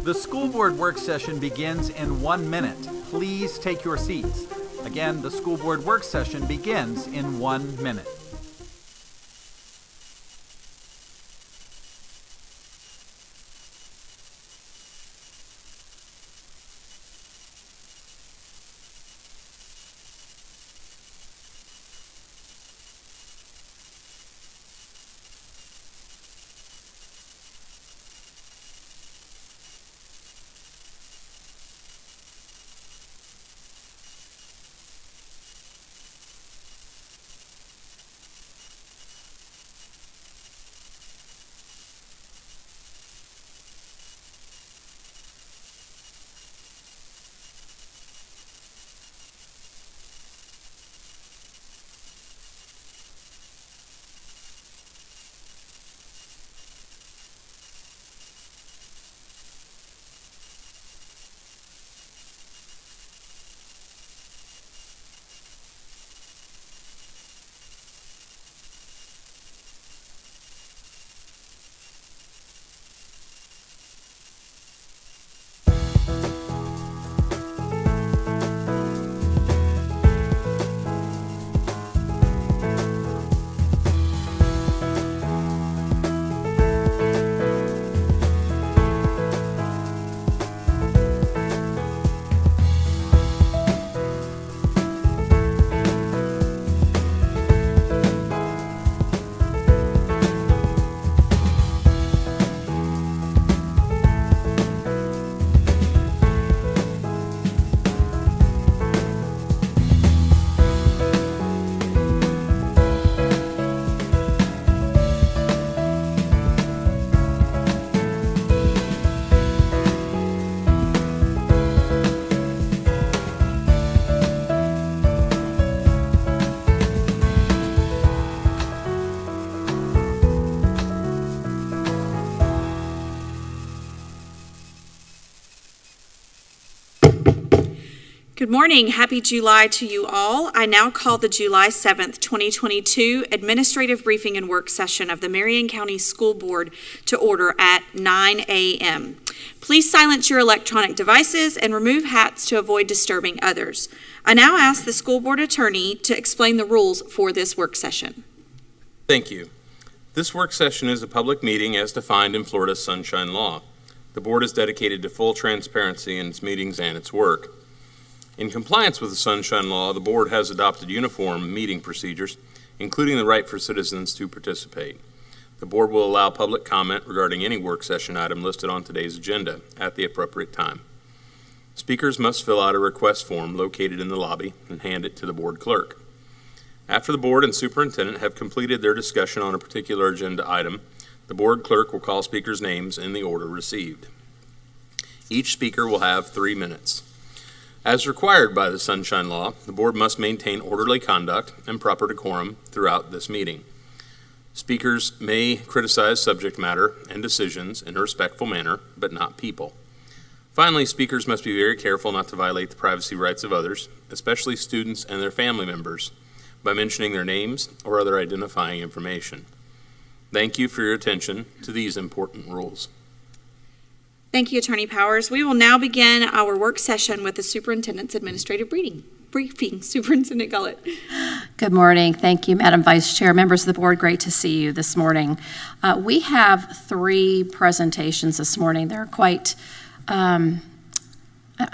The school board work session begins in 1 minute. Please take your seats. Again, the school board work session begins in 1 minute. Good morning. Happy July to you all. I now call the July 7th, 2022 Administrative Briefing and Work Session of the Marion County School Board to order at 9 a.m. Please silence your electronic devices and remove hats to avoid disturbing others. I now ask the school board attorney to explain the rules for this work session. Thank you. This work session is a public meeting as defined in Florida's Sunshine Law. The board is dedicated to full transparency in its meetings and its work. In compliance with the Sunshine Law, the board has adopted uniform meeting procedures, including the right for citizens to participate. The board will allow public comment regarding any work session item listed on today's agenda at the appropriate time. Speakers must fill out a request form located in the lobby and hand it to the board clerk. After the board and superintendent have completed their discussion on a particular agenda item, the board clerk will call speakers' names in the order received. Each speaker will have 3 minutes. As required by the Sunshine Law, the board must maintain orderly conduct and proper decorum throughout this meeting. Speakers may criticize subject matter and decisions in a respectful manner, but not people. Finally, speakers must be very careful not to violate the privacy rights of others, especially students and their family members, by mentioning their names or other identifying information. Thank you for your attention to these important rules. Thank you, Attorney Powers. We will now begin our work session with the superintendent's administrative briefing. Superintendent Gullett. Good morning. Thank you, Madam Vice Chair. Members of the board, great to see you this morning. We have 3 presentations this morning. They're quite, I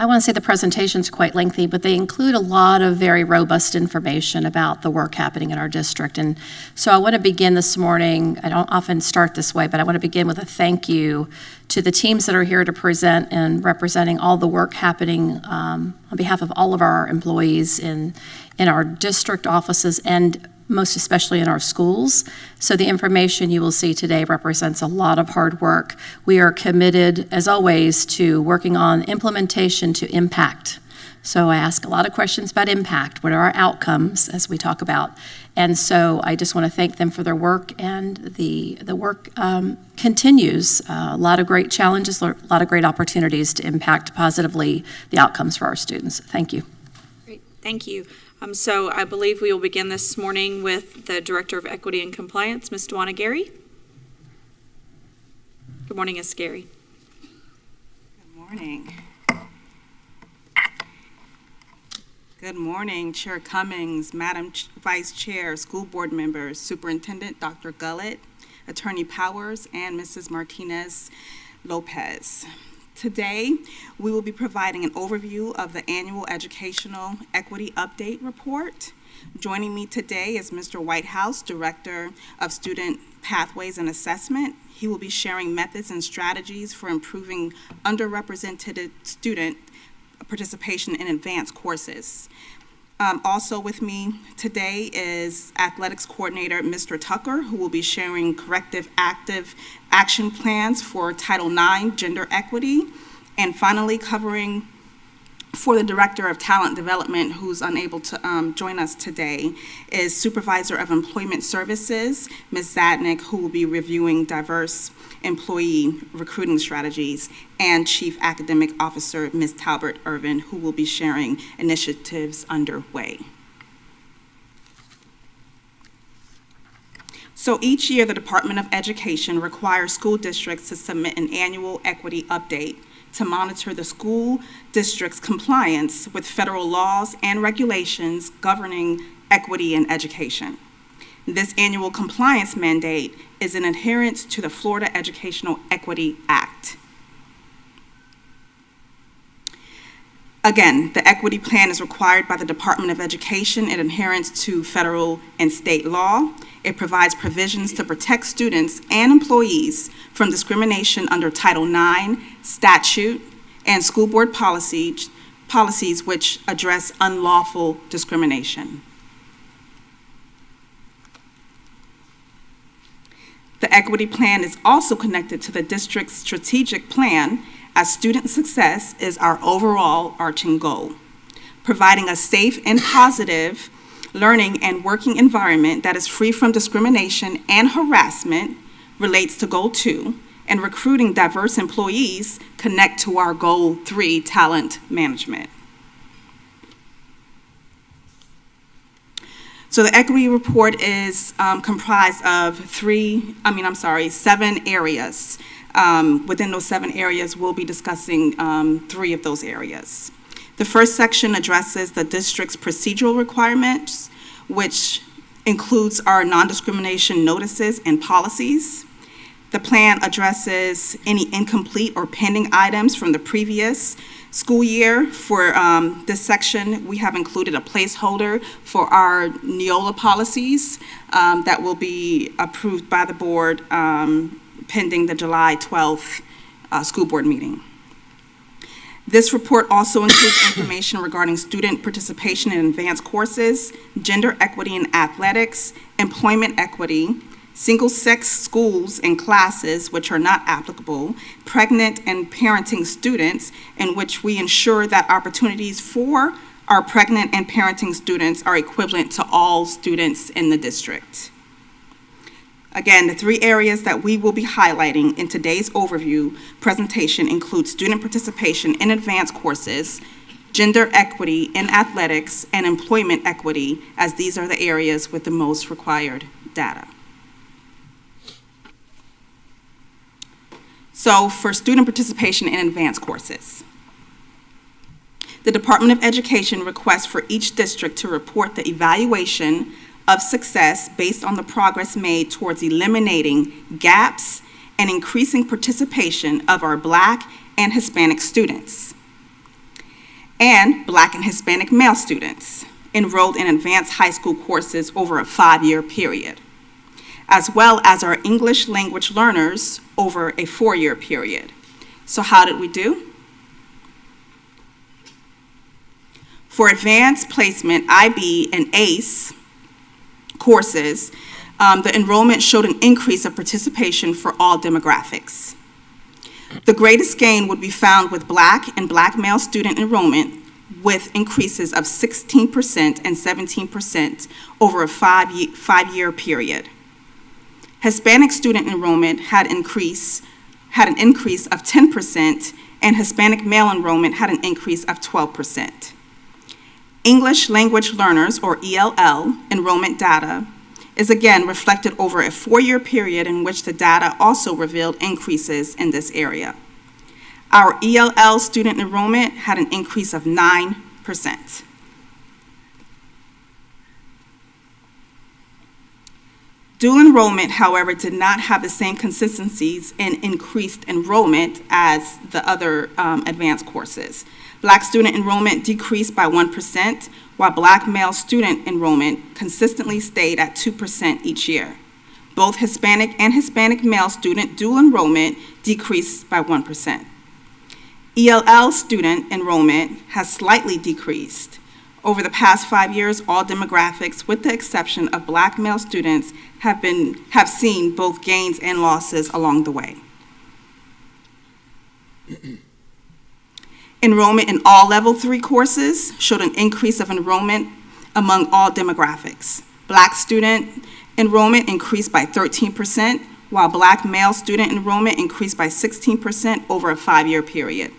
want to say the presentation's quite lengthy, but they include a lot of very robust information about the work happening in our district. And so I want to begin this morning, I don't often start this way, but I want to begin with a thank you to the teams that are here to present and representing all the work happening on behalf of all of our employees in our district offices and most especially in our schools. So the information you will see today represents a lot of hard work. We are committed, as always, to working on implementation to impact. So I ask a lot of questions about impact. What are our outcomes, as we talk about? And so I just want to thank them for their work, and the work continues. A lot of great challenges, a lot of great opportunities to impact positively the outcomes for our students. Thank you. Great, thank you. So I believe we will begin this morning with the Director of Equity and Compliance, Ms. Dwana Gary. Good morning, Ms. Gary. Good Morning. Good morning, Chair Cummings, Madam Vice Chair, school board members, Superintendent Dr. Gullett, Attorney Powers, and Mrs. Martinez Lopez. Today, we will be providing an overview of the annual Educational Equity Update Report. Joining me today is Mr. Whitehouse, Director of Student Pathways and Assessment. He will be sharing methods and strategies for improving underrepresented student participation in advanced courses. Also with me today is Athletics Coordinator Mr. Tucker, who will be sharing corrective active action plans for Title IX gender equity. And finally, covering for the Director of Talent Development, who's unable to join us today, is Supervisor of Employment Services, Ms. Zadnick, who will be reviewing diverse employee recruiting strategies, and Chief Academic Officer, Ms. Talbert Irvin, who will be sharing initiatives underway. So each year, the Department of Education requires school districts to submit an annual equity update to monitor the school district's compliance with federal laws and regulations governing equity in education. This annual compliance mandate is in adherence to the Florida Educational Equity Act. Again, the equity plan is required by the Department of Education in adherence to federal and state law. It provides provisions to protect students and employees from discrimination under Title IX, statute, and school board policies which address unlawful discrimination. The equity plan is also connected to the district's strategic plan, as student success is our overall arching goal. Providing a safe and positive learning and working environment that is free from discrimination and harassment relates to Goal 2, and recruiting diverse employees connect to our Goal 3, talent management. So the equity report is comprised of 7 areas. Within those 7 areas, we'll be discussing 3 of those areas. The first section addresses the district's procedural requirements, which includes our non-discrimination notices and policies. The plan addresses any incomplete or pending items from the previous school year. For this section, we have included a placeholder for our Neola policies that will be approved by the board pending the July 12th school board meeting. This report also includes information regarding student participation in advanced courses, gender equity in athletics, employment equity, single-sex schools and classes which are not applicable, pregnant and parenting students, in which we ensure that opportunities for our pregnant and parenting students are equivalent to all students in the district. Again, the 3 areas that we will be highlighting in today's overview presentation include student participation in advanced courses, gender equity in athletics, and employment equity, as these are the areas with the most required data. So for student participation in advanced courses, the Department of Education requests for each district to report the evaluation of success based on the progress made towards eliminating gaps and increasing participation of our Black and Hispanic students and Black and Hispanic male students enrolled in advanced high school courses over a 5-year period, as well as our English language learners over a 4-year period. So how did we do? For advanced placement, IB, and ACE courses, the enrollment showed an increase of participation for all demographics. The greatest gain would be found with Black and Black male student enrollment, with increases of 16% and 17% over a 5-year period. Hispanic student enrollment had an increase of 10%, and Hispanic male enrollment had an increase of 12%. English language learners, or ELL, enrollment data is again reflected over a 4-year period in which the data also revealed increases in this area. Our ELL student enrollment had an increase of 9%. Dual enrollment, however, did not have the same consistencies in increased enrollment as the other advanced courses. Black student enrollment decreased by 1%, while Black male student enrollment consistently stayed at 2% each year. Both Hispanic and Hispanic male student dual enrollment decreased by 1%. ELL student enrollment has slightly decreased. Over the past 5 years, all demographics, with the exception of Black male students, have seen both gains and losses along the way. Enrollment in all Level 3 courses showed an increase of enrollment among all demographics. Black student enrollment increased by 13%, while Black male student enrollment increased by 16% over a 5-year period.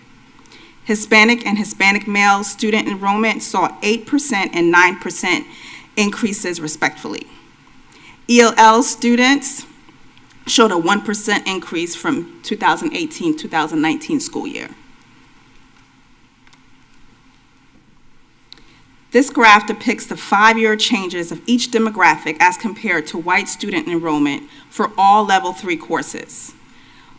Hispanic and Hispanic male student enrollment saw 8% and 9% increases respectively. ELL students showed a 1% increase from 2018-2019 school year. This graph depicts the 5-year changes of each demographic as compared to white student enrollment for all Level 3 courses.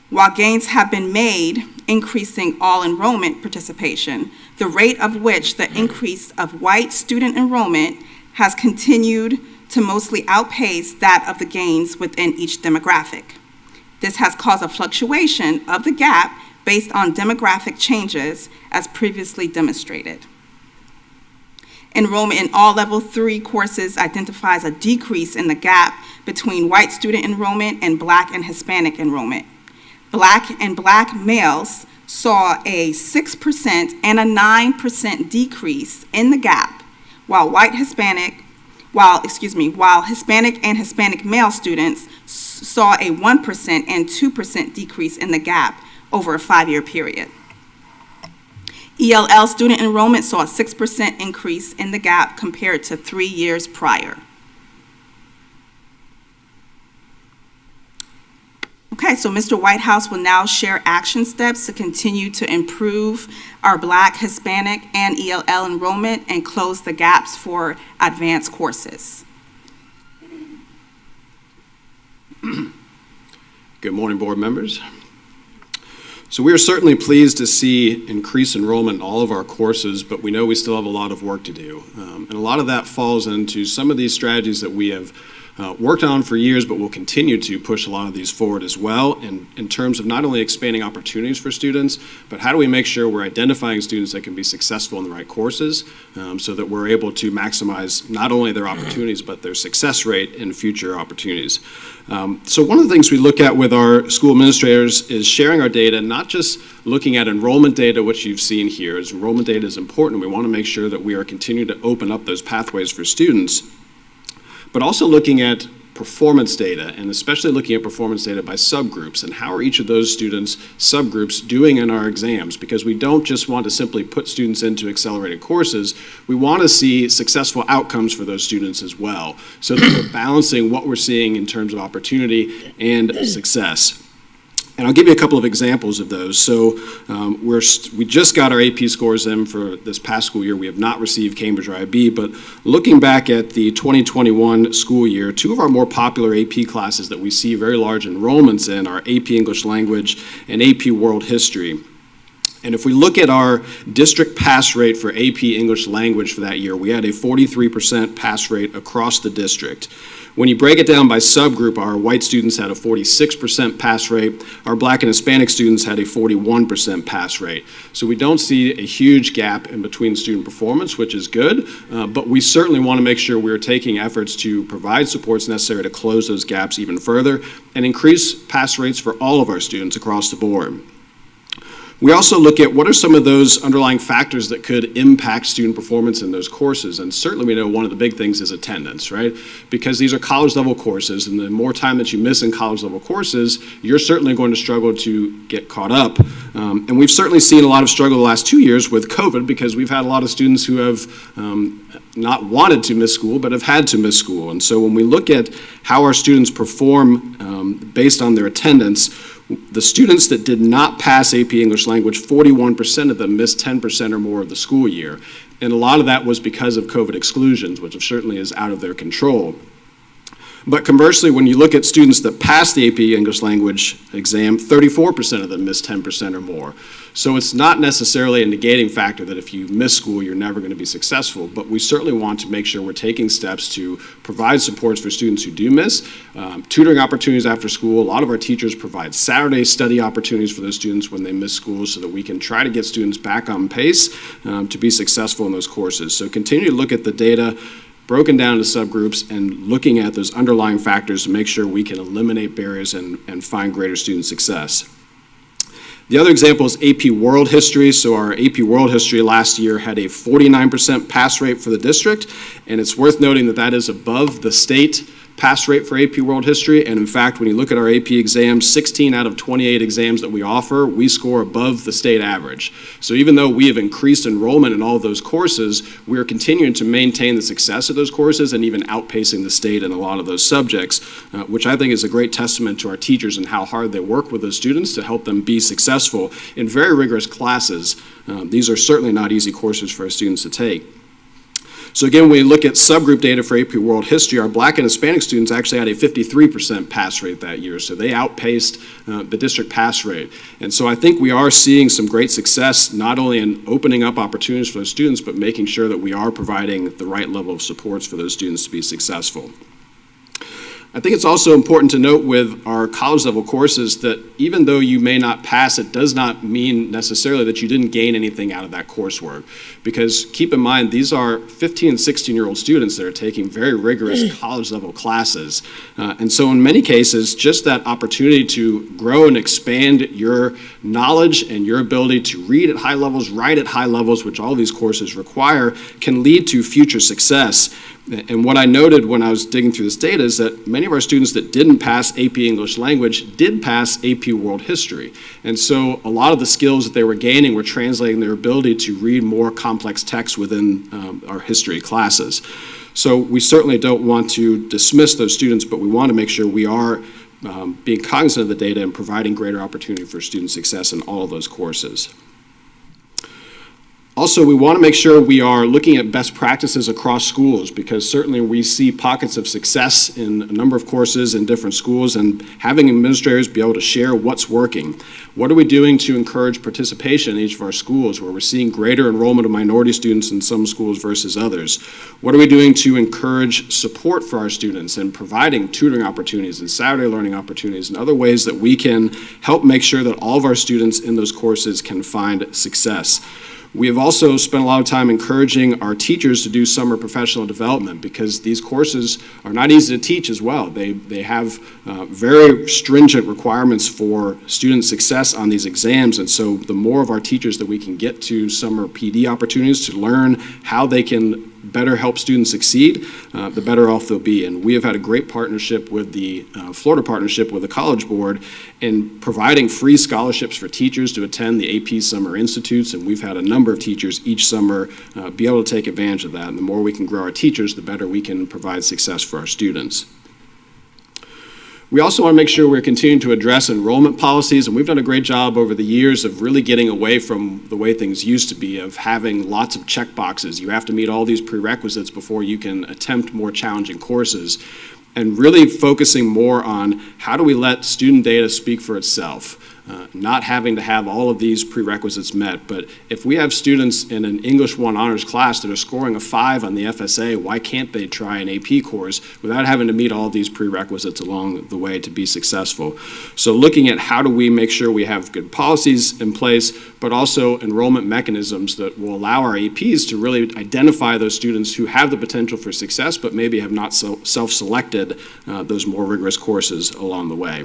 While gains have been made, increasing all enrollment participation, the rate of which the increase of white student enrollment has continued to mostly outpace that of the gains within each demographic. This has caused a fluctuation of the gap based on demographic changes as previously demonstrated. Enrollment in all Level 3 courses identifies a decrease in the gap between white student enrollment and Black and Hispanic enrollment. Black and Black males saw a 6% and a 9% decrease in the gap, while Hispanic and Hispanic male students saw a 1% and 2% decrease in the gap over a 5-year period. ELL student enrollment saw a 6% increase in the gap compared to 3 years prior. Okay, so Mr. Whitehouse will now share action steps to continue to improve our Black, Hispanic, and ELL enrollment and close the gaps for advanced courses. Good morning, board members. So we are certainly pleased to see increased enrollment in all of our courses, but we know we still have a lot of work to do. And a lot of that falls into some of these strategies that we have worked on for years, but we'll continue to push a lot of these forward as well in terms of not only expanding opportunities for students, but how do we make sure we're identifying students that can be successful in the right courses so that we're able to maximize not only their opportunities, but their success rate in future opportunities. So one of the things we look at with our school administrators is sharing our data, not just looking at enrollment data, which you've seen here. As enrollment data is important, we want to make sure that we are continuing to open up those pathways for students, but also looking at performance data, and especially looking at performance data by subgroups, and how are each of those students' subgroups doing in our exams, because we don't just want to simply put students into accelerated courses, we want to see successful outcomes for those students as well, so that we're balancing what we're seeing in terms of opportunity and success. And I'll give you a couple of examples of those. So we just got our AP scores in for this past school year. We have not received Cambridge or IB, but looking back at the 2021 school year, 2 of our more popular AP classes that we see very large enrollments in are AP English Language and AP World History. And if we look at our district pass rate for AP English Language for that year, we had a 43% pass rate across the district. When you break it down by subgroup, our white students had a 46% pass rate. Our Black and Hispanic students had a 41% pass rate. So we don't see a huge gap in between student performance, which is good, but we certainly want to make sure we're taking efforts to provide supports necessary to close those gaps even further and increase pass rates for all of our students across the board. We also look at what are some of those underlying factors that could impact student performance in those courses. And certainly we know one of the big things is attendance, right? Because these are college level courses, and the more time that you miss in college level courses, you're certainly going to struggle to get caught up. And we've certainly seen a lot of struggle the last 2 years with COVID, because we've had a lot of students who have not wanted to miss school, but have had to miss school. And so when we look at how our students perform based on their attendance, The students that did not pass AP English Language, 41% of them missed 10% or more of the school year. And a lot of that was because of COVID exclusions, which certainly is out of their control. But conversely, when you look at students that passed the AP English Language exam, 34% of them missed 10% or more. So it's not necessarily a negating factor that if you miss school, you're never going to be successful, but we certainly want to make sure we're taking steps to provide supports for students who do miss, tutoring opportunities after school. A lot of our teachers provide Saturday study opportunities for those students when they miss school so that we can try to get students back on pace to be successful in those courses. So continue to look at the data broken down into subgroups and looking at those underlying factors to make sure we can eliminate barriers and find greater student success. The other example is AP World History. So our AP World History last year had a 49% pass rate for the district, and it's worth noting that that is above the state pass rate for AP World History. And in fact, when you look at our AP exams, 16 out of 28 exams that we offer, we score above the state average. So even though we have increased enrollment in all of those courses, we are continuing to maintain the success of those courses and even outpacing the state in a lot of those subjects, which I think is a great testament to our teachers and how hard they work with those students to help them be successful in very rigorous classes. These are certainly not easy courses for our students to take. So again, when we look at subgroup data for AP World History, our Black and Hispanic students actually had a 53% pass rate that year, so they outpaced the district pass rate. And so I think we are seeing some great success, not only in opening up opportunities for those students, but making sure that we are providing the right level of supports for those students to be successful. I think it's also important to note with our college level courses that even though you may not pass, it does not mean necessarily that you didn't gain anything out of that coursework. Because keep in mind, these are 15 and 16-year-old students that are taking very rigorous college level classes. And so in many cases, just that opportunity to grow and expand your knowledge and your ability to read at high levels, write at high levels, which all these courses require, can lead to future success. And what I noted when I was digging through this data is that many of our students that didn't pass AP English Language did pass AP World History. And so a lot of the skills that they were gaining were translating their ability to read more complex texts within our history classes. So we certainly don't want to dismiss those students, but we want to make sure we are being cognizant of the data and providing greater opportunity for student success in all of those courses. Also, we want to make sure we are looking at best practices across schools, because certainly we see pockets of success in a number of courses in different schools, and having administrators be able to share what's working. What are we doing to encourage participation in each of our schools where we're seeing greater enrollment of minority students in some schools versus others? What are we doing to encourage support for our students and providing tutoring opportunities and Saturday learning opportunities and other ways that we can help make sure that all of our students in those courses can find success? We have also spent a lot of time encouraging our teachers to do summer professional development, because these courses are not easy to teach as well. They have very stringent requirements for student success on these exams, and so the more of our teachers that we can get to summer PD opportunities to learn how they can better help students succeed, the better off they'll be. And we have had a great partnership with the Florida partnership with the College Board in providing free scholarships for teachers to attend the AP Summer Institutes, and we've had a number of teachers each summer be able to take advantage of that. And the more we can grow our teachers, the better we can provide success for our students. We also want to make sure we're continuing to address enrollment policies, and we've done a great job over the years of really getting away from the way things used to be, of having lots of check boxes. You have to meet all these prerequisites before you can attempt more challenging courses, and really focusing more on how do we let student data speak for itself. Not having to have all of these prerequisites met, but if we have students in an English 1 honors class that are scoring a 5 on the FSA, why can't they try an AP course without having to meet all of these prerequisites along the way to be successful? So looking at how do we make sure we have good policies in place, but also enrollment mechanisms that will allow our APs to really identify those students who have the potential for success, but maybe have not self-selected those more rigorous courses along the way.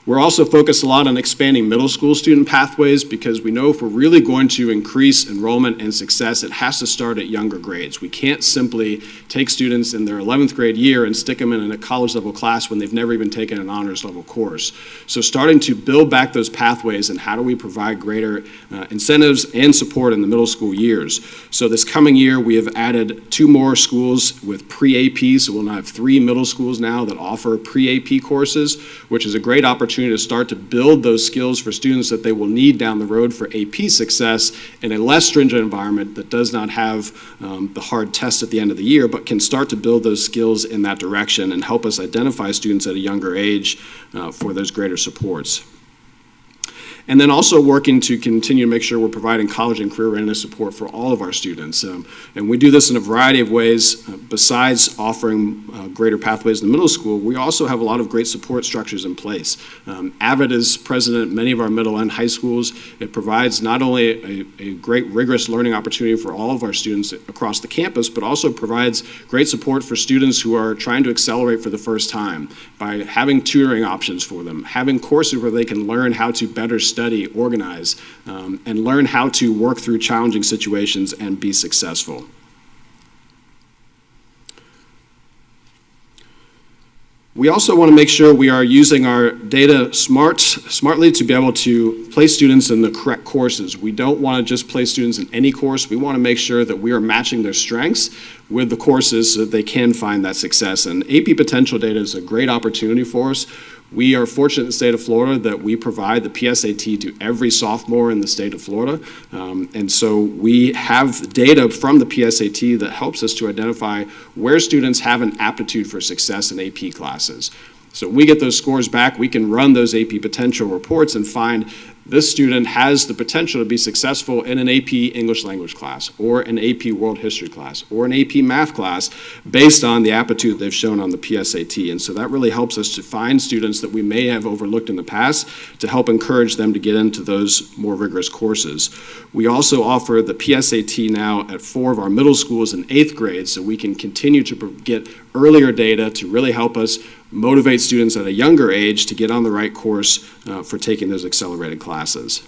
We're also focused a lot on expanding middle school student pathways, because we know if we're really going to increase enrollment and success, it has to start at younger grades. We can't simply take students in their 11th grade year and stick them in a college level class when they've never even taken an honors level course. So starting to build back those pathways, and how do we provide greater incentives and support in the middle school years. So this coming year, we have added 2 more schools with pre-AP, so we'll now have 3 middle schools now that offer pre-AP courses, which is a great opportunity opportunity to start to build those skills for students that they will need down the road for AP success in a less stringent environment that does not have the hard test at the end of the year, but can start to build those skills in that direction and help us identify students at a younger age for those greater supports. And then also working to continue to make sure we're providing college and career readiness support for all of our students. And we do this in a variety of ways. Besides offering greater pathways in the middle school, we also have a lot of great support structures in place. AVID is present at many of our middle and high schools. It provides not only a great rigorous learning opportunity for all of our students across the campus, but also provides great support for students who are trying to accelerate for the first time by having tutoring options for them, having courses where they can learn how to better study, organize, and learn how to work through challenging situations and be successful. We also want to make sure we are using our data smartly to be able to place students in the correct courses. We don't want to just place students in any course. We want to make sure that we are matching their strengths with the courses so that they can find that success. And AP Potential data is a great opportunity for us. We are fortunate in the state of Florida that we provide the PSAT to every sophomore in the state of Florida. And so we have data from the PSAT that helps us to identify where students have an aptitude for success in AP classes. So when we get those scores back, we can run those AP Potential reports and find this student has the potential to be successful in an AP English language class, or an AP World History class, or an AP Math class based on the aptitude they've shown on the PSAT. And so that really helps us to find students that we may have overlooked in the past to help encourage them to get into those more rigorous courses. We also offer the PSAT now at 4 of our middle schools in 8th grade, so we can continue to get earlier data to really help us motivate students at a younger age to get on the right course for taking those accelerated classes.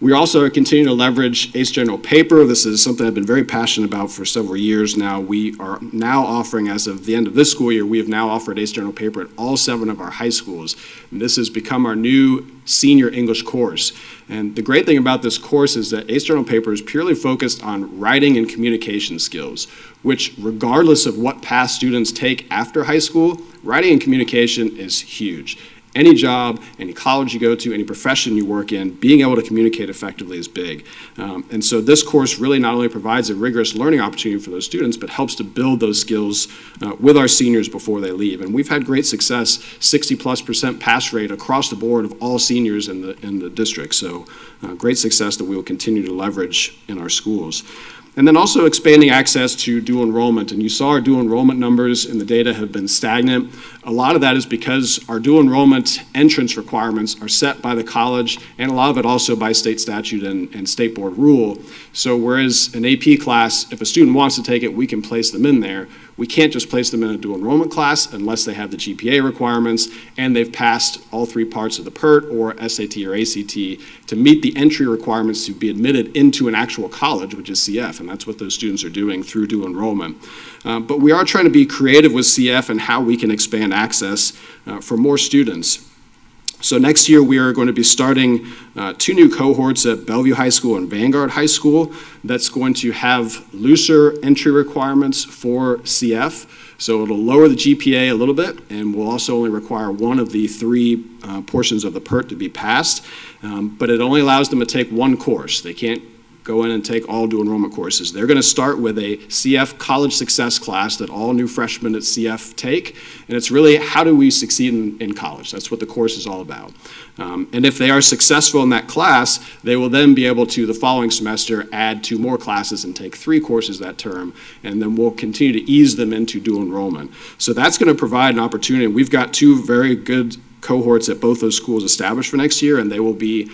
We also are continuing to leverage ACE General Paper. This is something I've been very passionate about for several years now. We are now offering, as of the end of this school year, we have now offered ACE General Paper at all 7 of our high schools. And this has become our new senior English course. And the great thing about this course is that ACE General Paper is purely focused on writing and communication skills, which regardless of what path students take after high school, writing and communication is huge. Any job, any college you go to, any profession you work in, being able to communicate effectively is big. And so this course really not only provides a rigorous learning opportunity for those students, but helps to build those skills with our seniors before they leave. And we've had great success, 60+% pass rate across the board of all seniors in the district. So great success that we will continue to leverage in our schools. And then also expanding access to dual enrollment. And you saw our dual enrollment numbers in the data have been stagnant. A lot of that is because our dual enrollment entrance requirements are set by the college, and a lot of it also by state statute and state board rule. So whereas an AP class, if a student wants to take it, we can place them in there. We can't just place them in a dual enrollment class unless they have the GPA requirements and they've passed all 3 parts of the PERT or SAT or ACT to meet the entry requirements to be admitted into an actual college, which is CF, and that's what those students are doing through dual enrollment. But we are trying to be creative with CF and how we can expand access for more students. So next year we are going to be starting 2 new cohorts at Bellevue High School and Vanguard High School that's going to have looser entry requirements for CF. So it'll lower the GPA a little bit, and will also only require 1 of the 3 portions of the PERT to be passed. But it only allows them to take 1 course. They can't go in and take all dual enrollment courses. They're going to start with a CF College Success class that all new freshmen at CF take, and it's really how do we succeed in college. That's what the course is all about. And if they are successful in that class, they will then be able to, the following semester, add 2 more classes and take 3 courses that term, and then we'll continue to ease them into dual enrollment. So that's going to provide an opportunity. We've got 2 very good cohorts at both those schools established for next year, and they will be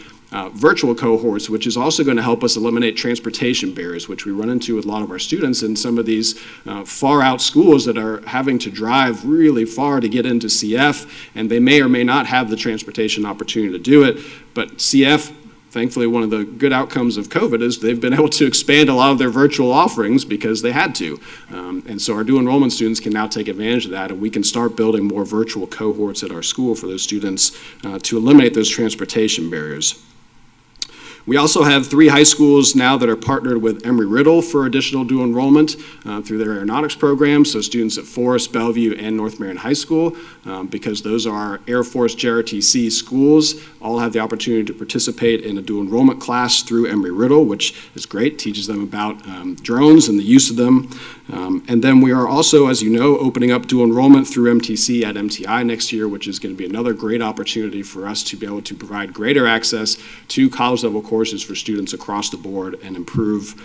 virtual cohorts, which is also going to help us eliminate transportation barriers, which we run into with a lot of our students in some of these far out schools that are having to drive really far to get into CF, and they may or may not have the transportation opportunity to do it. But CF, thankfully, one of the good outcomes of COVID is they've been able to expand a lot of their virtual offerings because they had to. And so our dual enrollment students can now take advantage of that, and we can start building more virtual cohorts at our school for those students to eliminate those transportation barriers. We also have 3 high schools now that are partnered with Embry-Riddle for additional dual enrollment through their aeronautics program, so students at Forest, Bellevue, and North Marion High School, because those are Air Force JRTC schools, all have the opportunity to participate in a dual enrollment class through Embry-Riddle, which is great, teaches them about drones and the use of them. And then we are also, as you know, opening up dual enrollment through MTC at MTI next year, which is going to be another great opportunity for us to be able to provide greater access to college-level courses for students across the board and improve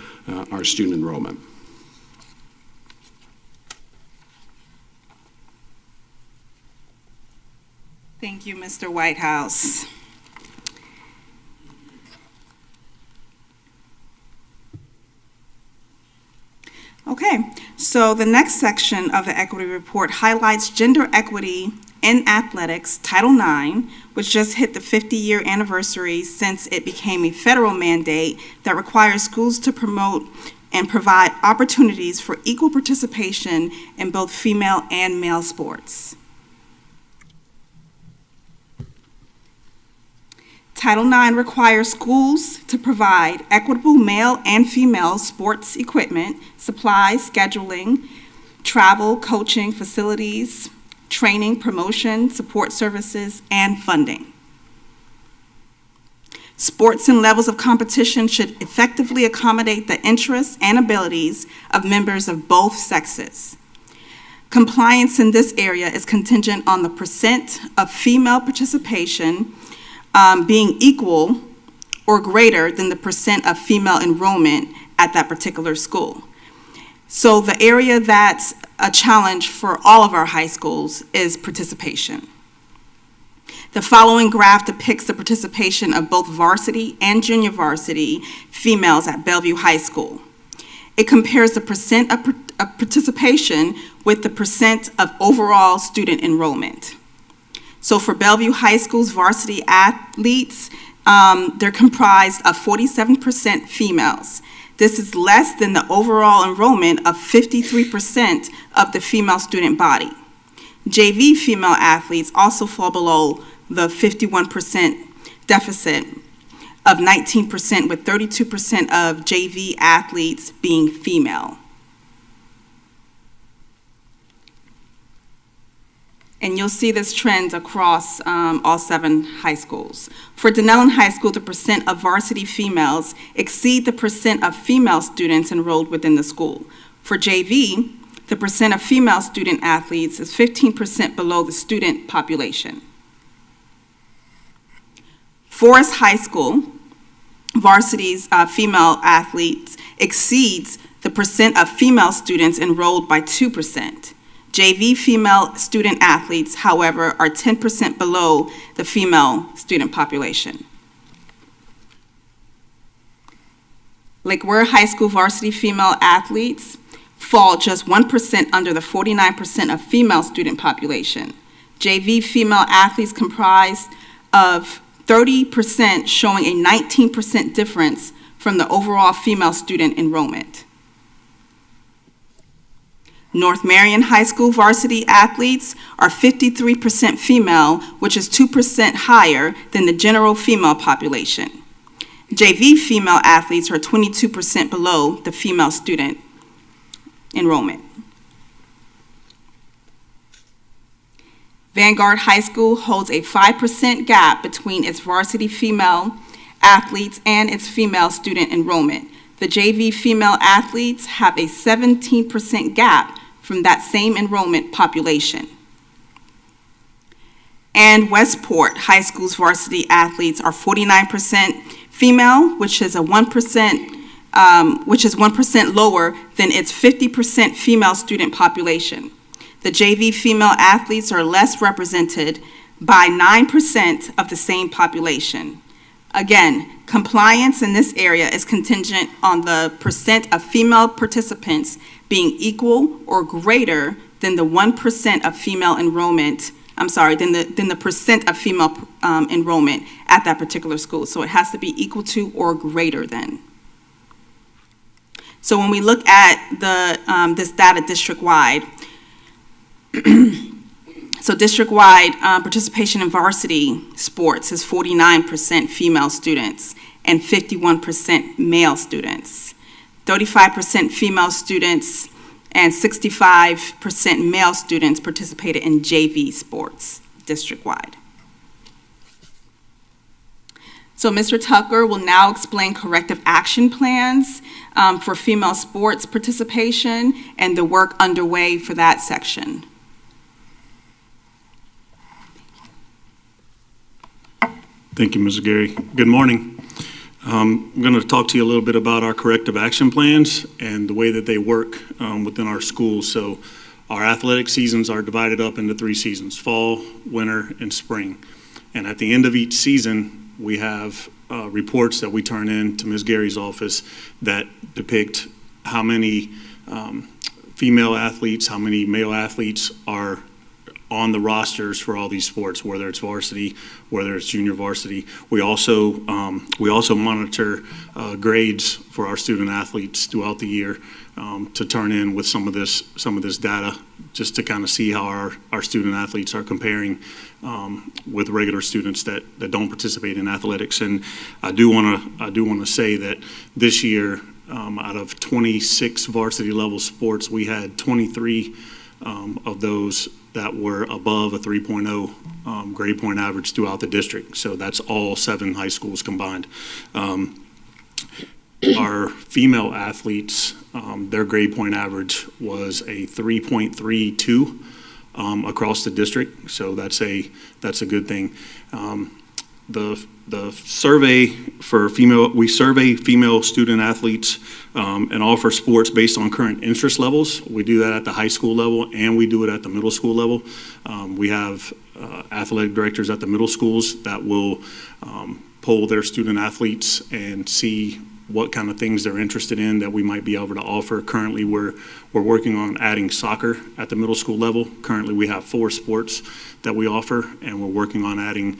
our student enrollment. Thank you, Mr. Whitehouse. Okay, so the next section of the equity report highlights gender equity in athletics, Title IX, which just hit the 50-year anniversary since it became a federal mandate that requires schools to promote and provide opportunities for equal participation in both female and male sports. Title IX requires schools to provide equitable male and female sports equipment, supplies, scheduling, travel, coaching, facilities, training, promotion, support services, and funding. Sports and levels of competition should effectively accommodate the interests and abilities of members of both sexes. Compliance in this area is contingent on the percent of female participation being equal or greater than the percent of female enrollment at that particular school. So the area that's a challenge for all of our high schools is participation. The following graph depicts the participation of both varsity and junior varsity females at Bellevue High School. It compares the percent of participation with the percent of overall student enrollment. So for Bellevue High School's varsity athletes, they're comprised of 47% females. This is less than the overall enrollment of 53% of the female student body. JV female athletes also fall below the 51% deficit of 19%, with 32% of JV athletes being female. And you'll see this trend across all 7 high schools. For Denellen High School, the percent of varsity females exceed the percent of female students enrolled within the school. For JV, the percent of female student athletes is 15% below the student population. Forest High School, varsity's female athletes exceeds the percent of female students enrolled by 2%. JV female student athletes, however, are 10% below the female student population. Lake Worth High School varsity female athletes fall just 1% under the 49% of female student population. JV female athletes comprise of 30%, showing a 19% difference from the overall female student enrollment. North Marion High School varsity athletes are 53% female, which is 2% higher than the general female population. JV female athletes are 22% below the female student enrollment. Vanguard High School holds a 5% gap between its varsity female athletes and its female student enrollment. The JV female athletes have a 17% gap from that same enrollment population. And Westport High School's varsity athletes are 49% female, which is 1% lower than its 50% female student population. The JV female athletes are less represented by 9% of the same population. Again, compliance in this area is contingent on the percent of female participants being equal or greater than the 1% of female enrollment, than the percent of female enrollment at that particular school. So it has to be equal to or greater than. So when we look at this data district-wide, so district-wide participation in varsity sports is 49% female students, and 51% male students. 35% female students and 65% male students participated in JV sports district-wide. So Mr. Tucker will now explain corrective action plans for female sports participation and the work underway for that section. Thank you, Ms. Gary. Good morning. I'm going to talk to you a little bit about our corrective action plans and the way that they work within our schools. So our athletic seasons are divided up into 3 seasons: fall, winter, and spring. And at the end of each season, we have reports that we turn in to Ms. Gary's office that depict how many female athletes, how many male athletes are on the rosters for all these sports, whether it's varsity, whether it's junior varsity. We also monitor grades for our student athletes throughout the year to turn in with some of this data, just to kind of see how our student athletes are comparing with regular students that don't participate in athletics. And I do want to say that this year, out of 26 varsity level sports, we had 23 of those that were above a 3.0 grade point average throughout the district. So that's all 7 high schools combined. Our female athletes, their grade point average was a 3.32 across the district. So that's a good thing. The survey for we survey female student athletes and offer sports based on current interest levels. We do that at the high school level and we do it at the middle school level. We have athletic directors at the middle schools that will poll their student athletes and see what kind of things they're interested in that we might be able to offer. Currently, we're working on adding soccer at the middle school level. Currently, we have 4 sports that we offer, and we're working on adding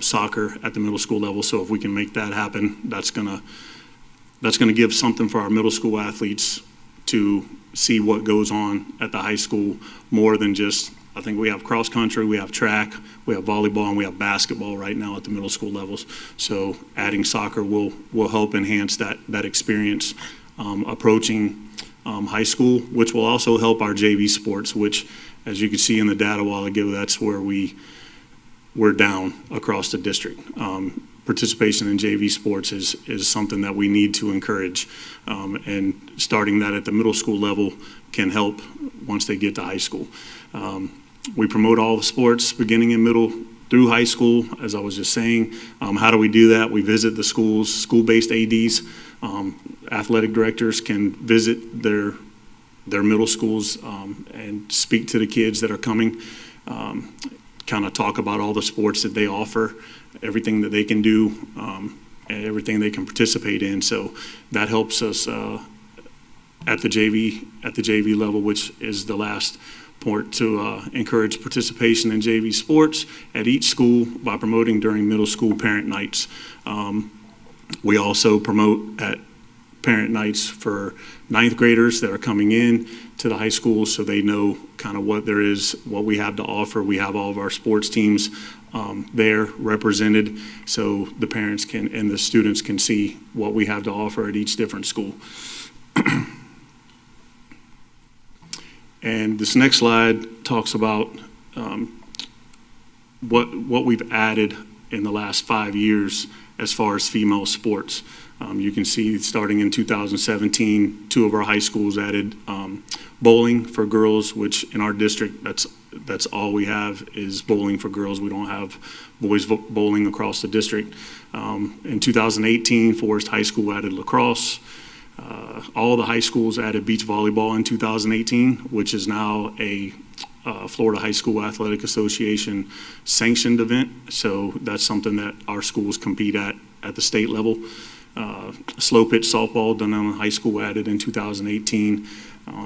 soccer at the middle school level. So if we can make that happen, that's gonna give something for our middle school athletes to see what goes on at the high school, more than just, I think we have cross country, we have track, we have volleyball, and we have basketball right now at the middle school levels. So adding soccer will help enhance that experience approaching high school, which will also help our JV sports, which, as you can see in the data a while ago, that's where we're down across the district. Participation in JV sports is something that we need to encourage, and starting that at the middle school level can help once they get to high school. We promote all the sports beginning in middle through high school, as I was just saying. How do we do that? We visit the schools, school-based ADs. Athletic directors can visit their middle schools and speak to the kids that are coming, kind of talk about all the sports that they offer, everything that they can do, and everything they can participate in. So that helps us at the JV level, which is the last point, to encourage participation in JV sports at each school by promoting during middle school parent nights. We also promote at parent nights for 9th graders that are coming in to the high school, so they know kind of what there is, what we have to offer. We have all of our sports teams there represented, so the parents can and the students can see what we have to offer at each different school. And this next slide talks about what we've added in the last 5 years as far as female sports. You can see starting in 2017, 2 of our high schools added bowling for girls, which in our district, that's all we have is bowling for girls. We don't have boys bowling across the district. In 2018, Forest High School added lacrosse. All the high schools added beach volleyball in 2018, which is now a Florida High School Athletic Association sanctioned event. So that's something that our schools compete at the state level. Slow pitch softball done on high school added in 2018.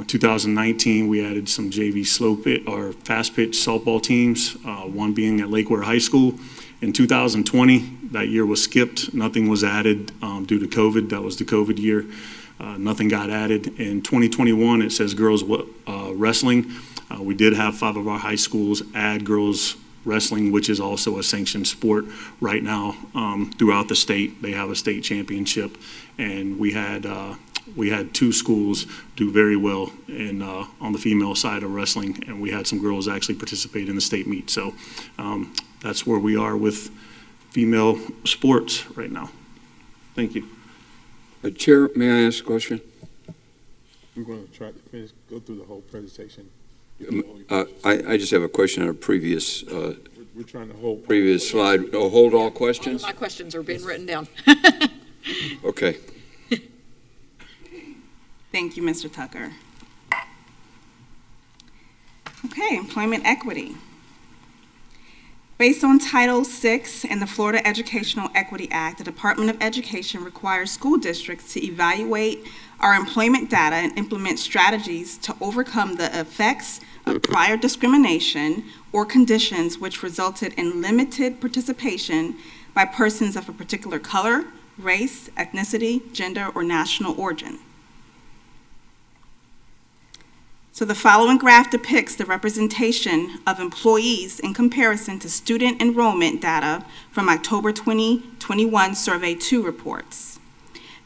2019, we added some JV slow pitch or fast pitch softball teams, one being at Lake Ware High School. In 2020, that year was skipped. Nothing was added due to COVID. That was the COVID year. Nothing got added. In 2021, it says girls wrestling. We did have 5 of our high schools add girls wrestling, which is also a sanctioned sport right now throughout the state. They have a state championship, and we had 2 schools do very well on the female side of wrestling, and we had some girls actually participate in the state meet. So that's where we are with female sports right now. Thank you. Chair, may I ask a question? We're going to try to go through the whole presentation. I just have a question on a previous We're trying to hold. slide. Oh, hold all questions? My questions are being written down. Okay. Thank you, Mr. Tucker. Okay, employment equity. Based on Title VI and the Florida Educational Equity Act, the Department of Education requires school districts to evaluate our employment data and implement strategies to overcome the effects of prior discrimination or conditions which resulted in limited participation by persons of a particular color, race, ethnicity, gender, or national origin. So the following graph depicts the representation of employees in comparison to student enrollment data from October 2021 Survey 2 reports.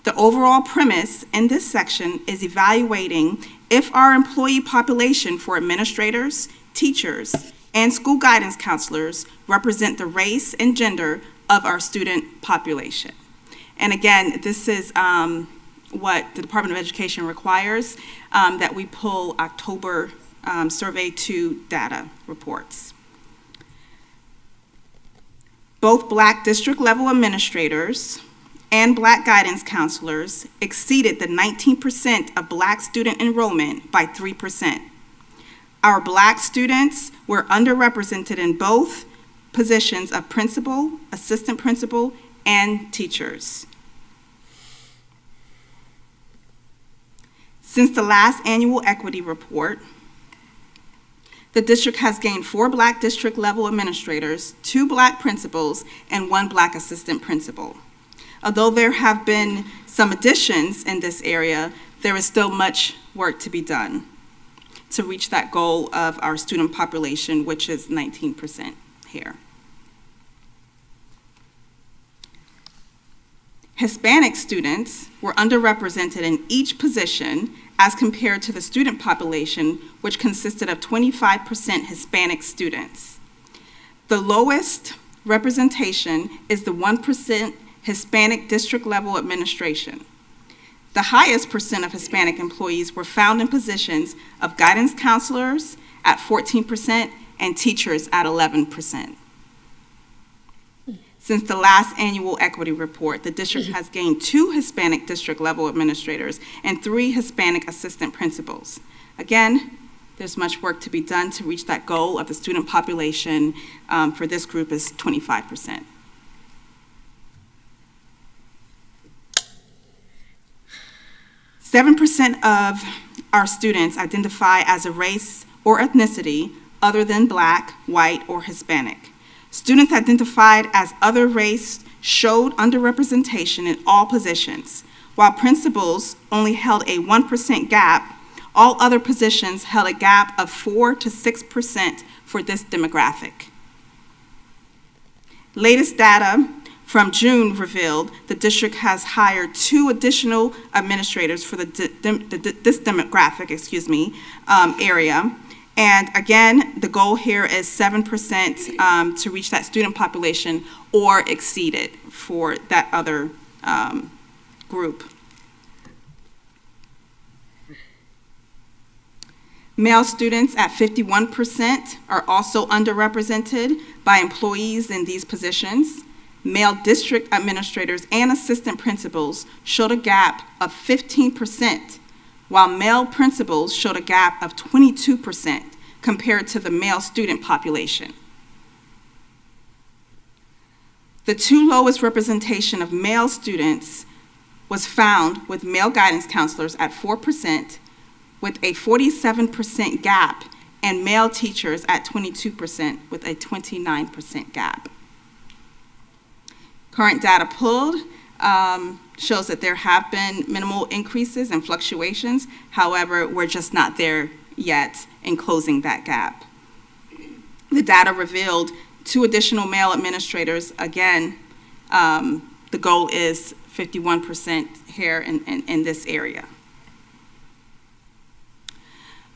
The overall premise in this section is evaluating if our employee population for administrators, teachers, and school guidance counselors represent the race and gender of our student population. And again, this is what the Department of Education requires, that we pull October Survey 2 data reports. Both Black district level administrators and Black guidance counselors exceeded the 19% of Black student enrollment by 3%. Our Black students were underrepresented in both positions of principal, assistant principal, and teachers. Since the last annual equity report, the district has gained 4 Black district level administrators, 2 Black principals, and 1 Black assistant principal. Although there have been some additions in this area, there is still much work to be done to reach that goal of our student population, which is 19% here. Hispanic students were underrepresented in each position as compared to the student population, which consisted of 25% Hispanic students. The lowest representation is the 1% Hispanic district level administration. The highest percent of Hispanic employees were found in positions of guidance counselors at 14% and teachers at 11%. Since the last annual equity report, the district has gained 2 Hispanic district level administrators and 3 Hispanic assistant principals. Again, there's much work to be done to reach that goal of the student population for this group is 25%. Seven 7% of our students identify as a race or ethnicity other than Black, white, or Hispanic. Students identified as other race showed underrepresentation in all positions. While principals only held a 1% gap, all other positions held a gap of 4 to 6% for this demographic. Latest data from June revealed the district has hired 2 additional administrators for this demographic, area. And again, the goal here is 7% to reach that student population or exceed it for that other group. Male students at 51% are also underrepresented by employees in these positions. Male district administrators and assistant principals showed a gap of 15%, while male principals showed a gap of 22% compared to the male student population. The 2 lowest representation of male students was found with male guidance counselors at 4%, with a 47% gap, and male teachers at 22% with a 29% gap. Current data pulled shows that there have been minimal increases and fluctuations. However, we're just not there yet in closing that gap. the data revealed 2 additional male administrators. Again, the goal is 51% here in this area.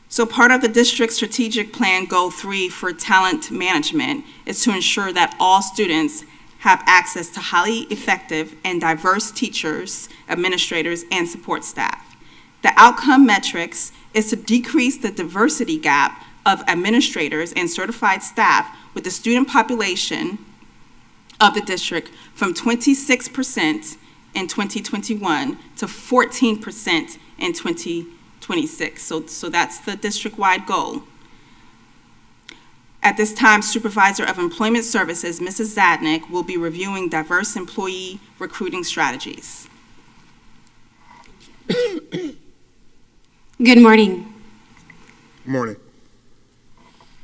So part of the district's strategic plan, Goal 3 for talent management, is to ensure that all students have access to highly effective and diverse teachers, administrators, and support staff. The outcome metrics is to decrease the diversity gap of administrators and certified staff with the student population of the district from 26% in 2021 to 14% in 2026. So that's the district-wide goal. At this time, Supervisor of Employment Services, Mrs. Zadnik, will be reviewing diverse employee recruiting strategies. Good morning. Morning.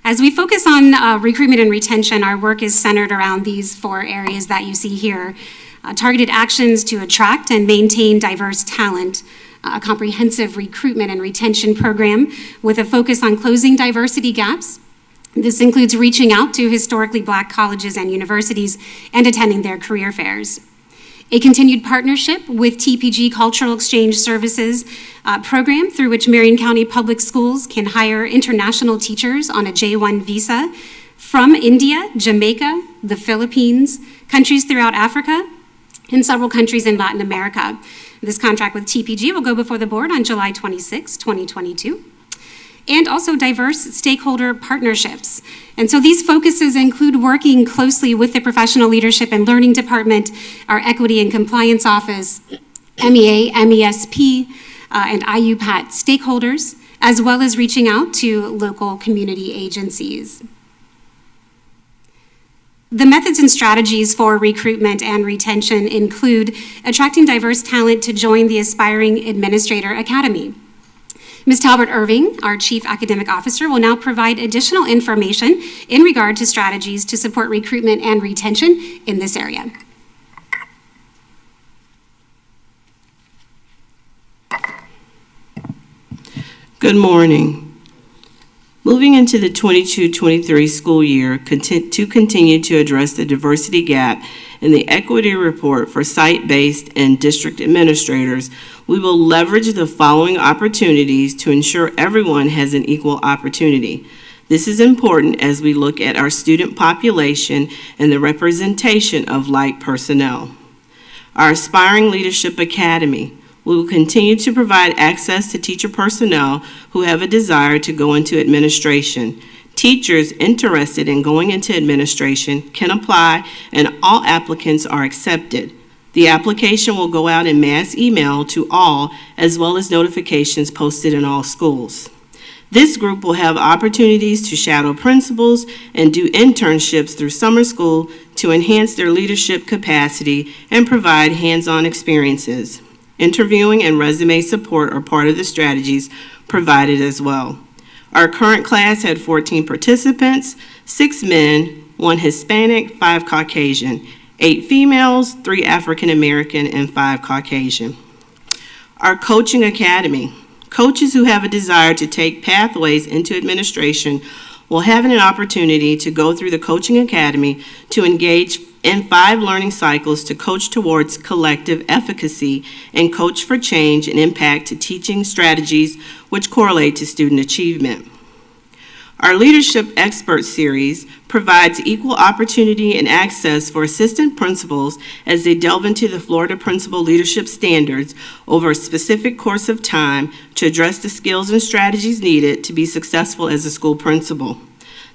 As we focus on recruitment and retention, our work is centered around these 4 areas that you see here. Targeted actions to attract and maintain diverse talent, a comprehensive recruitment and retention program with a focus on closing diversity gaps. This includes reaching out to historically Black colleges and universities and attending their career fairs. A continued partnership with TPG Cultural Exchange Services program, through which Marion County Public Schools can hire international teachers on a J-1 visa from India, Jamaica, the Philippines, countries throughout Africa, and several countries in Latin America. This contract with TPG will go before the board on July 26, 2022. And also diverse stakeholder partnerships. And so these focuses include working closely with the Professional Leadership and Learning Department, our Equity and Compliance Office, MEA, MESP, and IUPAT stakeholders, as well as reaching out to local community agencies. The methods and strategies for recruitment and retention include attracting diverse talent to join the Aspiring Administrator Academy. Ms. Talbert Irving, our Chief Academic Officer, will now provide additional information in regard to strategies to support recruitment and retention in this area. Good morning. Moving into the 22-23 school year, to continue to address the diversity gap in the equity report for site-based and district administrators, we will leverage the following opportunities to ensure everyone has an equal opportunity. This is important as we look at our student population and the representation of like personnel. Our Aspiring Leadership Academy. We will continue to provide access to teacher personnel who have a desire to go into administration. Teachers interested in going into administration can apply, and all applicants are accepted. The application will go out in mass email to all, as well as notifications posted in all schools. This group will have opportunities to shadow principals and do internships through summer school to enhance their leadership capacity and provide hands-on experiences. Interviewing and resume support are part of the strategies provided as well. Our current class had 14 participants, 6 men, 1 Hispanic, 5 Caucasian, 8 females, 3 African American, and 5 Caucasian. Our Coaching Academy. Coaches who have a desire to take pathways into administration will have an opportunity to go through the Coaching Academy to engage in 5 learning cycles to coach towards collective efficacy and coach for change and impact to teaching strategies which correlate to student achievement. Our Leadership Expert Series provides equal opportunity and access for assistant principals as they delve into the Florida Principal Leadership Standards over a specific course of time to address the skills and strategies needed to be successful as a school principal.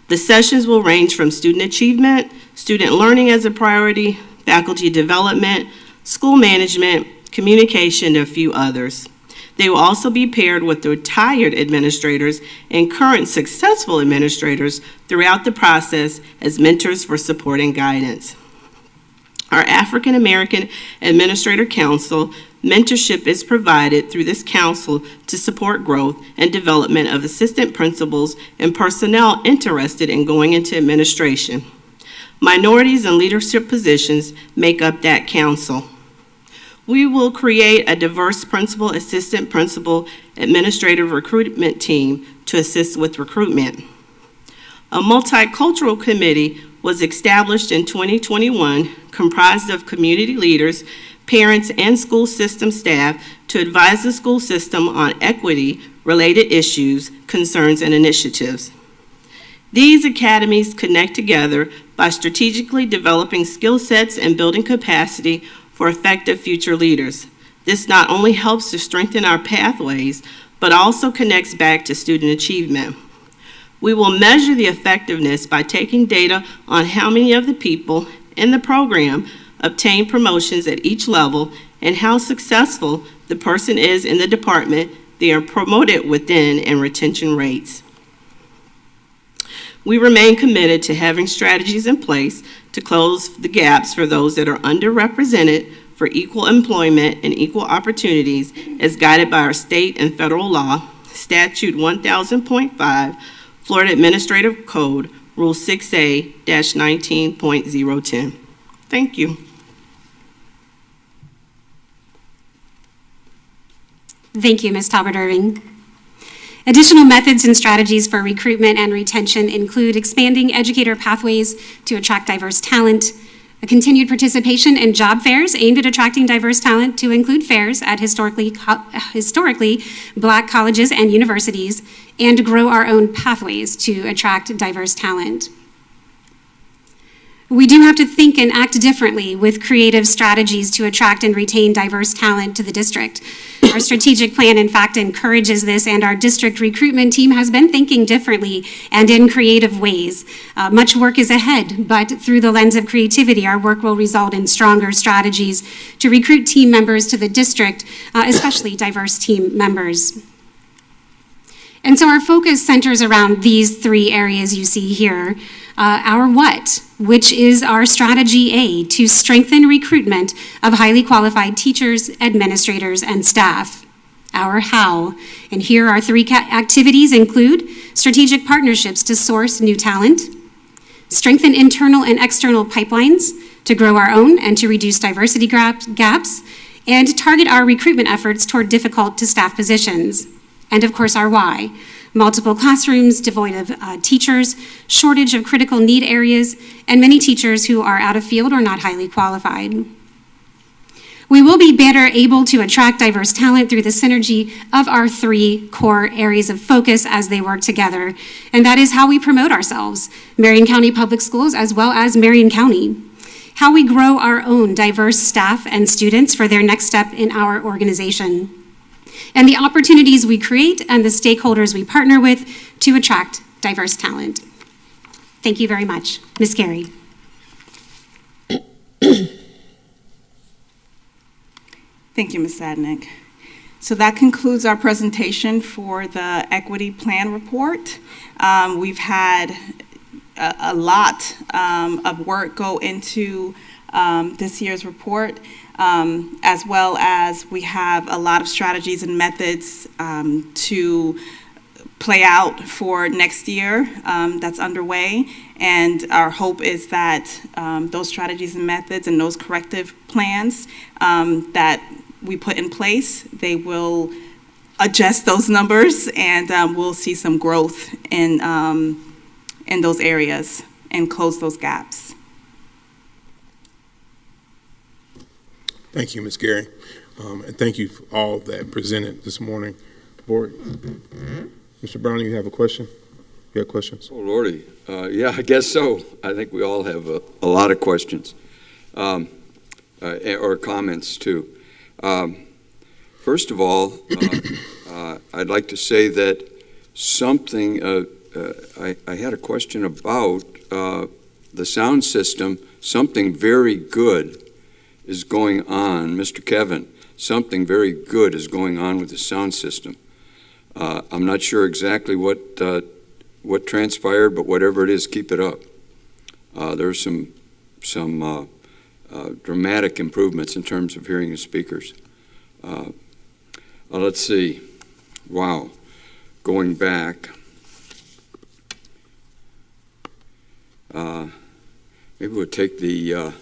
The sessions will range from student achievement, student learning as a priority, faculty development, school management, communication, and a few others. They will also be paired with retired administrators and current successful administrators throughout the process as mentors for support and guidance. Our African American Administrator Council mentorship is provided through this council to support growth and development of assistant principals and personnel interested in going into administration. Minorities in leadership positions make up that council. We will create a diverse principal, assistant principal, administrative recruitment team to assist with recruitment. A multicultural committee was established in 2021, comprised of community leaders, parents, and school system staff to advise the school system on equity-related issues, concerns, and initiatives. These academies connect together by strategically developing skill sets and building capacity for effective future leaders. This not only helps to strengthen our pathways, but also connects back to student achievement. We will measure the effectiveness by taking data on how many of the people in the program obtain promotions at each level and how successful the person is in the department they are promoted within and retention rates. We remain committed to having strategies in place to close the gaps for those that are underrepresented for equal employment and equal opportunities as guided by our state and federal law, Statute 1000.5, Florida Administrative Code, Rule 6A-19.010. Thank you. Thank you, Ms. Talbert-Irving. Additional methods and strategies for recruitment and retention include expanding educator pathways to attract diverse talent, a continued participation in job fairs aimed at attracting diverse talent to include fairs at historically Black colleges and universities, and grow our own pathways to attract diverse talent. We do have to think and act differently with creative strategies to attract and retain diverse talent to the district. Our strategic plan, in fact, encourages this, and our district recruitment team has been thinking differently and in creative ways. Much work is ahead, but through the lens of creativity, our work will result in stronger strategies to recruit team members to the district, especially diverse team members. And so our focus centers around these three areas you see here. Our what, which is our strategy A, to strengthen recruitment of highly qualified teachers, administrators, and staff. Our how, and here our three activities include strategic partnerships to source new talent, strengthen internal and external pipelines to grow our own and to reduce diversity gaps, and target our recruitment efforts toward difficult to staff positions. And of course, our why. Multiple classrooms devoid of teachers, shortage of critical need areas, and many teachers who are out of field or not highly qualified. We will be better able to attract diverse talent through the synergy of our three core areas of focus as they work together, and that is how we promote ourselves, Marion County Public Schools as well as Marion County, how we grow our own diverse staff and students for their next step in our organization, and the opportunities we create and the stakeholders we partner with to attract diverse talent. Thank you very much. Ms. Carey. Thank you, Ms. Sadnick. So that concludes our presentation for the Equity Plan Report. We've had a lot of work go into this year's report, as well as we have a lot of strategies and methods to play out for next year that's underway. And our hope is that those strategies and methods and those corrective plans that we put in place, they will adjust those numbers, and we'll see some growth in those areas and close those gaps. Thank you, Ms. Gary, and thank you for all that presented this morning. Board, Mr. Brown, you have a question? You have questions? Oh, Lordy. Yeah, I guess so. I think we all have a lot of questions or comments, too. First of all, I'd like to say that something, I had a question about the sound system. Something very good is going on. Mr. Kevin, something very good is going on with the sound system. I'm not sure exactly what transpired, but whatever it is, keep it up. There's some dramatic improvements in terms of hearing the speakers. Let's see. Wow. Going back. Maybe we'll take the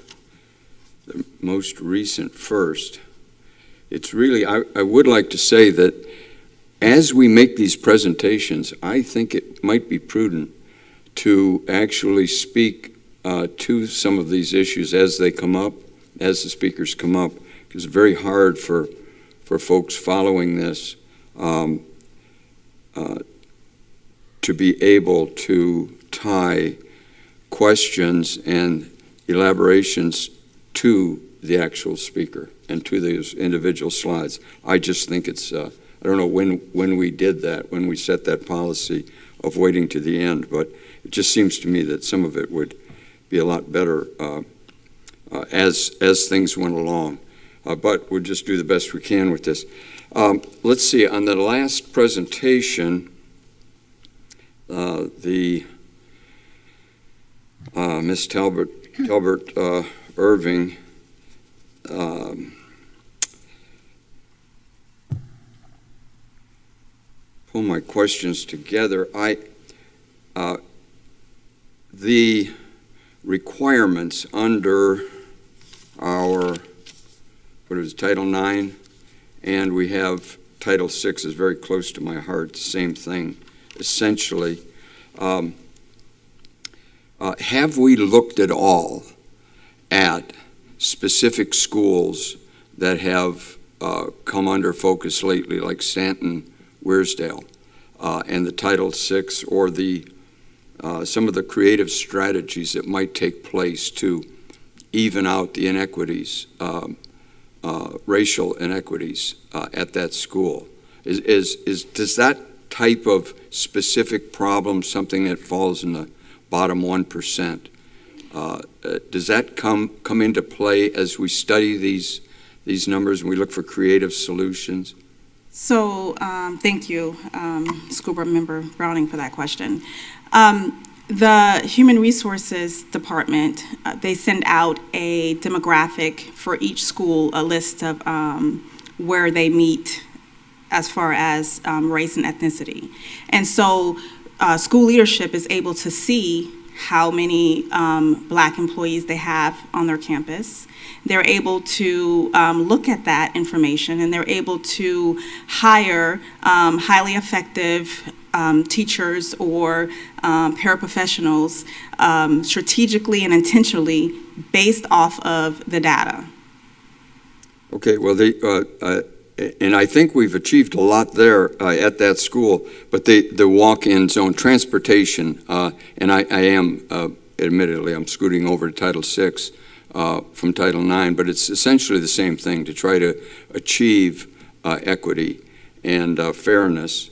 most recent first. It's really, I would like to say that as we make these presentations, I think it might be prudent to actually speak to some of these issues as they come up, as the speakers come up, because it's very hard for folks following this to be able to tie questions and elaborations to the actual speaker and to those individual slides. I just think it's, I don't know when we did that, when we set that policy of waiting to the end, but it just seems to me that some of it would be a lot better as things went along. But we'll just do the best we can with this. Let's see, on the last presentation, Ms. Talbert Irving pull my questions together. The requirements under our, Title IX, and we have Title VI is very close to my heart, the same thing, essentially. Have we looked at all at specific schools that have come under focus lately, like Stanton, Weirsdale, and the Title VI, or some of the creative strategies that might take place to even out the inequities, racial inequities at that school? Does that type of specific problem something that falls in the bottom 1%? Does that come into play as we study these numbers and we look for creative solutions? So, thank you, School Board Member Browning, for that question. The Human Resources Department, they send out a demographic for each school, a list of where they meet as far as race and ethnicity. And so school leadership is able to see how many Black employees they have on their campus. They're able to look at that information, and they're able to hire highly effective teachers or paraprofessionals strategically and intentionally based off of the data. Okay, well, and I think we've achieved a lot there at that school, but the walk-in zone transportation, and I am, admittedly, I'm scooting over to Title VI from Title IX, but it's essentially the same thing to try to achieve equity and fairness,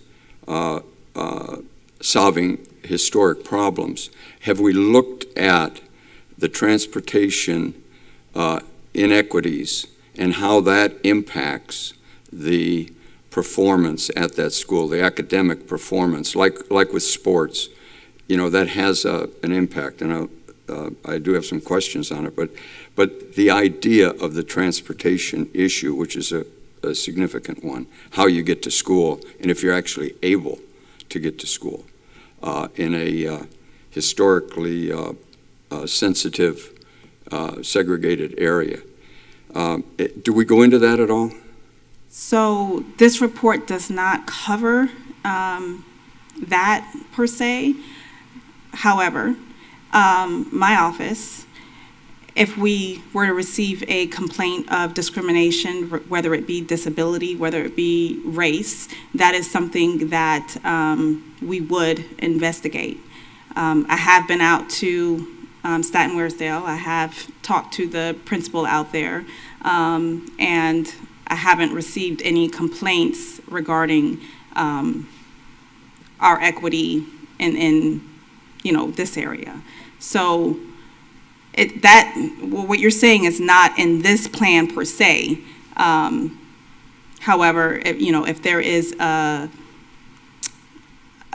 solving historic problems. Have we looked at the transportation inequities and how that impacts the performance at that school, the academic performance, like with sports? That has an impact, and I do have some questions on it, but the idea of the transportation issue, which is a significant one, how you get to school, and if you're actually able to get to school in a historically sensitive, segregated area. Do we go into that at all? So this report does not cover that per se. However, my office, if we were to receive a complaint of discrimination, whether it be disability, whether it be race, that is something that we would investigate. I have been out to Stanton Weirsdale. I have talked to the principal out there, and I haven't received any complaints regarding our equity in this area. So what you're saying is not in this plan per se. However, if there is a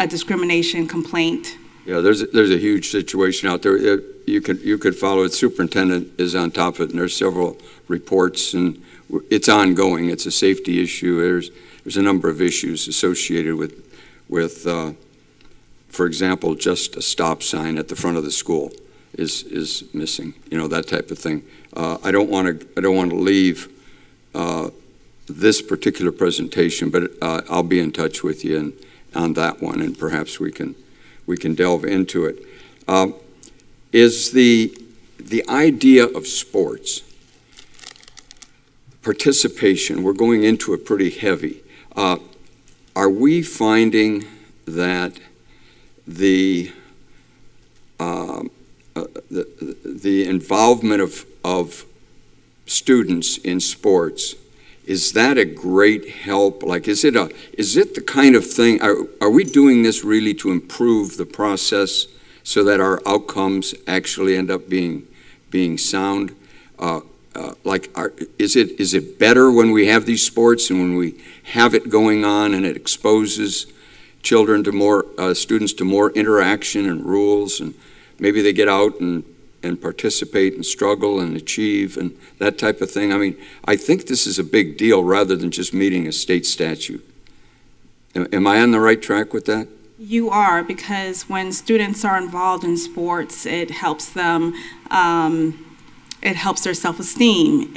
discrimination complaint. Yeah, there's a huge situation out there. You could follow it. Superintendent is on top of it, and there's several reports, and it's ongoing. It's a safety issue. There's a number of issues associated with for example, just a stop sign at the front of the school is missing. That type of thing. I don't want to leave this particular presentation, but I'll be in touch with you on that one, and perhaps we can delve into it. is the idea of sports. Participation, we're going into it pretty heavy. Are we finding that the involvement of students in sports, is that a great help? Like, is it the kind of thing, are we doing this really to improve the process so that our outcomes actually end up being sound? Is it better when we have these sports and when we have it going on and it exposes children to more, students to more interaction and rules, and maybe they get out and participate and struggle and achieve and that type of thing? I mean, I think this is a big deal rather than just meeting a state statute. Am I on the right track with that? You are, because when students are involved in sports, it helps them, it helps their self-esteem.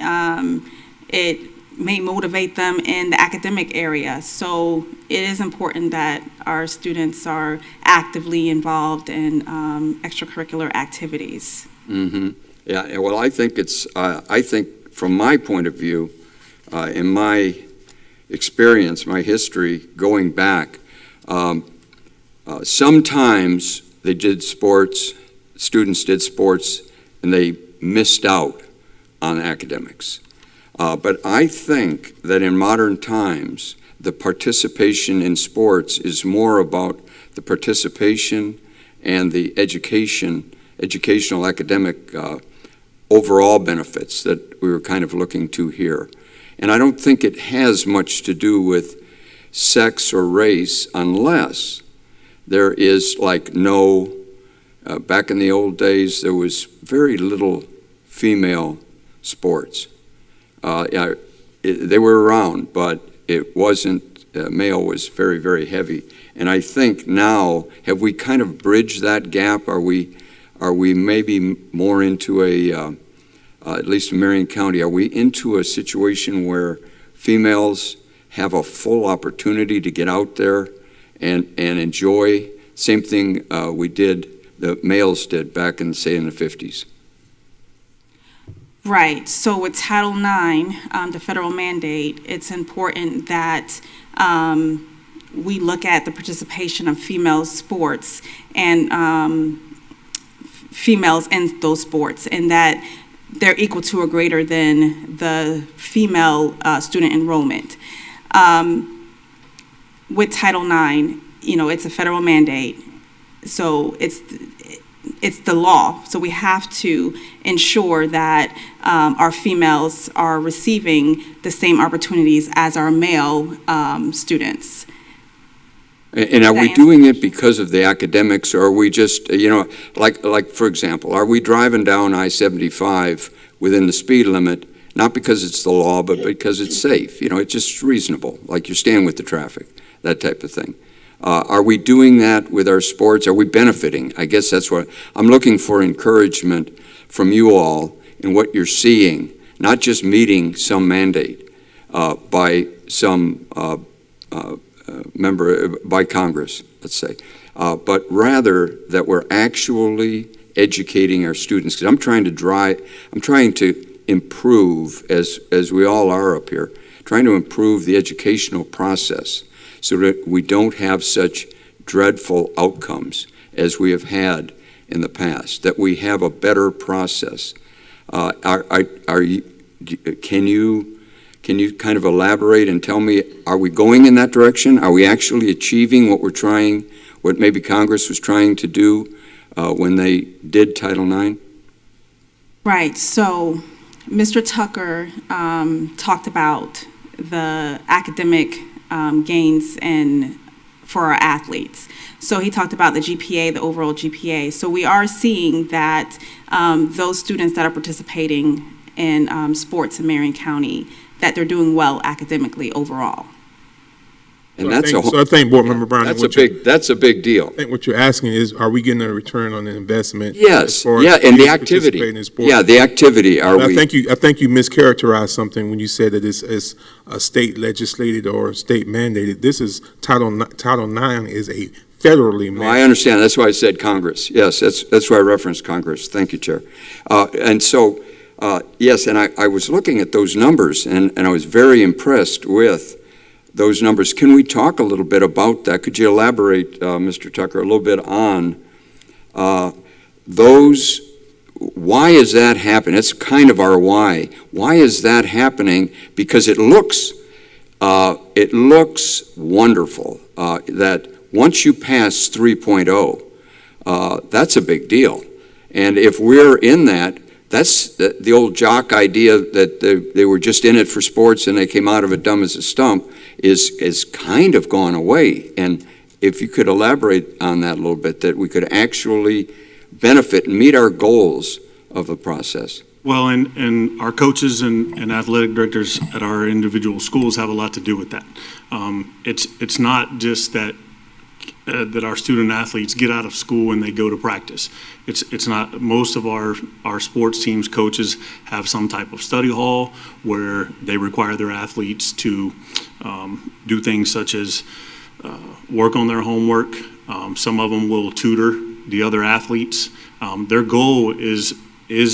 It may motivate them in the academic area. So it is important that our students are actively involved in extracurricular activities. Mm-hmm. Yeah, well, I think I think from my point of view, in my experience, my history going back, sometimes they did sports, students did sports, and they missed out on academics. But I think that in modern times, the participation in sports is more about the participation and the educational academic overall benefits that we were kind of looking to here. And I don't think it has much to do with sex or race unless there is back in the old days, there was very little female sports. They were around, but it wasn't, male was very, very heavy. And I think now, have we kind of bridged that gap? Are we maybe more into at least in Marion County, are we into a situation where females have a full opportunity to get out there and enjoy? Same thing the males did back in, say, in the 50s. Right. So with Title IX, the federal mandate, it's important that we look at the participation of female sports and females in those sports, and that they're equal to or greater than the female student enrollment. With Title IX, it's a federal mandate, so it's the law. So we have to ensure that our females are receiving the same opportunities as our male students. And are we doing it because of the academics, or are we just, like for example, are we driving down I-75 within the speed limit, not because it's the law, but because it's safe? It's just reasonable, like you're staying with the traffic, that type of thing. Are we doing that with our sports? Are we benefiting? I guess that's what I'm looking for, encouragement from you all in what you're seeing, not just meeting some mandate by some member, by Congress, let's say, but rather that we're actually educating our students. Because I'm trying to improve, as we all are up here, trying to improve the educational process so that we don't have such dreadful outcomes as we have had in the past, that we have a better process. Can you kind of elaborate and tell me, are we going in that direction? Are we actually achieving what maybe Congress was trying to do when they did Title IX? Right. So Mr. Tucker talked about the academic gains for our athletes. So he talked about the GPA, the overall GPA. So we are seeing that those students that are participating in sports in Marion County, that they're doing well academically overall. And So I think Board Member Brown, that's a big deal. I think what you're asking is, are we getting a return on the investment? Yes, and the activity. Yeah, the activity. I think you mischaracterized something when you said that it's a state legislated or state mandated. This is Title IX is a federally No, I mandated. understand. That's why I said Congress. Yes, that's why I referenced Congress. Thank you, Chair. And so, yes, and I was looking at those numbers, and I was very impressed with those numbers. Can we talk a little bit about that? Could you elaborate, Mr. Tucker, a little bit on those? Why is that happening? It's kind of our why. Why is that happening? Because it looks wonderful that once you pass 3.0, that's a big deal. And if we're in that, that's the old jock idea that they were just in it for sports and they came out of it dumb as a stump is kind of gone away. And if you could elaborate on that a little bit, that we could actually benefit and meet our goals of the process. Well, and our coaches and athletic directors at our individual schools have a lot to do with that. It's not just that our student athletes get out of school and they go to practice. It's not. Most of our sports teams coaches have some type of study hall where they require their athletes to do things such as work on their homework. Some of them will tutor the other athletes. Their goal is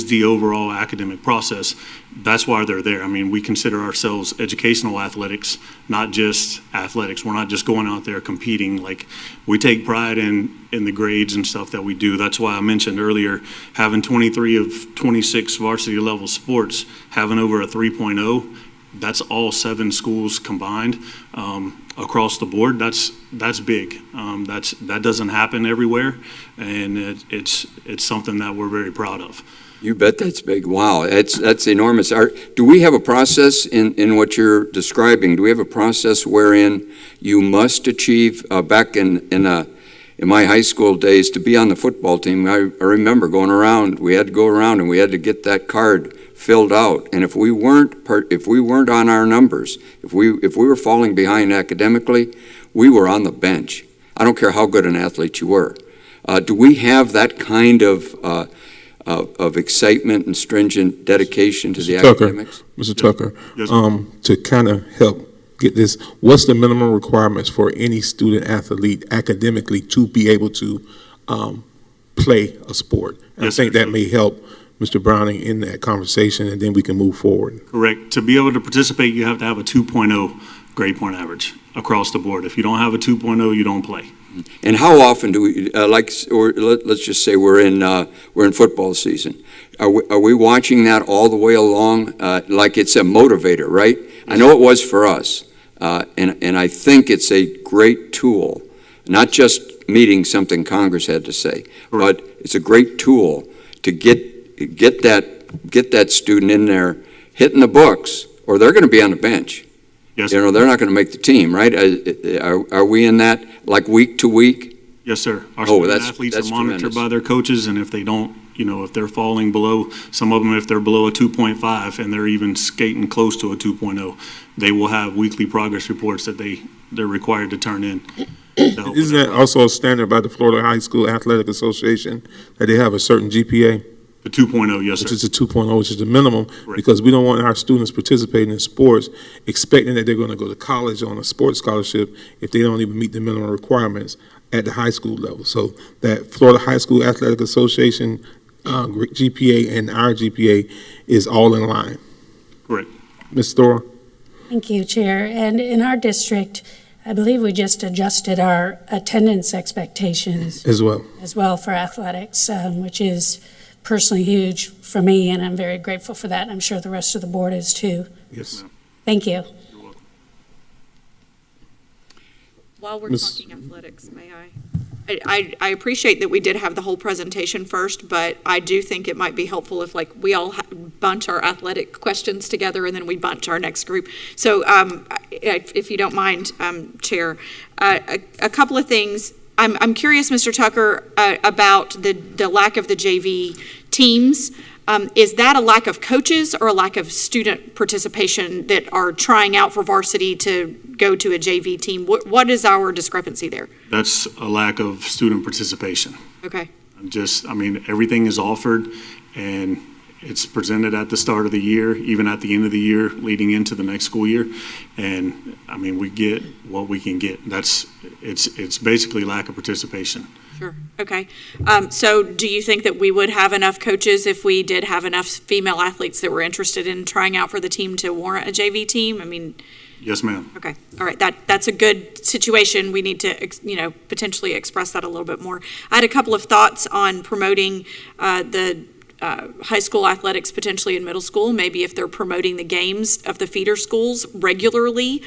the overall academic process. That's why they're there. I mean, we consider ourselves educational athletics, not just athletics. We're not just going out there competing. Like, we take pride in the grades and stuff that we do. That's why I mentioned earlier, having 23 of 26 varsity level sports, having over a 3.0, that's all 7 schools combined across the board. That's big. That doesn't happen everywhere, and it's something that we're very proud of. You bet that's big. Wow, that's enormous. Do we have a process in what you're describing? Do we have a process wherein you must achieve, back in my high school days, to be on the football team, I remember going around, we had to go around and we had to get that card filled out. And if we weren't on our numbers, if we were falling behind academically, we were on the bench. I don't care how good an athlete you were. Do we have that kind of excitement and stringent dedication to the academics? Mr. Tucker, to kind of help get this, what's the minimum requirements for any student athlete academically to be able to play a sport? And Yes, I think sir. that may help Mr. Browning in that conversation, and then we can move forward. Correct. To be able to participate, you have to have a 2.0 grade point average across the board. If you don't have a 2.0, you don't play. And how often do we, let's just say we're in football season. Are we watching that all the way along? Like it's a motivator, right? I know it was for us. And I think it's a great tool, not just meeting something Congress had to say, but it's a great tool to get that student in there hitting the books, or they're going to be on the bench. Yes, You know, they're not going to make the team, right? Are we in that, like, week to week? Yes, sir. Our Oh, student athletes that's are monitored tremendous. by their coaches, and if they don't, if they're falling below, some of them, if they're below a 2.5 and they're even skating close to a 2.0, they will have weekly progress reports that they're required to turn in. Isn't that also a standard by the Florida High School Athletic Association, that they have a certain GPA? The 2.0, yes, Which sir. is a 2.0, which is the minimum, Right. because we don't want our students participating in sports expecting that they're going to go to college on a sports scholarship if they don't even meet the minimum requirements at the high school level. So that Florida High School Athletic Association GPA and our GPA is all in line. Correct. Ms. Thor? Thank you, Chair. And in our district, I believe we just adjusted our attendance expectations As well. for athletics, which is personally huge for me, and I'm very grateful for that. I'm sure the rest of the board is too. Yes. Thank you. While we're Miss- talking athletics, may I? I appreciate that we did have the whole presentation first, but I do think it might be helpful if, like, we all bunch our athletic questions together and then we bunch our next group. So if you don't mind, Chair, a couple of things. I'm curious, Mr. Tucker, about the lack of the JV teams. Is that a lack of coaches or a lack of student participation that are trying out for varsity to go to a JV team? What is our discrepancy there? That's a lack of student participation. Okay. Everything is offered, and It's presented at the start of the year, even at the end of the year, leading into the next school year. And, I mean, we get what we can get. It's basically lack of participation. Sure, okay. So do you think that we would have enough coaches if we did have enough female athletes that were interested in trying out for the team to warrant a JV team? I mean, Yes, ma'am. okay, all right, that's a good situation. We need to, potentially express that a little bit more. I had a couple of thoughts on promoting the high school athletics potentially in middle school, maybe if they're promoting the games of the feeder schools regularly,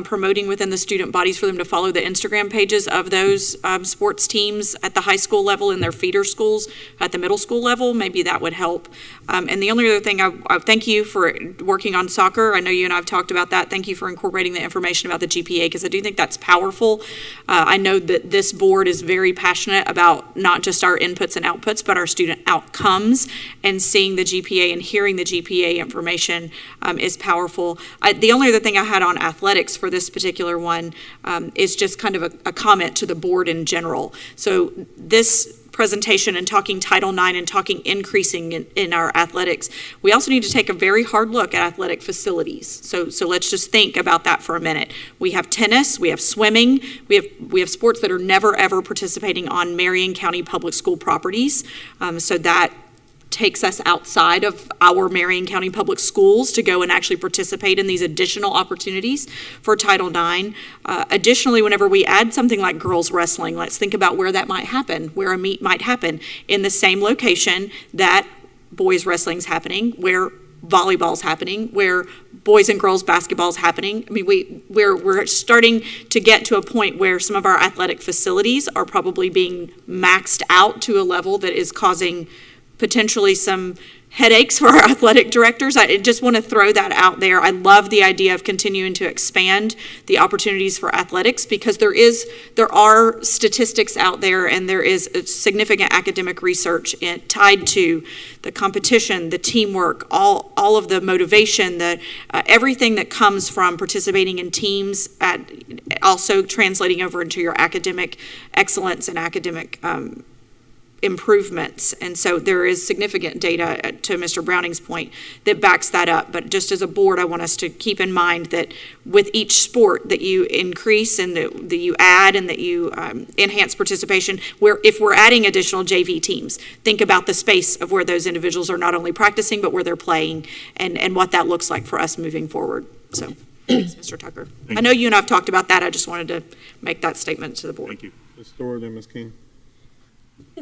promoting within the student bodies for them to follow the Instagram pages of those sports teams at the high school level in their feeder schools at the middle school level, maybe that would help. And the only other thing, I thank you for working on soccer. I know you and I have talked about that. Thank you for incorporating the information about the GPA because I do think that's powerful. I know that this board is very passionate about not just our inputs and outputs, but our student outcomes. And seeing the GPA and hearing the GPA information is powerful. The only other thing I had on athletics for this particular one is just kind of a comment to the board in general. So this presentation and talking Title IX and talking increasing in our athletics, we also need to take a very hard look at athletic facilities. So let's just think about that for a minute. We have tennis, we have swimming, we have sports that are never ever participating on Marion County public school properties. So that takes us outside of our Marion County Public Schools to go and actually participate in these additional opportunities for Title IX. Additionally, whenever we add something like girls wrestling, let's think about where that might happen, where a meet might happen in the same location that boys wrestling's happening, where volleyball's happening, where boys and girls basketball's happening. I mean, we're starting to get to a point where some of our athletic facilities are probably being maxed out to a level that is causing potentially some headaches for our athletic directors. I just want to throw that out there. I love the idea of continuing to expand the opportunities for athletics because there are statistics out there and there is a significant academic research tied to the competition, the teamwork, all of the motivation, everything that comes from participating in teams, also translating over into your academic excellence and academic improvements. And so there is significant data, to Mr. Browning's point, that backs that up. But just as a board, I want us to keep in mind that with each sport that you increase and that you add and that you enhance participation, if we're adding additional JV teams, think about the space of where those individuals are not only practicing, but where they're playing and what that looks like for us moving forward. So, thanks, Mr. Tucker. I know you and I have talked about that. I just wanted to make that statement to the board. Thank you. Ms. Thornton and Ms. King.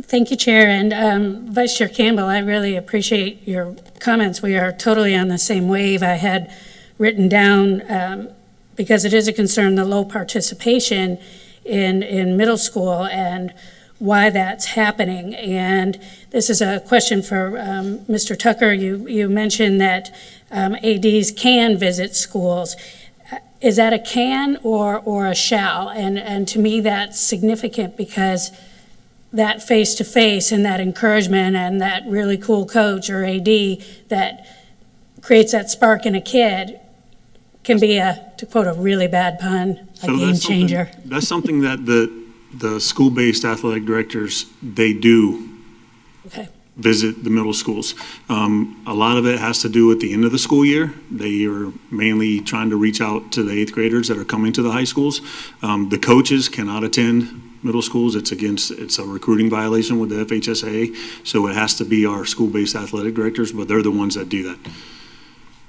Thank you, Chair. And Vice Chair Campbell, I really appreciate your comments. We are totally on the same wave. I had written down, because it is a concern, the low participation in middle school and why that's happening. And this is a question for Mr. Tucker. You mentioned that ADs can visit schools. Is that a can or a shall? And to me, that's significant because that face-to-face and that encouragement and that really cool coach or AD that creates that spark in a kid can be to quote a really bad pun, a game changer. That's something that the school-based athletic directors, they do visit the middle schools. A lot of it has to do with the end of the school year. They are mainly trying to reach out to the 8th graders that are coming to the high schools. The coaches cannot attend middle schools. It's a recruiting violation with the FHSAA, so it has to be our school-based athletic directors, but they're the ones that do that.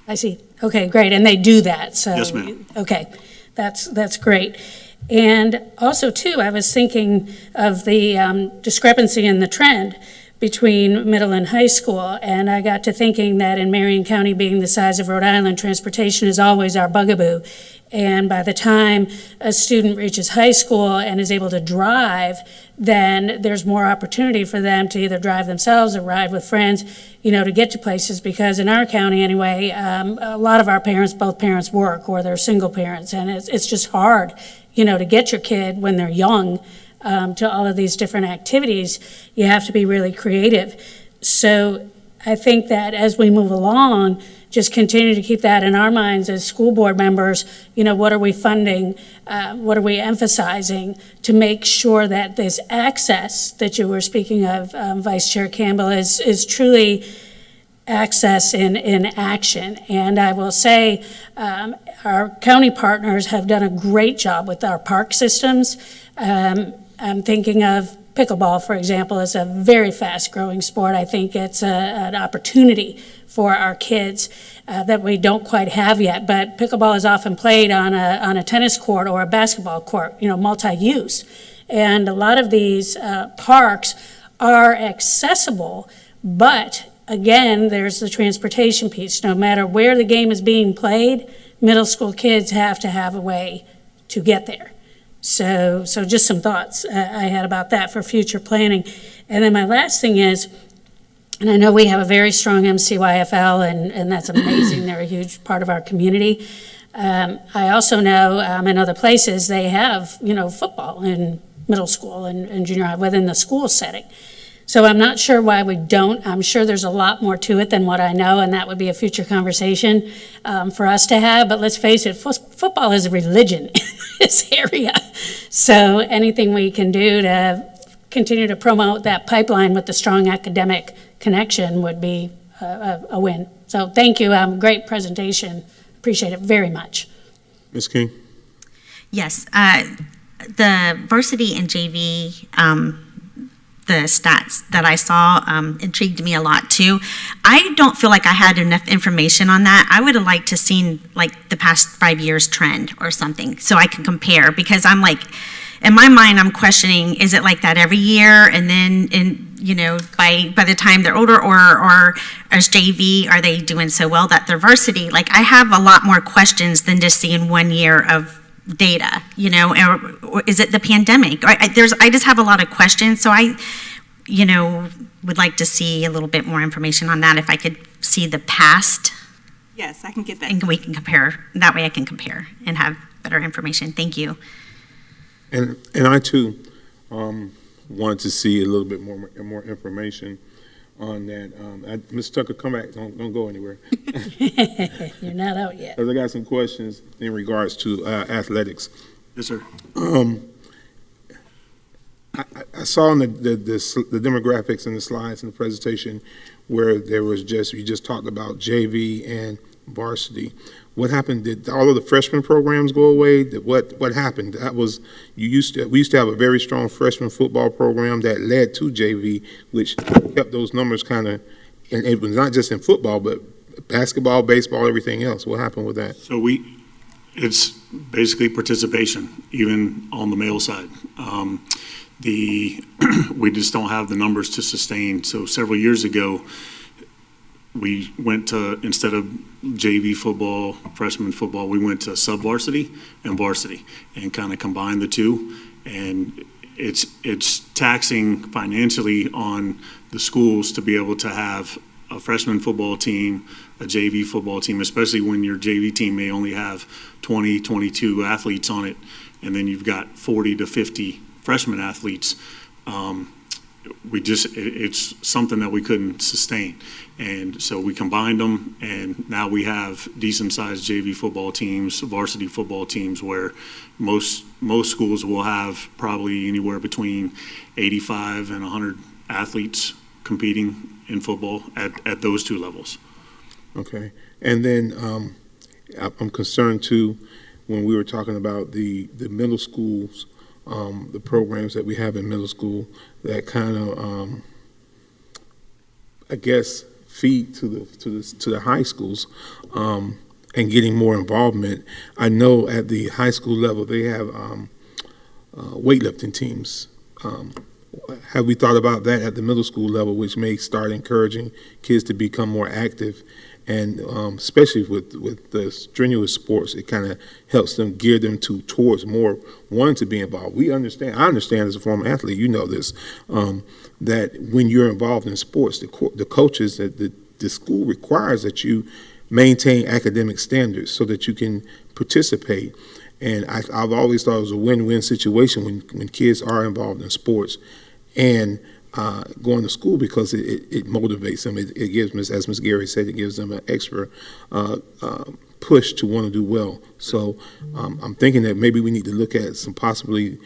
I see. Okay, great. And they do that. So yes, ma'am. Okay, that's great. And also, too, I was thinking of the discrepancy in the trend between middle and high school, and I got to thinking that in Marion County, being the size of Rhode Island, transportation is always our bugaboo. And by the time a student reaches high school and is able to drive, then there's more opportunity for them to either drive themselves or ride with friends, to get to places. Because in our county anyway, a lot of our parents, both parents work or they're single parents, and it's just hard, to get your kid when they're young to all of these different activities. You have to be really creative. So I think that as we move along, just continue to keep that in our minds as school board members. What are we funding? What are we emphasizing to make sure that this access that you were speaking of, Vice Chair Campbell, is truly access in action. And I will say, our county partners have done a great job with our park systems. I'm thinking of pickleball, for example, is a very fast-growing sport. I think it's an opportunity for our kids that we don't quite have yet. But pickleball is often played on a tennis court or a basketball court, multi-use. And a lot of these parks are accessible, but again, there's the transportation piece. No matter where the game is being played, middle school kids have to have a way to get there. So just some thoughts I had about that for future planning. And then my last thing is, and I know we have a very strong MCYFL, and that's amazing. They're a huge part of our community. I also know in other places they have, football in middle school and junior high within the school setting. So I'm not sure why we don't. I'm sure there's a lot more to it than what I know, and that would be a future conversation for us to have. But let's face it, football is a religion in this area. So anything we can do to continue to promote that pipeline with the strong academic connection would be a win. So thank you. Great presentation. Appreciate it very much. Ms. King? Yes. The varsity and JV the stats that I saw intrigued me a lot too. I don't feel like I had enough information on that. I would have liked to seen like the past 5 years trend or something so I can compare, because I'm like, in my mind, I'm questioning, is it like that every year? And then by the time they're older, or as JV, are they doing so well that they're varsity? Like, I have a lot more questions than just seeing 1 year of data, or is it the pandemic? I just have a lot of questions, so I, would like to see a little bit more information on that. If I could see the past, Yes, I can get that. and we can compare. That way, I can compare and have better information. Thank you. And I too wanted to see a little bit more information on that. Ms. Tucker, come back. Don't go anywhere. You're not out yet. Because I got some questions in regards to athletics. Yes, sir. I saw in the demographics and the slides in the presentation where you just talked about JV and varsity. What happened? Did all of the freshman programs go away? What happened? We used to have a very strong freshman football program that led to JV, which kept those numbers kind of, and it was not just in football, but basketball, baseball, everything else. What happened with that? So it's basically participation, even on the male side. We just don't have the numbers to sustain. So several years ago, we went to, instead of JV football, freshman football, we went to sub-varsity and varsity and kind of combined the two. And it's taxing financially on the schools to be able to have a freshman football team, a JV football team, especially when your JV team may only have 20, 22 athletes on it, and then you've got 40 to 50 freshman athletes. It's something that we couldn't sustain. And so we combined them, and now we have decent-sized JV football teams, varsity football teams, where most schools will have probably anywhere between 85 and 100 athletes competing in football at those two levels. Okay. And then I'm concerned, too, when we were talking about the middle schools, the programs that we have in middle school that kind of, I guess, feed to the high schools and getting more involvement. I know at the high school level they have weightlifting teams. Have we thought about that at the middle school level, which may start encouraging kids to become more active? And especially with the strenuous sports, it kind of helps them, gear them towards more wanting to be involved. I understand as a former athlete, you know this, that when you're involved in sports, the coaches, the school requires that you maintain academic standards so that you can participate. And I've always thought it was a win-win situation when kids are involved in sports and going to school, because it motivates them. It gives them, as Ms. Gary said, it gives them an extra push to want to do well. So I'm thinking that maybe we need to look at some possibly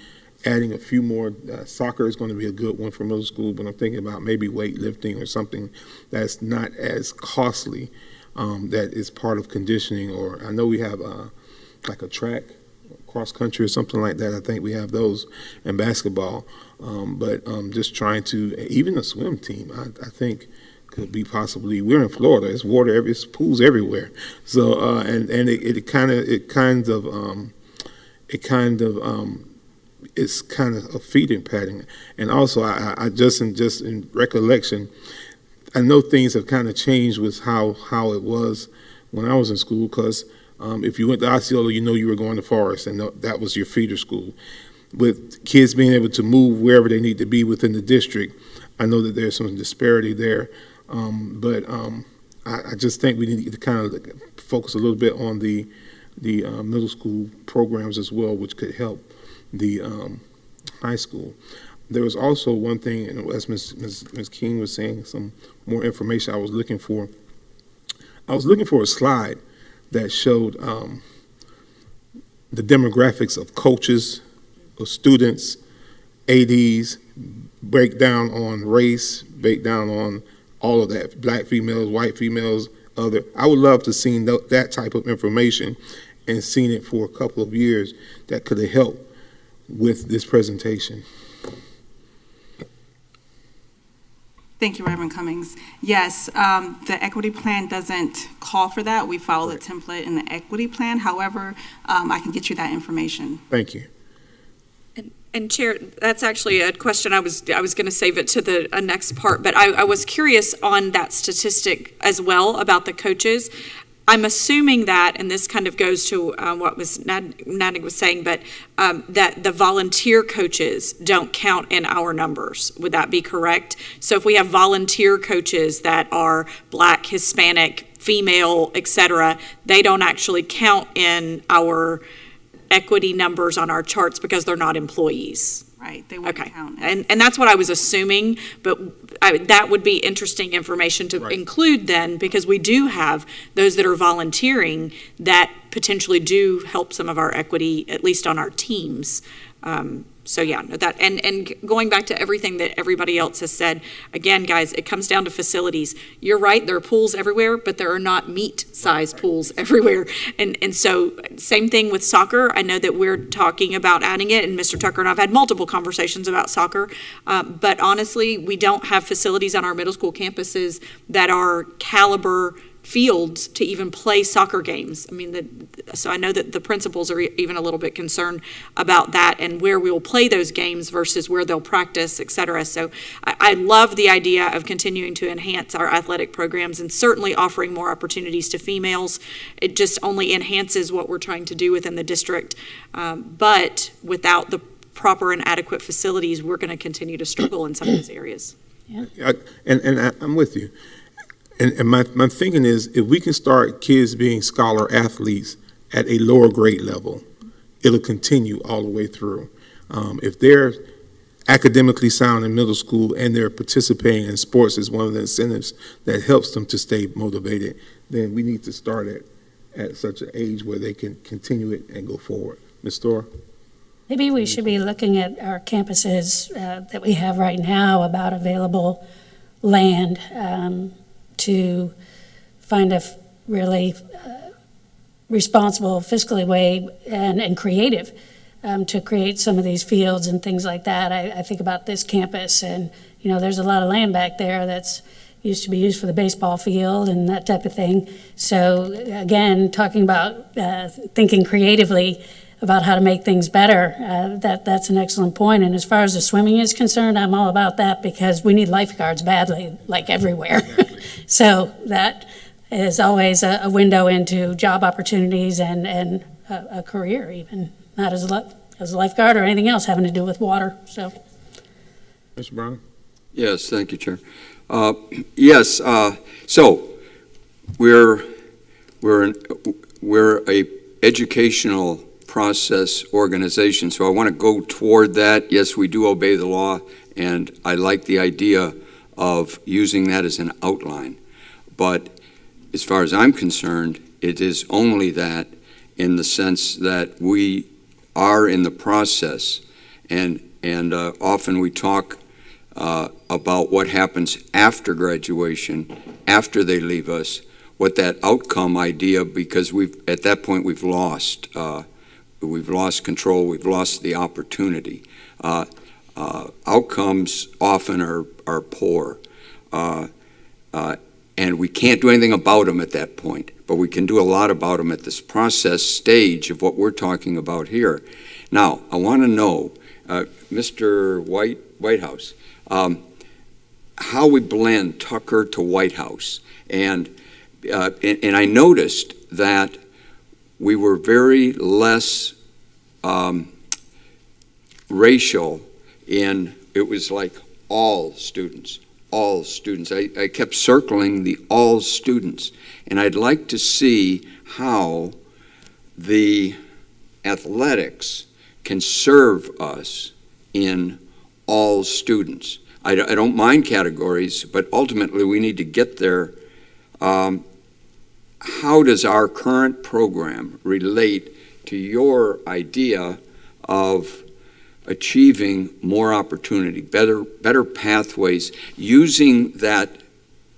adding a few more. Soccer is going to be a good one for middle school, but I'm thinking about maybe weightlifting or something that's not as costly, that is part of conditioning. Or I know we have like a track, cross country or something like that. I think we have those, and basketball. But just trying to, even a swim team, I think could be possibly. We're in Florida. It's water, it's pools everywhere. So and it's kind of a feeding pattern. And also, I just in recollection, I know things have kind of changed with how it was when I was in school. Because if you went to Osceola, you were going to Forest, and that was your feeder school. With kids being able to move wherever they need to be within the district, I know that there's some disparity there. But I just think we need to kind of focus a little bit on the middle school programs as well, which could help the high school. There was also one thing, and as Ms. King was saying, some more information I was looking for. I was looking for a slide that showed the demographics of coaches, of students, ADs, breakdown on race, breakdown on all of that, black females, white females, other. I would love to see that type of information and seen it for a couple of years. That could have helped with this presentation. Thank you, Reverend Cummings. Yes, the equity plan doesn't call for that. We follow the template in the equity plan. However, I can get you that information. Thank you. And Chair, that's actually a question I was going to save it to the next part, but I was curious on that statistic as well about the coaches. I'm assuming that, and this kind of goes to what was Nadig was saying, but that the volunteer coaches don't count in our numbers. Would that be correct? So if we have volunteer coaches that are Black, Hispanic, female, et cetera, they don't actually count in our equity numbers on our charts because they're not employees. Right, they wouldn't Okay. count. And that's what I was assuming, but that would be interesting information to include then, because we do have those that are volunteering that potentially do help some of our equity, at least on our teams. So yeah, that and going back to everything that everybody else has said, again, guys, it comes down to facilities. You're right, there are pools everywhere, but there are not meet-sized pools everywhere. And so same thing with soccer. I know that we're talking about adding it, and Mr. Tucker and I have had multiple conversations about soccer. But honestly, we don't have facilities on our middle school campuses that are caliber fields to even play soccer games. I mean, so I know that the principals are even a little bit concerned about that and where we will play those games versus where they'll practice, et cetera. So I love the idea of continuing to enhance our athletic programs and certainly offering more opportunities to females. It just only enhances what we're trying to do within the district. But without the proper and adequate facilities, we're going to continue to struggle in some of those areas. Yeah. I'm with you. And my thinking is, if we can start kids being scholar athletes at a lower grade level, it'll continue all the way through. If they're academically sound in middle school and they're participating in sports as one of the incentives that helps them to stay motivated, then we need to start at such an age where they can continue it and go forward. Ms. Thor? Maybe we should be looking at our campuses that we have right now about available land to find a really responsible fiscally way and creative to create some of these fields and things like that. I think about this campus, and there's a lot of land back there that's used to be used for the baseball field and that type of thing. So again, talking about thinking creatively about how to make things better, that's an excellent point. And as far as the swimming is concerned, I'm all about that because we need lifeguards badly, like everywhere. So that is always a window into job opportunities and a career, even not as a lifeguard or anything else having to do with water. So, Mr. Brown? Yes, thank you, Chair. Yes, so we're a educational process organization, so I want to go toward that. Yes, we do obey the law, and I like the idea of using that as an outline. But as far as I'm concerned, it is only that in the sense that we are in the process, and often we talk about what happens after graduation, after they leave us, what that outcome idea, because at that point we've lost control, we've lost the opportunity. Outcomes often are poor, and we can't do anything about them at that point, but we can do a lot about them at this process stage of what we're talking about here. Now, I want to know, Mr. Whitehouse, how we blend Tucker to Whitehouse, and I noticed that we were very less racial in, it was like all students. I kept circling the all students, and I'd like to see how the athletics can serve us in all students. I don't mind categories, but ultimately we need to get there. How does our current program relate to your idea of achieving more opportunity, better pathways, using that,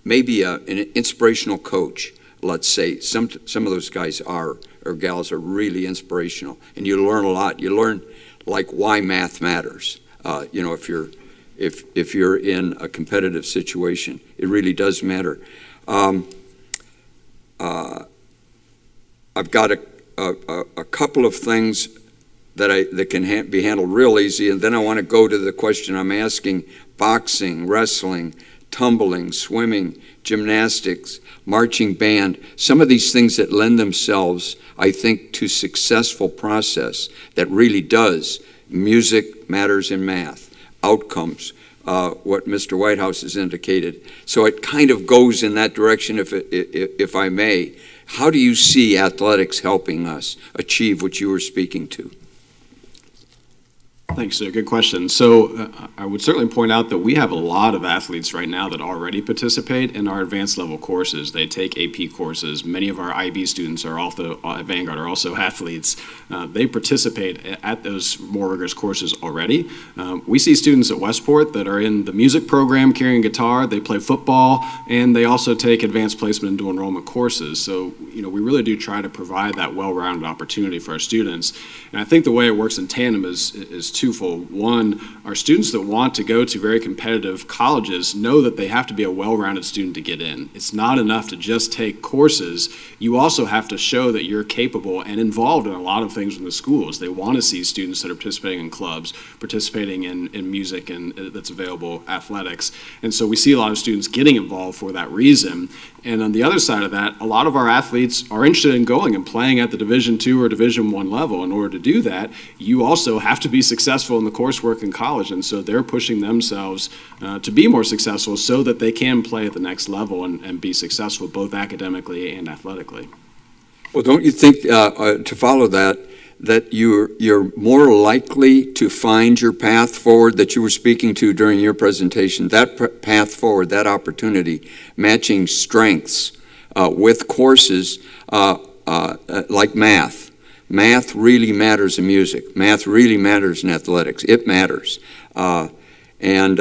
maybe an inspirational coach, let's say. Some of those guys or gals are really inspirational, and you learn a lot. You learn like why math matters. If you're in a competitive situation, it really does matter. I've got a couple of things that can be handled real easy, and then I want to go to the question I'm asking: boxing, wrestling, tumbling, swimming, gymnastics, marching band, some of these things that lend themselves, I think, to successful process that really does. Music matters in math, outcomes, what Mr. Whitehouse has indicated. So it kind of goes in that direction, if I may. How do you see athletics helping us achieve what you were speaking to? Thanks, sir. Good question. So I would certainly point out that we have a lot of athletes right now that already participate in our advanced level courses. They take AP courses. Many of our IB students are also at Vanguard are also athletes. They participate at those more rigorous courses already. We see students at Westport that are in the music program carrying guitar. They play football, and they also take advanced placement and dual enrollment courses. So, we really do try to provide that well-rounded opportunity for our students. And I think the way it works in tandem is twofold. One, our students that want to go to very competitive colleges know that they have to be a well-rounded student to get in. It's not enough to just take courses. You also have to show that you're capable and involved in a lot of things in the schools. They want to see students that are participating in clubs, participating in music and that's available, athletics. And so we see a lot of students getting involved for that reason. And on the other side of that, a lot of our athletes are interested in going and playing at the Division II or Division I level. In order to do that, you also have to be successful in the coursework in college, and so they're pushing themselves to be more successful so that they can play at the next level and be successful both academically and athletically. Well, don't you think, to follow that you're more likely to find your path forward that you were speaking to during your presentation, that path forward, that opportunity, matching strengths with courses like math. Math really matters in music. Math really matters in athletics. It matters. And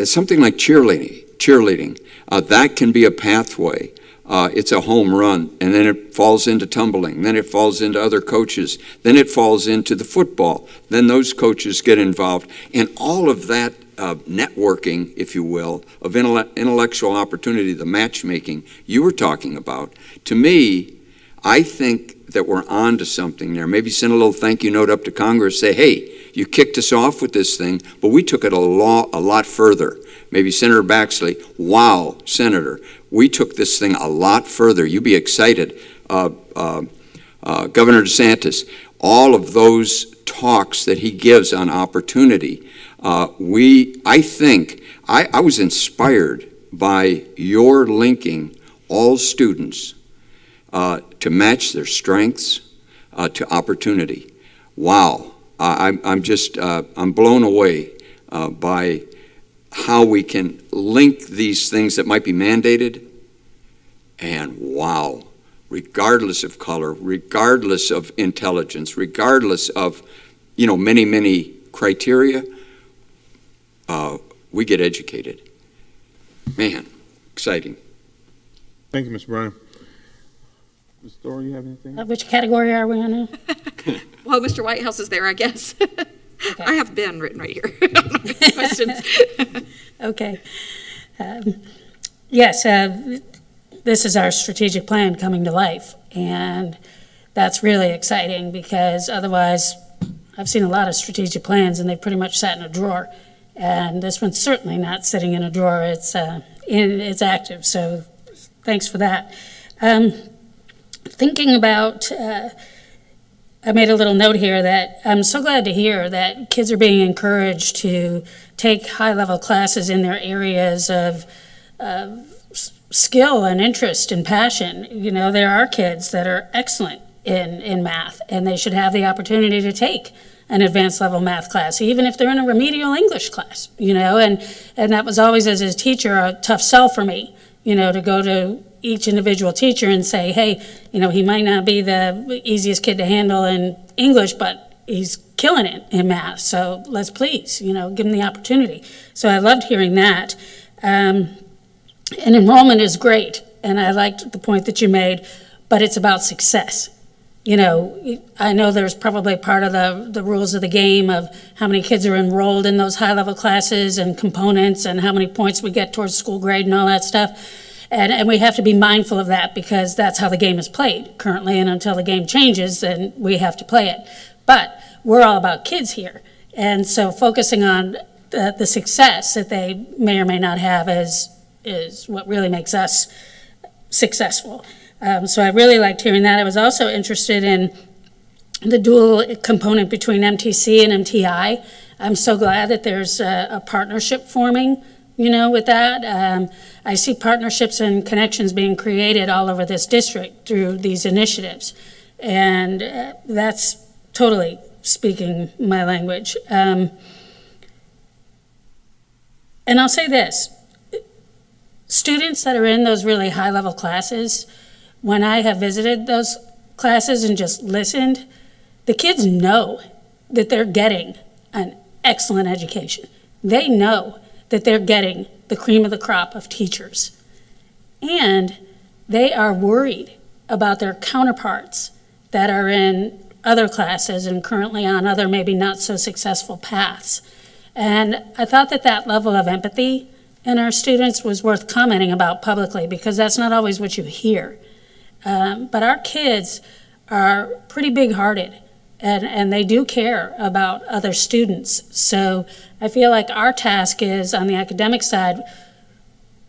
something like cheerleading, that can be a pathway. It's a home run, and then it falls into tumbling, then it falls into other coaches, then it falls into the football, then those coaches get involved, and all of that networking, if you will, of intellectual opportunity, the matchmaking you were talking about. To me, I think that we're on to something there. Maybe send a little thank you note up to Congress, say, hey, you kicked us off with this thing, but we took it a lot further. Maybe Senator Baxley, wow, Senator, we took this thing a lot further. You be excited. Governor DeSantis, all of those talks that he gives on opportunity, I was inspired by your linking all students to match their strengths to opportunity. Wow, I'm blown away by how we can link these things that might be mandated, and wow, regardless of color, regardless of intelligence, regardless of, many criteria, we get educated. Man, exciting. Thank you, Ms. Bryan. Ms. Story, you have anything? Which category are we on now? Well, Mr. Whitehouse is there, I guess. I have Ben written right here. Questions? Okay. Yes, this is our strategic plan coming to life, and that's really exciting because otherwise, I've seen a lot of strategic plans and they've pretty much sat in a drawer. And this one's certainly not sitting in a drawer. It's active, so thanks for that. Thinking about, I made a little note here that I'm so glad to hear that kids are being encouraged to take high-level classes in their areas of skill and interest and passion. You know, there are kids that are excellent in math, and they should have the opportunity to take an advanced level math class, even if they're in a remedial English class, you know, and that was always, as a teacher, a tough sell for me, you know, to go to each individual teacher and say, hey, you know, he might not be the easiest kid to handle in English, but he's killing it in math, so let's please, you know, give him the opportunity. So I loved hearing that. And enrollment is great, and I liked the point that you made, but it's about success. You know, I know there's probably part of the rules of the game of how many kids are enrolled in those high-level classes and components and how many points we get towards school grade and all that stuff. And we have to be mindful of that because that's how the game is played currently, and until the game changes, then we have to play it. But we're all about kids here, and so focusing on the success that they may or may not have is what really makes us successful. So I really liked hearing that. I was also interested in the dual component between MTC and MTI. I'm so glad that there's a partnership forming, you know, with that. I see partnerships and connections being created all over this district through these initiatives. And that's totally speaking my language. And I'll say this, students that are in those really high-level classes, when I have visited those classes and just listened, the kids know that they're getting an excellent education. They know that they're getting the cream of the crop of teachers. And they are worried about their counterparts that are in other classes and currently on other maybe not so successful paths. And I thought that that level of empathy in our students was worth commenting about publicly because that's not always what you hear. But our kids are pretty big-hearted, and they do care about other students. So I feel like our task is, on the academic side,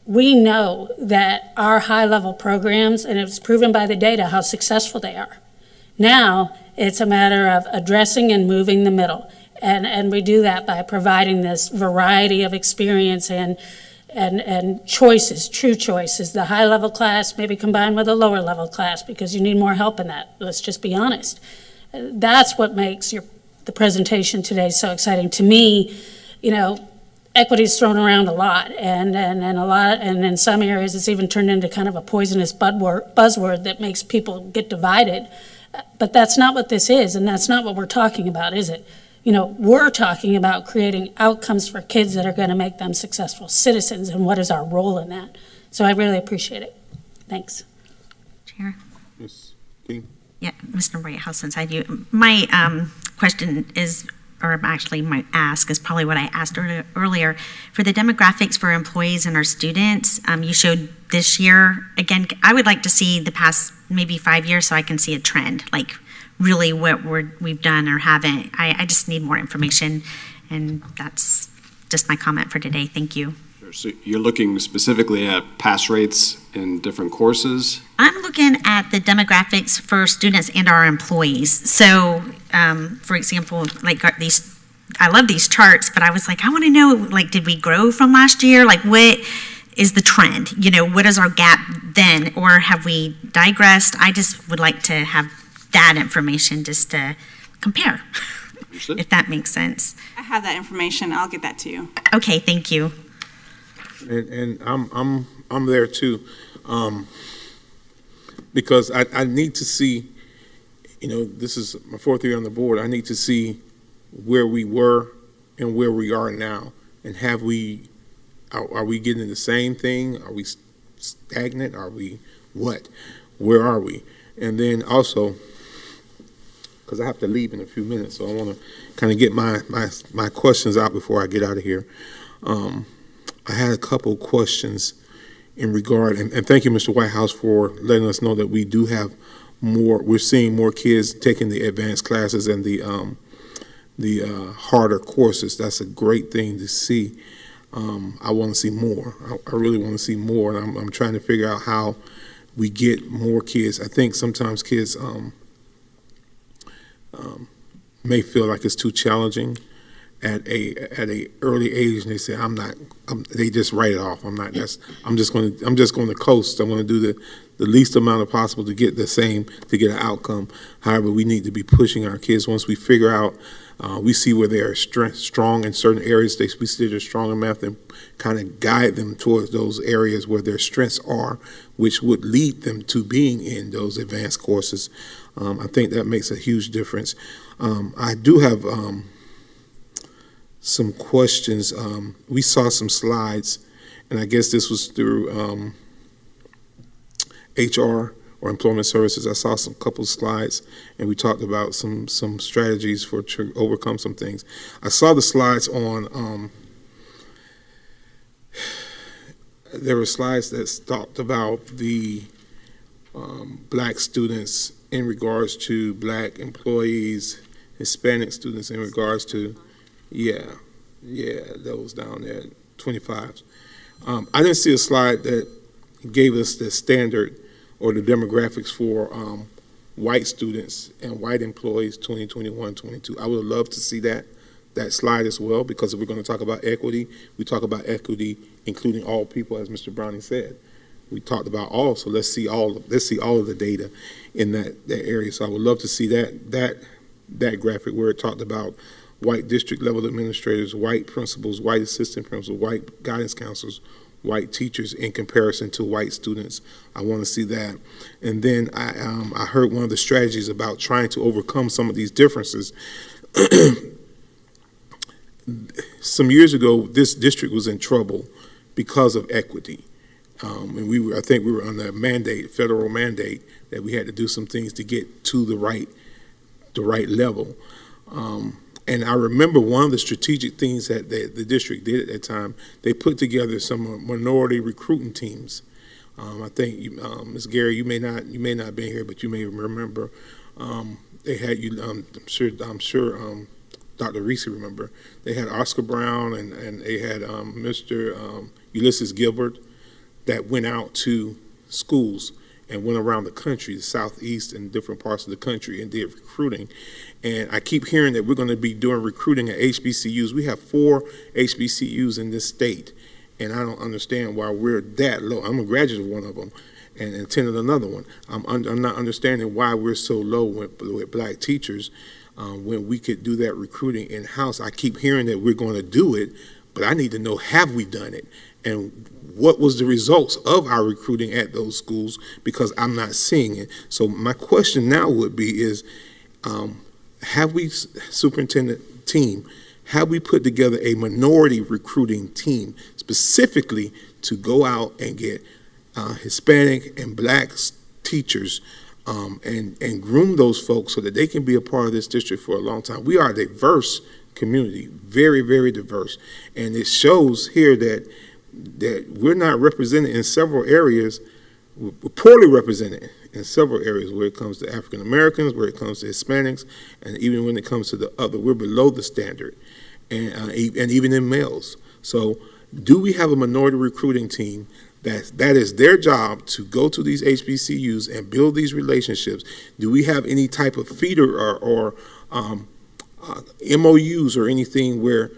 we know that our high-level programs, and it's proven by the data how successful they are. Now, it's a matter of addressing and moving the middle, and we do that by providing this variety of experience and choices, true choices. The high-level class maybe combined with a lower-level class because you need more help in that. Let's just be honest. That's what makes the presentation today so exciting. To me, you know, equity is thrown around a lot, and in some areas it's even turned into kind of a poisonous buzzword that makes people get divided. But that's not what this is, and that's not what we're talking about, is it? You know, we're talking about creating outcomes for kids that are going to make them successful citizens, and what is our role in that? So I really appreciate it. Thanks. Chair? Ms. King? Yeah, Mr. Whitehouse, since I do. My question is, or actually my ask is probably what I asked earlier. For the demographics for employees and our students, you showed this year. Again, I would like to see the past maybe 5 years so I can see a trend, like really what we've done or haven't. I just need more information, and that's just my comment for today. Thank you. Sure. So you're looking specifically at pass rates in different courses? I'm looking at the demographics for students and our employees. So, for example, like these, I love these charts, but I was like, I want to know, like, did we grow from last year? Like, what is the trend? You know, what is our gap then? Or have we digressed? I just would like to have that information just to compare, if that makes sense. I have that information. I'll get that to you. Okay, thank you. And I'm there too, because I need to see, you know, this is my 4th year on the board. I need to see where we were and where we are now? And are we getting the same thing? Are we stagnant? Are we what? Where are we? And then also, because I have to leave in a few minutes, so I want to kind of get my questions out before I get out of here. I had a couple questions in regard, and thank you, Mr. Whitehouse, for letting us know that we do have more. We're seeing more kids taking the advanced classes and the harder courses. That's a great thing to see. I want to see more. I really want to see more, and I'm trying to figure out how we get more kids. I think sometimes kids may feel like it's too challenging at a early age, and they say, they just write it off. I'm just going to coast. I'm going to do the least amount of possible to get to get an outcome. However, we need to be pushing our kids. Once we figure out, we see where they are strong in certain areas. We see they're strong in math, and kind of guide them towards those areas where their strengths are, which would lead them to being in those advanced courses. I think that makes a huge difference. I do have some questions. We saw some slides, and I guess this was through HR or Employment Services. I saw some couple slides, and we talked about some strategies to overcome some things. I saw the slides on. There were slides that talked about the black students in regards to black employees, Hispanic students in regards to, those down there, 25s. I didn't see a slide that gave us the standard or the demographics for white students and white employees 2021, 22. I would love to see that slide as well, because if we're going to talk about equity, we talk about equity including all people, as Mr. Browning said. We talked about all, so let's see all of the data in that area. So I would love to see that graphic where it talked about white district level administrators, white principals, white assistant principals, white guidance counselors, white teachers in comparison to white students. I want to see that. And then I heard one of the strategies about trying to overcome some of these differences. Some years ago, this district was in trouble because of equity. And I think we were on the federal mandate, that we had to do some things to get to the right level. And I remember one of the strategic things that the district did at that time, they put together some minority recruiting teams. I think, Ms. Gary, you may not be here, but you may remember. They had I'm sure Dr. Reese remember. They had Oscar Brown and they had Mr. Ulysses Gilbert that went out to schools and went around the country, the Southeast and different parts of the country, and did recruiting. And I keep hearing that we're going to be doing recruiting at HBCUs. We have 4 HBCUs in this state, and I don't understand why we're that low. I'm a graduate of one of them and attended another one. I'm not understanding why we're so low with black teachers when we could do that recruiting in-house. I keep hearing that we're going to do it, but I need to know, have we done it? And what was the results of our recruiting at those schools, because I'm not seeing it. So my question now would be is, have we, superintendent team, have we put together a minority recruiting team specifically to go out and get Hispanic and black teachers and groom those folks so that they can be a part of this district for a long time? We are a diverse community, very, very diverse. And it shows here that we're not represented in several areas. We're poorly represented in several areas where it comes to African Americans, where it comes to Hispanics, and even when it comes to the other, we're below the standard, and even in males. So do we have a minority recruiting team that is their job to go to these HBCUs and build these relationships? Do we have any type of feeder or MOUs or anything where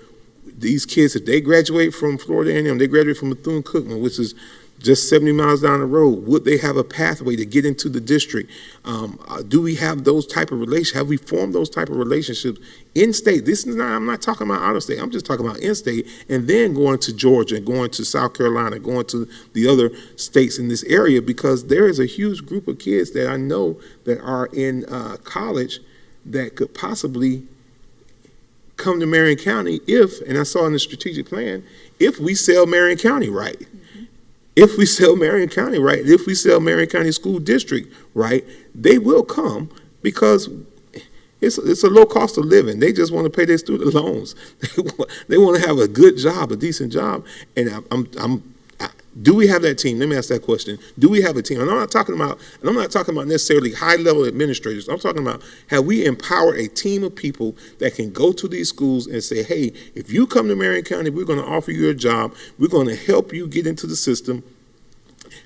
these kids, if they graduate from Florida A&M, they graduate from Bethune-Cookman, which is just 70 miles down the road, would they have a pathway to get into the district? Do we have those type of relationships? Have we formed those type of relationships in-state? I'm not talking about out-of-state. I'm just talking about in-state, and then going to Georgia, going to South Carolina, going to the other states in this area, because there is a huge group of kids that I know that are in college that could possibly come to Marion County if, and I saw in the strategic plan, if we sell Marion County right. If we sell Marion County right, if we sell Marion County School District right, they will come because it's a low cost of living. They just want to pay their student loans. They want to have a good job, a decent job. And do we have that team? Let me ask that question. Do we have a team? And I'm not talking about necessarily high-level administrators. I'm talking about, have we empowered a team of people that can go to these schools and say, hey, if you come to Marion County, we're going to offer you a job. We're going to help you get into the system,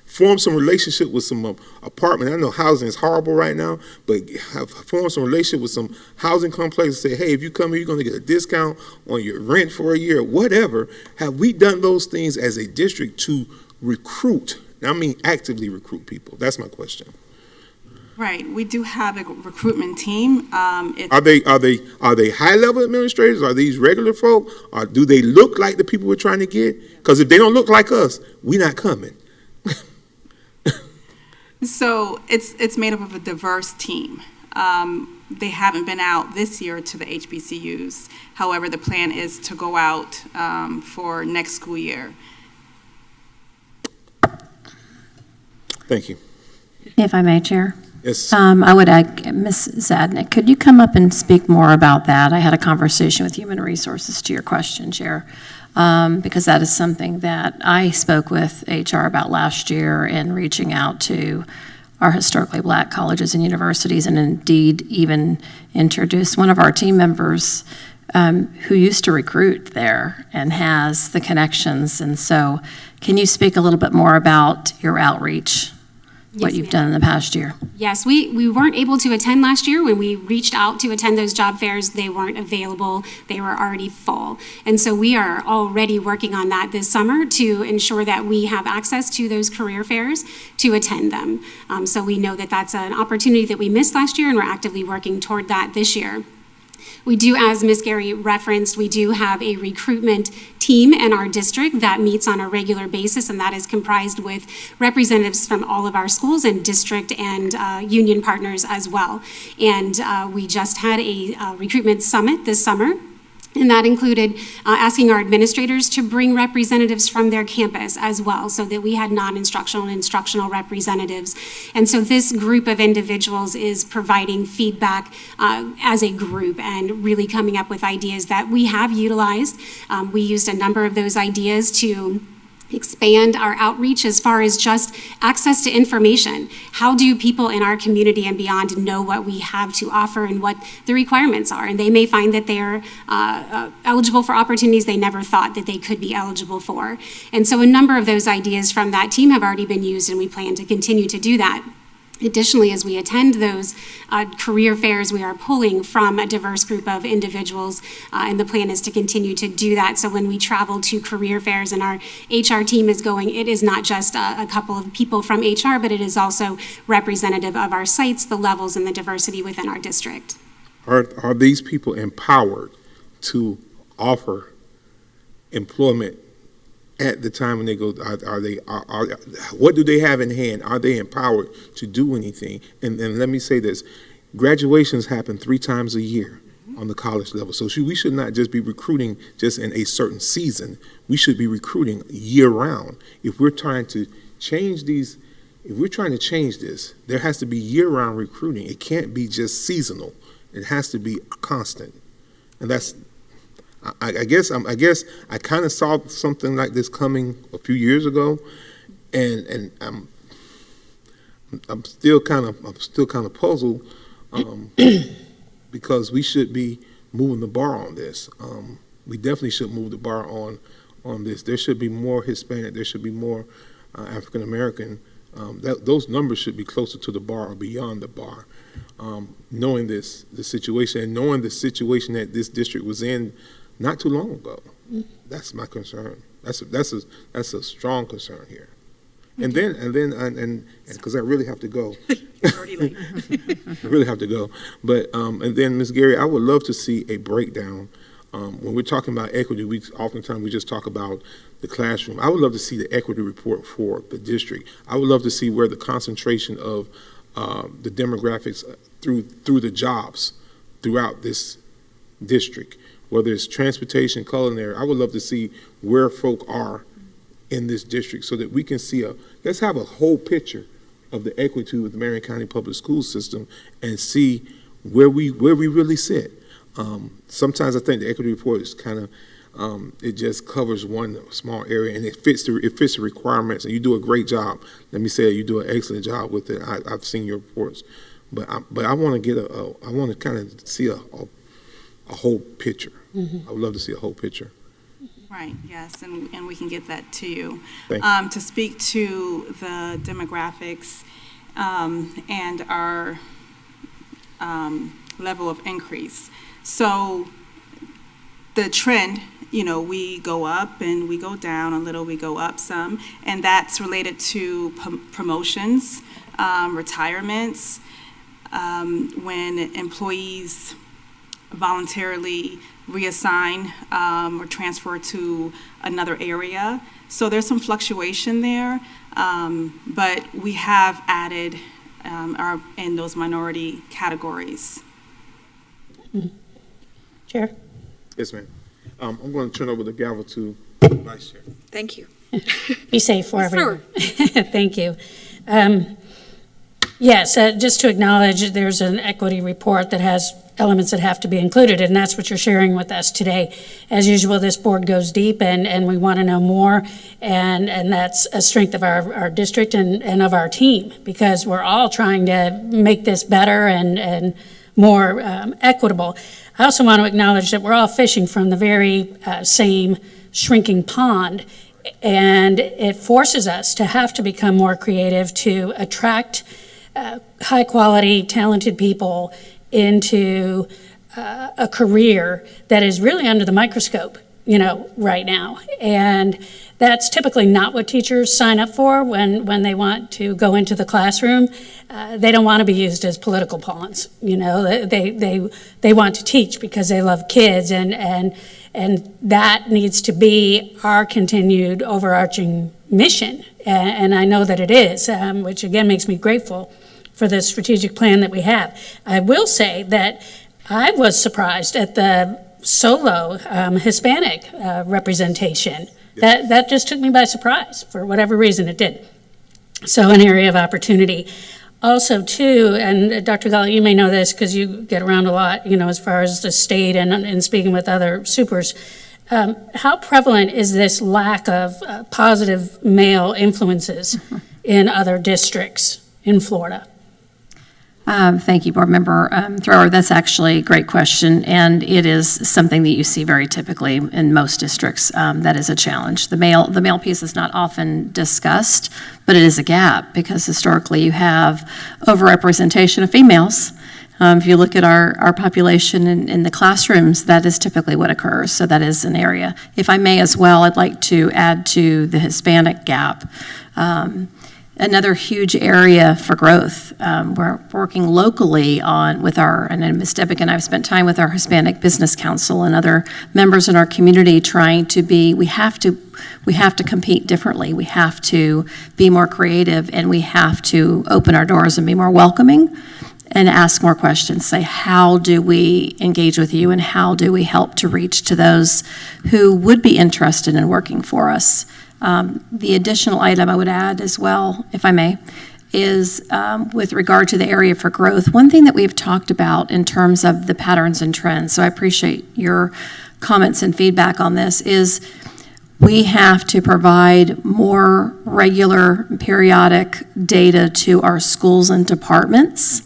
form some relationship with some apartment. I know housing is horrible right now, but form some relationship with some housing complex and say, hey, if you come here, you're going to get a discount on your rent for a year, whatever. Have we done those things as a district to recruit? I mean, actively recruit people. That's my question. Right. We do have a recruitment team. Are they high-level administrators? Are these regular folk? Or do they look like the people we're trying to get? Because if they don't look like us, we're not coming. So it's made up of a diverse team. They haven't been out this year to the HBCUs. However, the plan is to go out for next school year. Thank you. If I may, Chair. Yes. I would add, Ms. Zadnik, could you come up and speak more about that? I had a conversation with Human Resources to your question, Chair, because that is something that I spoke with HR about last year in reaching out to our historically black colleges and universities, and indeed even introduced one of our team members who used to recruit there and has the connections. And so can you speak a little bit more about your outreach? What Yes, you've ma'am. done in the past year. Yes, we weren't able to attend last year. When we reached out to attend those job fairs, they weren't available. They were already full. And so we are already working on that this summer to ensure that we have access to those career fairs to attend them. So we know that that's an opportunity that we missed last year, and we're actively working toward that this year. We do, as Ms. Gary referenced, we do have a recruitment team in our district that meets on a regular basis, and that is comprised with representatives from all of our schools and district and union partners as well. And we just had a recruitment summit this summer. And that included asking our administrators to bring representatives from their campus as well, so that we had non-instructional and instructional representatives. And so this group of individuals is providing feedback as a group and really coming up with ideas that we have utilized. We used a number of those ideas to expand our outreach as far as just access to information. How do people in our community and beyond know what we have to offer and what the requirements are? And they may find that they're eligible for opportunities they never thought that they could be eligible for. And so a number of those ideas from that team have already been used, and we plan to continue to do that. Additionally, as we attend those career fairs, we are pulling from a diverse group of individuals, and the plan is to continue to do that. So when we travel to career fairs and our HR team is going, it is not just a couple of people from HR, but it is also representative of our sites, the levels, and the diversity within our district. Are these people empowered to offer employment at the time when they go? What do they have in hand? Are they empowered to do anything? And let me say this: graduations happen 3 times a year on the college level. So we should not just be recruiting just in a certain season. We should be recruiting year round. If we're trying to change these, if we're trying to change this, there has to be year round recruiting. It can't be just seasonal. It has to be constant. And that's, I guess I kind of saw something like this coming a few years ago, and I'm still kind of puzzled because we should be moving the bar on this. We definitely should move the bar on this. There should be more Hispanic. There should be more African American. Those numbers should be closer to the bar or beyond the bar. Knowing the situation and knowing the situation that this district was in not too long ago, that's my concern. That's a strong concern here. And then because I really have to go. Already late. I really have to go. But and then Ms. Gary, I would love to see a breakdown. When we're talking about equity, oftentimes we just talk about the classroom. I would love to see the equity report for the district. I would love to see where the concentration of the demographics through the jobs throughout this district. whether it's transportation, culinary. I would love to see where folk are in this district so that we can see let's have a whole picture of the equity with the Marion County Public School System and see where we really sit. Sometimes I think the equity report is kind of it just covers one small area and it fits the requirements, and you do a great job. Let me say you do an excellent job with it. I've seen your reports, but I want to kind of see a whole picture. I would love to see a whole picture. Right, yes, and we can get that to you. Thank you. To speak to the demographics and our level of increase. So the trend, we go up and we go down a little, we go up some, and that's related to promotions, retirements, when employees voluntarily reassign or transfer to another area. So there's some fluctuation there, but we have added in those minority categories. Chair? Yes, ma'am. I'm going to turn over the gavel to Vice Chair. Thank you. Be safe Yes, wherever. Thank you. Yes, just to acknowledge, there's an equity report that has elements that have to be included, and that's what you're sharing with us today. As usual, this board goes deep, and we want to know more, and that's a strength of our district and of our team, because we're all trying to make this better and more equitable. I also want to acknowledge that we're all fishing from the very same shrinking pond, and it forces us to have to become more creative to attract high-quality, talented people into a career that is really under the microscope, right now. And that's typically not what teachers sign up for when they want to go into the classroom. They don't want to be used as political pawns. They want to teach because they love kids, and that needs to be our continued overarching mission. And I know that it is, which again makes me grateful for the strategic plan that we have. I will say that I was surprised at the solo Hispanic representation. Yes. That just took me by surprise, for whatever reason it did. So an area of opportunity. Also, too, and Dr. Gala, you may know this because you get around a lot, as far as the state and speaking with other supers. How prevalent is this lack of positive male influences in other districts in Florida? Thank you, Board Member Thrower. That's actually a great question, and it is something that you see very typically in most districts. That is a challenge. The male piece is not often discussed, but it is a gap because historically you have overrepresentation of females. If you look at our population in the classrooms, that is typically what occurs, so that is an area. If I may as well, I'd like to add to the Hispanic gap. Another huge area for growth. We're working locally and Ms. Debick and I have spent time with our Hispanic Business Council and other members in our community trying to we have to compete differently. We have to be more creative, and we have to open our doors and be more welcoming and ask more questions. Say, how do we engage with you, and how do we help to reach to those who would be interested in working for us? The additional item I would add as well, if I may, is with regard to the area for growth. One thing that we've talked about in terms of the patterns and trends, so I appreciate your comments and feedback on this, is we have to provide more regular, periodic data to our schools and departments.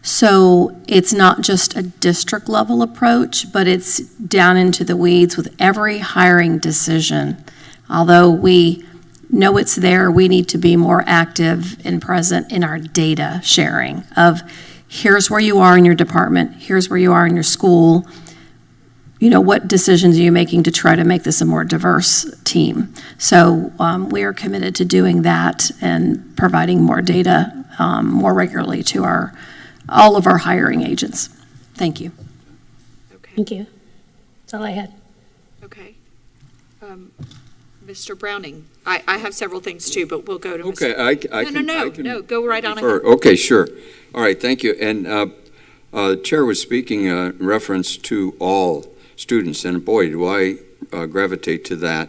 So it's not just a district level approach, but it's down into the weeds with every hiring decision. Although we know it's there, we need to be more active and present in our data sharing of here's where you are in your department, here's where you are in your school, what decisions are you making to try to make this a more diverse team. So we are committed to doing that and providing more data more regularly to all of our hiring agents. Thank you. Okay. Thank you. That's all I had. Okay. Mr. Browning, I have several things too, but we'll go to Mr. Okay, I can. No, go right on defer. ahead. Okay, sure. All right, thank you. And the Chair was speaking in reference to all. students, and boy, do I gravitate to that.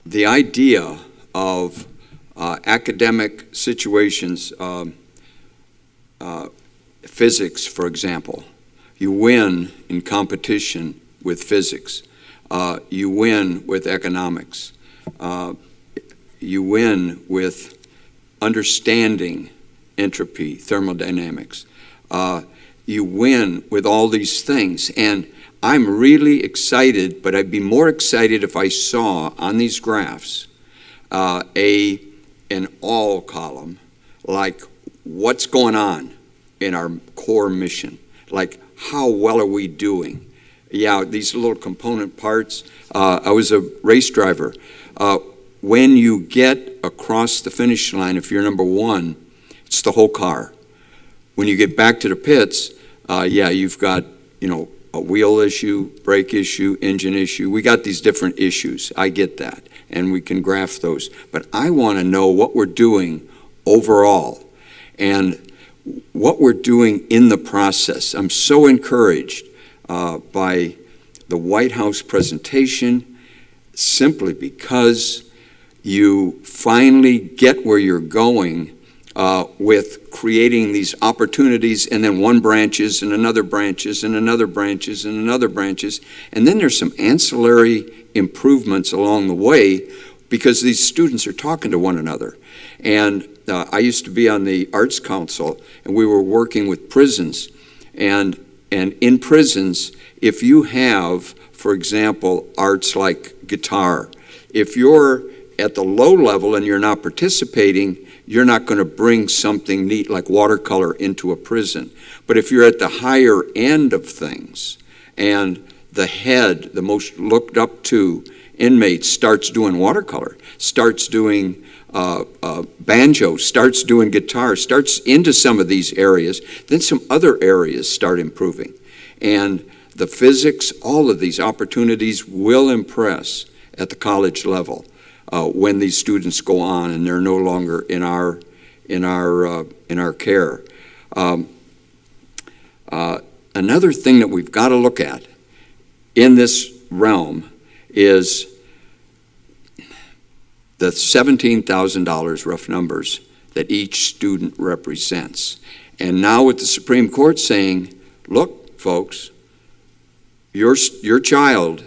The idea of academic situations, physics, for example, you win in competition with physics. You win with economics. You win with understanding entropy, thermodynamics. You win with all these things. And I'm really excited, but I'd be more excited if I saw on these graphs an all column, like what's going on in our core mission, like how well are we doing? Yeah, these little component parts. I was a race driver. When you get across the finish line, if you're number one, it's the whole car. When you get back to the pits, yeah, you've got, a wheel issue, brake issue, engine issue. We got these different issues. I get that, and we can graph those. But I want to know what we're doing overall and what we're doing in the process. I'm so encouraged by the White House presentation, simply because you finally get where you're going with creating these opportunities, and then one branches and another branches and another branches and another branches. And then there's some ancillary improvements along the way because these students are talking to one another. And I used to be on the Arts Council, and we were working with prisons. And in prisons, if you have, for example, arts like guitar, if you're at the low level and you're not participating, you're not going to bring something neat like watercolor into a prison. But if you're at the higher end of things and the head, the most looked up to inmate, starts doing watercolor, starts doing banjo, starts doing guitar, starts into some of these areas, then some other areas start improving. And the physics, all of these opportunities will impress at the college level. When these students go on and they're no longer in our care. Another thing that we've got to look at in this realm is the $17,000 rough numbers that each student represents. And now with the Supreme Court saying, look, folks, your child,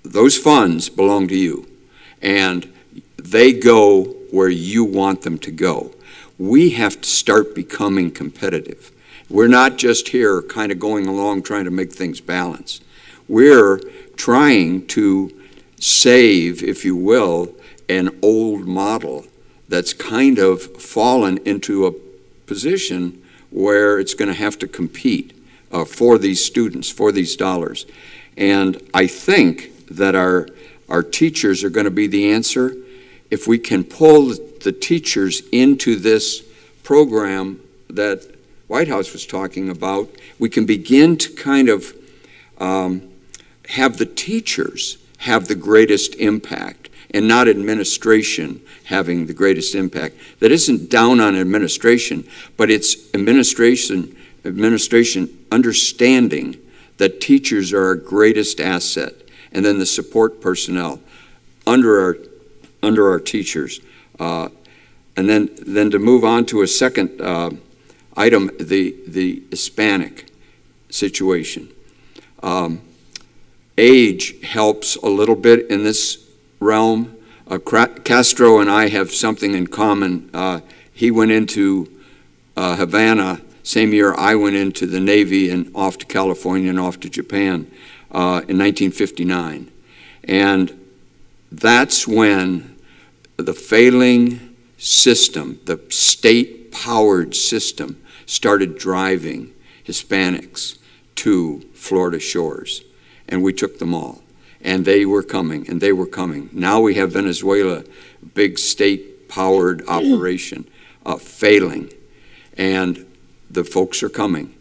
those funds belong to you. And they go where you want them to go. We have to start becoming competitive. We're not just here kind of going along trying to make things balance. We're trying to save, if you will, an old model that's kind of fallen into a position where it's going to have to compete for these students, for these dollars. And I think that our teachers are going to be the answer. If we can pull the teachers into this program that White House was talking about, we can begin to kind of have the teachers have the greatest impact and not administration having the greatest impact. That isn't down on administration, but it's administration understanding that teachers are our greatest asset, and then the support personnel under our teachers. And then to move on to a second item, the Hispanic situation. Age helps a little bit in this realm. Castro and I have something in common. He went into Havana same year I went into the Navy and off to California and off to Japan. In 1959. And that's when the failing system, the state-powered system, started driving Hispanics to Florida shores. And we took them all. And they were coming, and they were coming. Now we have Venezuela, big state-powered operation, failing. And the folks are coming.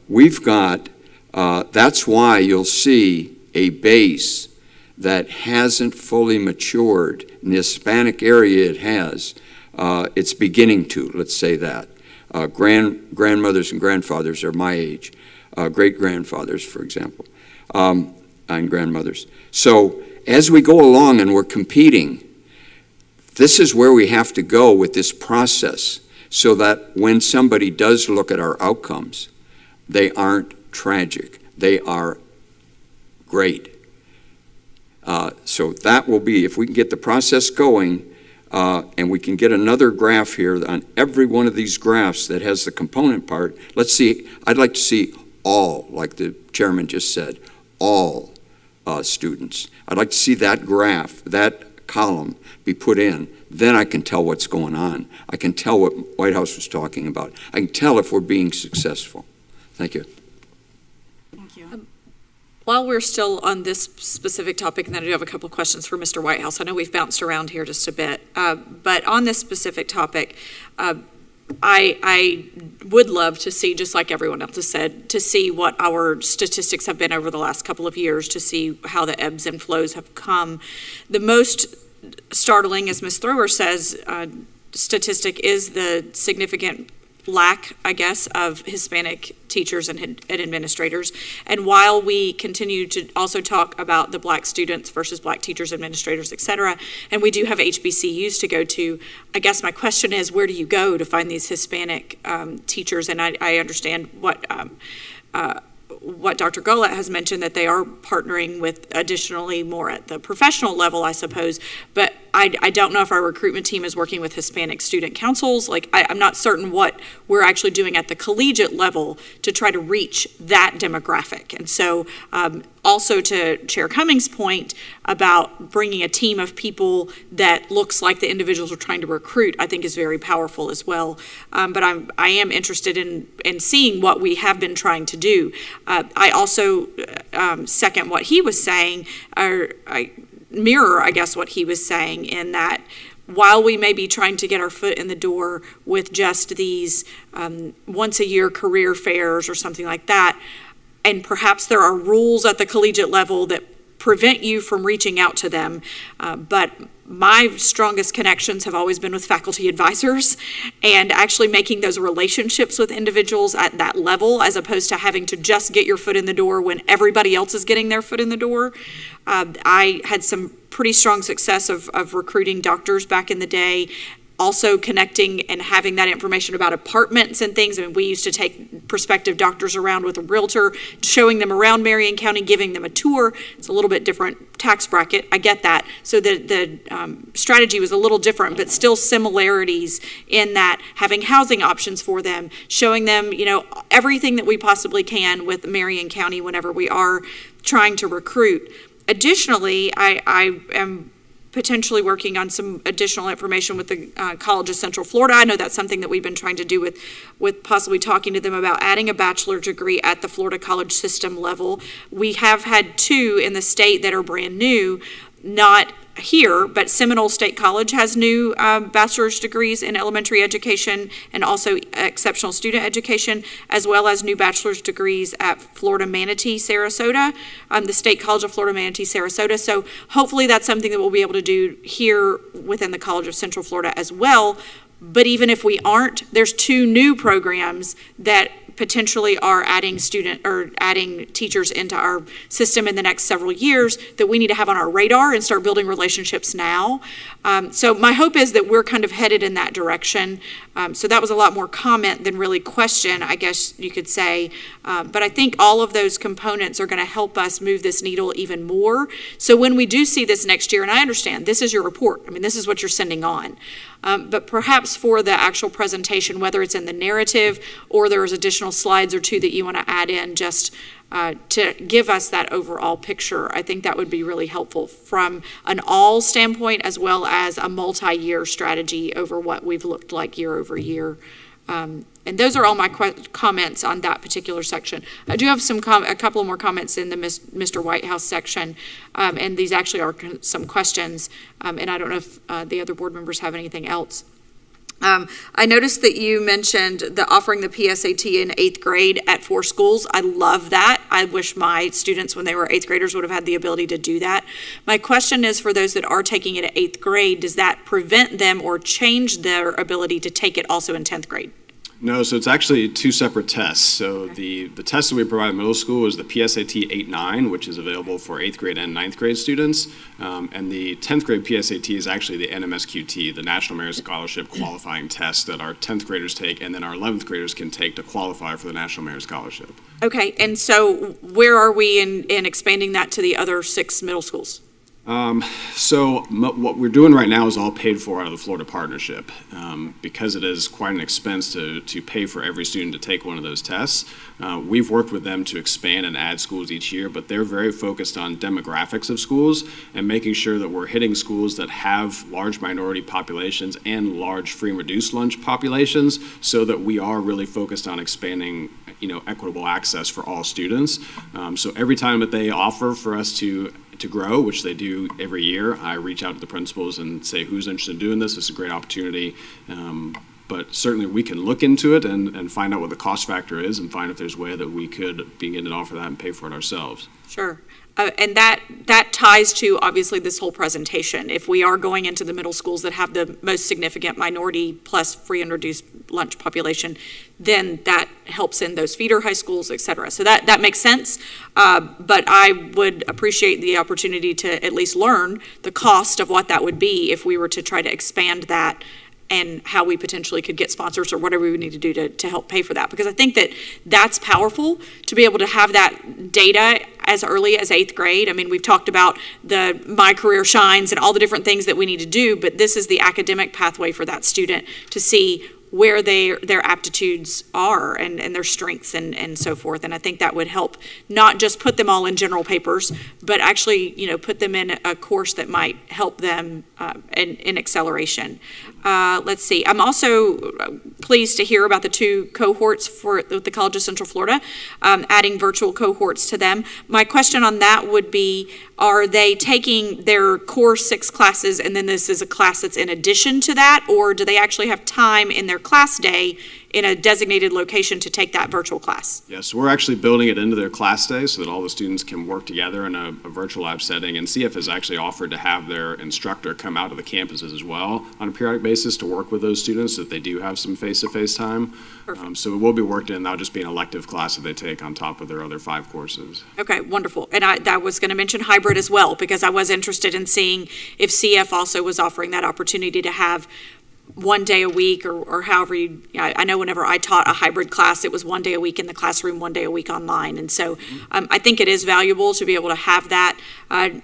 We've got that's why you'll see a base that hasn't fully matured. In the Hispanic area it has. It's beginning to, let's say that. Grandmothers and grandfathers are my age, great-grandfathers, for example, and grandmothers. So as we go along and we're competing, this is where we have to go with this process so that when somebody does look at our outcomes, they aren't tragic. They are great. So that will be, if we can get the process going, and we can get another graph here on every one of these graphs that has the component part. Let's see, I'd like to see all, like the chairman just said, all students. I'd like to see that graph, that column be put in. Then I can tell what's going on. I can tell what White House was talking about. I can tell if we're being successful. Thank you. Thank you. While we're still on this specific topic, and then I do have a couple of questions for Mr. Whitehouse. I know we've bounced around here just a bit, but on this specific topic, I would love to see, just like everyone else has said, to see what our statistics have been over the last couple of years, to see how the ebbs and flows have come. The most startling, as Ms. Thrower says, statistic is the significant lack, I guess, of Hispanic teachers and administrators. And while we continue to also talk about the black students versus black teachers, administrators, et cetera, and we do have HBCUs to go to, I guess my question is, where do you go to find these Hispanic teachers? And I understand what Dr. Gollett has mentioned, that they are partnering with additionally more at the professional level, I suppose, but I don't know if our recruitment team is working with Hispanic student councils. Like, I'm not certain what we're actually doing at the collegiate level to try to reach that demographic. And so also to Chair Cummings' point about bringing a team of people that looks like the individuals we're trying to recruit, I think is very powerful as well. But I am interested in seeing what we have been trying to do. I also second what he was saying, or I mirror, I guess, what he was saying, in that while we may be trying to get our foot in the door with just these once-a-year career fairs or something like that, and perhaps there are rules at the collegiate level that prevent you from reaching out to them, but my strongest connections have always been with faculty advisors and actually making those relationships with individuals at that level, as opposed to having to just get your foot in the door when everybody else is getting their foot in the door. I had some pretty strong success of recruiting doctors back in the day, also connecting and having that information about apartments and things. I mean, we used to take prospective doctors around with a realtor, showing them around Marion County, giving them a tour. It's a little bit different tax bracket, I get that. So the strategy was a little different, but still similarities in that, having housing options for them, showing them, everything that we possibly can with Marion County whenever we are trying to recruit. Additionally, I am potentially working on some additional information with the College of Central Florida. I know that's something that we've been trying to do with possibly talking to them about adding a bachelor degree at the Florida college system level. We have had 2 in the state that are brand new, not here, but Seminole State College has new bachelor's degrees in elementary education and also exceptional student education, as well as new bachelor's degrees at Florida Manatee, Sarasota, the State College of Florida Manatee, Sarasota. So hopefully that's something that we'll be able to do here within the College of Central Florida as well. But even if we aren't, there's 2 new programs that potentially are adding teachers into our system in the next several years that we need to have on our radar and start building relationships now. So my hope is that we're kind of headed in that direction. So that was a lot more comment than really question, I guess you could say. But I think all of those components are going to help us move this needle even more. So when we do see this next year, and I understand this is your report, I mean, this is what you're sending on. But perhaps for the actual presentation, whether it's in the narrative or there's additional slides or 2 that you want to add in just to give us that overall picture, I think that would be really helpful from an all standpoint as well as a multi-year strategy over what we've looked like year over year. And those are all my comments on that particular section. I do have a couple more comments in the Mr. Whitehouse section, and these actually are some questions, and I don't know if the other board members have anything else. I noticed that you mentioned offering the PSAT in 8th grade at 4 schools. I love that. I wish my students, when they were 8th graders, would have had the ability to do that. My question is, for those that are taking it at 8th grade, does that prevent them or change their ability to take it also in 10th grade? No, so it's actually 2 separate tests. So the test that we provide in middle school is the PSAT 8-9, which is available for 8th grade and 9th grade students. And the 10th grade PSAT is actually the NMSQT, the National Merit Scholarship qualifying test that our 10th graders take, and then our 11th graders can take to qualify for the National Merit Scholarship. Okay, and so where are we in expanding that to the other 6 middle schools? What we're doing right now is all paid for out of the Florida Partnership. Because it is quite an expense to pay for every student to take one of those tests, we've worked with them to expand and add schools each year, but they're very focused on demographics of schools and making sure that we're hitting schools that have large minority populations and large free and reduced lunch populations, so that we are really focused on expanding equitable access for all students. So every time that they offer for us to grow, which they do every year, I reach out to the principals and say, who's interested in doing this? It's a great opportunity. But certainly we can look into it and find out what the cost factor is and find if there's a way that we could begin to offer that and pay for it ourselves. Sure. And that ties to, obviously, this whole presentation. If we are going into the middle schools that have the most significant minority plus free and reduced lunch population, then that helps in those feeder high schools, et cetera. So that makes sense. But I would appreciate the opportunity to at least learn the cost of what that would be if we were to try to expand that, and how we potentially could get sponsors or whatever we would need to do to help pay for that. Because I think that's powerful to be able to have that data as early as 8th grade. I mean, we've talked about the My Career Shines and all the different things that we need to do, but this is the academic pathway for that student to see where their aptitudes are and their strengths and so forth. And I think that would help not just put them all in general papers, but actually, put them in a course that might help them in acceleration. Let's see. I'm also pleased to hear about the 2 cohorts for the College of Central Florida, adding virtual cohorts to them. My question on that would be, are they taking their core 6 classes and then this is a class that's in addition to that, or do they actually have time in their class day in a designated location to take that virtual class? Yes, we're actually building it into their class day so that all the students can work together in a virtual lab setting, and CF has actually offered to have their instructor come out to the campuses as well on a periodic basis to work with those students so that they do have some face-to-face time. So it will be worked in. That'll just be an elective class that they take on top of their other 5 courses. Okay, wonderful. And I was going to mention hybrid as well, because I was interested in seeing if CF also was offering that opportunity to have one day a week or however I know whenever I taught a hybrid class, it was one day a week in the classroom, one day a week online. And so I think it is valuable to be able to have that.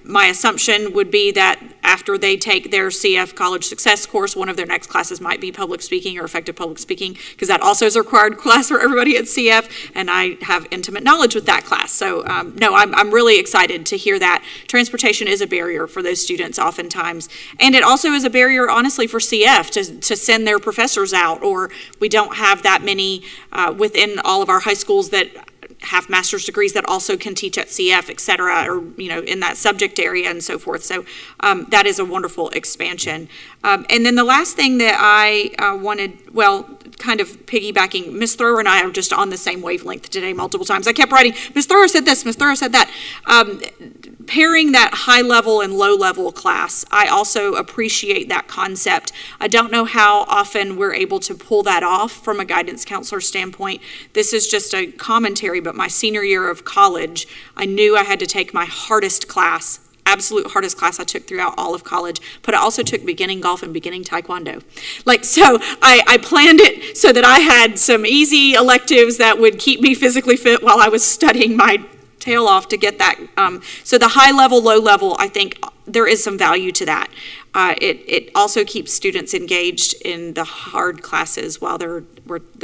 My assumption would be that after they take their CF College Success course, one of their next classes might be public speaking or effective public speaking, because that also is a required class for everybody at CF, and I have intimate knowledge with that class. So no, I'm really excited to hear that. Transportation is a barrier for those students oftentimes, and it also is a barrier, honestly, for CF to send their professors out, or we don't have that many within all of our high schools that have master's degrees that also can teach at CF, et cetera, or, in that subject area and so forth. So that is a wonderful expansion. And then the last thing that I wanted, kind of piggybacking, Ms. Thrower and I are just on the same wavelength today multiple times. I kept writing, Ms. Thrower said this, Ms. Thrower said that. Pairing that high level and low level class, I also appreciate that concept. I don't know how often we're able to pull that off from a guidance counselor standpoint. This is just a commentary, but my senior year of college, I knew I had to take my hardest class, absolute hardest class I took throughout all of college, but I also took beginning golf and beginning taekwondo. So I planned it so that I had some easy electives that would keep me physically fit while I was studying my tail off to get that. So the high level, low level, I think there is some value to that. It also keeps students engaged in the hard classes while they're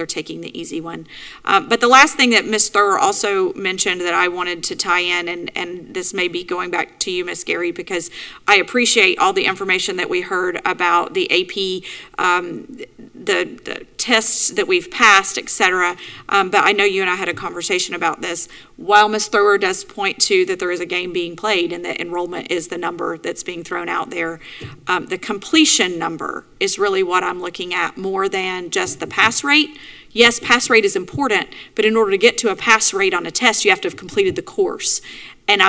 taking the easy one. But the last thing that Ms. Thurr also mentioned that I wanted to tie in, and this may be going back to you, Ms. Gary, because I appreciate all the information that we heard about the AP, the tests that we've passed, et cetera. But I know you and I had a conversation about this. While Ms. Thrower does point to that there is a game being played and that enrollment is the number number that's being thrown out there. The completion number is really what I'm looking at more than just the pass rate. Yes, pass rate is important, but in order to get to a pass rate on a test, you have to have completed the course. And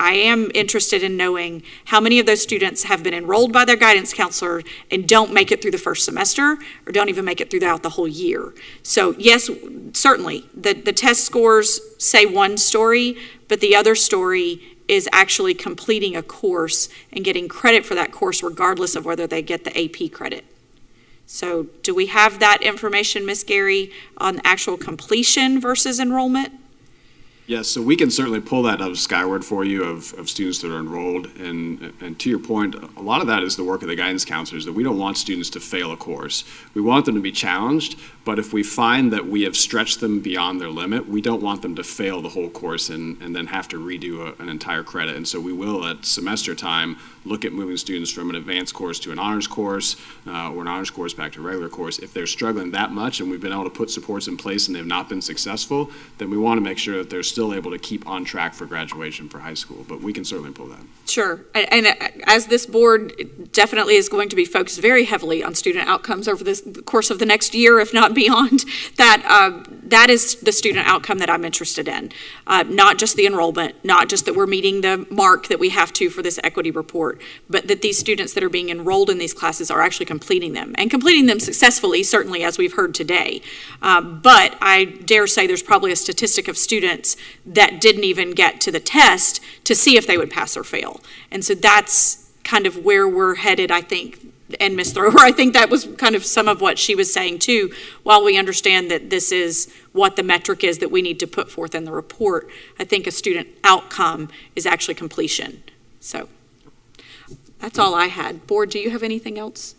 I am interested in knowing how many of those students have been enrolled by their guidance counselor and don't make it through the first semester or don't even make it throughout the whole year. So yes, certainly, the test scores say one story, but the other story is actually completing a course and getting credit for that course regardless of whether they get the AP credit. So do we have that information, Ms. Gary, on actual completion versus enrollment? Yes, so we can certainly pull that up skyward for you of students that are enrolled. And to your point, a lot of that is the work of the guidance counselors, that we don't want students to fail a course. We want them to be challenged, but if we find that we have stretched them beyond their limit, we don't want them to fail the whole course and then have to redo an entire credit. And so we will, at semester time, look at moving students from an advanced course to an honors course or an honors course back to a regular course. If they're struggling that much and we've been able to put supports in place and they've not been successful, then we want to make sure that they're still able to keep on track for graduation for high school. But we can certainly pull that. Sure. And as this board definitely is going to be focused very heavily on student outcomes over the course of the next year, if not beyond, that is the student outcome that I'm interested in. Not just the enrollment, not just that we're meeting the mark that we have to for this equity report, but that these students that are being enrolled in these classes are actually completing them and completing them successfully, certainly as we've heard today. But I dare say there's probably a statistic of students that didn't even get to the test to see if they would pass or fail. And so that's kind of where we're headed, I think. And Ms. Thrower, I think that was kind of some of what she was saying too. While we understand that this is what the metric is that we need to put forth in the report, I think a student outcome is actually completion. So that's all I had. Board, do you have anything else?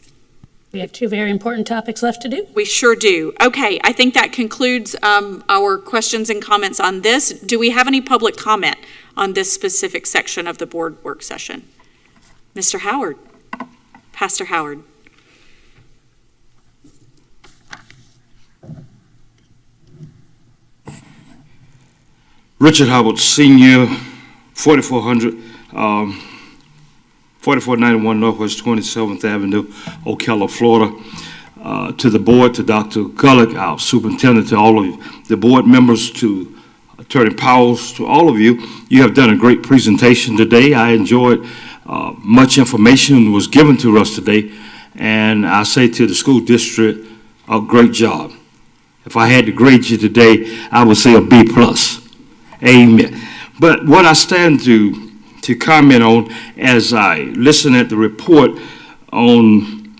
We have two very important topics left to do. We sure do. Okay, I think that concludes our questions and comments on this. Do we have any public comment on this specific section of the board work session? Mr. Howard, Pastor Howard. Richard Howard, Senior, 4400, 4491 Northwest 27th Avenue, Ocala, Florida. To the board, to Dr. Gullick, our superintendent, to all of the board members, to Attorney Powers, to all of you, you have done a great presentation today. I enjoyed much information was given to us today, and I say to the school district, a great job. If I had to grade you today, I would say a B+. Amen. But what I stand to comment on as I listen at the report on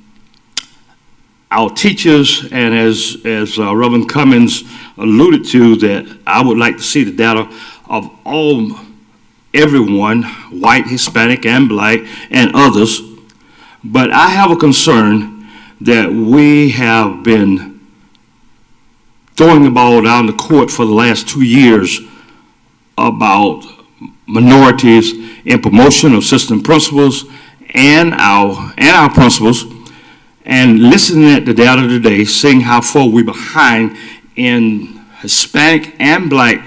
our teachers, and as Reverend Cummins alluded to, that I would like to see the data of everyone, white, Hispanic, and black, and others. But I have a concern that we have been throwing the ball down the court for the last 2 years about minorities in promotion of assistant principals and our principals, and listening at the data today, seeing how far we're behind in Hispanic and black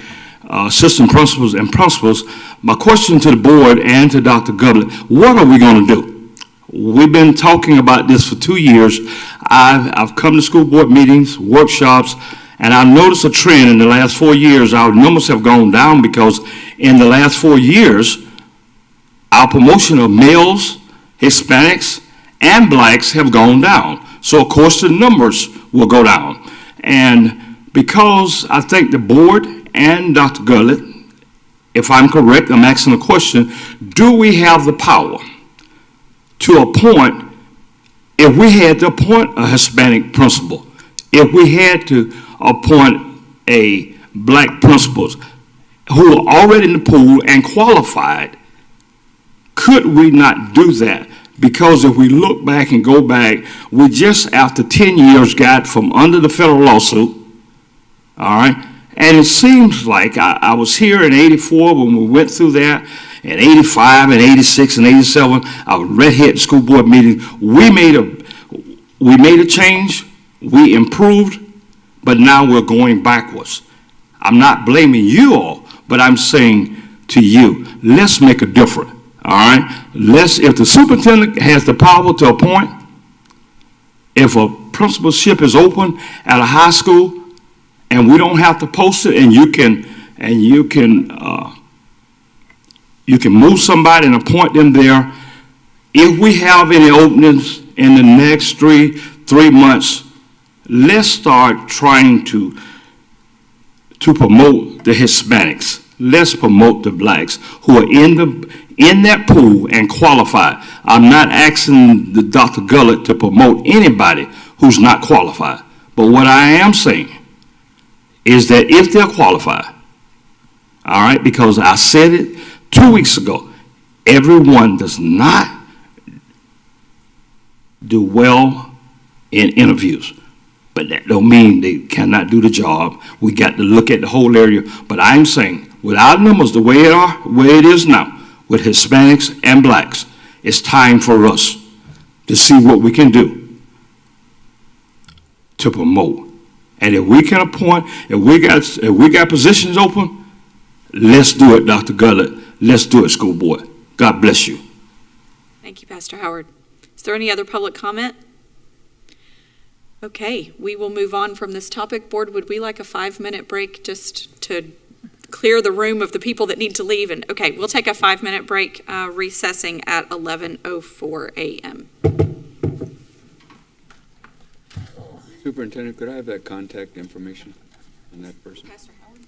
assistant principals and principals. My question to the board and to Dr. Gullick, what are we going to do? We've been talking about this for 2 years. I've come to school board meetings, workshops, and I've noticed a trend in the last 4 years. Our numbers have gone down because in the last 4 years, our promotion of males, Hispanics, and blacks have gone down. So of course the numbers will go down. And because I think the board and Dr. Gullick, if I'm correct, I'm asking a question, do we have the power to appoint, if we had to appoint a Hispanic principal, if we had to appoint a black principal who are already in the pool and qualified, could we not do that? Because if we look back and go back, we just after 10 years got from under the federal lawsuit, all right? And it seems like I was here in 84 when we went through that, in 85 and 86 and 87, I was right here at the school board meeting. We made a change, we improved, but now we're going backwards. I'm not blaming you all, but I'm saying to you, let's make a difference. All right? If the superintendent has the power to appoint, if a principalship is open at a high school and we don't have to post it, and you can move somebody and appoint them there. If we have any openings in the next three months, let's start trying to promote the Hispanics. Let's promote the blacks who are in that pool and qualified. I'm not asking the Dr. Gullett to promote anybody who's not qualified. But what I am saying is that if they're qualified, all right, because I said it 2 weeks ago, everyone does not do well in interviews. But that don't mean they cannot do the job. We got to look at the whole area. But I'm saying, with our numbers the way it is now, with Hispanics and blacks, it's time for us to see what we can do to promote. And if we can appoint, if we got positions open, let's do it, Dr. Gullett. Let's do it, school board. God bless you. Thank you, Pastor Howard. Is there any other public comment? Okay, we will move on from this topic. Board, would we like a 5-minute break just to clear the room of the people that need to leave? And okay, we'll take a 5-minute break, recessing at 11:04 a.m. Superintendent, could I have that contact information on that person? Pastor Howard?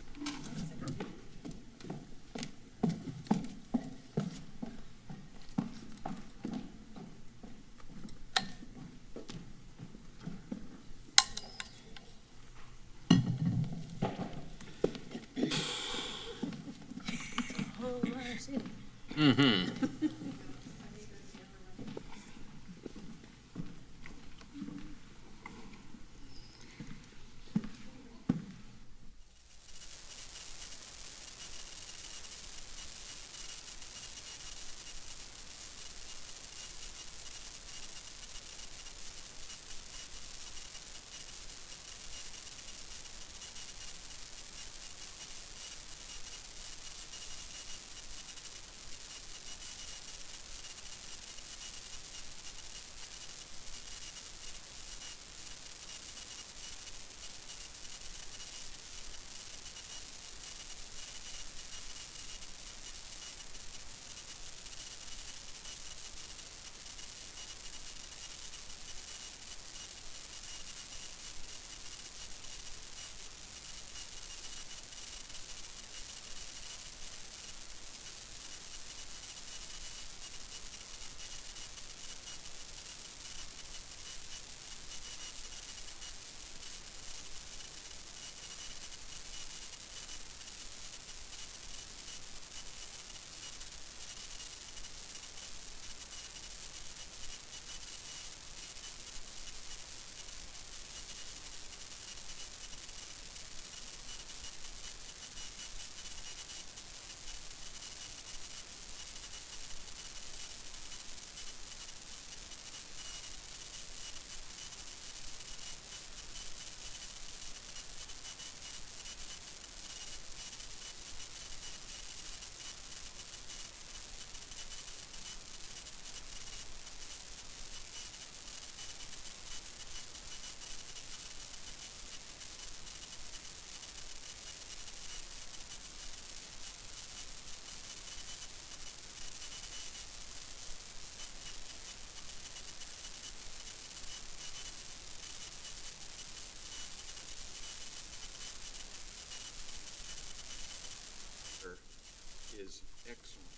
Is excellent.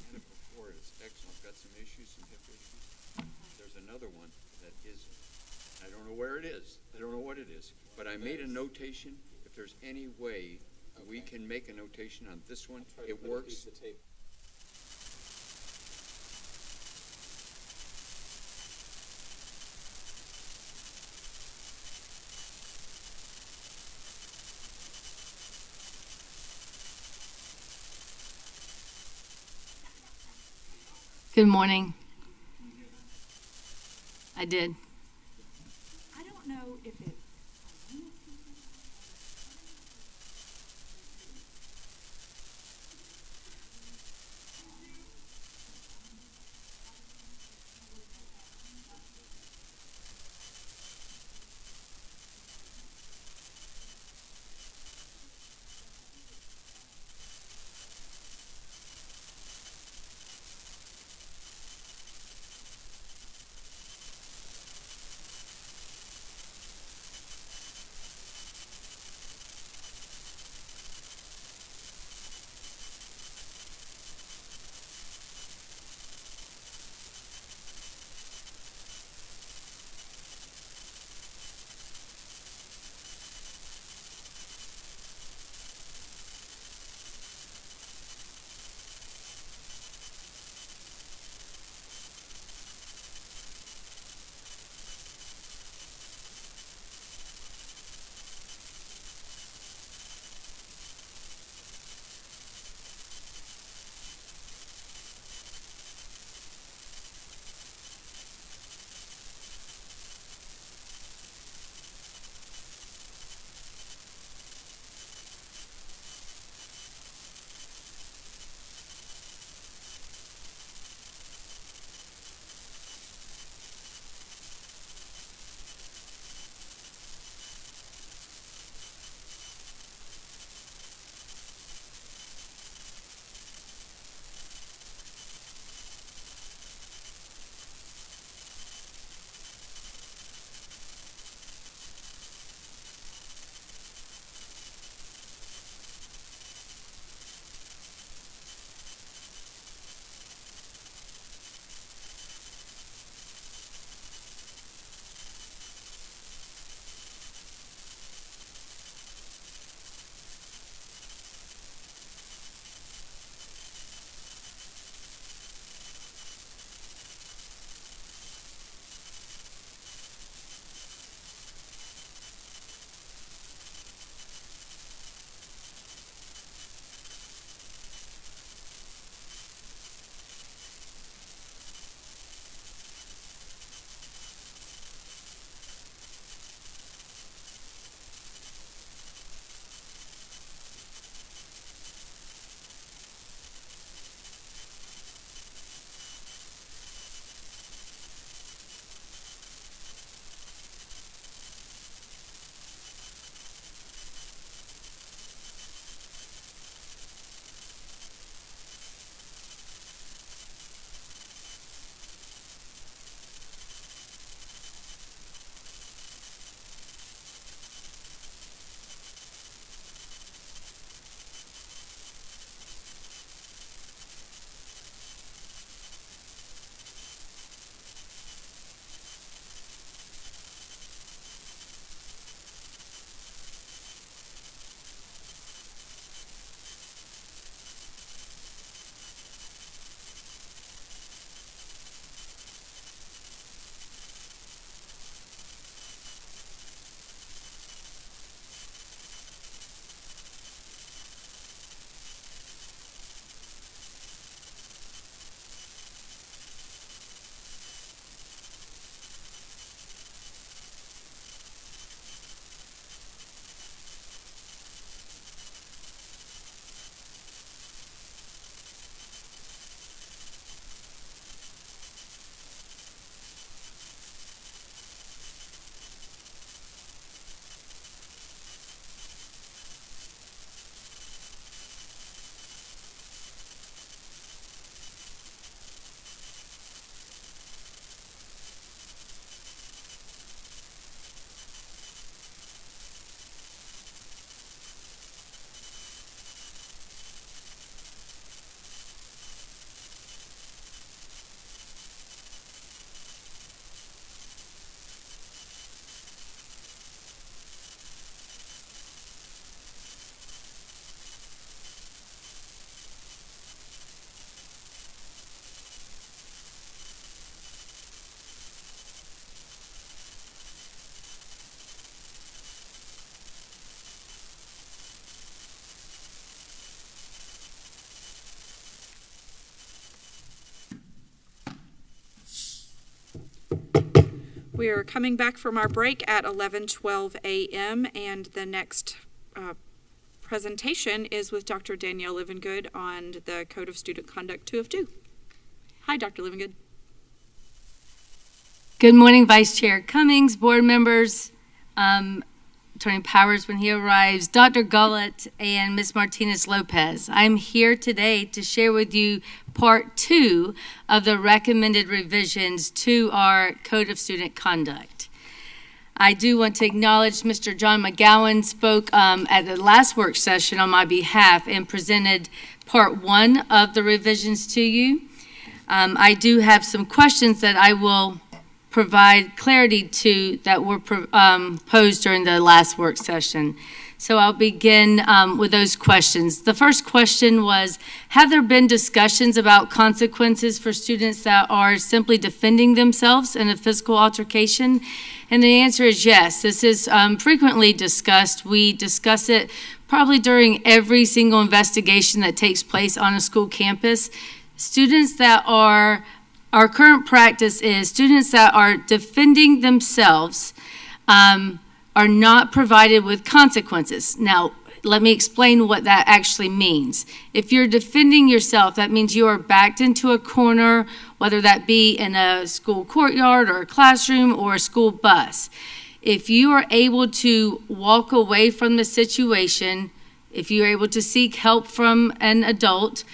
Anna before is excellent. Got some issues, some hip issues. There's another one that isn't. I don't know where it is. I don't know what it is. But I made a notation. If there's any way we can make a notation on this one, it works. Good morning. I did. I don't know if it's. We are coming back from our break at 11:12 a.m. and the next presentation is with Dr. Danielle Livengood on the Code of Student Conduct 2 of 2. Hi, Dr. Livengood. Good morning, Vice Chair Cummings, board members, Attorney Powers when he arrives, Dr. Gullett, and Ms. Martinez-Lopez. I'm here today to share with you Part 2 of the recommended revisions to our Code of Student Conduct. I do want to acknowledge Mr. John McGowan spoke at the last work session on my behalf and presented Part 1 of the revisions to you. I do have some questions that I will provide clarity to that were posed during the last work session. So I'll begin with those questions. The first question was, have there been discussions about consequences for students that are simply defending themselves in a physical altercation? And the answer is yes. This is frequently discussed. We discuss it probably during every single investigation that takes place on a school campus. Students that are, our current practice is students that are defending themselves are not provided with consequences. Now, let me explain what that actually means. If you're defending yourself, that means you are backed into a corner, whether that be in a school courtyard or a classroom or a school bus. If you are able to walk away from the situation, if you're able to seek help from an adult,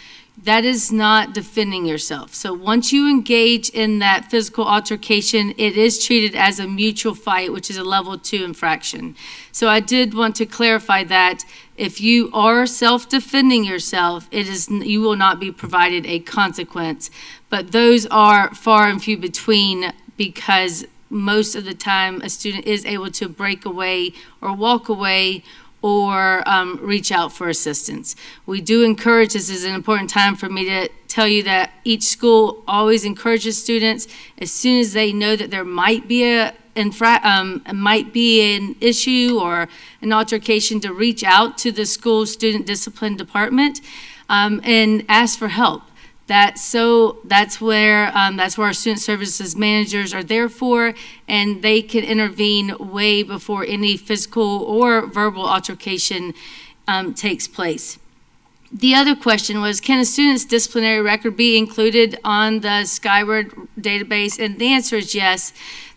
that is not defending yourself. So once you engage in that physical altercation, it is treated as a mutual fight, which is a level 2 infraction. So I did want to clarify that if you are self-defending yourself, you will not be provided a consequence. But those are far and few between, because most of the time a student is able to break away or walk away or reach out for assistance. We do encourage, this is an important time for me to tell you that each school always encourages students, as soon as they know that there might be an issue or an altercation, to reach out to the school student discipline department and ask for help. That's where our student services managers are there for, and they can intervene way before any physical or verbal altercation takes place. The other question was, can a student's disciplinary record be included on the Skyward database? And the answer is yes.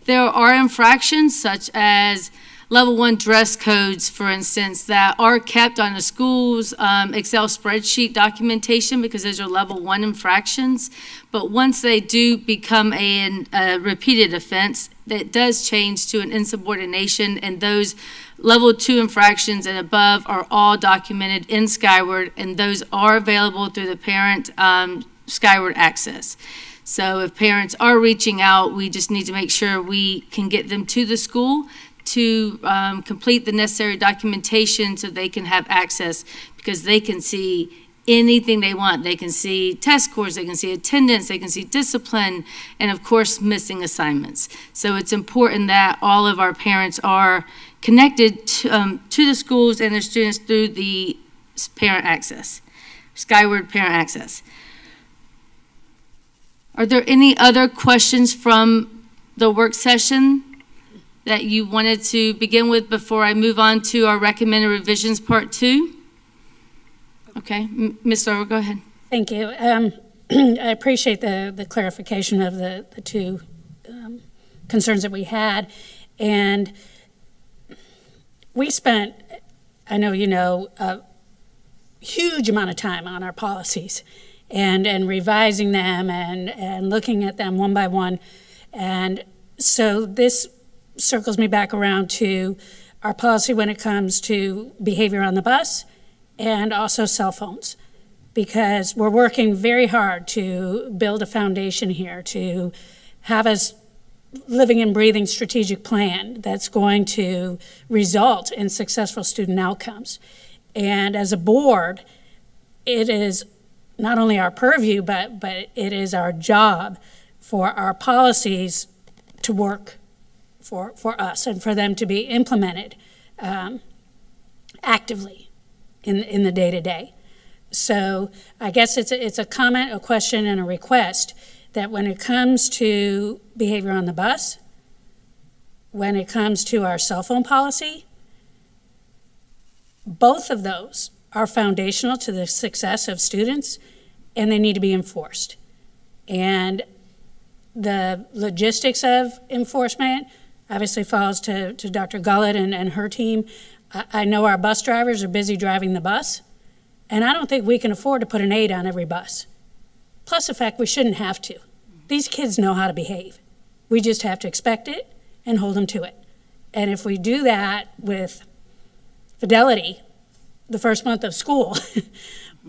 There are infractions such as Level 1 dress codes, for instance, that are kept on the school's Excel spreadsheet documentation, because those are Level 1 infractions. But once they do become a repeated offense, that does change to an insubordination, and those Level 2 infractions and above are all documented in Skyward, and those are available through the parent Skyward access. So if parents are reaching out, we just need to make sure we can get them to the school to complete the necessary documentation so they can have access, because they can see anything they want. They can see test scores, they can see attendance, they can see discipline, and of course missing assignments. So it's important that all of our parents are connected to the schools and their students through the parent access, Skyward parent access. Are there any other questions from the work session that you wanted to begin with before I move on to our recommended revisions Part 2? Okay, Ms. Thorwell, go ahead. Thank you. I appreciate the clarification of the two concerns that we had. And we spent, I know you know, a huge amount of time on our policies and revising them and looking at them one by one. And so this circles me back around to our policy when it comes to behavior on the bus and also cell phones, because we're working very hard to build a foundation here, to have us living and breathing strategic plan that's going to result in successful student outcomes. And as a board, it is not only our purview, but it is our job for our policies to work for us and for them to be implemented actively in the day-to-day. So I guess it's a comment, a question, and a request that when it comes to behavior on the bus, when it comes to our cell phone policy, both of those are foundational to the success of students, and they need to be enforced. And the logistics of enforcement obviously falls to Dr. Gullett and her team. I know our bus drivers are busy driving the bus, and I don't think we can afford to put an 8 on every bus. Plus the fact we shouldn't have to. These kids know how to behave. We just have to expect it and hold them to it. And if we do that with fidelity the first month of school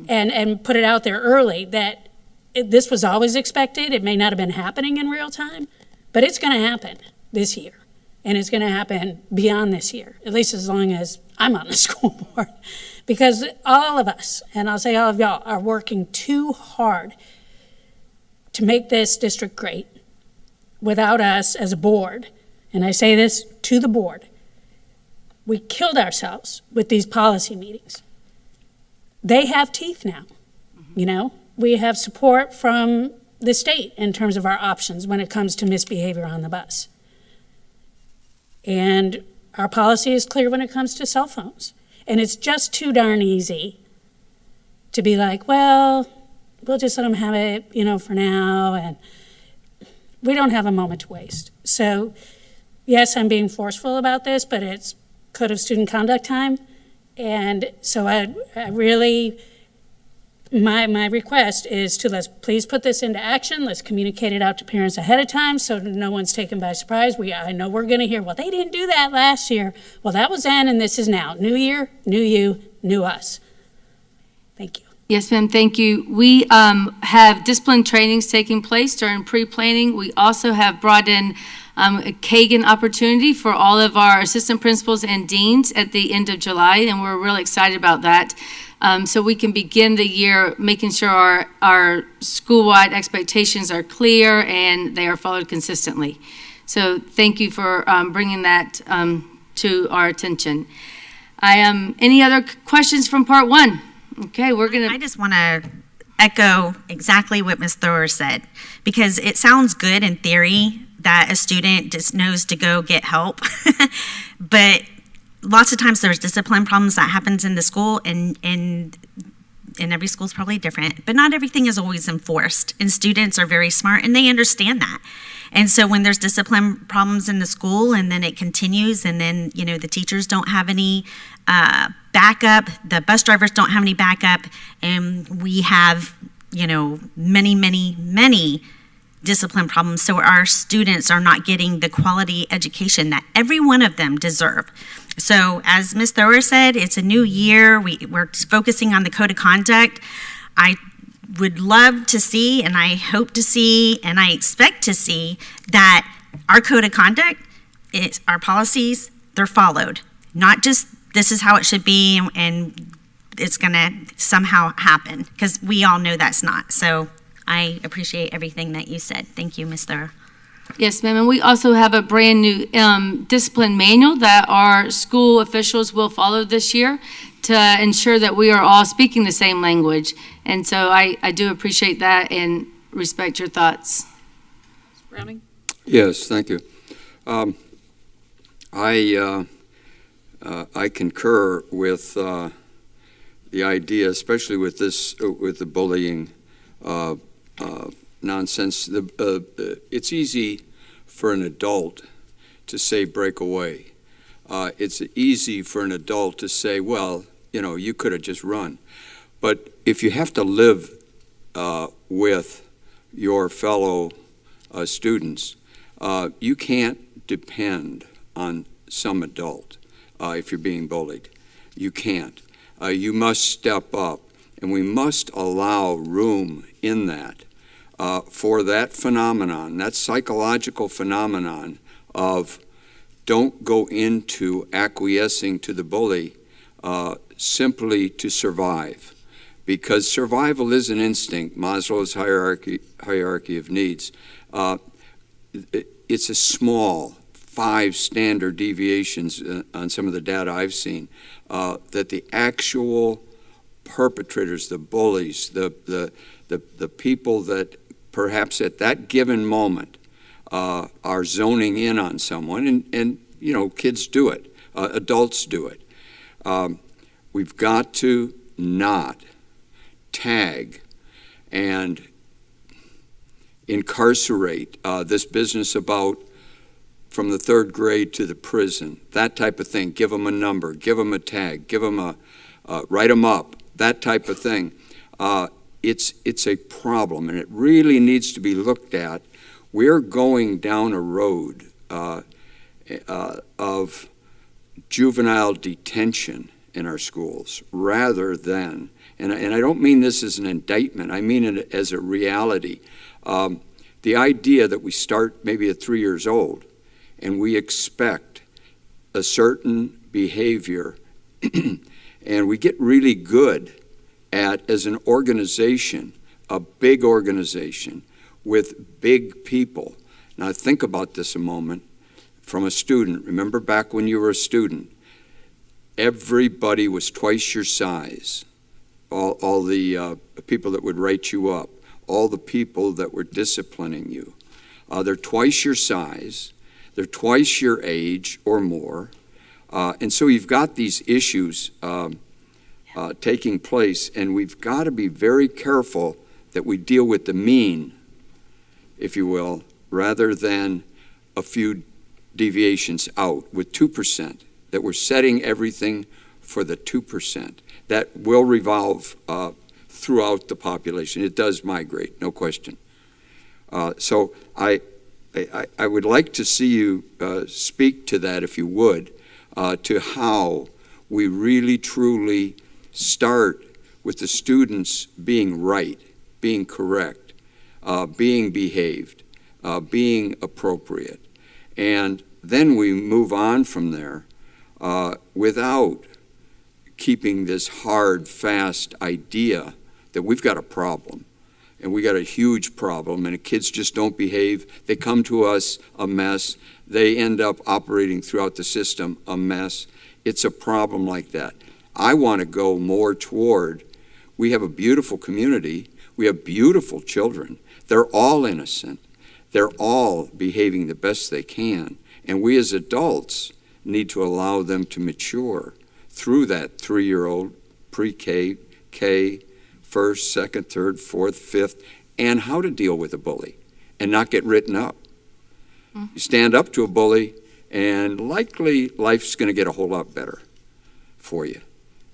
and put it out there early that this was always expected, it may not have been happening in real time, but it's going to happen this year. And it's going to happen beyond this year, at least as long as I'm on the school board. Because all of us, and I'll say all of y'all, are working too hard to make this district great without us as a board. And I say this to the board. We killed ourselves with these policy meetings. They have teeth now, you know? We have support from the state in terms of our options when it comes to misbehavior on the bus. And our policy is clear when it comes to cell phones. And it's just too darn easy to be like, well, we'll just let them have it, you know, for now. And we don't have a moment to waste. So, yes, I'm being forceful about this, but it's code of student conduct time. And so I really, my request is to let's please put this into action. Let's communicate it out to parents ahead of time so no one's taken by surprise. I know we're going to hear, well, they didn't do that last year. Well, that was then and this is now. New year, new you, new us. Thank you. Yes, ma'am, thank you. We have discipline trainings taking place during pre-planning. We also have brought in a Kagan opportunity for all of our assistant principals and deans at the end of July, and we're really excited about that. So we can begin the year making sure our school-wide expectations are clear and they are followed consistently. So thank you for bringing that to our attention. Any other questions from part one? Okay, we're gonna. I just want to echo exactly what Ms. Thrower said, because it sounds good in theory that a student just knows to go get help, but lots of times there's discipline problems that happens in the school, and every school is probably different, but not everything is always enforced, and students are very smart and they understand that. And so when there's discipline problems in the school and then it continues and then, you know, the teachers don't have any backup, the bus drivers don't have any backup, and we have, you know, many discipline problems. So our students are not getting the quality education that every one of them deserve. So as Ms. Thrower said, it's a new year. We're focusing on the code of conduct. I would love to see, and I hope to see, and I expect to see that our code of conduct, our policies, they're followed. Not just this is how it should be and it's going to somehow happen, because we all know that's not. So I appreciate everything that you said. Thank you, Ms. Thrower. Yes, ma'am, and we also have a brand new discipline manual that our school officials will follow this year to ensure that we are all speaking the same language. And so I do appreciate that and respect your thoughts. Browning? Yes, thank you. I concur with the idea, especially with this, with the bullying nonsense. It's easy for an adult to say break away. It's easy for an adult to say, well, you know, you could have just run. But if you have to live with your fellow students, you can't depend on some adult if you're being bullied. You can't. You must step up, and we must allow room in that for that phenomenon, that psychological phenomenon of don't go into acquiescing to the bully simply to survive. Because survival is an instinct, Maslow's hierarchy of needs. It's a small 5 standard deviations on some of the data I've seen that the actual perpetrators, the bullies, the people that perhaps at that given moment are zoning in on someone, and you know, kids do it, adults do it. We've got to not tag and incarcerate this business about from the third grade to the prison, that type of thing. Give them a number, give them a tag, give them write them up, that type of thing. It's a problem, and it really needs to be looked at. We're going down a road of juvenile detention in our schools rather than, and I don't mean this as an indictment, I mean it as a reality. The idea that we start maybe at 3 years old and we expect a certain behavior and we get really good at, as an organization, a big organization with big people. Now think about this a moment from a student. Remember back when you were a student, everybody was twice your size. All the people that would write you up, all the people that were disciplining you. They're twice your size, they're twice your age or more. And so you've got these issues taking place, and we've got to be very careful that we deal with the mean, if you will, rather than a few deviations out with 2%, that we're setting everything for the 2%. That will revolve throughout the population. It does migrate, no question. So I would like to see you speak to that, if you would, to how we really truly start with the students being right, being correct, being behaved, being appropriate. And then we move on from there without keeping this hard, fast idea that we've got a problem, and we got a huge problem, and the kids just don't behave. They come to us a mess. They end up operating throughout the system a mess. It's a problem like that. I want to go more toward, we have a beautiful community. We have beautiful children. They're all innocent. They're all behaving the best they can. And we as adults need to allow them to mature through that 3-year-old, pre-K, K, first, second, third, fourth, fifth, and how to deal with a bully and not get written up. You stand up to a bully, and likely life's going to get a whole lot better for you.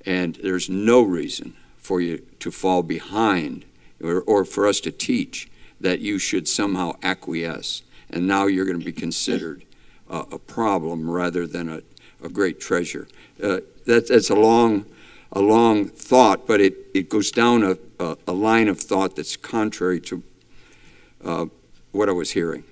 And there's no reason for you to fall behind or for us to teach that you should somehow acquiesce. And now you're going to be considered a problem rather than a great treasure. That's a long thought, but it goes down a line of thought that's contrary to what I was hearing.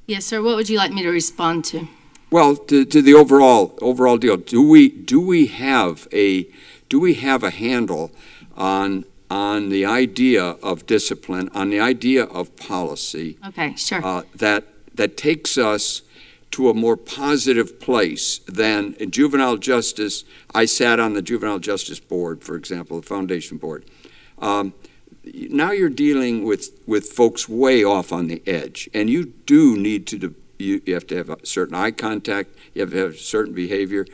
Yes, sir. What would you like me to respond to? Well, to the overall deal, do we have a handle on the idea of discipline, on the idea of policy? Okay, sure. That takes us to a more positive place than in juvenile justice. I sat on the juvenile justice board, for example, the foundation board. Now you're dealing with folks way off on the edge, and you do need to you have to have a certain eye contact. You have to have certain behavior.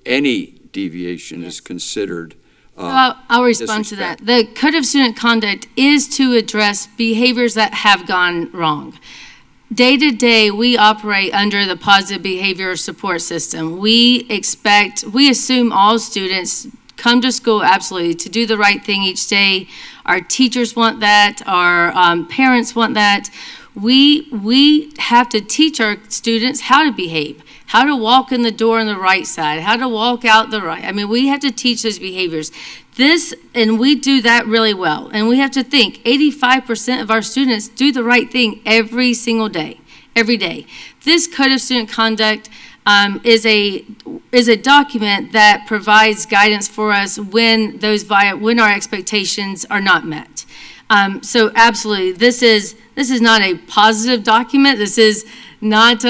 Any deviation is considered. I'll respond to that. The Code of Student Conduct is to address behaviors that have gone wrong. Day to day, we operate under the positive behavior support system. We assume all students come to school absolutely to do the right thing each day. Our teachers want that. Our parents want that. We have to teach our students how to behave, how to walk in the door on the right side, how to walk out the right. I mean, we have to teach those behaviors. And we do that really well. And we have to think 85% of our students do the right thing every single day, every day. This Code of Student Conduct is a document that provides guidance for us when our expectations are not met. So absolutely, this is not a positive document. This is not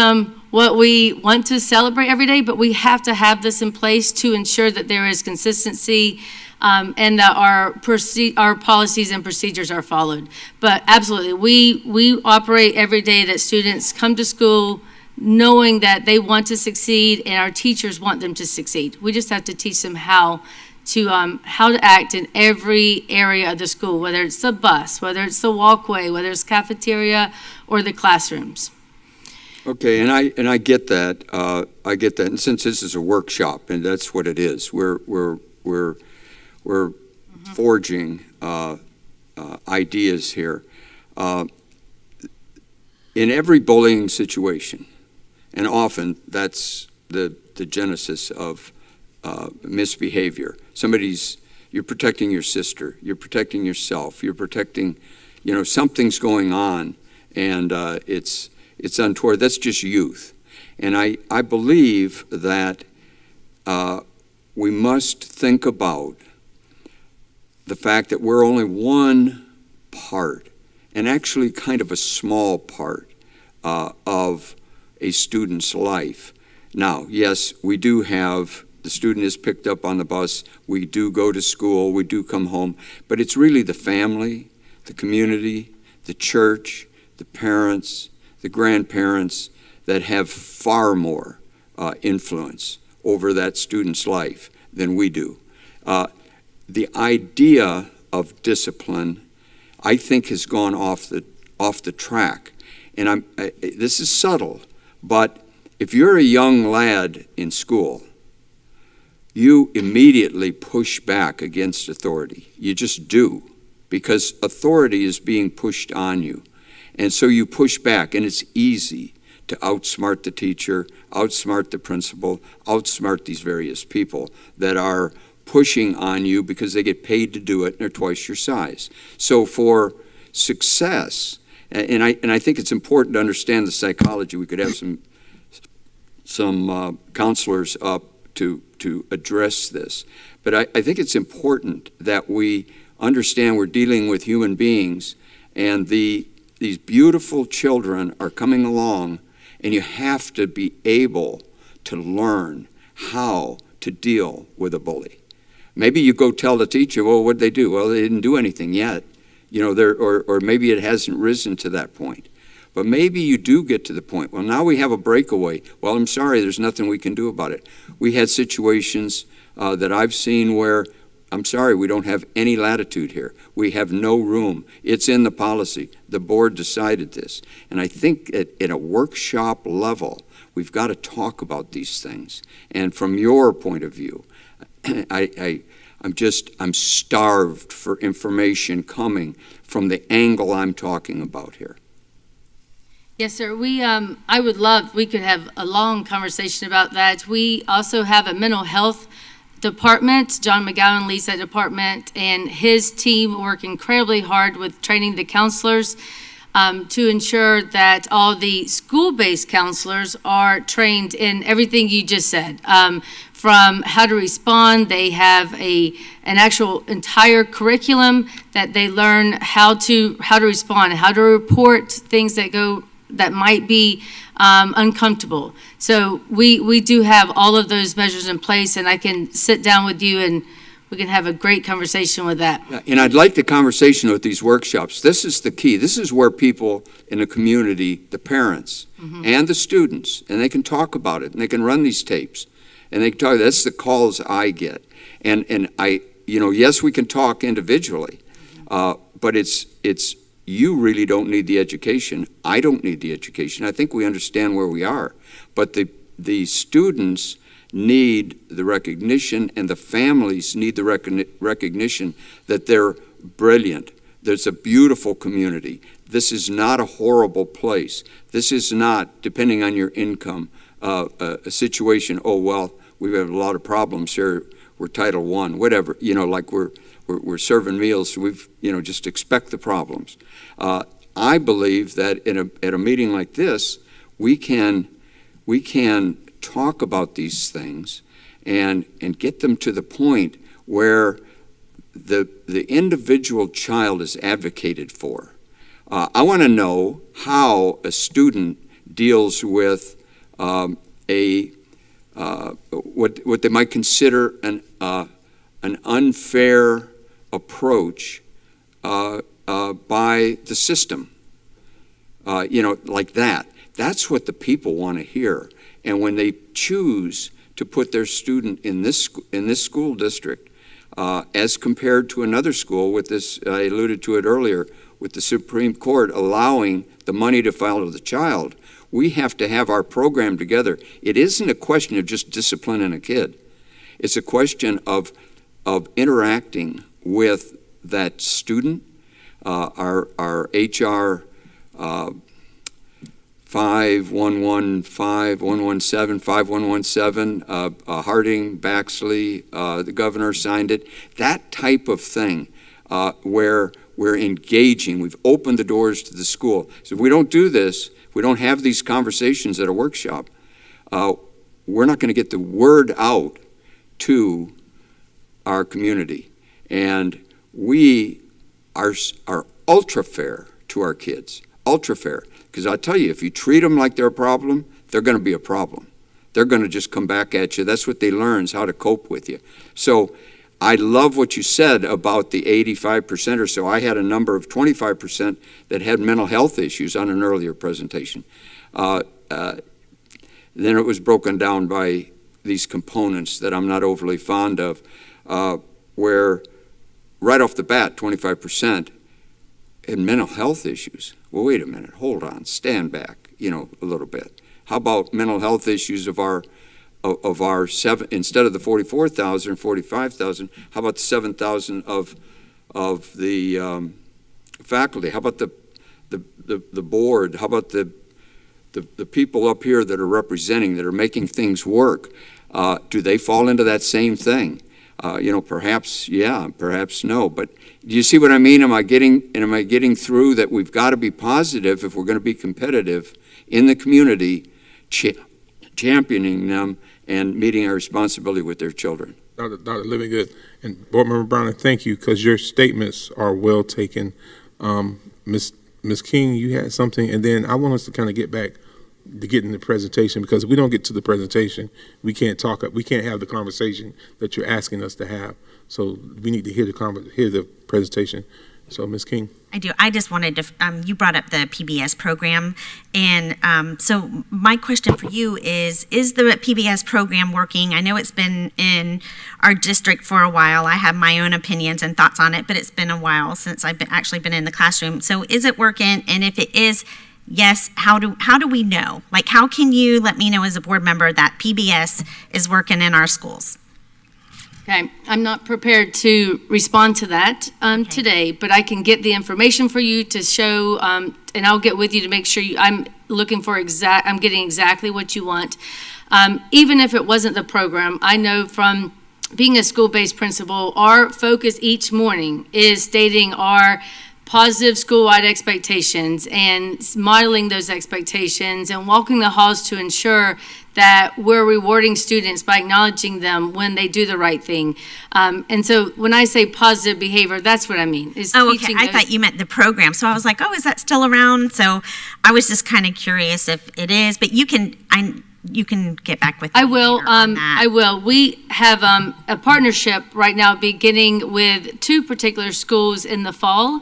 what we want to celebrate every day, but we have to have this in place to ensure that there is consistency and that our policies and procedures are followed. But absolutely, we operate every day that students come to school knowing that they want to succeed and our teachers want them to succeed. We just have to teach them how to act in every area of the school, whether it's the bus, whether it's the walkway, whether it's cafeteria or the classrooms. Okay, and I get that. I get that. And since this is a workshop, and that's what it is, we're forging ideas here. In every bullying situation, and often that's the genesis of misbehavior. You're protecting your sister, you're protecting yourself, you're protecting, something's going on, and it's untoward. That's just youth. And I believe that we must think about the fact that we're only one part, and actually kind of a small part of a student's life. Now, yes, we do have, the student is picked up on the bus, we do go to school, we do come home, but it's really the family, the community, the church, the parents, the grandparents that have far more influence over that student's life than we do. The idea of discipline, I think, has gone off the track. And this is subtle, but if you're a young lad in school, you immediately push back against authority. You just do, because authority is being pushed on you. And so you push back, and it's easy to outsmart the teacher, outsmart the principal, outsmart these various people that are pushing on you because they get paid to do it and they're twice your size. So for success, and I think it's important to understand the psychology. We could have some counselors up to address this. But I think it's important that we understand we're dealing with human beings, and these beautiful children are coming along, and you have to be able to learn how to deal with a bully. Maybe you go tell the teacher, well, what'd they do? Well, they didn't do anything yet. Or maybe it hasn't risen to that point. But maybe you do get to the point, well, now we have a breakaway. Well, I'm sorry, there's nothing we can do about it. We had situations that I've seen where, I'm sorry, we don't have any latitude here. We have no room. It's in the policy. The board decided this. And I think at a workshop level, we've got to talk about these things. And from your point of view, I'm starved for information coming from the angle I'm talking about here. Yes, sir. We could have a long conversation about that. We also have a mental health department. John McGowan leads that department, and his team work incredibly hard with training the counselors to ensure that all the school-based counselors are trained in everything you just said. From how to respond, they have an actual entire curriculum that they learn how to respond, how to report things that might be uncomfortable. So we do have all of those measures in place, and I can sit down with you and we can have a great conversation with that. Yeah, and I'd like the conversation with these workshops. This is the key. This is where people in the community, the parents and the students, and they can talk about it, and they can run these tapes, and they can talk. That's the calls I get. And I, yes, we can talk individually, but it's you really don't need the education. I don't need the education. I think we understand where we are. But the students need the recognition, and the families need the recognition that they're brilliant. There's a beautiful community. This is not a horrible place. This is not, depending on your income, a situation, oh, well, we have a lot of problems here. We're Title I, whatever, like we're serving meals, so we've, just expect the problems. I believe that at a meeting like this, we can talk about these things and get them to the point where the individual child is advocated for. I want to know how a student deals with what they might consider an unfair approach by the system. Like that. That's what the people want to hear. And when they choose to put their student in this school district, as compared to another school with this, I alluded to it earlier, with the Supreme Court allowing the money to follow the child, we have to have our program together. It isn't a question of just disciplining a kid. It's a question of interacting with that student. Our HR 5115, 117, 5117, Harding, Baxley, the governor signed it. That type of thing where we're engaging. We've opened the doors to the school. So if we don't do this, if we don't have these conversations at a workshop, we're not going to get the word out to our community. And we are ultra fair to our kids, ultra fair. Because I tell you, if you treat them like they're a problem, they're going to be a problem. They're going to just come back at you. That's what they learn, is how to cope with you. So I love what you said about the 85% or so. I had a number of 25% that had mental health issues on an earlier presentation. Then it was broken down by these components that I'm not overly fond of, where right off the bat, 25% had mental health issues. Well, wait a minute, hold on, stand back, a little bit. How about mental health issues of our seven, instead of the 44,000, 45,000, how about the 7,000 of the faculty? How about the board? How about the people up here that are representing, that are making things work? Do they fall into that same thing? Perhaps yeah, perhaps no. But do you see what I mean? Am I getting through that we've got to be positive if we're going to be competitive in the community, championing them and meeting our responsibility with their children? Dr. Livingood and Board Member Brown, thank you, because your statements are well taken. Ms. King, you had something, and then I want us to kind of get back to getting the presentation, because if we don't get to the presentation, we can't have the conversation that you're asking us to have. So we need to hear the presentation. So, Ms. King. I do. I just wanted to, you brought up the PBS program. And so my question for you is the PBS program working? I know it's been in our district for a while. I have my own opinions and thoughts on it, but it's been a while since I've actually been in the classroom. So is it working? And if it is, yes, how do we know? Like, how can you let me know as a board member that PBS is working in our schools? Okay, I'm not prepared to respond to that today, but I can get the information for you to show, and I'll get with you to make sure I'm getting exactly what you want. Even if it wasn't the program, I know from being a school-based principal, our focus each morning is stating our positive school-wide expectations and modeling those expectations and walking the halls to ensure that we're rewarding students by acknowledging them when they do the right thing. And so when I say positive behavior, that's what I mean. Okay. I thought you meant the program. So I was like, is that still around? So I was just kind of curious if it is, but you can get back with me. I will. On that. I will. We have a partnership right now beginning with 2 particular schools in the fall.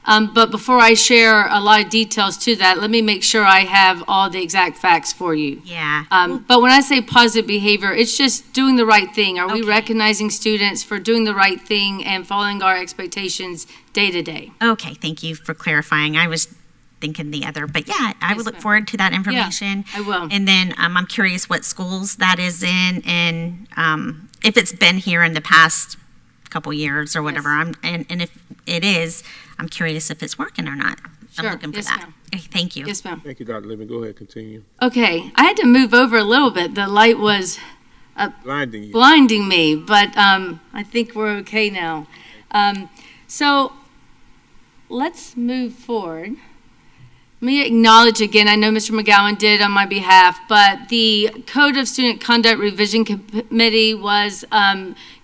But before I share a lot of details to that, let me make sure I have all the exact facts for you. Yeah. But when I say positive behavior, it's just doing the right thing. Are we recognizing students for doing the right thing and following our expectations day to day? Okay, thank you for clarifying. I was thinking the other, but yeah, I would look forward to that information. Yeah, I will. And then I'm curious what schools that is in, and if it's been here in the past couple years or whatever. Yes. And if it is, I'm curious if it's working or not. Sure. I'm looking for Yes, that. ma'am. Okay, thank you. Yes, ma'am. Thank you, Dr. Living. Go ahead, continue. Okay, I had to move over a little bit. The light was blinding me, but I think we're okay now. So let's move forward. Let me acknowledge again, I know Mr. McGowan did on my behalf, but the Code of Student Conduct Revision Committee was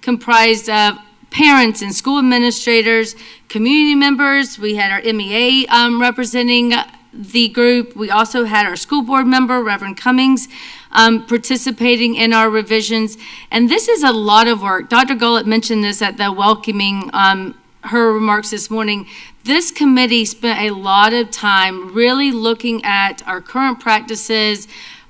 comprised of parents and school administrators, community members. We had our MEA representing the group. We also had our school board member, Reverend Cummings, participating in our revisions. And this is a lot of work. Dr. Gullett mentioned this at the welcoming, her remarks this morning. This committee spent a lot of time really looking at our current practices,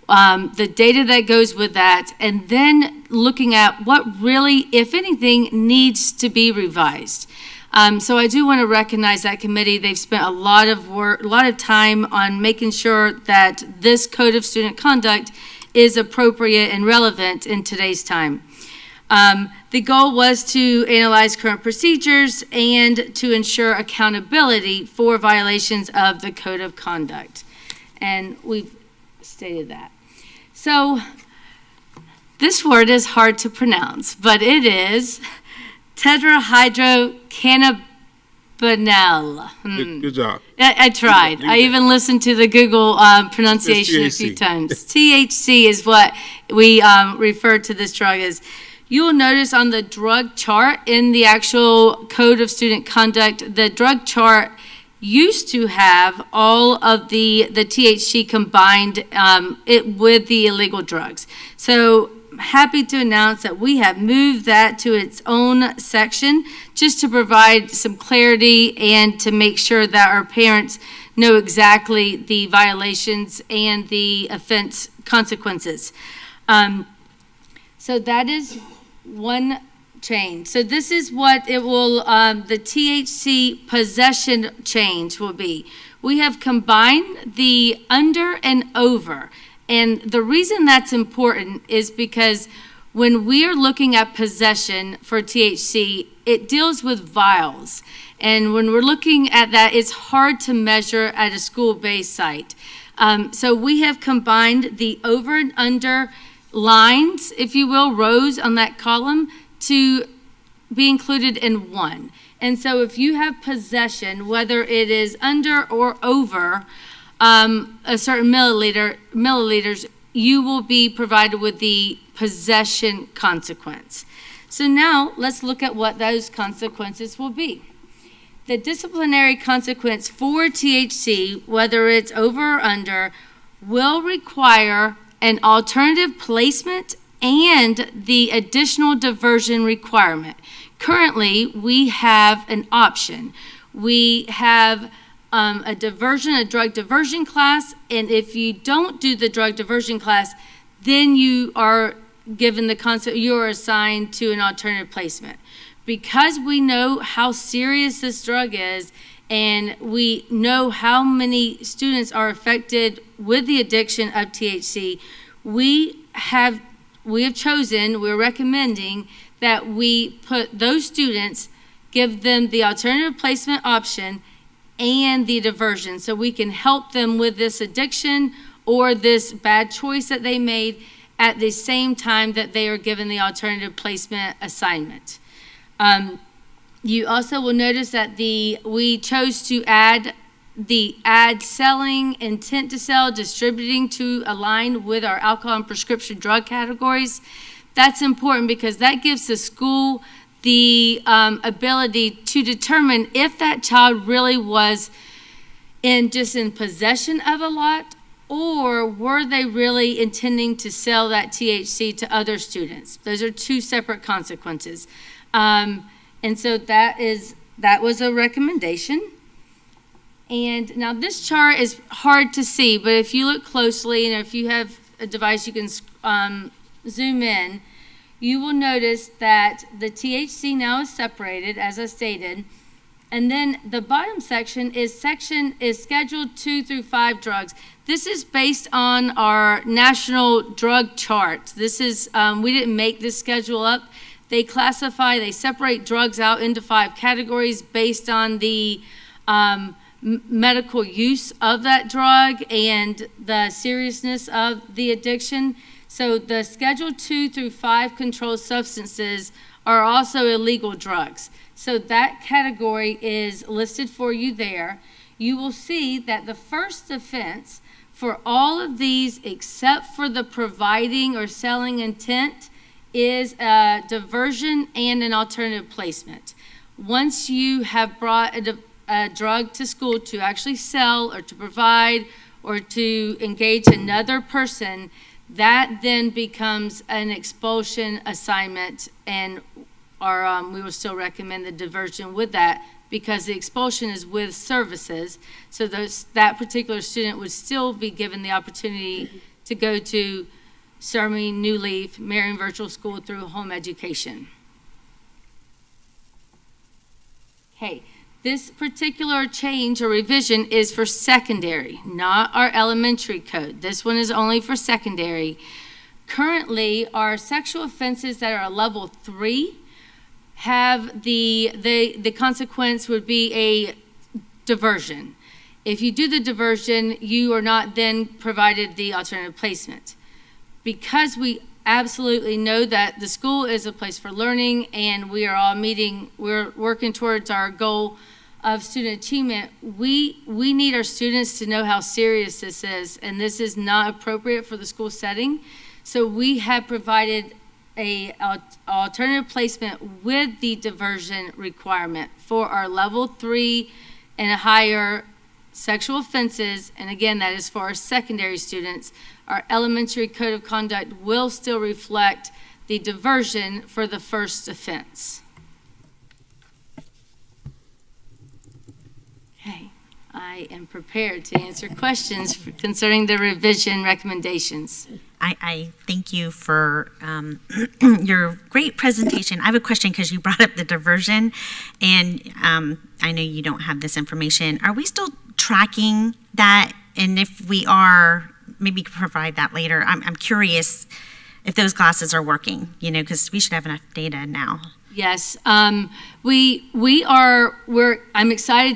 the data that goes with that, and then looking at what really, if anything, needs to be revised. So I do want to recognize that committee. They've spent a lot of work, a lot of time on making sure that this code of student conduct is appropriate and relevant in today's time. The goal was to analyze current procedures and to ensure accountability for violations of the code of conduct. And we've stated that. So this word is hard to pronounce, but it is tetrahydrocannabinol. Good job. I tried. I even listened to the Google pronunciation a few times. THC is what we refer to this drug as. You will notice on the drug chart in the actual Code of Student Conduct, the drug chart used to have all of the THC combined with the illegal drugs. So I'm happy to announce that we have moved that to its own section just to provide some clarity and to make sure that our parents know exactly the violations and the offense consequences. So that is one change. So this is what it will, the THC possession change will be. We have combined the under and over. And the reason that's important is because when we are looking at possession for THC, it deals with vials. And when we're looking at that, it's hard to measure at a school-based site. So we have combined the over and under lines, if you will, rows on that column to be included in one. And so if you have possession, whether it is under or over a certain milliliters, you will be provided with the possession consequence. So now let's look at what those consequences will be. The disciplinary consequence for THC, whether it's over or under, will require an alternative placement and the additional diversion requirement. Currently, we have an option. We have a drug diversion class, and if you don't do the drug diversion class, then you are given the concept, you are assigned to an alternative placement. Because we know how serious this drug is, and we know how many students are affected with the addiction of THC, we're recommending that we put those students, give them the alternative placement option and the diversion, so we can help them with this addiction or this bad choice that they made at the same time that they are given the alternative placement assignment. You also will notice that we chose to add the selling, intent to sell, distributing to align with our alcohol and prescription drug categories. That's important because that gives the school the ability to determine if that child really was in possession of a lot, or were they really intending to sell that THC to other students. Those are two separate consequences. And so that was a recommendation. And now this chart is hard to see, but if you look closely, and if you have a device you can zoom in, you will notice that the THC now is separated, as I stated, and then the bottom section is scheduled 2 through 5 drugs. This is based on our national drug chart. This is, we didn't make this schedule up. They separate drugs out into 5 categories based on the medical use of that drug and the seriousness of the addiction. So the Schedule 2 through 5 controlled substances are also illegal drugs. So that category is listed for you there. You will see that the first offense for all of these, except for the providing or selling intent, is a diversion and an alternative placement. Once you have brought a drug to school to actually sell or to provide or to engage another person, that then becomes an expulsion assignment, and we will still recommend the diversion with that, because the expulsion is with services. So that particular student would still be given the opportunity to go to Sermie, New Leaf, Marion Virtual School through home education. Okay, this particular change or revision is for secondary, not our elementary code. This one is only for secondary. Currently, our sexual offenses that are a level 3 have the consequence would be a diversion. If you do the diversion, you are not then provided the alternative placement. Because we absolutely know that the school is a place for learning, and we are all we're working towards our goal of student achievement, we need our students to know how serious this is, and this is not appropriate for the school setting. So we have provided a alternative placement with the diversion requirement for our level 3 and higher sexual offenses, and again, that is for our secondary students. Our elementary code of conduct will still reflect the diversion for the first offense. Okay, I am prepared to answer questions concerning the revision recommendations. I thank you for your great presentation. I have a question because you brought up the diversion, and I know you don't have this information. Are we still tracking that? And if we are, maybe you could provide that later. I'm curious if those classes are working, because we should have enough data now. Yes, I'm excited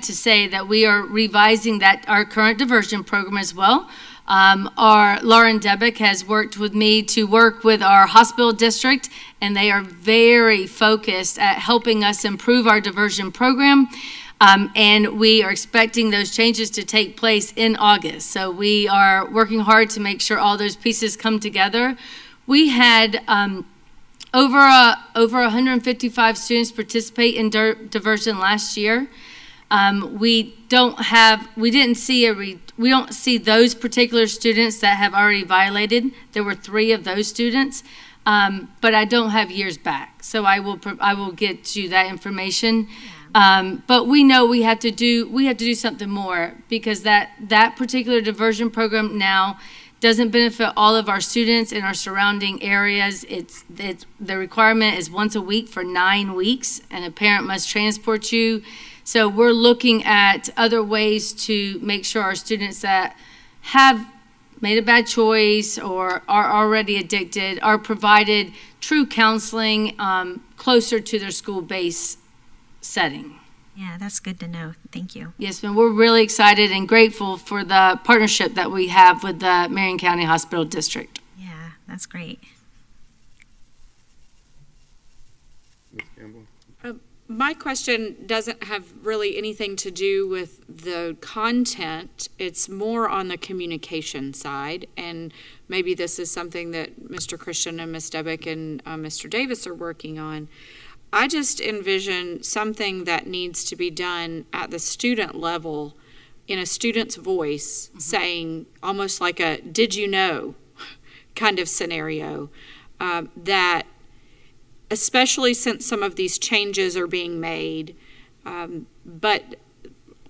to say that we are revising our current diversion program as well. Our Lauren Debick has worked with me to work with our hospital district, and they are very focused at helping us improve our diversion program. And we are expecting those changes to take place in August. So we are working hard to make sure all those pieces come together. We had over 155 students participate in diversion last year. We don't see those particular students that have already violated. There were 3 of those students, but I don't have years back, so I will get you that information. But we know we have to do something more, because that particular diversion program now doesn't benefit all of our students in our surrounding areas. The requirement is once a week for 9 weeks, and a parent must transport you. So we're looking at other ways to make sure our students that have made a bad choice or are already addicted are provided true counseling closer to their school-based setting. Yeah, that's good to know. Thank you. Yes, ma'am. We're really excited and grateful for the partnership that we have with the Marion County Hospital District. Yeah, that's great. My question doesn't have really anything to do with the content. It's more on the communication side, and maybe this is something that Mr. Christian and Ms. Debick and Mr. Davis are working on. I just envision something that needs to be done at the student level in a student's voice, saying almost like a "did you know" kind of scenario, that especially since some of these changes are being made, but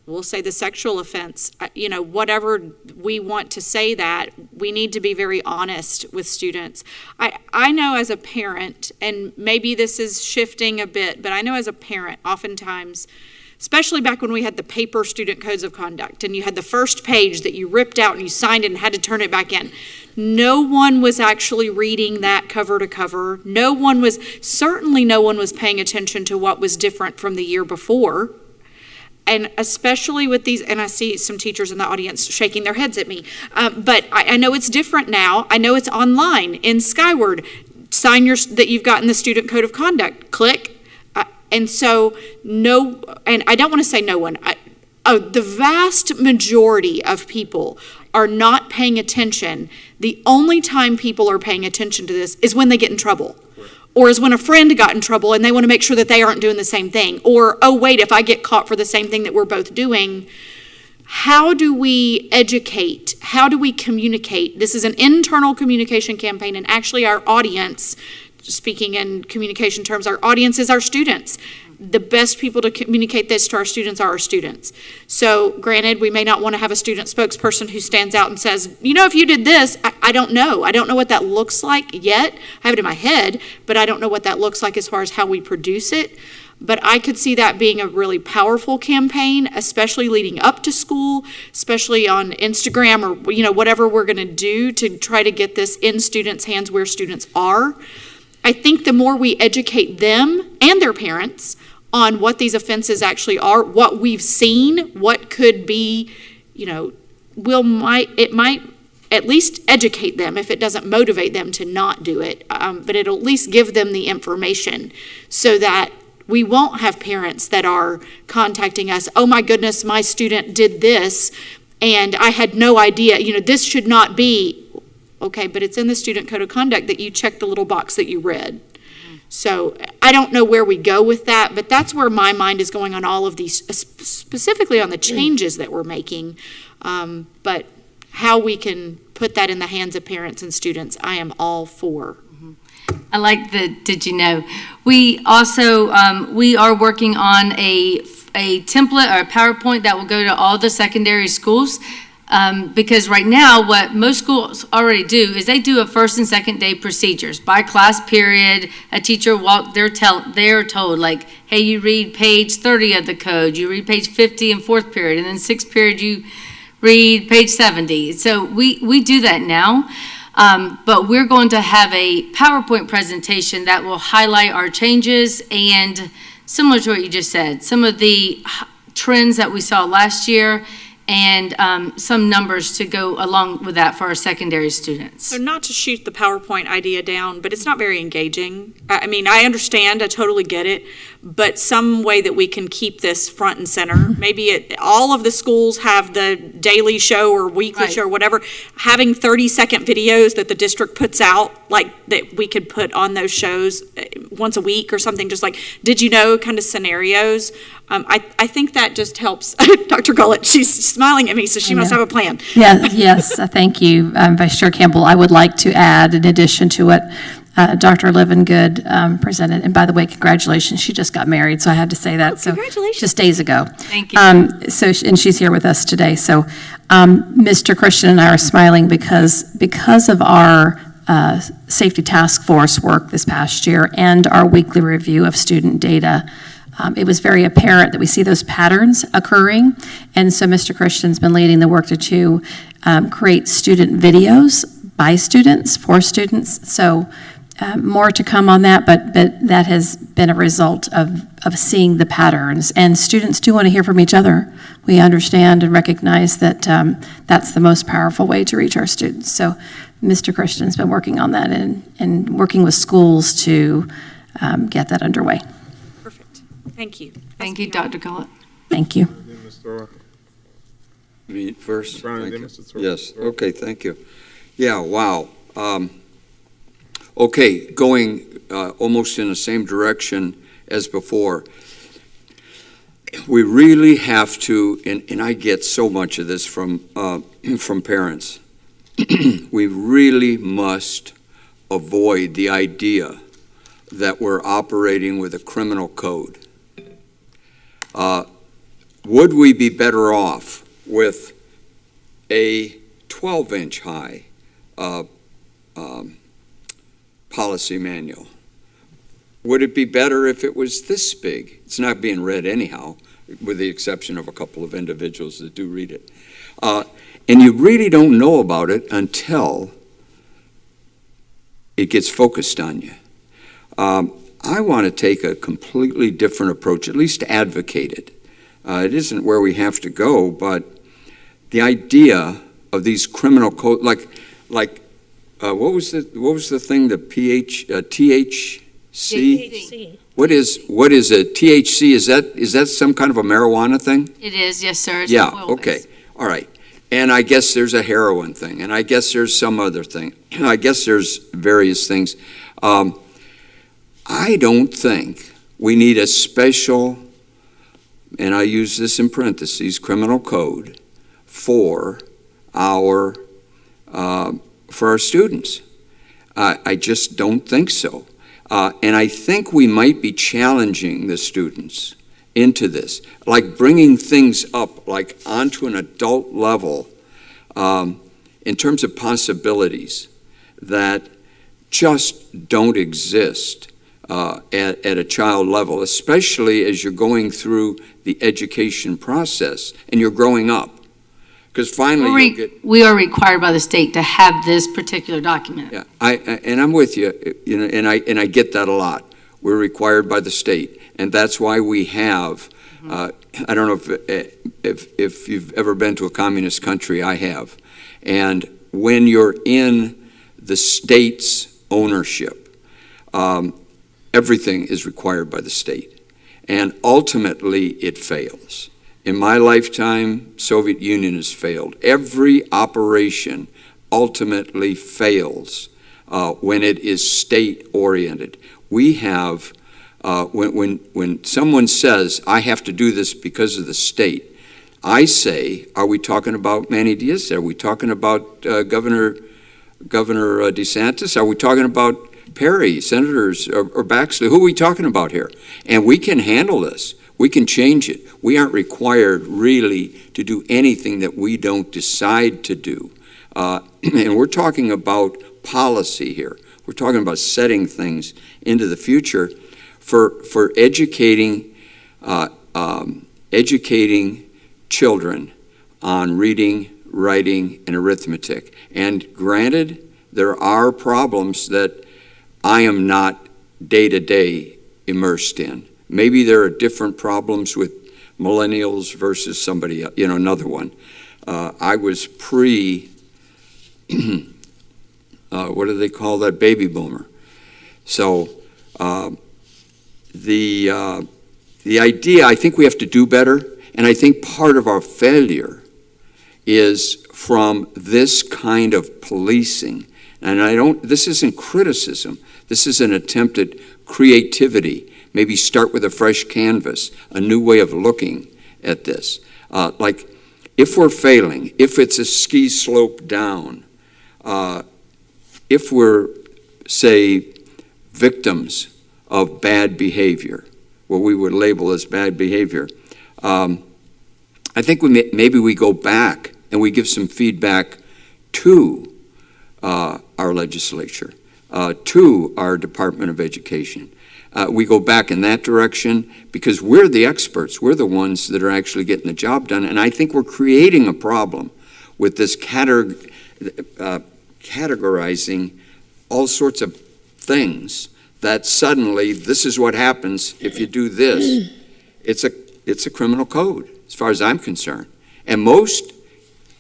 we'll say the sexual offense, whatever we want to say, that we need to be very honest with students. I know as a parent, and maybe this is shifting a bit, but I know as a parent, oftentimes, especially back when we had the paper student codes of conduct, and you had the first page that you ripped out and you signed it and had to turn it back in. No one was actually reading that cover to cover. No one was paying attention to what was different from the year before. And especially with these, and I see some teachers in the audience shaking their heads at me, but I know it's different now. I know it's online in Skyward. Sign that you've gotten the student code of conduct. Click. And so, and I don't want to say no one. The vast majority of people are not paying attention. The only time people are paying attention to this is when they get in trouble, or is when a friend got in trouble and they want to make sure that they aren't doing the same thing. Or, oh, wait, if I get caught for the same thing that we're both doing, how do we educate? How do we communicate? This is an internal communication campaign, and actually our audience, speaking in communication terms, our audience is our students. The best people to communicate this to our students are our students. So granted, we may not want to have a student spokesperson who stands out and says, you know, if you did this, I don't know. I don't know what that looks like yet. I have it in my head, but I don't know what that looks like as far as how we produce it. But I could see that being a really powerful campaign, especially leading up to school, especially on Instagram or, you know, whatever we're going to do to try to get this in students' hands where students are. I think the more we educate them and their parents on what these offenses actually are, what we've seen, what could be, you know, it might at least educate them if it doesn't motivate them to not do it, but it'll at least give them the information so that we won't have parents that are contacting us, oh my goodness, my student did this, and I had no idea, you know, this should not be. Okay, but it's in the student code of conduct that you check the little box that you read. So I don't know where we go with that, but that's where my mind is going on all of these, specifically on the changes that we're making. But how we can put that in the hands of parents and students, I am all for. I like the did you know. We also, we are working on a template or a PowerPoint that will go to all the secondary schools. Because right now, what most schools already do is they do a first and second day procedures by class period. A teacher they're told like, hey, you read page 30 of the code, you read page 50 in fourth period, and then sixth period you read page 70. So we do that now, but we're going to have a PowerPoint presentation that will highlight our changes and similar to what you just said, some of the trends that we saw last year, and some numbers to go along with that for our secondary students. So not to shoot the PowerPoint idea down, but it's not very engaging. I mean, I understand, I totally get it, but some way that we can keep this front and center. Maybe all of the schools have the daily show or weekly show or whatever, having 30-second videos that the district puts out, like that we could put on those shows once a week or something, just like, did you know, kind of scenarios. I think that just helps. Dr. Gullett, she's smiling at me, so she must have a plan. Yeah, yes, thank you, Vice Chair Campbell. I would like to add, in addition to what Dr. Livengood presented, and by the way, congratulations, she just got married, so I had to say that. So congratulations. Just days ago. Thank you. And she's here with us today. So Mr. Christian and I are smiling because of our safety task force work this past year and our weekly review of student data. It was very apparent that we see those patterns occurring, and so Mr. Christian's been leading the work to create student videos by students, for students, so more to come on that, but that has been a result of seeing the patterns, and students do want to hear from each other. We understand and recognize that that's the most powerful way to reach our students, so Mr. Christian's been working on that and working with schools to get that underway. Thank you. Thank you, Dr. Gullett. Thank you. Me first? Brian, Thank then you. Mr. Thorpe. Yes, okay, thank you. Yeah, wow. Okay, going almost in the same direction as before. We really have to, and I get so much of this from parents, we really must avoid the idea that we're operating with a criminal code. Would we be better off with a 12-inch high policy manual? Would it be better if it was this big? It's not being read anyhow, with the exception of a couple of individuals that do read it. And you really don't know about it until it gets focused on you. I want to take a completely different approach, at least advocate it. It isn't where we have to go, but the idea of these criminal code, like what was the thing? The THC. THC. What is a THC? Is that some kind of a marijuana thing? It is, yes, sir. It's Yeah. oil-based. Okay. All right. And I guess there's a heroin thing, and I guess there's some other thing. I guess there's various things. I don't think we need a special, and I use this in parentheses, criminal code for our students. I just don't think so. And I think we might be challenging the students into this, like bringing things up, like onto an adult level in terms of possibilities that just don't exist at a child level, especially as you're going through the education process and you're growing up. Because finally you'll get... We are required by the state to have this particular document. Yeah, and I'm with you, and I get that a lot. We're required by the state, and that's why we have. I don't know if you've ever been to a communist country. I have, and when you're in the state's ownership, everything is required by the state, and ultimately it fails. In my lifetime, Soviet Union has failed. Every operation ultimately fails when it is state-oriented. We have, when someone says, I have to do this because of the state, I say, are we talking about Manny Diaz? Are we talking about Governor DeSantis? Are we talking about Perry, senators, or Baxley? Who are we talking about here? And we can handle this. We can change it. We aren't required really to do anything that we don't decide to do. And we're talking about policy here. We're talking about setting things into the future for educating children on reading, writing, and arithmetic. And granted, there are problems that I am not day-to-day immersed in. Maybe there are different problems with millennials versus somebody else, another one. I was what do they call that, baby boomer. So the idea, I think we have to do better, and I think part of our failure is from this kind of policing. And this isn't criticism, this is an attempt at creativity. Maybe start with a fresh canvas, a new way of looking at this. Like, if we're failing, if it's a ski slope down, if we're, say, victims of bad behavior, what we would label as bad behavior, I think maybe we go back and we give some feedback to our legislature, to our Department of Education. We go back in that direction because we're the experts. We're the ones that are actually getting the job done. And I think we're creating a problem with this categorizing all sorts of things that suddenly this is what happens if you do this. It's a criminal code as far as I'm concerned. And most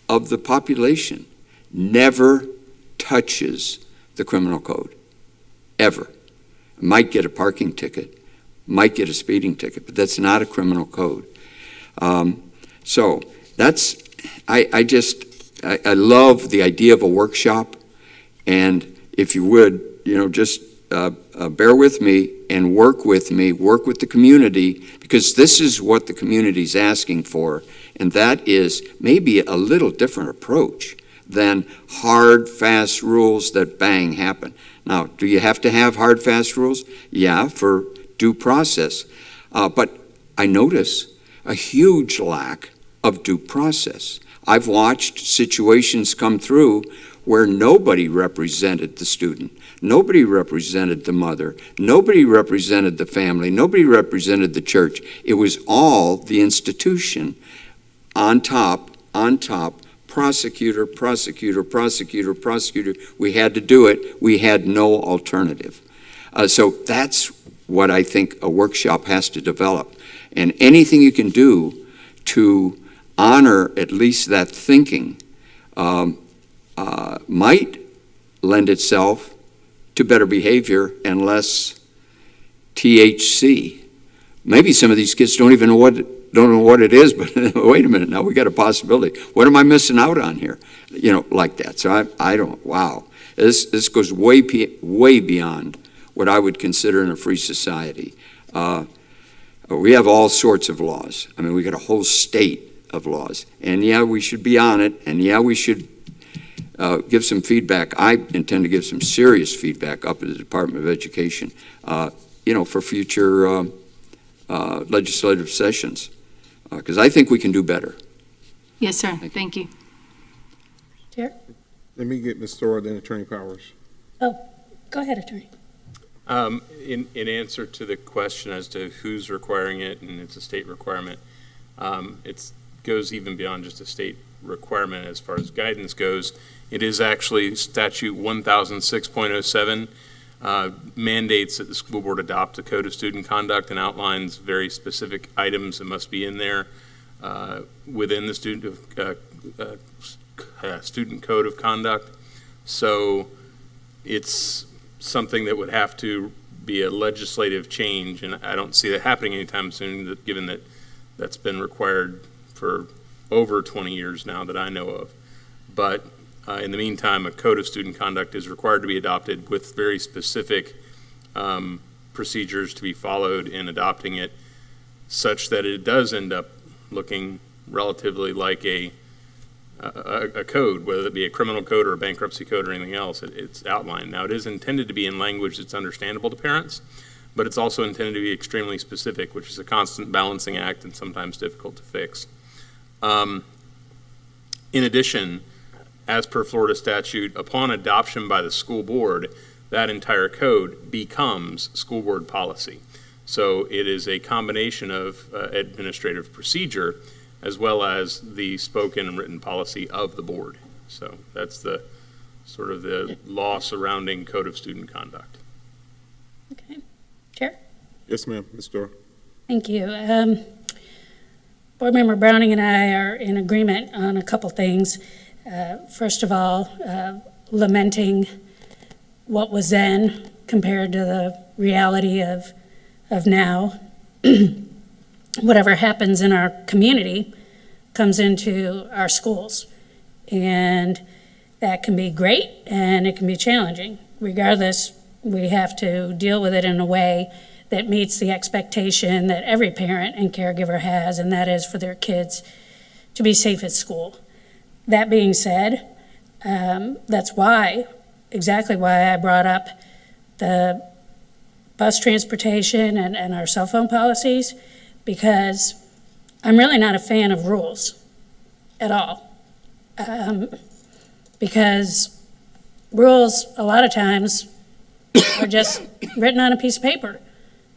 of the population never touches the criminal code, ever. Might get a parking ticket, might get a speeding ticket, but that's not a criminal code. So that's, I love the idea of a workshop, and if you would, just bear with me and work with the community, because this is what the community's asking for, and that is maybe a little different approach than hard, fast rules that bang happen. Now, do you have to have hard, fast rules? Yeah, for due process. But I notice a huge lack of due process. I've watched situations come through where nobody represented the student, nobody represented the mother, nobody represented the family, nobody represented the church. It was all the institution on top, prosecutor. We had to do it. We had no alternative. So that's what I think a workshop has to develop. And anything you can do to honor at least that thinking might lend itself to better behavior and less THC. Maybe some of these kids don't know what it is, but wait a minute, now we got a possibility. What am I missing out on here? Like that. So I don't, wow. This goes way beyond what I would consider in a free society. We have all sorts of laws. I mean, we got a whole state of laws. And yeah, we should be on it, and yeah, we should give some feedback. I intend to give some serious feedback up at the Department of Education, for future legislative sessions, because I think we can do better. Yes, sir. Thank you. Let me get Ms. Thor, then Attorney Powers. Oh, go ahead, Attorney. In answer to the question as to who's requiring it, and it's a state requirement, it goes even beyond just a state requirement as far as guidance goes. It is actually statute 1006.07 mandates that the school board adopt a code of student conduct and outlines very specific items that must be in there within the student code of conduct. So it's something that would have to be a legislative change, and I don't see that happening anytime soon, given that that's been required for over 20 years now that I know of. But in the meantime, a code of student conduct is required to be adopted with very specific procedures to be followed in adopting it, such that it does end up looking relatively like a code, whether it be a criminal code or a bankruptcy code or anything else. It's outlined. Now, it is intended to be in language that's understandable to parents, but it's also intended to be extremely specific, which is a constant balancing act and sometimes difficult to fix. In addition, as per Florida statute, upon adoption by the school board, that entire code becomes school board policy. So it is a combination of administrative procedure as well as the spoken and written policy of the board. So that's the sort of the law surrounding code of student conduct. Okay. Chair? Yes, ma'am. Ms. Thor. Thank you. Board Member Browning and I are in agreement on a couple things. First of all, lamenting what was then compared to the reality of now. Whatever happens in our community comes into our schools. And that can be great and it can be challenging. Regardless, we have to deal with it in a way that meets the expectation that every parent and caregiver has, and that is for their kids to be safe at school. That being said, that's exactly why I brought up the bus transportation and our cell phone policies, because I'm really not a fan of rules at all. Because rules, a lot of times, are just written on a piece of paper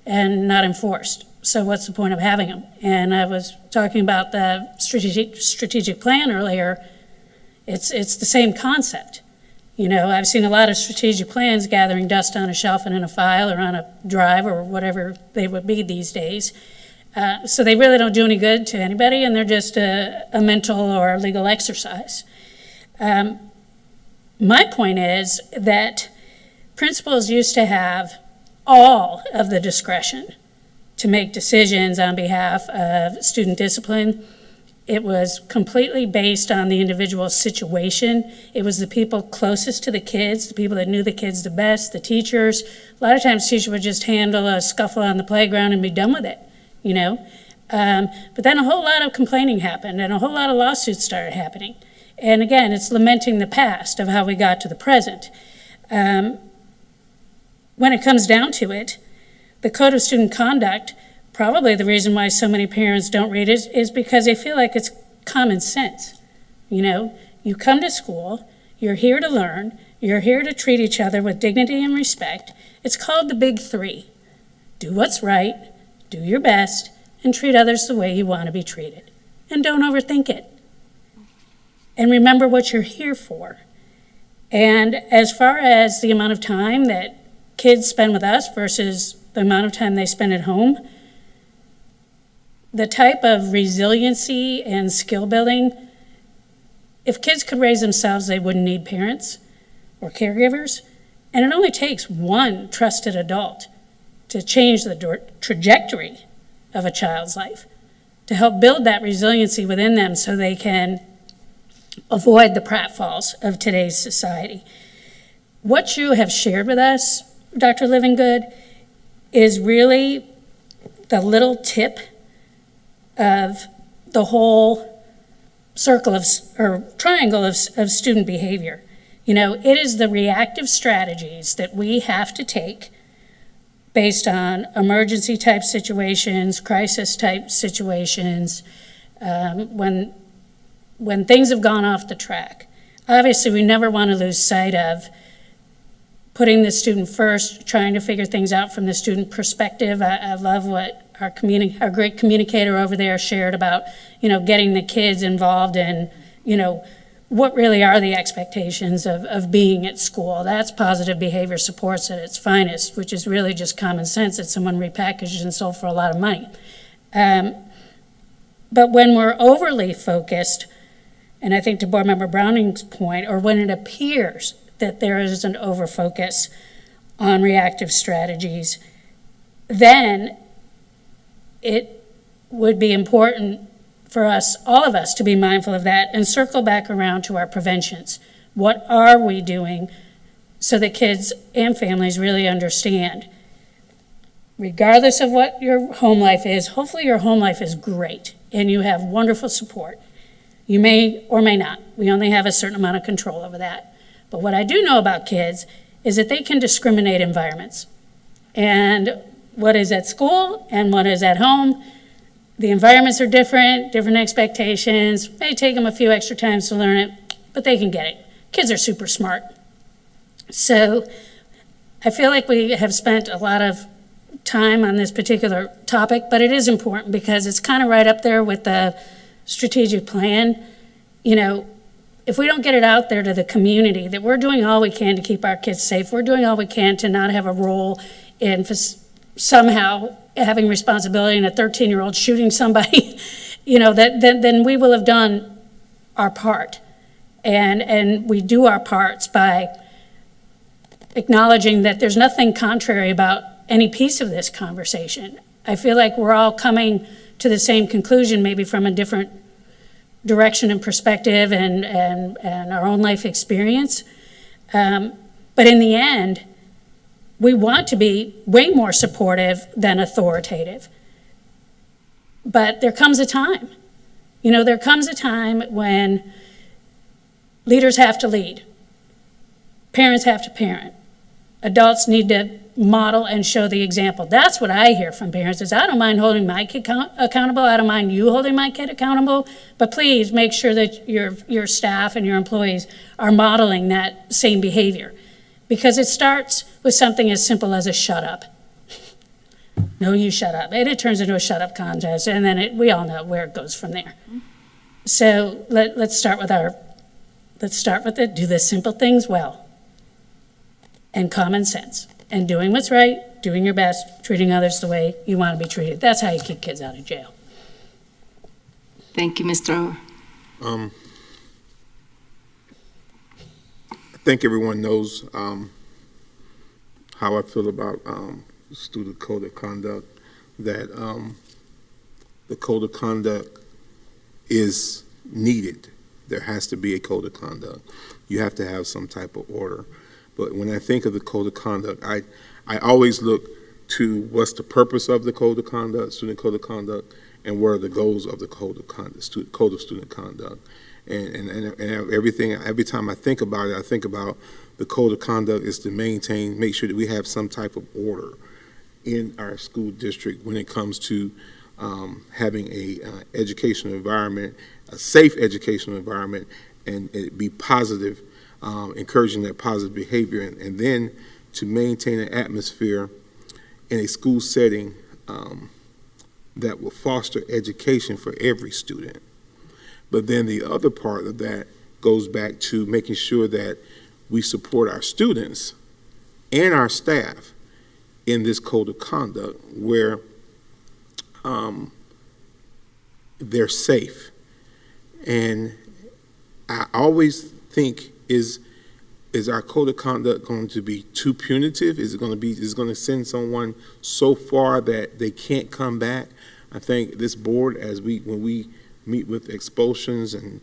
and not enforced. So what's the point of having them? And I was talking about the strategic plan earlier. It's the same concept. You know, I've seen a lot of strategic plans gathering dust on a shelf and in a file or on a drive or whatever they would be these days. So they really don't do any good to anybody, and they're just a mental or legal exercise. My point is that principals used to have all of the discretion to make decisions on behalf of student discipline. It was completely based on the individual situation. It was the people closest to the kids, the people that knew the kids the best, the teachers. A lot of times teachers would just handle a scuffle on the playground and be done with it, you know. But then a whole lot of complaining happened and a whole lot of lawsuits started happening. And again, it's lamenting the past of how we got to the present. When it comes down to it, the Code of Student Conduct, probably the reason why so many parents don't read it is because they feel like it's common sense. You know, you come to school, you're here to learn, you're here to treat each other with dignity and respect. It's called the Big Three. Do what's right, do your best, and treat others the way you want to be treated. And don't overthink it. And remember what you're here for. And as far as the amount of time that kids spend with us versus the amount of time they spend at home, the type of resiliency and skill building, if kids could raise themselves, they wouldn't need parents or caregivers. And it only takes one trusted adult to change the trajectory of a child's life, to help build that resiliency within them so they can avoid the pratfalls of today's society. What you have shared with us Dr. Livingood, is really the little tip of the whole circle of, or triangle of student behavior. You know, it is the reactive strategies that we have to take based on emergency type situations, crisis type situations, when things have gone off the track. Obviously, we never want to lose sight of putting the student first, trying to figure things out from the student perspective. I love what our great communicator over there shared about, you know, getting the kids involved in, you know, what really are the expectations of being at school. That's positive behavior supports at its finest, which is really just common sense that someone repackaged and sold for a lot of money. But when we're overly focused, and I think to Board Member Browning's point, or when it appears that there is an overfocus on reactive strategies, then it would be important for us, all of us, to be mindful of that and circle back around to our preventions. What are we doing so that kids and families really understand? Regardless of what your home life is, hopefully your home life is great and you have wonderful support. You may or may not. We only have a certain amount of control over that. But what I do know about kids is that they can discriminate environments. And what is at school and what is at home, the environments are different expectations. May take them a few extra times to learn it, but they can get it. Kids are super smart. So I feel like we have spent a lot of time on this particular topic, but it is important because it's kind of right up there with the strategic plan. You know, if we don't get it out there to the community that we're doing all we can to keep our kids safe, we're doing all we can to not have a role in somehow having responsibility and a 13-year-old shooting somebody, you know, then we will have done our part. And we do our parts by acknowledging that there's nothing contrary about any piece of this conversation. I feel like we're all coming to the same conclusion, maybe from a different direction and perspective and our own life experience. But in the end, we want to be way more supportive than authoritative. But there comes a time, you know, there comes a time when leaders have to lead, parents have to parent, adults need to model and show the example. That's what I hear from parents is, I don't mind holding my kid accountable, I don't mind you holding my kid accountable, but please make sure that your staff and your employees are modeling that same behavior. Because it starts with something as simple as a shut up. No, you shut up. And it turns into a shut up contest, and then we all know where it goes from there. So let's start with it, do the simple things well. And common sense. And doing what's right, doing your best, treating others the way you want to be treated. That's how you keep kids out of jail. Thank you, Mr. I think everyone knows how I feel about student code of conduct, that the code of conduct is needed. There has to be a code of conduct. You have to have some type of order. But when I think of the code of conduct, I always look to what's the purpose of the code of conduct, student code of conduct, and what are the goals of the code of conduct, code of student conduct. And everything, every time I think about it, I think about the code of conduct is to make sure that we have some type of order in our school district when it comes to having a educational environment, a safe educational environment, and it be positive, encouraging that positive behavior, and then to maintain an atmosphere in a school setting that will foster education for every student. But then the other part of that goes back to making sure that we support our students and our staff in this code of conduct where they're safe. And I always think, is our code of conduct going to be too punitive? Is it going to send someone so far that they can't come back? I think this board, when we meet with expulsions and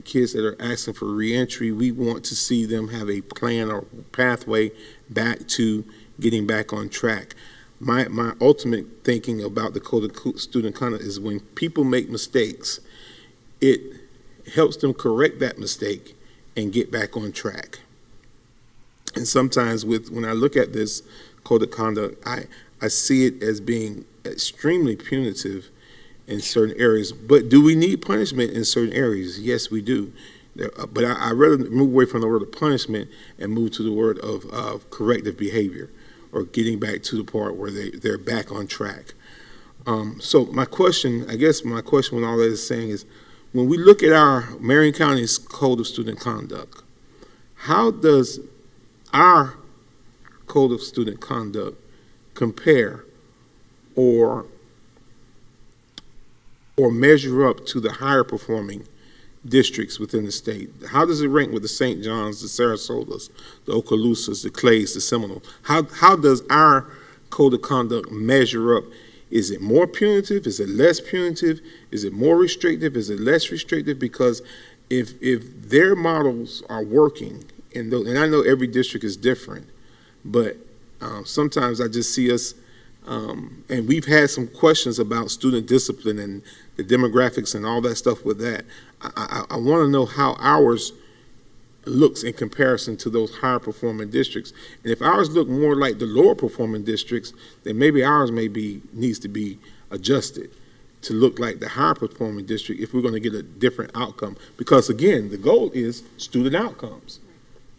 kids that are asking for reentry, we want to see them have a plan or pathway back to getting back on track. My ultimate thinking about the code of student conduct is when people make mistakes, it helps them correct that mistake and get back on track. And sometimes when I look at this code of conduct, I see it as being extremely punitive in certain areas. But do we need punishment in certain areas? Yes, we do. But I'd rather move away from the word of punishment and move to the word of corrective behavior, or getting back to the part where they're back on track. So my question when all that is saying is, when we look at our Marion County's Code of Student Conduct, how does our Code of Student Conduct compare or measure up to the higher performing districts within the state? How does it rank with the St. John's, the Sarasotas, the Ocalusas, the Clays, the Seminoles? How does our Code of Conduct measure up? Is it more punitive? Is it less punitive? Is it more restrictive? Is it less restrictive? Because if their models are working, and I know every district is different, but sometimes I just see us, and we've had some questions about student discipline and the demographics and all that stuff with that. I want to know how ours looks in comparison to those higher performing districts. And if ours look more like the lower performing districts, then maybe ours needs to be adjusted to look like the higher performing district if we're going to get a different outcome. Because again, the goal is student outcomes.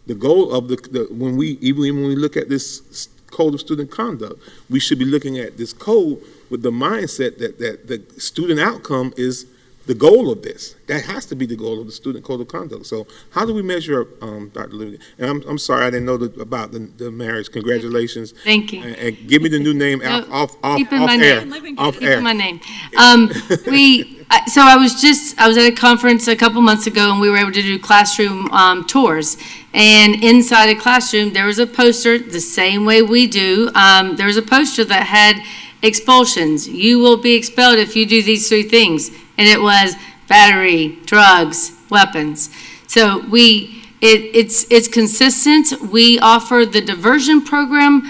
The goal of when we look at this Code of Student Conduct, we should be looking at this code with the mindset that the student outcome is the goal of this. That has to be the goal of the Student Code of Conduct. So how do we measure up, Dr. Living? And I'm sorry, I didn't know about the marriage. Congratulations. Thank you. And give me the new name off air. Keep in my name. So I was at a conference a couple months ago, and we were able to do classroom tours. And inside a classroom, there was a poster, the same way we do. There was a poster that had expulsions. You will be expelled if you do these 3 things. And it was battery, drugs, weapons. So it's consistent. We offer the diversion program,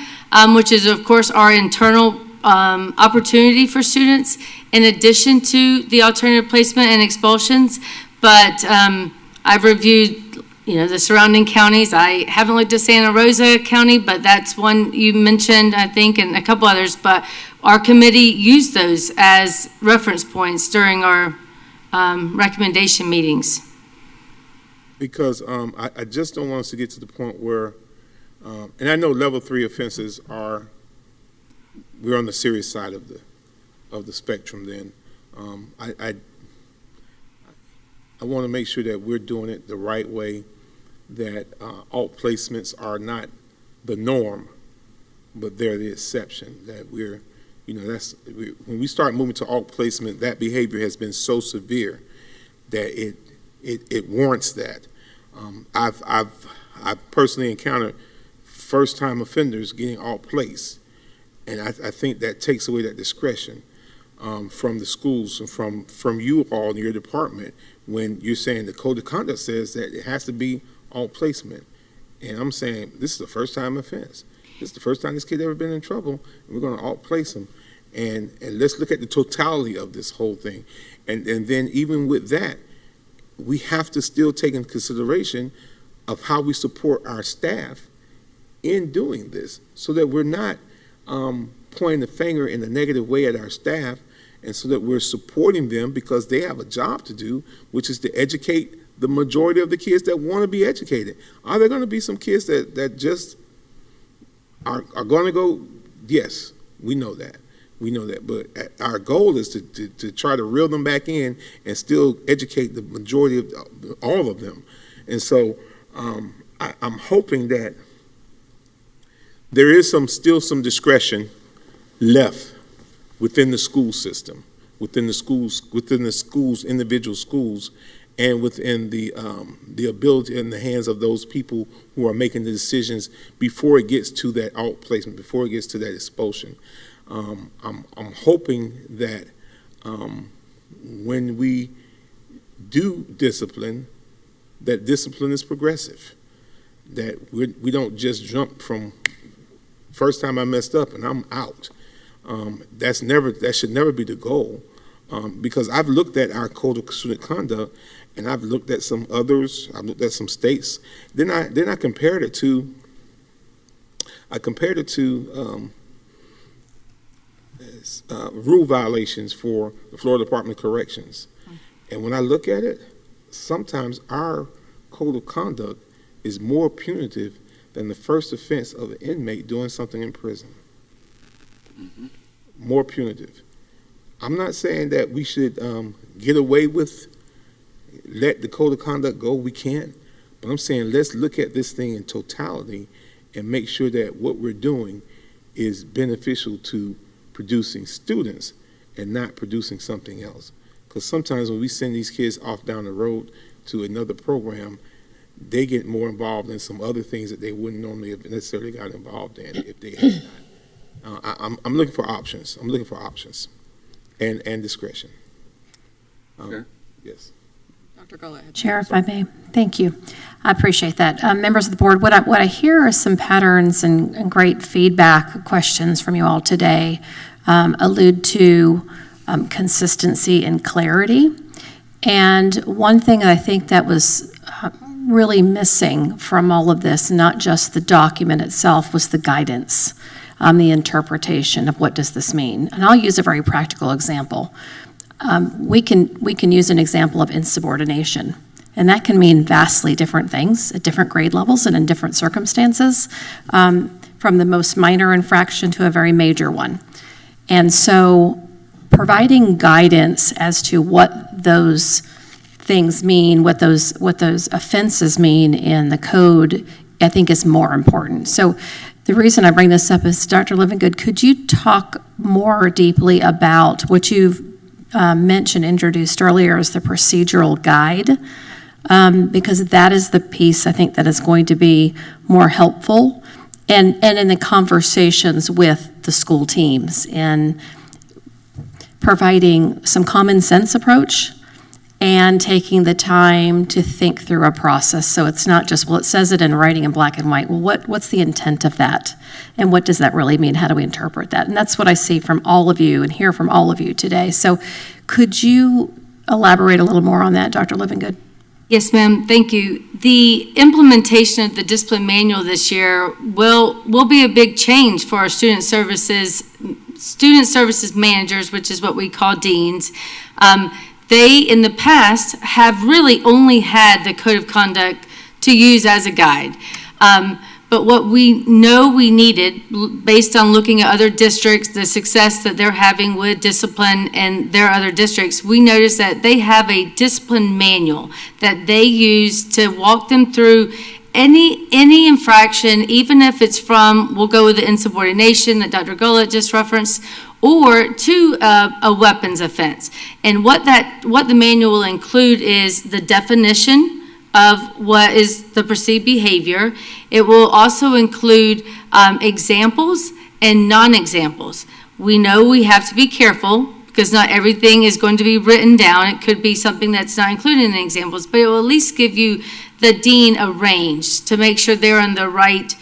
which is of course our internal opportunity for students, in addition to the alternative placement and expulsions. But I've reviewed the surrounding counties. I haven't looked at Santa Rosa County, but that's one you mentioned, I think, and a couple others. But our committee used those as reference points during our recommendation meetings. Because I just don't want us to get to the point where, and I know level 3 offenses we're on the serious side of the spectrum. Then I want to make sure that we're doing it the right way, that alt placements are not the norm, but they're the exception. That when we start moving to alt placement, that behavior has been so severe that it warrants that. I've personally encountered first-time offenders getting alt placed, and I think that takes away that discretion from the schools and from you all in your department when you're saying the Code of Conduct says that it has to be alt placement. And I'm saying this is the first-time offense. This is the first time this kid ever been in trouble, and we're going to alt place him. And let's look at the totality of this whole thing. And then even with that, we have to still take into consideration of how we support our staff in doing this, so that we're not pointing the finger in a negative way at our staff, and so that we're supporting them because they have a job to do, which is to educate the majority of the kids that want to be educated. Are there going to be some kids that just are going to go? Yes, we know that. We know that. But our goal is to try to reel them back in and still educate the majority of all of them. And so I'm hoping that there is still some discretion left within the school system, within the schools, individual schools, and within the ability in the hands of those people who are making the decisions before it gets to that alt placement, before it gets to that expulsion. I'm hoping that when we do discipline, that discipline is progressive, that we don't just jump from First time I messed up and I'm out. That should never be the goal, because I've looked at our code of student conduct, and I've looked at some others. I've looked at some states. Then I compared it to. Rule violations for the Florida Department of Corrections, and when I look at it, sometimes our code of conduct is more punitive than the first offense of an inmate doing something in prison. Mm-hmm. More punitive. I'm not saying that we should get away with let the code of conduct go. We can't. But I'm saying let's look at this thing in totality and make sure that what we're doing is beneficial to producing students and not producing something else. Because sometimes when we send these kids off down the road to another program, they get more involved in some other things that they wouldn't normally have necessarily got involved in if they had not. I'm looking for options. I'm looking for options and discretion. Okay. Yes. Dr. Gullett. Chair, if I may. Thank you. I appreciate that. Members of the board, what I hear are some patterns and great feedback questions from you all today. Allude to consistency and clarity. And one thing I think that was really missing from all of this, not just the document itself, was the guidance, the interpretation of what does this mean. And I'll use a very practical example. We can use an example of insubordination, and that can mean vastly different things at different grade levels and in different circumstances, from the most minor infraction to a very major one. And so providing guidance as to what those things mean, what those offenses mean in the code, I think is more important. So the reason I bring this up is, Dr. Livingood, could you talk more deeply about what you've introduced earlier as the procedural guide, because that is the piece I think that is going to be more helpful, and in the conversations with the school teams, and providing some common sense approach and taking the time to think through a process. So it's not just, well, it says it in writing in black and white. Well, what's the intent of that? And what does that really mean? How do we interpret that? And that's what I see from all of you and hear from all of you today. So could you elaborate a little more on that, Dr. Livingood? Yes, ma'am. Thank you. The implementation of the discipline manual this year will be a big change for our student services managers, which is what we call deans. They, in the past, have really only had the code of conduct to use as a guide. But what we know we needed, based on looking at other districts, the success that they're having with discipline in their other districts, we noticed that they have a discipline manual that they use to walk them through any infraction, even if it's from, we'll go with the insubordination that Dr. Gullett just referenced, or to a weapons offense. And what the manual will include is the definition of what is the perceived behavior. It will also include examples and non-examples. We know we have to be careful because not everything is going to be written down. It could be something that's not included in the examples, but it will at least give you, the dean, a range to make sure they're in the right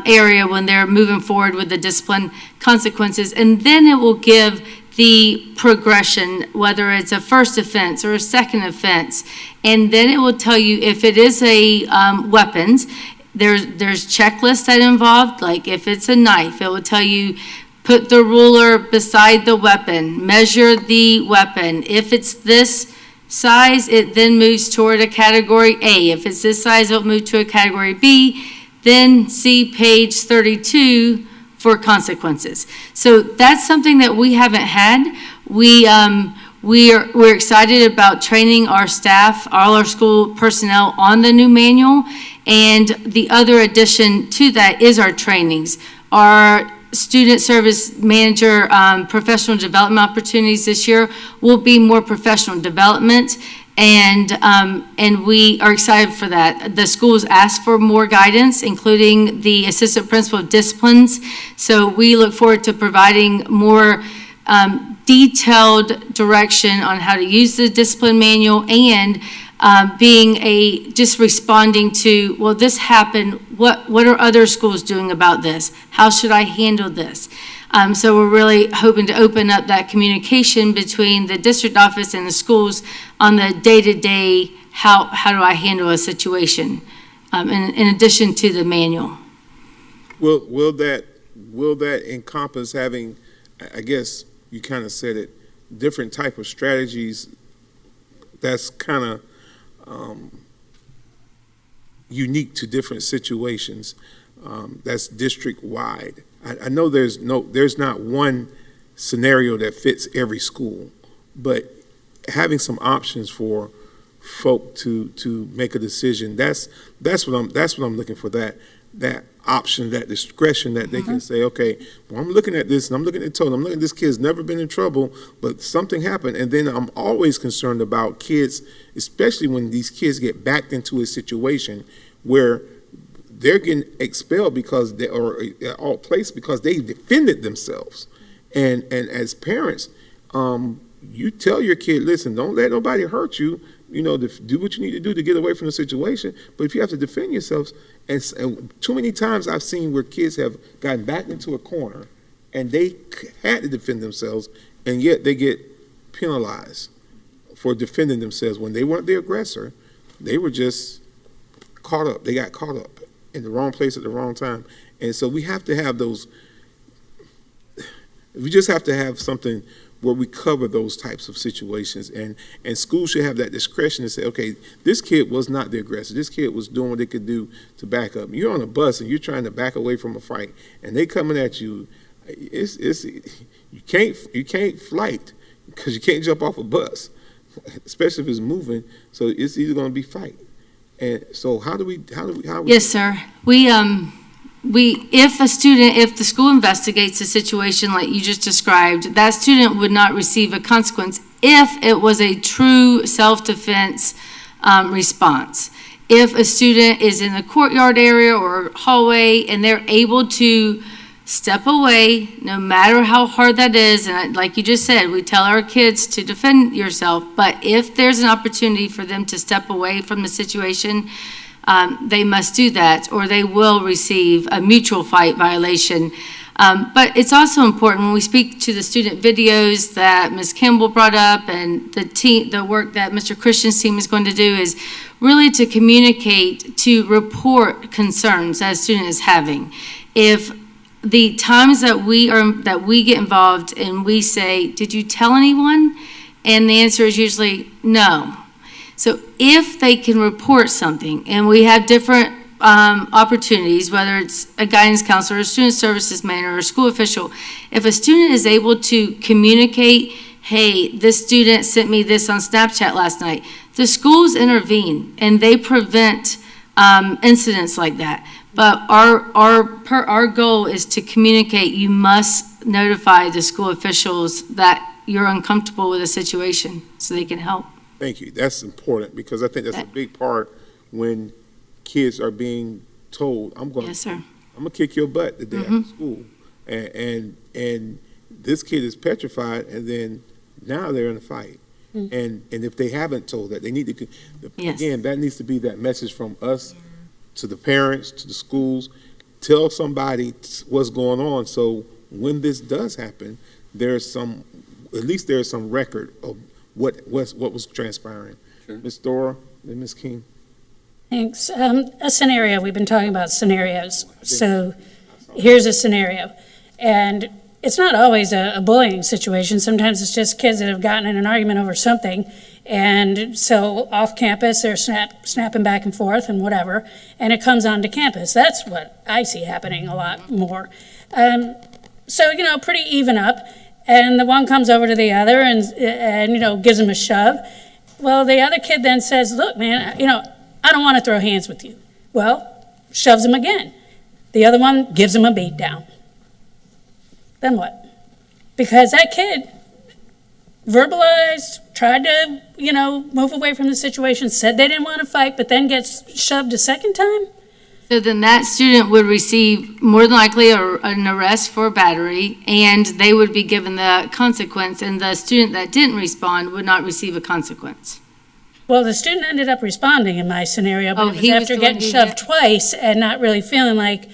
area when they're moving forward with the discipline consequences. And then it will give the progression, whether it's a first offense or a second offense. And then it will tell you if it is a weapons, there's checklists that involved, like if it's a knife, it will tell you put the ruler beside the weapon, measure the weapon. If it's this size, it then moves toward a category A. If it's this size, it'll move to a category B. Then see page 32 for consequences. So that's something that we haven't had. We're excited about training our staff, all our school personnel on the new manual. And the other addition to that is our trainings. Our student service manager professional development opportunities this year will be more professional development, and we are excited for that. The schools asked for more guidance, including the assistant principal of disciplines, so we look forward to providing more detailed direction on how to use the discipline manual and just responding to, well, this happened, what are other schools doing about this? How should I handle this? So we're really hoping to open up that communication between the district office and the schools on the day-to-day, how do I handle a situation, in addition to the manual. Will that encompass having, I guess you kind of said it, different type of strategies that's kind of unique to different situations, that's district-wide? I know there's not one scenario that fits every school, but having some options for folk to make a decision, that's what I'm looking for, that option, that discretion, that they can say, okay, well, I'm looking at this and I'm looking at the total, I'm looking at this kid's never been in trouble, but something happened. And then I'm always concerned about kids, especially when these kids get backed into a situation where they're getting expelled because they are all placed because they defended themselves. And as parents, you tell your kid, listen, don't let nobody hurt you. You know, do what you need to do to get away from the situation. But if you have to defend yourselves, and too many times I've seen where kids have gotten back into a corner and they had to defend themselves, and yet they get penalized for defending themselves when they weren't the aggressor. They were just caught up. They got caught up in the wrong place at the wrong time. And so we have to have those, we just have to have something where we cover those types of situations, and schools should have that discretion to say, okay, this kid was not the aggressor. This kid was doing what they could do to back up. You're on a bus and you're trying to back away from a fight, and they coming at you. You can't flight because you can't jump off a bus, especially if it's moving. So it's either going to be fight. And so how do we? Yes, sir. If the school investigates a situation like you just described, that student would not receive a consequence if it was a true self-defense response. If a student is in the courtyard area or hallway and they're able to step away, no matter how hard that is, and like you just said, we tell our kids to defend yourself, but if there's an opportunity for them to step away from the situation, they must do that, or they will receive a mutual fight violation. But it's also important when we speak to the student videos that Ms. Campbell brought up, and the work that Mr. Christian's team is going to do, is really to communicate, to report concerns that a student is having. If the times that we get involved and we say, did you tell anyone? And the answer is usually no. So if they can report something, and we have different opportunities, whether it's a guidance counselor, a student services manager, or a school official, if a student is able to communicate, hey, this student sent me this on Snapchat last night, the schools intervene and they prevent incidents like that. But our goal is to communicate. You must notify the school officials that you're uncomfortable with a situation so they can help. Thank you. That's important, because I think that's a big part when kids are being told, I'm going to kick your butt the day after school. And this kid is petrified, and then now they're in a fight. And if they haven't told that, they need to, again, that needs to be that message from us to the parents, to the schools. Tell somebody what's going on, so when this does happen, there's some record of what was transpiring. Sure. Ms. Dora and Ms. King. Thanks. A scenario, we've been talking about scenarios. So here's a scenario. And it's not always a bullying situation. Sometimes it's just kids that have gotten in an argument over something. And so off campus, they're snapping back and forth and whatever. And it comes onto campus. That's what I see happening a lot more. So, pretty even up. And the one comes over to the other and gives him a shove. Well, the other kid then says, look, man, I don't want to throw hands with you. Well, shoves him again. The other one gives him a beat down. Then what? Because that kid verbalized, tried to, move away from the situation, said they didn't want to fight, but then gets shoved a second time? So then that student would receive more than likely an arrest for battery, and they would be given the consequence, and the student that didn't respond would not receive a consequence. Well, the student ended up responding in my scenario, but Oh, it was he was after the one getting who shoved twice and not really feeling like,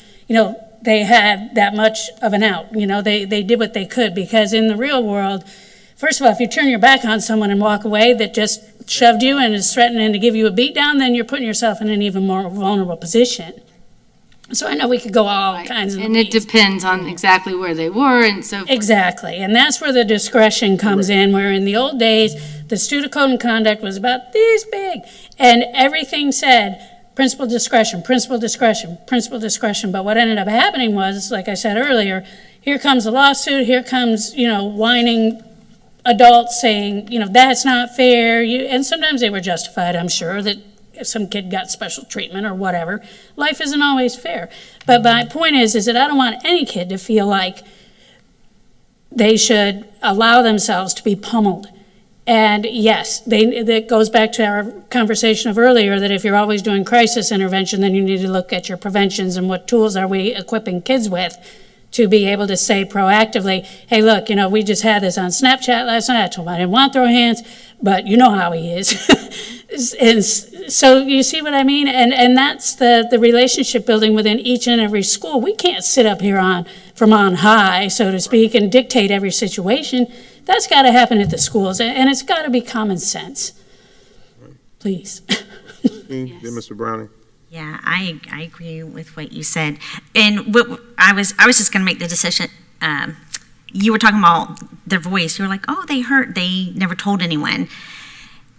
they had that much of an out. They did what they could, because in the real world, first of all, if you turn your back on someone and walk away that just shoved you and is threatening to give you a beat down, then you're putting yourself in an even more vulnerable position. So I know we could go all kinds of And it depends on exactly where they were and so forth. Exactly, and that's where the discretion comes in, where in the old days, the student code and conduct was about this big, and everything said, principal discretion, principal discretion, principal discretion, but what ended up happening was, like I said earlier, here comes a lawsuit, here comes, whining adults saying, that's not fair, and sometimes they were justified, I'm sure, that if some kid got special treatment or whatever. Life isn't always fair. But my point is that I don't want any kid to feel like they should allow themselves to be pummeled. And yes, that goes back to our conversation of earlier, that if you're always doing crisis intervention, then you need to look at your preventions and what tools are we equipping kids with to be able to say proactively, hey, look, we just had this on Snapchat last night. I told him I didn't want to throw hands, but you know how he is. And so you see what I mean? And that's the relationship building within each and every school. We can't sit up here from on high, so to speak, and dictate every situation. That's got to happen at the schools, and it's got to be common sense. Please. Yeah, Mr. Browning. Yeah, I agree with what you said. And what I was just going to make the decision. You were talking about their voice. You were like, oh, they never told anyone.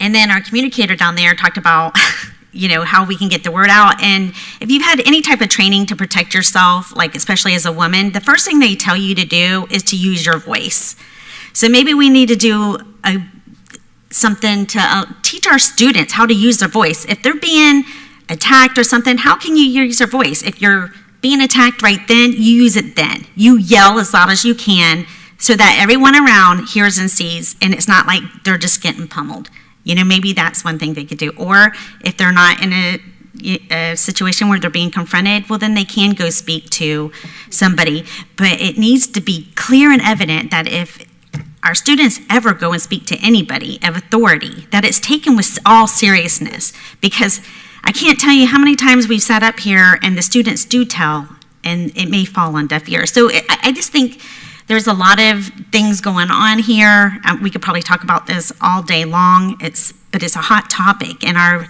And then our communicator down there talked about, how we can get the word out. And if you've had any type of training to protect yourself, like especially as a woman, the first thing they tell you to do is to use your voice. So maybe we need to do something to teach our students how to use their voice. If they're being attacked or something, how can you use their voice? If you're being attacked right then, you use it then. You yell as loud as you can so that everyone around hears and sees, and it's not like they're just getting pummeled. Maybe that's one thing they could do. Or if they're not in a situation where they're being confronted, well, then they can go speak to somebody. But it needs to be clear and evident that if our students ever go and speak to anybody of authority, that it's taken with all seriousness. Because I can't tell you how many times we've sat up here and the students do tell, and it may fall on deaf ears. So I just think there's a lot of things going on here. We could probably talk about this all day long. But it's a hot topic, and our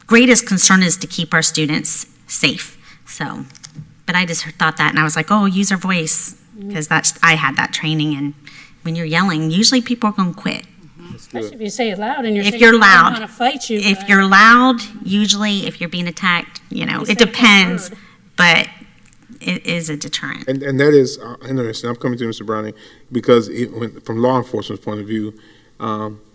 greatest concern is to keep our students safe. So, but I just thought that, and I was like, oh, use our voice, because I had that training. And when you're yelling, usually people are going to quit. Especially if you say it loud and if you're loud, want to fight you. If you're loud, usually if you're being attacked, it depends, but it is a deterrent. And that is interesting. I'm coming to Mr. Browning because from law enforcement's point of view,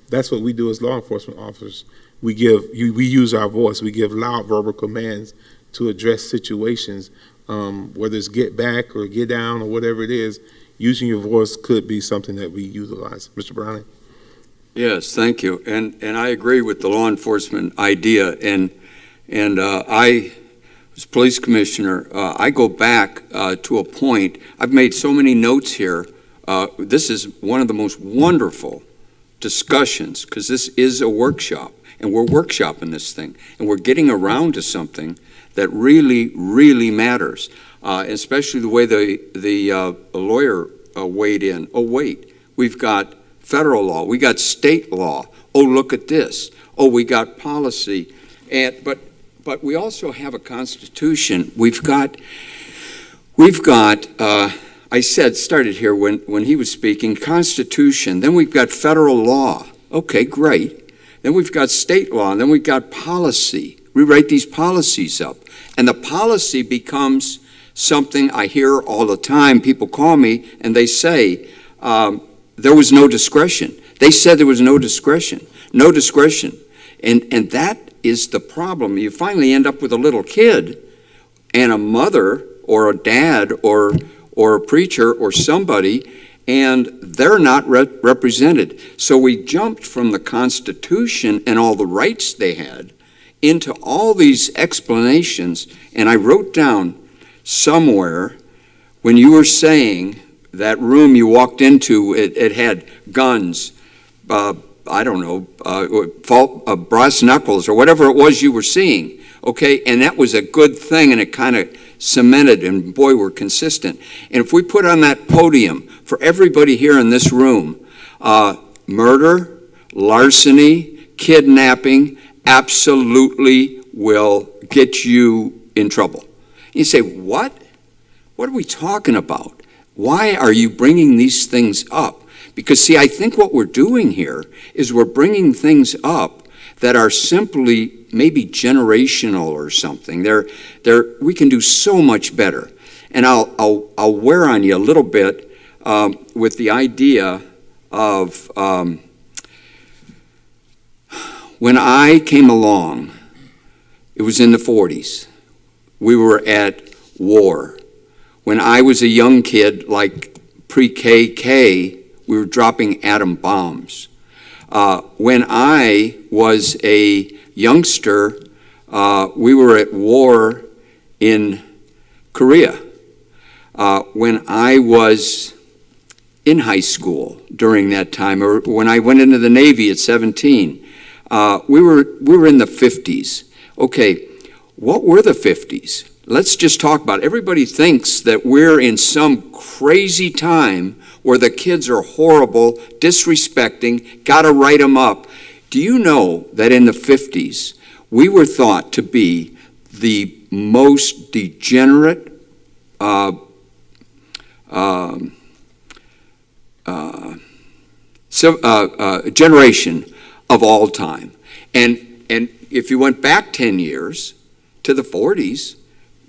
that's what we do as law enforcement officers. We use our voice. We give loud verbal commands to address situations, whether it's get back or get down or whatever it is. Using your voice could be something that we utilize. Mr. Browning? Yes, thank you. And I agree with the law enforcement idea. And I, as police commissioner, I go back to a point. I've made so many notes here. This is one of the most wonderful discussions, because this is a workshop, and we're workshopping this thing, and we're getting around to something that really, really matters, especially the way the lawyer weighed in. Oh, wait, we've got federal law, we got state law. Oh, look at this. Oh, we got policy. But we also have a constitution. We've got I started here when he was speaking, Constitution, then we've got federal law. Okay, great. Then we've got state law, and then we've got policy. We write these policies up. And the policy becomes something I hear all the time. People call me and they say, there was no discretion. They said there was no discretion. No discretion. And that is the problem. You finally end up with a little kid and a mother or a dad or a preacher or somebody, and they're not represented. So we jumped from the Constitution and all the rights they had into all these explanations. And I wrote down somewhere when you were saying that room you walked into, it had guns, I don't know, brass knuckles or whatever it was you were seeing, okay? And that was a good thing, and it kind of cemented, and boy, we're consistent. And if we put on that podium for everybody here in this room, murder, larceny, kidnapping absolutely will get you in trouble. You say, what? What are we talking about? Why are you bringing these things up? Because, see, I think what we're doing here is we're bringing things up that are simply maybe generational or something. We can do so much better. And I'll wear on you a little bit with the idea of when I came along, it was in the 40s. We were at war. When I was a young kid, like pre-KK, we were dropping atom bombs. When I was a youngster, we were at war in Korea. When I was in high school during that time, or when I went into the Navy at 17, we were in the 50s. Okay, what were the 50s? Let's just talk about it. Everybody thinks that we're in some crazy time where the kids are horrible, disrespecting, gotta write them up. Do you know that in the 50s, we were thought to be the most degenerate generation of all time? And if you went back 10 years to the 40s,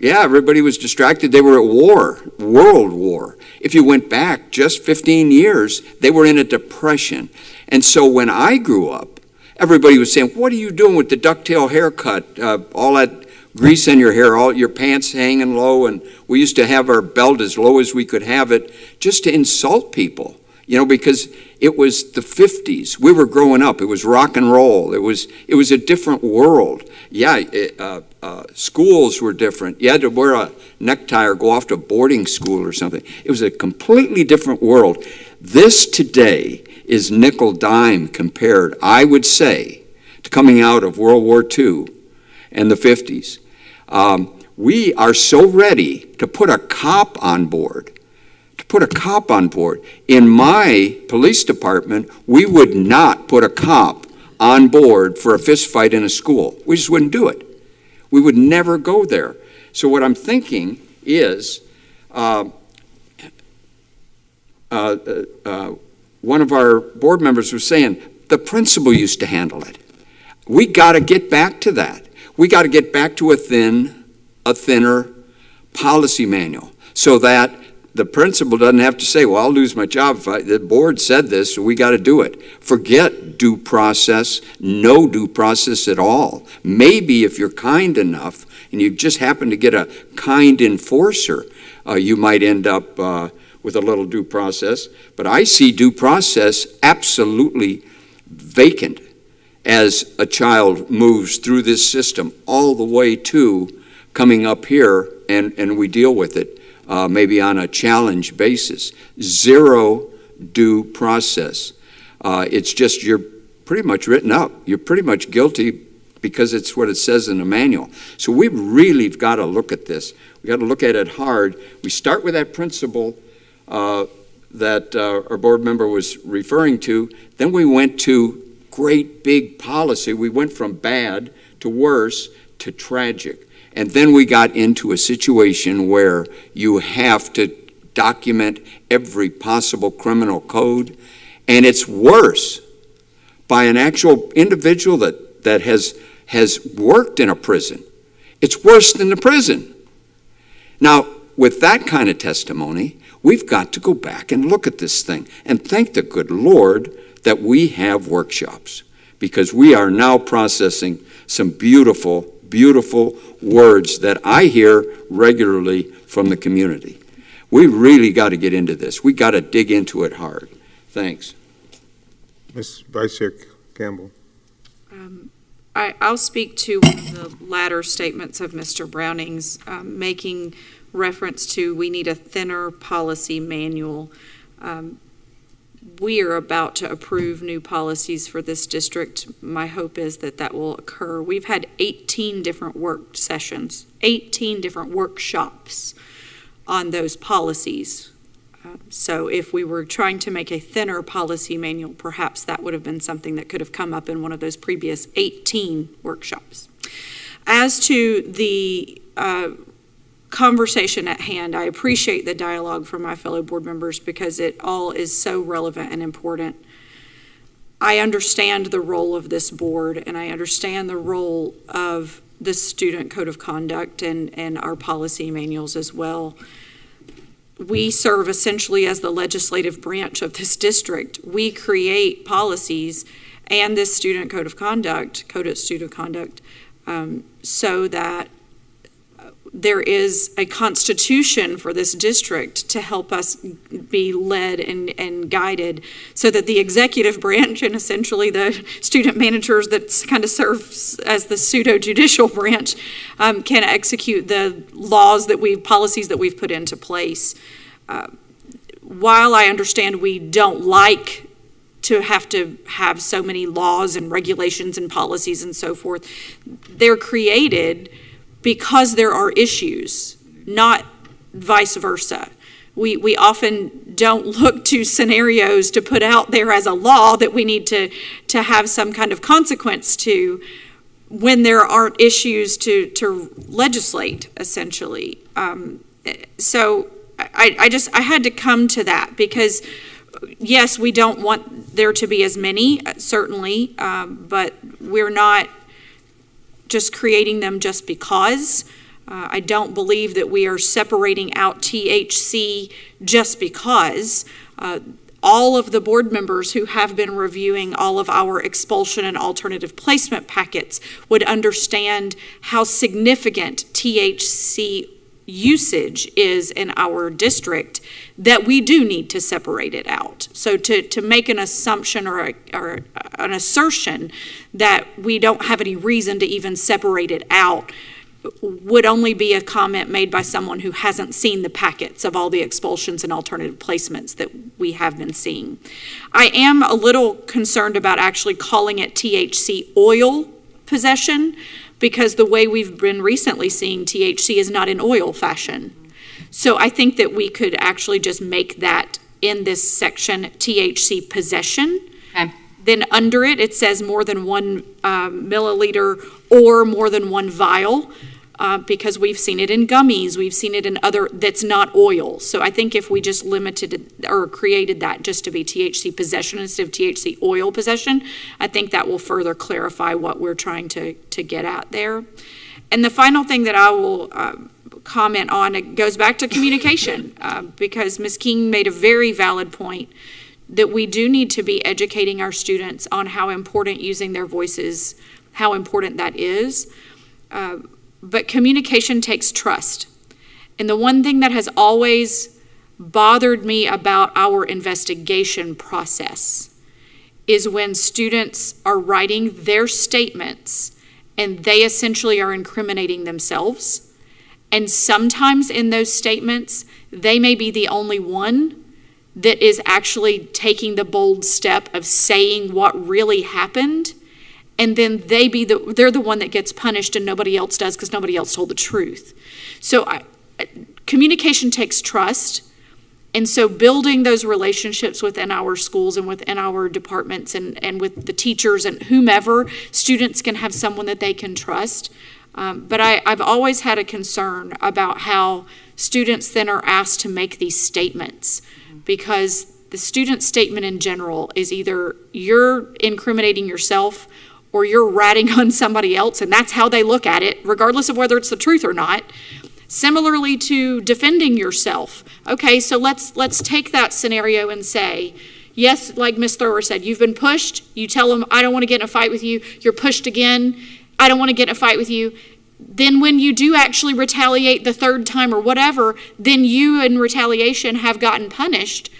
yeah, everybody was distracted. They were at war, world war. If you went back just 15 years, they were in a depression. And so when I grew up, everybody was saying, what are you doing with the ducktail haircut? All that grease in your hair, all your pants hanging low. And we used to have our belt as low as we could have it just to insult people, because it was the 50s. We were growing up. It was rock and roll. It was a different world. Yeah, schools were different. You had to wear a necktie or go off to boarding school or something. It was a completely different world. This today is nickel dime compared, I would say, to coming out of World War II and the 50s. We are so ready to put a cop on board. In my police department, we would not put a cop on board for a fist fight in a school. We just wouldn't do it. We would never go there. So what I'm thinking is, one of our board members was saying, the principal used to handle it. We got to get back to that. We got to get back to a thinner policy manual so that the principal doesn't have to say, well, I'll lose my job if the board said this, so we got to do it. Forget due process, no due process at all. Maybe if you're kind enough and you just happen to get a kind enforcer, you might end up with a little due process. But I see due process absolutely vacant as a child moves through this system all the way to coming up here and we deal with it. Maybe on a challenge basis. Zero due process. It's just you're pretty much written up. You're pretty much guilty because it's what it says in the manual. So we really got to look at this. We got to look at it hard. We start with that principle that our board member was referring to. Then we went to great big policy. We went from bad to worse to tragic. And then we got into a situation where you have to document every possible criminal code, and it's worse by an actual individual that has worked in a prison. It's worse than the prison. Now, with that kind of testimony, we've got to go back and look at this thing and thank the good Lord that we have workshops, because we are now processing some beautiful words that I hear regularly from the community. We really got to get into this. We got to dig into it hard. Thanks. Ms. Vice Chair Campbell. I'll speak to one of the latter statements of Mr. Browning's, making reference to we need a thinner policy manual. we are about to approve new policies for this district. My hope is that that will occur. We've had 18 different work sessions, 18 different workshops on those policies. So if we were trying to make a thinner policy manual, perhaps that would have been something that could have come up in one of those previous 18 workshops. As to the conversation at hand, I appreciate the dialogue from my fellow board members because it all is so relevant and important. I understand the role of this board, and I understand the role of the student code of conduct and our policy manuals as well. We serve essentially as the legislative branch of this district. We create policies and this student code of conduct, so that there is a constitution for this district to help us be led and guided, so that the executive branch and essentially the student managers that kind of serves as the pseudo-judicial branch can execute the policies that we've put into place. While I understand we don't like to have so many laws and regulations and policies and so forth, they're created because there are issues, not vice versa. We often don't look to scenarios to put out there as a law that we need to have some kind of consequence to when there aren't issues to legislate, essentially. So I had to come to that because, yes, we don't want there to be as many, certainly, but we're not just creating them just because. I don't believe that we are separating out THC just because. All of the board members who have been reviewing all of our expulsion and alternative placement packets would understand how significant THC usage is in our district, that we do need to separate it out. So to make an assumption or an assertion that we don't have any reason to even separate it out would only be a comment made by someone who hasn't seen the packets of all the expulsions and alternative placements that we have been seeing. I am a little concerned about actually calling it THC oil possession, because the way we've been recently seeing THC is not in oil fashion. So I think that we could actually just make that in this section THC possession. Okay. Then under it, it says more than 1 milliliter or more than 1 vial, because we've seen it in gummies, we've seen it in other, that's not oil. So I think if we just limited it or created that just to be THC possession instead of THC oil possession, I think that will further clarify what we're trying to get at there. And the final thing that I will comment on, it goes back to communication, because Ms. King made a very valid point that we do need to be educating our students on how important using their voices, how important that is. But communication takes trust. And the one thing that has always bothered me about our investigation process is when students are writing their statements and they essentially are incriminating themselves. And sometimes in those statements, they may be the only one that is actually taking the bold step of saying what really happened. And then they're the one that gets punished and nobody else does because nobody else told the truth. So communication takes trust. And so building those relationships within our schools and within our departments and with the teachers and whomever, students can have someone that they can trust. But I've always had a concern about how students then are asked to make these statements, because the student statement in general is either you're incriminating yourself or you're ratting on somebody else, and that's how they look at it, regardless of whether it's the truth or not. Similarly to defending yourself. Okay, so let's take that scenario and say, yes, like Ms. Thrower said, you've been pushed. You tell them, I don't want to get in a fight with you. You're pushed again. I don't want to get in a fight with you. Then when you do actually retaliate the third time or whatever, then you in retaliation have gotten punished.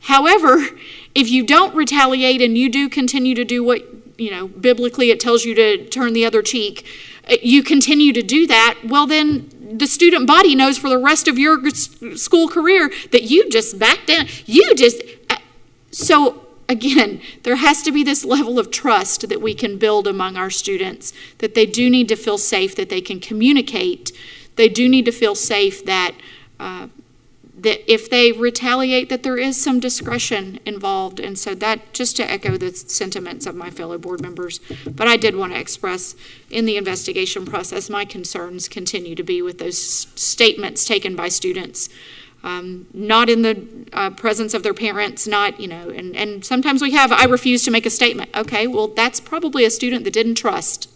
However, if you don't retaliate and you do continue to do what, biblically it tells you to turn the other cheek, you continue to do that, well then the student body knows for the rest of your school career that you just backed down. So again, there has to be this level of trust that we can build among our students, that they do need to feel safe, that they can communicate. They do need to feel safe that that if they retaliate, that there is some discretion involved. And so that, just to echo the sentiments of my fellow board members, but I did want to express in the investigation process, my concerns continue to be with those statements taken by students, not in the presence of their parents, not, and sometimes I refuse to make a statement. Okay, well, that's probably a student that didn't trust.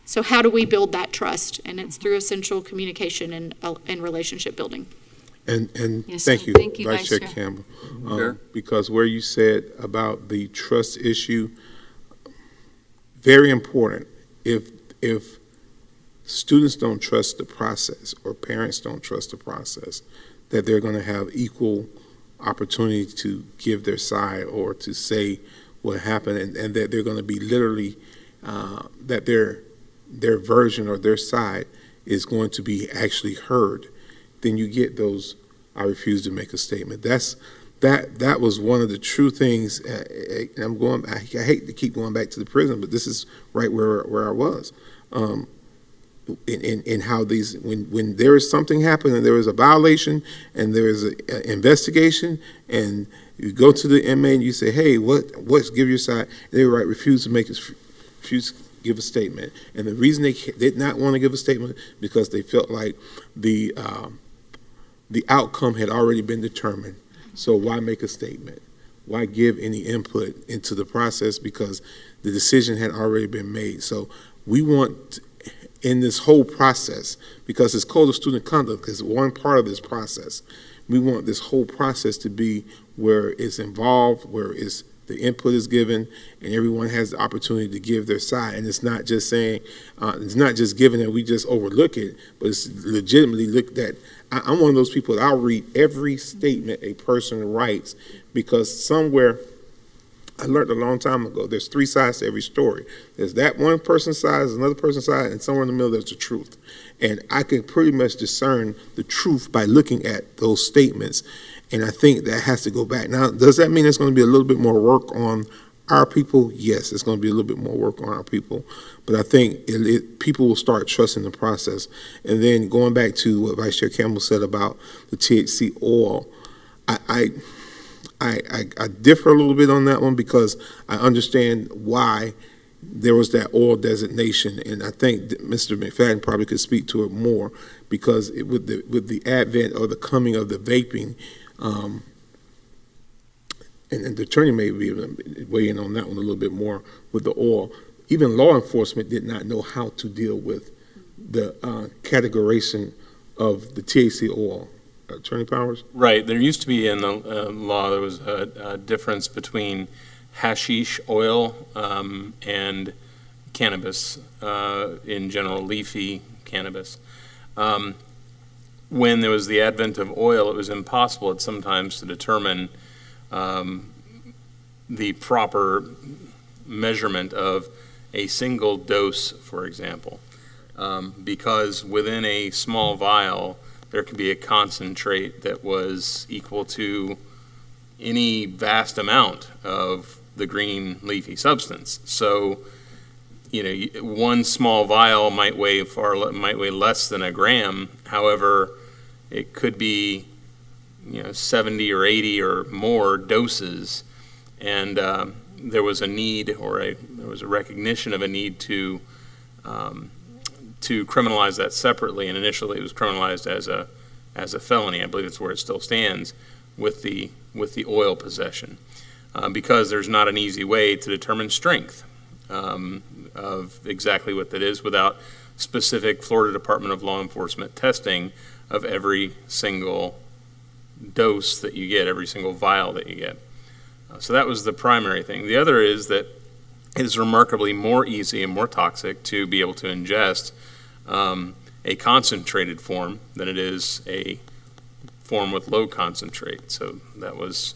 So how do we build that trust? And it's through essential communication and relationship building. And Yes, thank sir. you, Thank you, Vice Vice Chair Chair. Campbell. Sure. Because where you said about the trust issue, very important. If students don't trust the process or parents don't trust the process, that they're going to have equal opportunity to give their side or to say what happened, and that they're going to be literally, that their version or their side is going to be actually heard, then you get those, I refuse to make a statement. That was one of the true things, and I hate to keep going back to the prison, but this is right where I was. In how these, when there is something happened and there is a violation and there is an investigation, and you go to the inmate and you say, hey, what's give your side? They were right, refuse to give a statement. And the reason they did not want to give a statement because they felt like the outcome had already been determined. So why make a statement? Why give any input into the process because the decision had already been made? So we want, in this whole process, because it's Code of Student Conduct is one part of this process, we want this whole process to be where it's involved, where the input is given, and everyone has the opportunity to give their side. And it's not just saying, it's not just given that we just overlook it, but it's legitimately looked at. I'm one of those people that I'll read every statement a person writes, because somewhere, I learned a long time ago, there's three sides to every story. There's that one person's side, there's another person's side, and somewhere in the middle there's the truth. And I can pretty much discern the truth by looking at those statements. And I think that has to go back. Now, does that mean there's going to be a little bit more work on our people? Yes, it's going to be a little bit more work on our people. But I think people will start trusting the process. And then going back to what Vice Chair Campbell said about the THC oil, I differ a little bit on that one because I understand why there was that oil designation, and I think that Mr. McFadden probably could speak to it more because with the advent or the coming of the vaping, and the attorney may be able to weigh in on that one a little bit more with the oil. Even law enforcement did not know how to deal with the categorization of the THC oil. Attorney Powers? Right. There used to be in the law, there was a difference between hashish oil and cannabis, in general, leafy cannabis. When there was the advent of oil, it was impossible at sometimes to determine the proper measurement of a single dose, for example, because within a small vial, there could be a concentrate that was equal to any vast amount of the green leafy substance. So, one small vial might weigh less than a gram. However, it could be, 70 or 80 or more doses, and there was a need there was a recognition of a need to criminalize that separately, and initially it was criminalized as a felony. I believe it's where it still stands with the oil possession, because there's not an easy way to determine strength of exactly what that is without specific Florida Department of Law Enforcement testing of every single dose that you get, every single vial that you get. So that was the primary thing. The other is that it is remarkably more easy and more toxic to be able to ingest a concentrated form than it is a form with low concentrate. So that was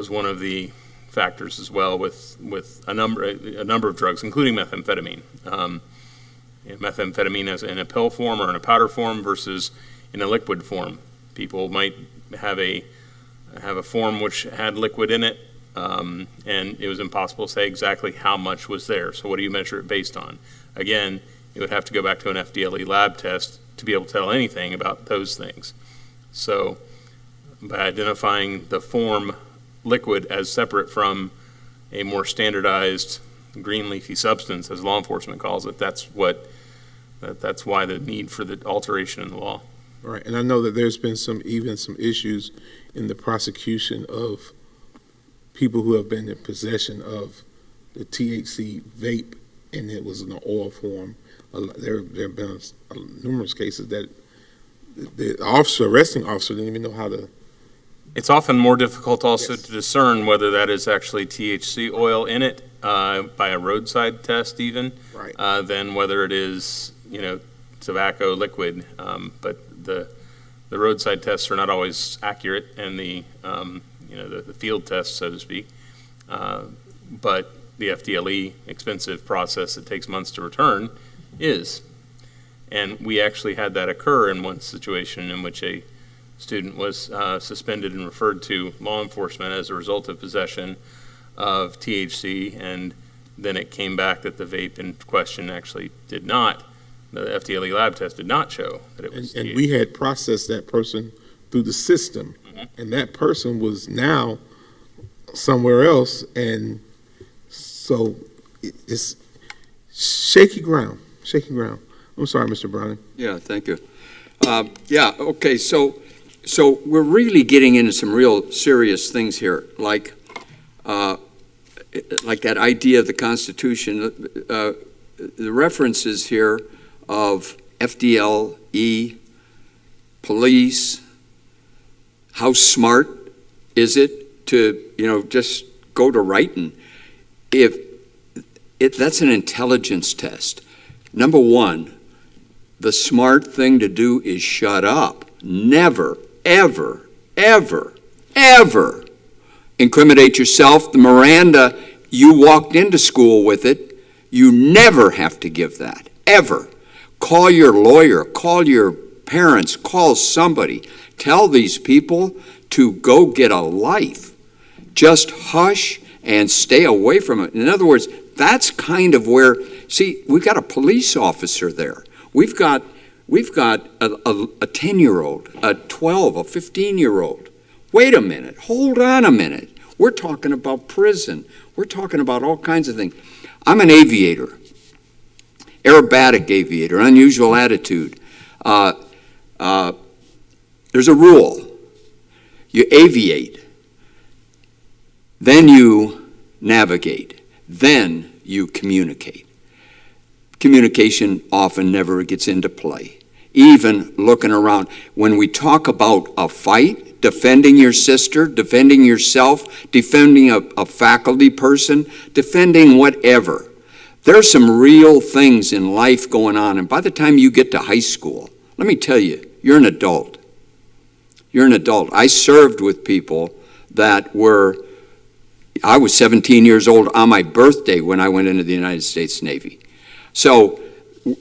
one of the factors as well with a number of drugs, including methamphetamine. Methamphetamine as in a pill form or in a powder form versus in a liquid form. People might have a have a form which had liquid in it, and it was impossible to say exactly how much was there. So what do you measure it based on? Again, it would have to go back to an FDLE lab test to be able to tell anything about those things. So by identifying the form liquid as separate from a more standardized green leafy substance, as law enforcement calls it, that's why the need for the alteration in the law. Right, and I know that there's been some issues in the prosecution of people who have been in possession of the THC vape, and it was in an oil form. There have been numerous cases that the arresting officer didn't even know how to. It's often more difficult also to discern whether that is actually THC oil in it by a roadside test even, than whether it is, tobacco liquid. But the roadside tests are not always accurate, and the field tests, so to speak. But the FDLE expensive process that takes months to return is. And we actually had that occur in one situation in which a student was suspended and referred to law enforcement as a result of possession of THC, and then it came back that the vape in question actually did not. The FDLE lab test did not show that it was THC. And we had processed that person through the system, and that person was now somewhere else, and so it's shaky ground. I'm sorry, Mr. Browning. Yeah, thank you. Okay, so we're really getting into some real serious things here, like that idea of the Constitution. The references here of FDLE, police. How smart is it to just go to writing? That's an intelligence test. Number one, the smart thing to do is shut up. Never, ever, ever, ever incriminate yourself. The Miranda, you walked into school with it. You never have to give that, ever. Call your lawyer, call your parents, call somebody. Tell these people to go get a life. Just hush and stay away from it. In other words, that's kind of where, see, we've got a police officer there. We've got a 10-year-old, a 12, a 15-year-old. Wait a minute, hold on a minute. We're talking about prison. We're talking about all kinds of things. I'm an aviator, aerobatic aviator, unusual attitude. There's a rule. You aviate, then you navigate, then you communicate. Communication often never gets into play. Even looking around, when we talk about a fight, defending your sister, defending yourself, defending a faculty person, defending whatever, there's some real things in life going on. And by the time you get to high school, let me tell you, you're an adult. You're an adult. I served with people that I was 17 years old on my birthday when I went into the United States Navy. So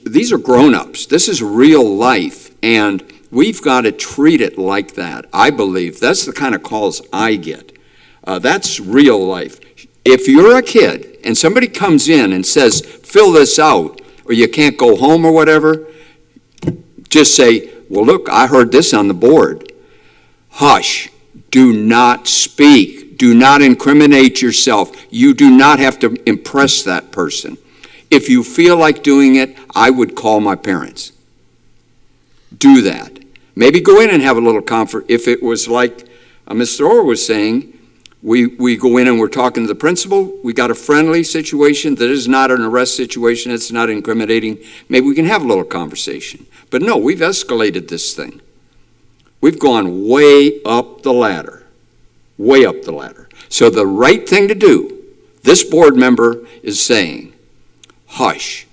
these are grown-ups. This is real life, and we've got to treat it like that, I believe. That's the kind of calls I get. That's real life. If you're a kid and somebody comes in and says, fill this out, or you can't go home or whatever, just say, well, look, I heard this on the board. Hush. Do not speak. Do not incriminate yourself. You do not have to impress that person. If you feel like doing it, I would call my parents. Do that. Maybe go in and have a little comfort. If it was like Mr. Orr was saying, we go in and we're talking to the principal, we got a friendly situation that is not an arrest situation, it's not incriminating, maybe we can have a little conversation. But no, we've escalated this thing. We've gone way up the ladder. Way up the ladder. So the right thing to do, this board member is saying, hush,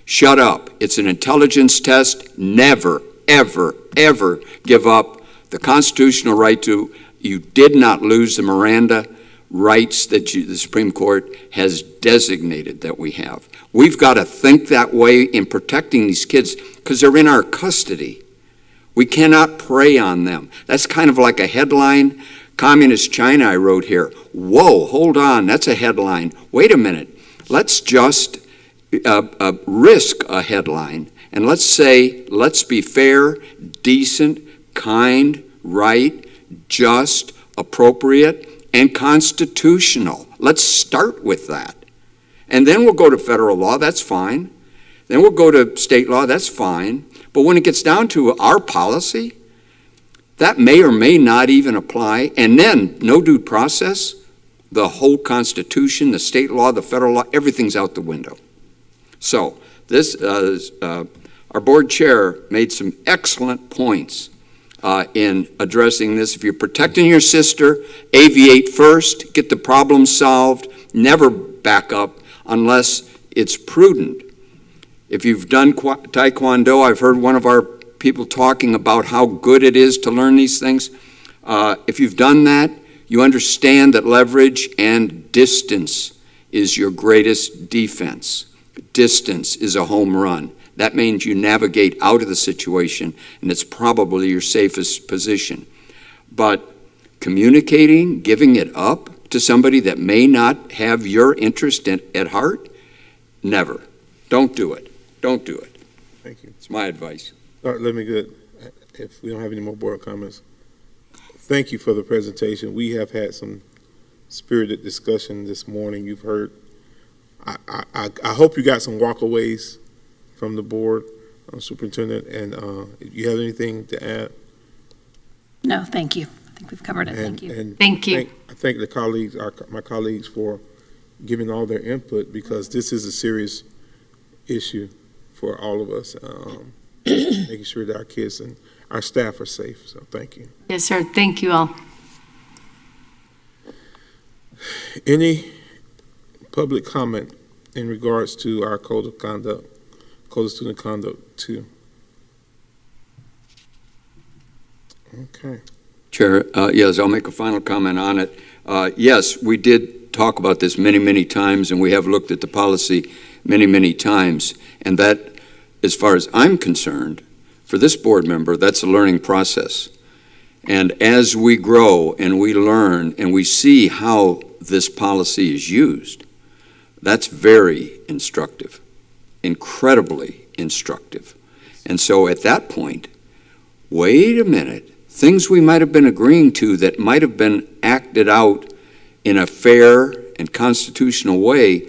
shut up. It's an intelligence test. Never, ever, ever give up the constitutional right to, you did not lose the Miranda rights that the Supreme Court has designated that we have. We've got to think that way in protecting these kids because they're in our custody. We cannot prey on them. That's kind of like a headline. Communist China, I wrote here. Whoa, hold on, that's a headline. Wait a minute. Let's just risk a headline, and let's say, let's be fair, decent, kind, right, just, appropriate, and constitutional. Let's start with that. And then we'll go to federal law, that's fine. Then we'll go to state law, that's fine. But when it gets down to our policy, that may or may not even apply. And then, no due process, the whole Constitution, the state law, the federal law, everything's out the window. So, this, our board chair made some excellent points in addressing this. If you're protecting your sister, aviate first, get the problem solved, never back up unless it's prudent. If you've done Taekwondo, I've heard one of our people talking about how good it is to learn these things. If you've done that, you understand that leverage and distance is your greatest defense. Distance is a home run. That means you navigate out of the situation, and it's probably your safest position. But communicating, giving it up to somebody that may not have your interest at heart, never. Don't do it. Don't do it. Thank you. It's my advice. Dr. Livingston, if we don't have any more board comments, thank you for the presentation. We have had some spirited discussion this morning. You've heard. I hope you got some walkaways from the board, Superintendent, and you have anything to add? No, thank you. I think we've covered it. Thank you. And Thank you. I thank the colleagues, my colleagues, for giving all their input, because this is a serious issue for all of us, making sure that our kids and our staff are safe. So thank you. Yes, sir. Thank you all. Any public comment in regards to our code of conduct, code of student conduct 2? Okay. Chair, yes, I'll make a final comment on it. Yes, we did talk about this many, many times, and we have looked at the policy many, many times. And that, as far as I'm concerned, for this board member, that's a learning process. And as we grow and we learn and we see how this policy is used, that's very instructive, incredibly instructive. And so at that point, wait a minute, things we might have been agreeing to that might have been acted out in a fair and constitutional way,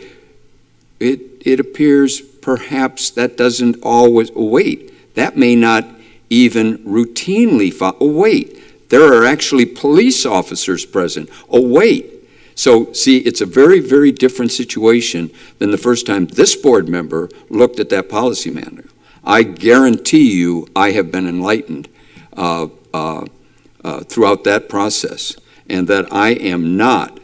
it appears perhaps that doesn't always, wait, that may not even routinely follow, wait, there are actually police officers present, wait. So, see, it's a very, very different situation than the first time this board member looked at that policy manual. I guarantee you I have been enlightened throughout that process, and that I am not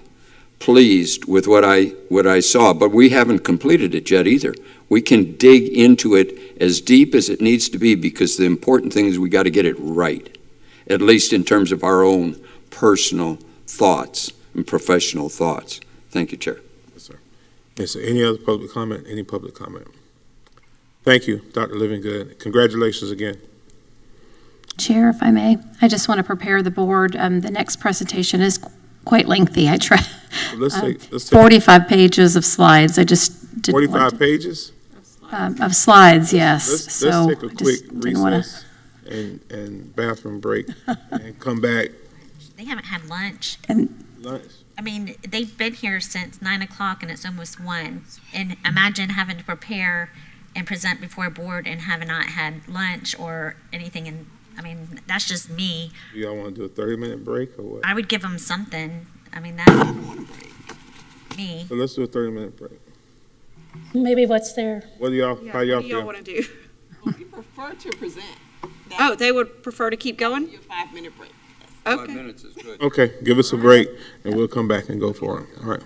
pleased with what I saw, but we haven't completed it yet either. We can dig into it as deep as it needs to be, because the important thing is we got to get it right, at least in terms of our own personal thoughts and professional thoughts. Thank you, Chair. Yes, sir. Yes, sir. Any other public comment? Any public comment? Thank you, Dr. Livingston. Congratulations again. Chair, if I may, I just want to prepare the board. The next presentation is quite lengthy. I try. Let's take 45 pages of slides. I just didn't 45 pages? Of slides, yes. Let's take a quick recess and bathroom break and come back. They haven't had lunch. Lunch. I mean, they've been here since 9 o'clock and it's almost 1. And imagine having to prepare and present before a board and have not had lunch or anything. And I mean, that's just me. Do y'all want to do a 30-minute break or what? I would give them something. I mean, that's me. So let's do a 30-minute break. Maybe what's there? What do y'all, how y'all What do y'all feel? want to do? We prefer to present. Oh, they would prefer to keep going? Your 5-minute break. 5 minutes is good. Okay, give us a break and we'll come back and go for it. All right.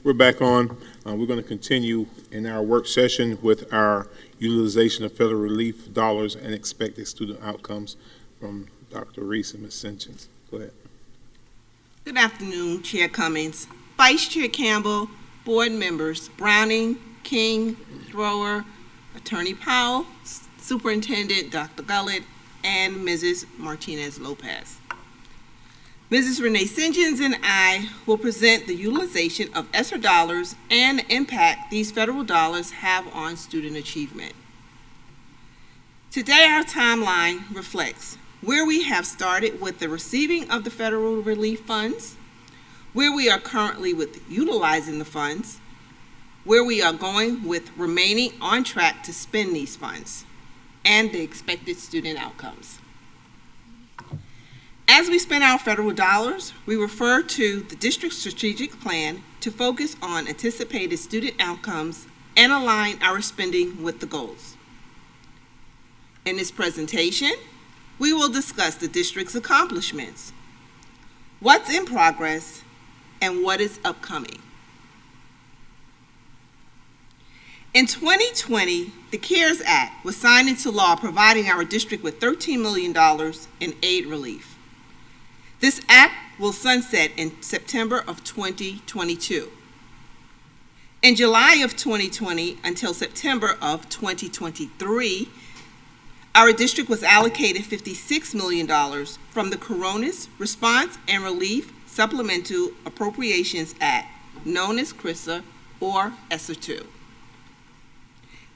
We're back on. We're going to continue in our work session with our utilization of federal relief dollars and expected student outcomes from Dr. Reese and Ms. Sinchins. Go ahead. Good afternoon, Chair Cummings, Vice Chair Campbell, board members Browning, King, Thrower, Attorney Powell, Superintendent Dr. Gullett, and Mrs. Martinez-Lopez. Mrs. Renee Sinjins and I will present the utilization of ESSER dollars and the impact these federal dollars have on student achievement. Today, our timeline reflects where we have started with the receiving of the federal relief funds, where we are currently with utilizing the funds, where we are going with remaining on track to spend these funds, and the expected student outcomes. As we spend our federal dollars, we refer to the district's strategic plan to focus on anticipated student outcomes and align our spending with the goals. In this presentation, we will discuss the district's accomplishments, what's in progress, and what is upcoming. In 2020, the CARES Act was signed into law, providing our district with $13 million in aid relief. This act will sunset in September of 2022. In July of 2020 until September of 2023, our district was allocated $56 million from the Coronavirus Response and Relief Supplemental Appropriations Act, known as CRISA or ESSER 2.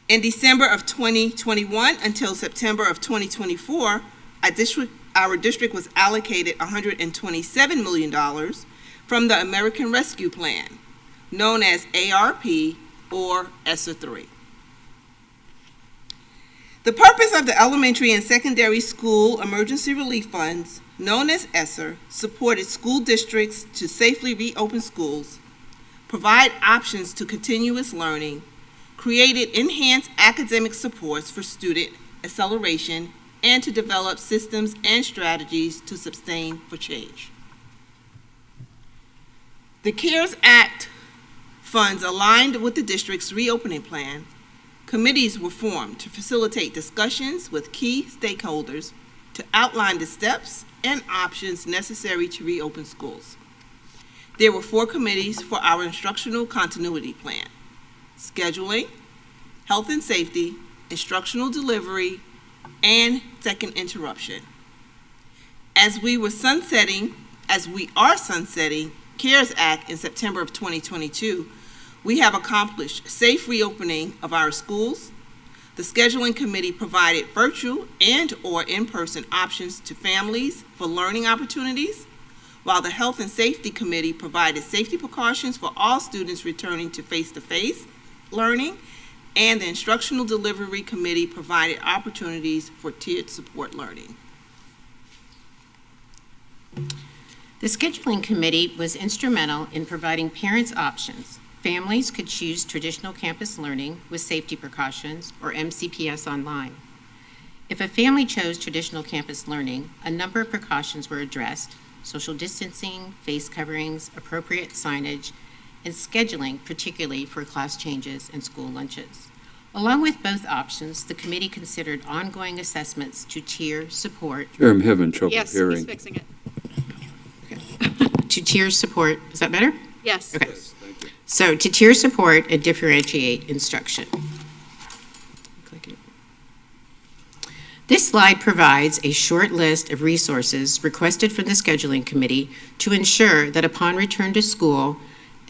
In December of 2021 until September of 2024, our district was allocated $127 million from the American Rescue Plan, known as ARP or ESSER 3. The purpose of the elementary and secondary school emergency relief funds, known as ESSER, supported school districts to safely reopen schools, provide options to continuous learning, created enhanced academic supports for student acceleration, and to develop systems and strategies to sustain for change. The CARES Act funds aligned with the district's reopening plan. Committees were formed to facilitate discussions with key stakeholders to outline the steps and options necessary to reopen schools. There were 4 committees for our instructional continuity plan: scheduling, health and safety, instructional delivery, and second interruption. As we are sunsetting CARES Act in September of 2022, we have accomplished safe reopening of our schools. The scheduling committee provided virtual and/or in-person options to families for learning opportunities, while the health and safety committee provided safety precautions for all students returning to face-to-face learning, and the instructional delivery committee provided opportunities for tiered support learning. The scheduling committee was instrumental in providing parents options. Families could choose traditional campus learning with safety precautions or MCPS online. If a family chose traditional campus learning, a number of precautions were addressed: social distancing, face coverings, appropriate signage, and scheduling, particularly for class changes and school lunches. Along with both options, the committee considered ongoing assessments to tier support. I'm having trouble Yes, hearing. he's fixing it. To tier support, is that better? Yes. Okay. So to tier support and differentiate instruction. This slide provides a short list of resources requested from the scheduling committee to ensure that upon return to school,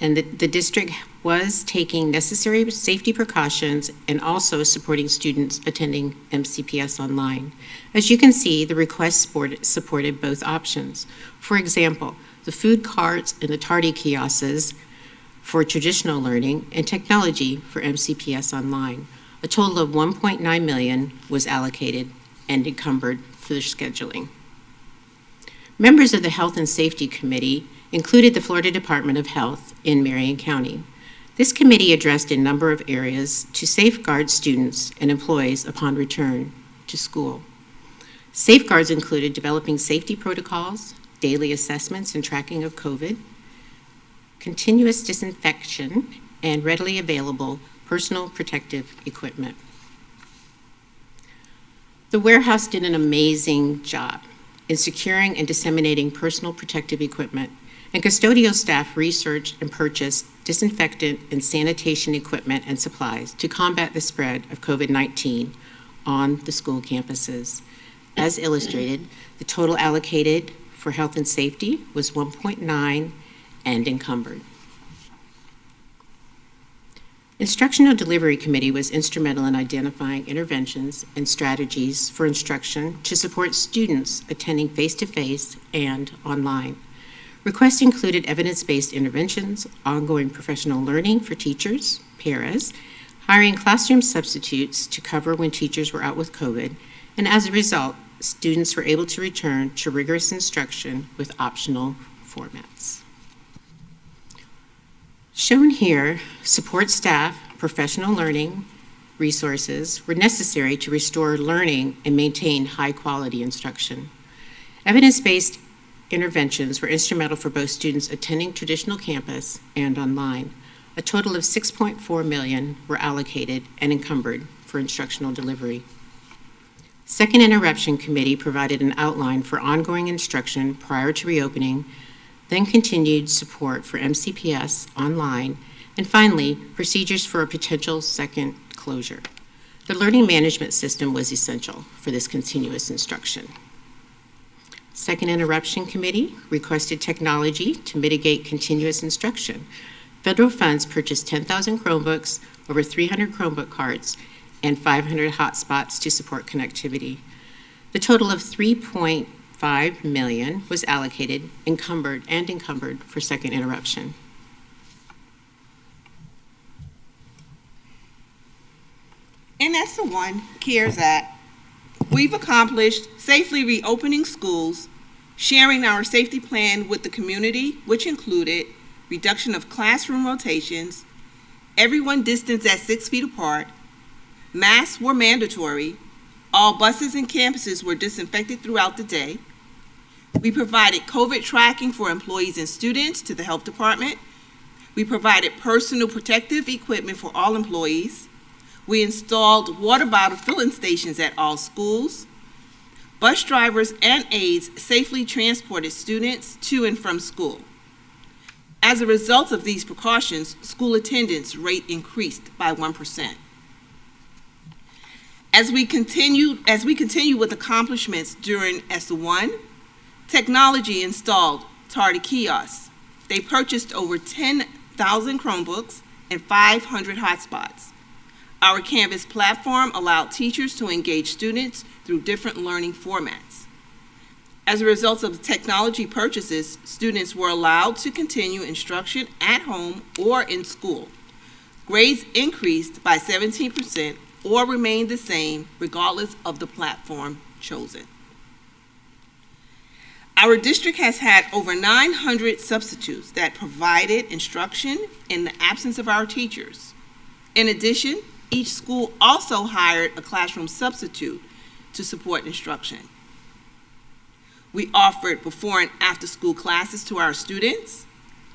and the district was taking necessary safety precautions and also supporting students attending MCPS online. As you can see, the request supported both options. For example, the food carts and the tardy kiosks for traditional learning and technology for MCPS online. A total of $1.9 million was allocated and encumbered for the scheduling. Members of the Health and Safety Committee included the Florida Department of Health in Marion County. This committee addressed a number of areas to safeguard students and employees upon return to school. Safeguards included developing safety protocols, daily assessments and tracking of COVID, continuous disinfection, and readily available personal protective equipment. The warehouse did an amazing job in securing and disseminating personal protective equipment, and custodial staff researched and purchased disinfectant and sanitation equipment and supplies to combat the spread of COVID-19 on the school campuses. As illustrated, the total allocated for health and safety was 1.9 and encumbered. Instructional Delivery Committee was instrumental in identifying interventions and strategies for instruction to support students attending face-to-face and online. Requests included evidence-based interventions, ongoing professional learning for teachers, paras, hiring classroom substitutes to cover when teachers were out with COVID, and as a result, students were able to return to rigorous instruction with optional formats. Shown here, support staff, professional learning resources were necessary to restore learning and maintain high-quality instruction. Evidence-based interventions were instrumental for both students attending traditional campus and online. A total of $6.4 million were allocated and encumbered for instructional delivery. Second Interruption Committee provided an outline for ongoing instruction prior to reopening, then continued support for MCPS online, and finally, procedures for a potential second closure. The learning management system was essential for this continuous instruction. Second Interruption Committee requested technology to mitigate continuous instruction. Federal funds purchased 10,000 Chromebooks, over 300 Chromebook carts, and 500 hotspots to support connectivity. The total of $3.5 million was allocated, encumbered for second interruption. In ESSA1 CARES Act, we've accomplished safely reopening schools, sharing our safety plan with the community, which included reduction of classroom rotations, everyone distanced at 6 feet apart, masks were mandatory, all buses and campuses were disinfected throughout the day. We provided COVID tracking for employees and students to the health department. We provided personal protective equipment for all employees. We installed water bottle filling stations at all schools. Bus drivers and aides safely transported students to and from school. As a result of these precautions, school attendance rate increased by 1%. As we continue with accomplishments during ESSA1, technology installed tardy kiosks. They purchased over 10,000 Chromebooks and 500 hotspots. Our Canvas platform allowed teachers to engage students through different learning formats. As a result of technology purchases, students were allowed to continue instruction at home or in school. Grades increased by 17% or remained the same regardless of the platform chosen. Our district has had over 900 substitutes that provided instruction in the absence of our teachers. In addition, each school also hired a classroom substitute to support instruction. We offered before and after school classes to our students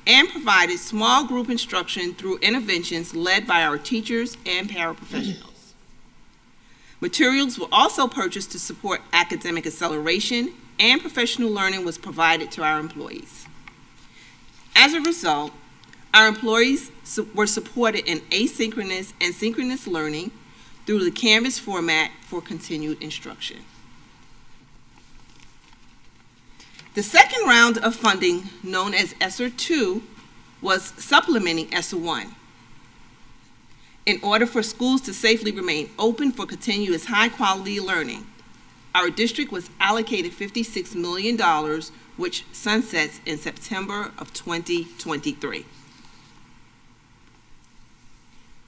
and provided small group instruction through interventions led by our teachers and paraprofessionals. Materials were also purchased to support academic acceleration, and professional learning was provided to our employees. As a result, our employees were supported in asynchronous and synchronous learning through the Canvas format for continued instruction. The second round of funding, known as ESSER 2, was supplementing ESSER 1. In order for schools to safely remain open for continuous high-quality learning, our district was allocated $56 million, which sunsets in September of 2023.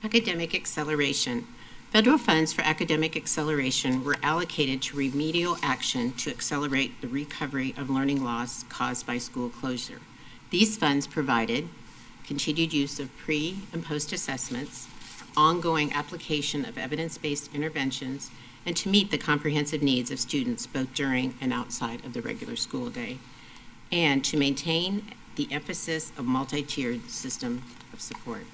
Academic acceleration. Federal funds for academic acceleration were allocated to remedial action to accelerate the recovery of learning loss caused by school closure. These funds provided continued use of pre- and post-assessments, ongoing application of evidence-based interventions, and to meet the comprehensive needs of students both during and outside of the regular school day, and to maintain the emphasis of multi-tiered system of support.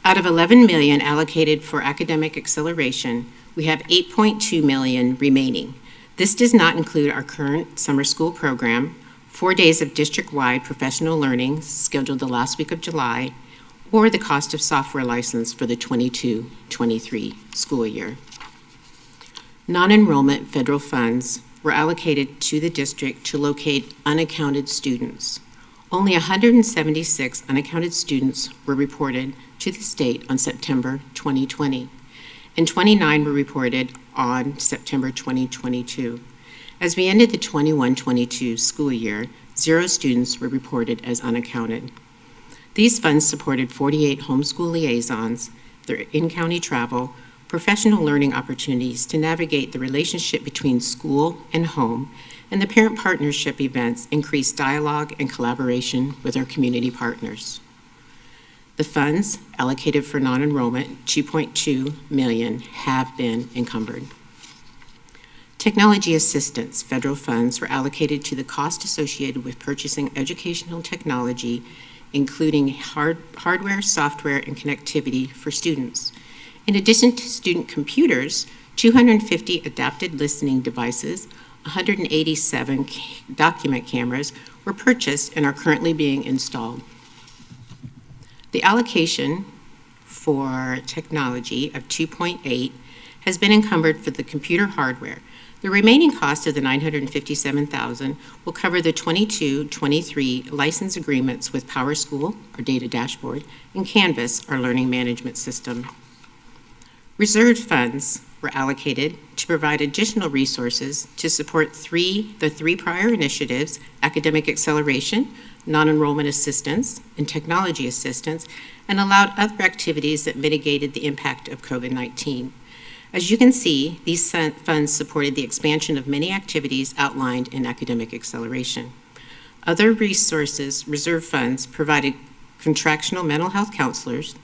Out of 11 million allocated for academic acceleration, we have 8.2 million remaining. This does not include our current summer school program, 4 days of district-wide professional learning scheduled the last week of July, or the cost of software license for the 22-23 school year. Non-enrollment federal funds were allocated to the district to locate unaccounted students. Only 176 unaccounted students were reported to the state on September 2020, and 29 were reported on September 2022. As we ended the 21-22 school year, 0 students were reported as unaccounted. These funds supported 48 homeschool liaisons, their in-county travel, professional learning opportunities to navigate the relationship between school and home, and the parent partnership events increased dialogue and collaboration with our community partners. The funds allocated for non-enrollment, 2.2 million, have been encumbered. Technology assistance federal funds were allocated to the cost associated with purchasing educational technology, including hardware, software, and connectivity for students. In addition to student computers, 250 adapted listening devices, 187 document cameras were purchased and are currently being installed. The allocation for technology of 2.8 has been encumbered for the computer hardware. The remaining cost of the $957,000 will cover the 22-23 license agreements with PowerSchool, our data dashboard, and Canvas, our learning management system. Reserved funds were allocated to provide additional resources to support the three prior initiatives: academic acceleration, non-enrollment assistance, and technology assistance, and allowed other activities that mitigated the impact of COVID-19. As you can see, these funds supported the expansion of many activities outlined in academic acceleration. Other resources, reserve funds, provided contractional mental health counselors,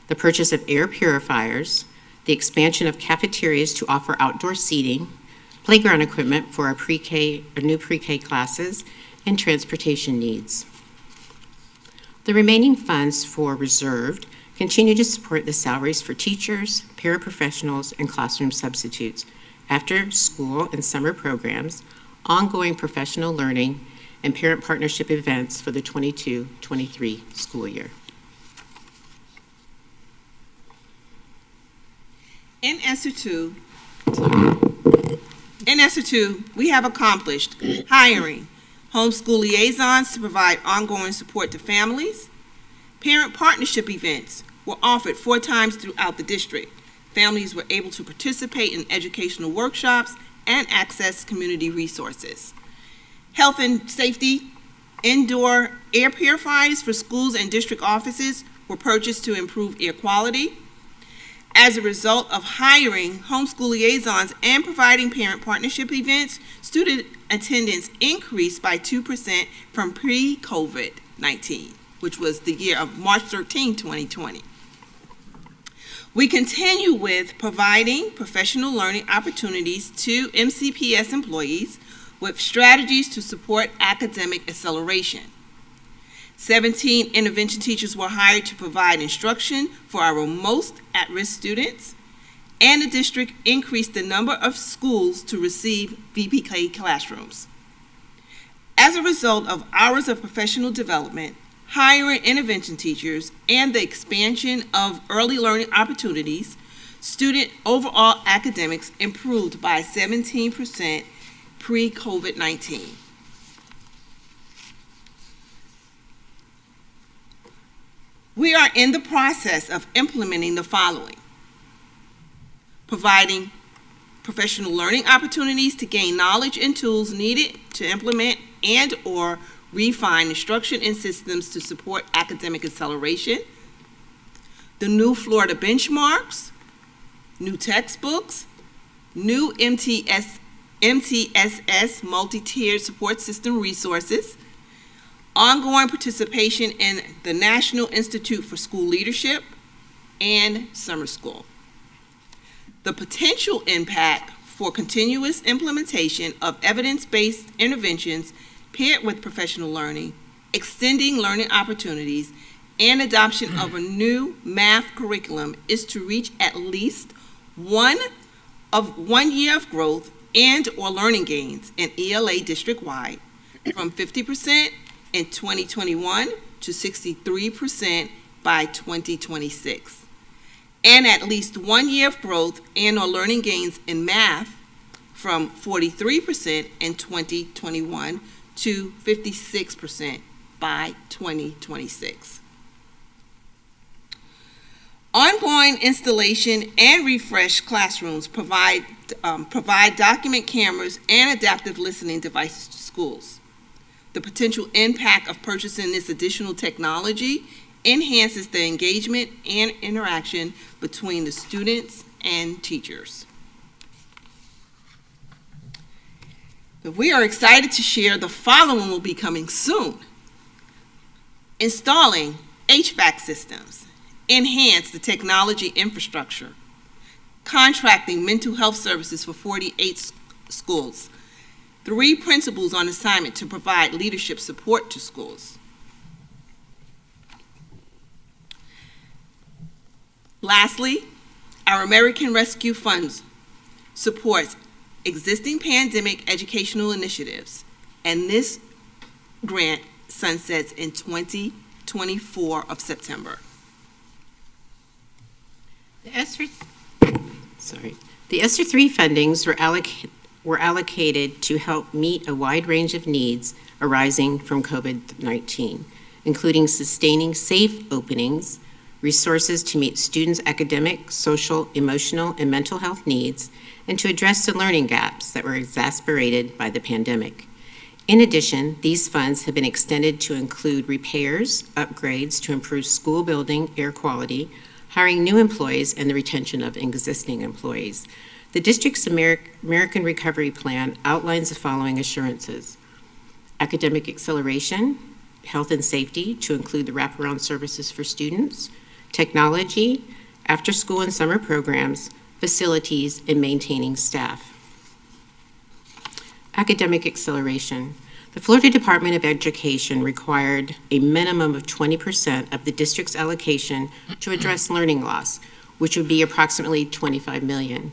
the purchase of air purifiers, the expansion of cafeterias to offer outdoor seating, playground equipment for our new pre-K classes, and transportation needs. The remaining funds for reserved continue to support the salaries for teachers, paraprofessionals, and classroom substitutes, after school and summer programs, ongoing professional learning, and parent partnership events for the 22-23 school year. In ESER 2, we have accomplished hiring homeschool liaisons to provide ongoing support to families. Parent partnership events were offered 4 times throughout the district. Families were able to participate in educational workshops and access community resources. Health and safety, indoor air purifiers for schools and district offices were purchased to improve air quality. As a result of hiring homeschool liaisons and providing parent partnership events, student attendance increased by 2% from pre-COVID-19, which was the year of March 13, 2020. We continue with providing professional learning opportunities to MCPS employees with strategies to support academic acceleration. 17 intervention teachers were hired to provide instruction for our most at-risk students, and the district increased the number of schools to receive VPK classrooms. As a result of hours of professional development, hiring intervention teachers, and the expansion of early learning opportunities, student overall academics improved by 17% pre-COVID-19. We are in the process of implementing the following: providing professional learning opportunities to gain knowledge and tools needed to implement and/or refine instruction and systems to support academic acceleration, the new Florida benchmarks, new textbooks, new MTSS multi-tiered support system resources, ongoing participation in the National Institute for School Leadership, and summer school. The potential impact for continuous implementation of evidence-based interventions paired with professional learning, extending learning opportunities, and adoption of a new math curriculum is to reach at least 1 year of growth and or learning gains in ELA district-wide from 50% in 2021 to 63% by 2026, and at least 1 year of growth and or learning gains in math from 43% in 2021 to 56% by 2026. Ongoing installation and refresh classrooms provide document cameras and adaptive listening devices to schools. The potential impact of purchasing this additional technology enhances the engagement and interaction between the students and teachers. We are excited to share the following will be coming soon. Installing HVAC systems, enhance the technology infrastructure, contracting mental health services for 48 schools, 3 principals on assignment to provide leadership support to schools. Lastly, our American Rescue Funds supports existing pandemic educational initiatives, and this grant sunsets in 2024 of September. The ESSER 3 fundings were allocated to help meet a wide range of needs arising from COVID-19, including sustaining safe openings, resources to meet students' academic, social, emotional, and mental health needs, and to address the learning gaps that were exacerbated by the pandemic. In addition, these funds have been extended to include repairs, upgrades to improve school building air quality, hiring new employees, and the retention of existing employees. The district's American Recovery Plan outlines the following assurances: academic acceleration, health and safety to include the wraparound services for students, technology, after-school and summer programs, facilities, and maintaining staff. Academic acceleration. The Florida Department of Education required a minimum of 20% of the district's allocation to address learning loss, which would be approximately $25 million.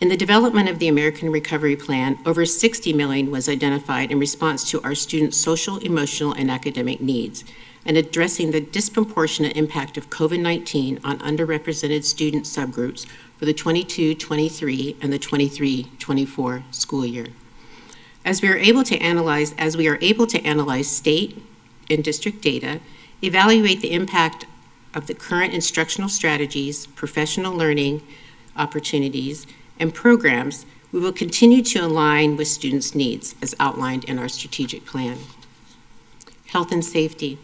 In the development of the American Recovery Plan, over $60 million was identified in response to our students' social, emotional, and academic needs, and addressing the disproportionate impact of COVID-19 on underrepresented student subgroups for the 22-23 and the 23-24 school year. As we are able to analyze state and district data, evaluate the impact of the current instructional strategies, professional learning opportunities, and programs, we will continue to align with students' needs as outlined in our strategic plan. Health and safety.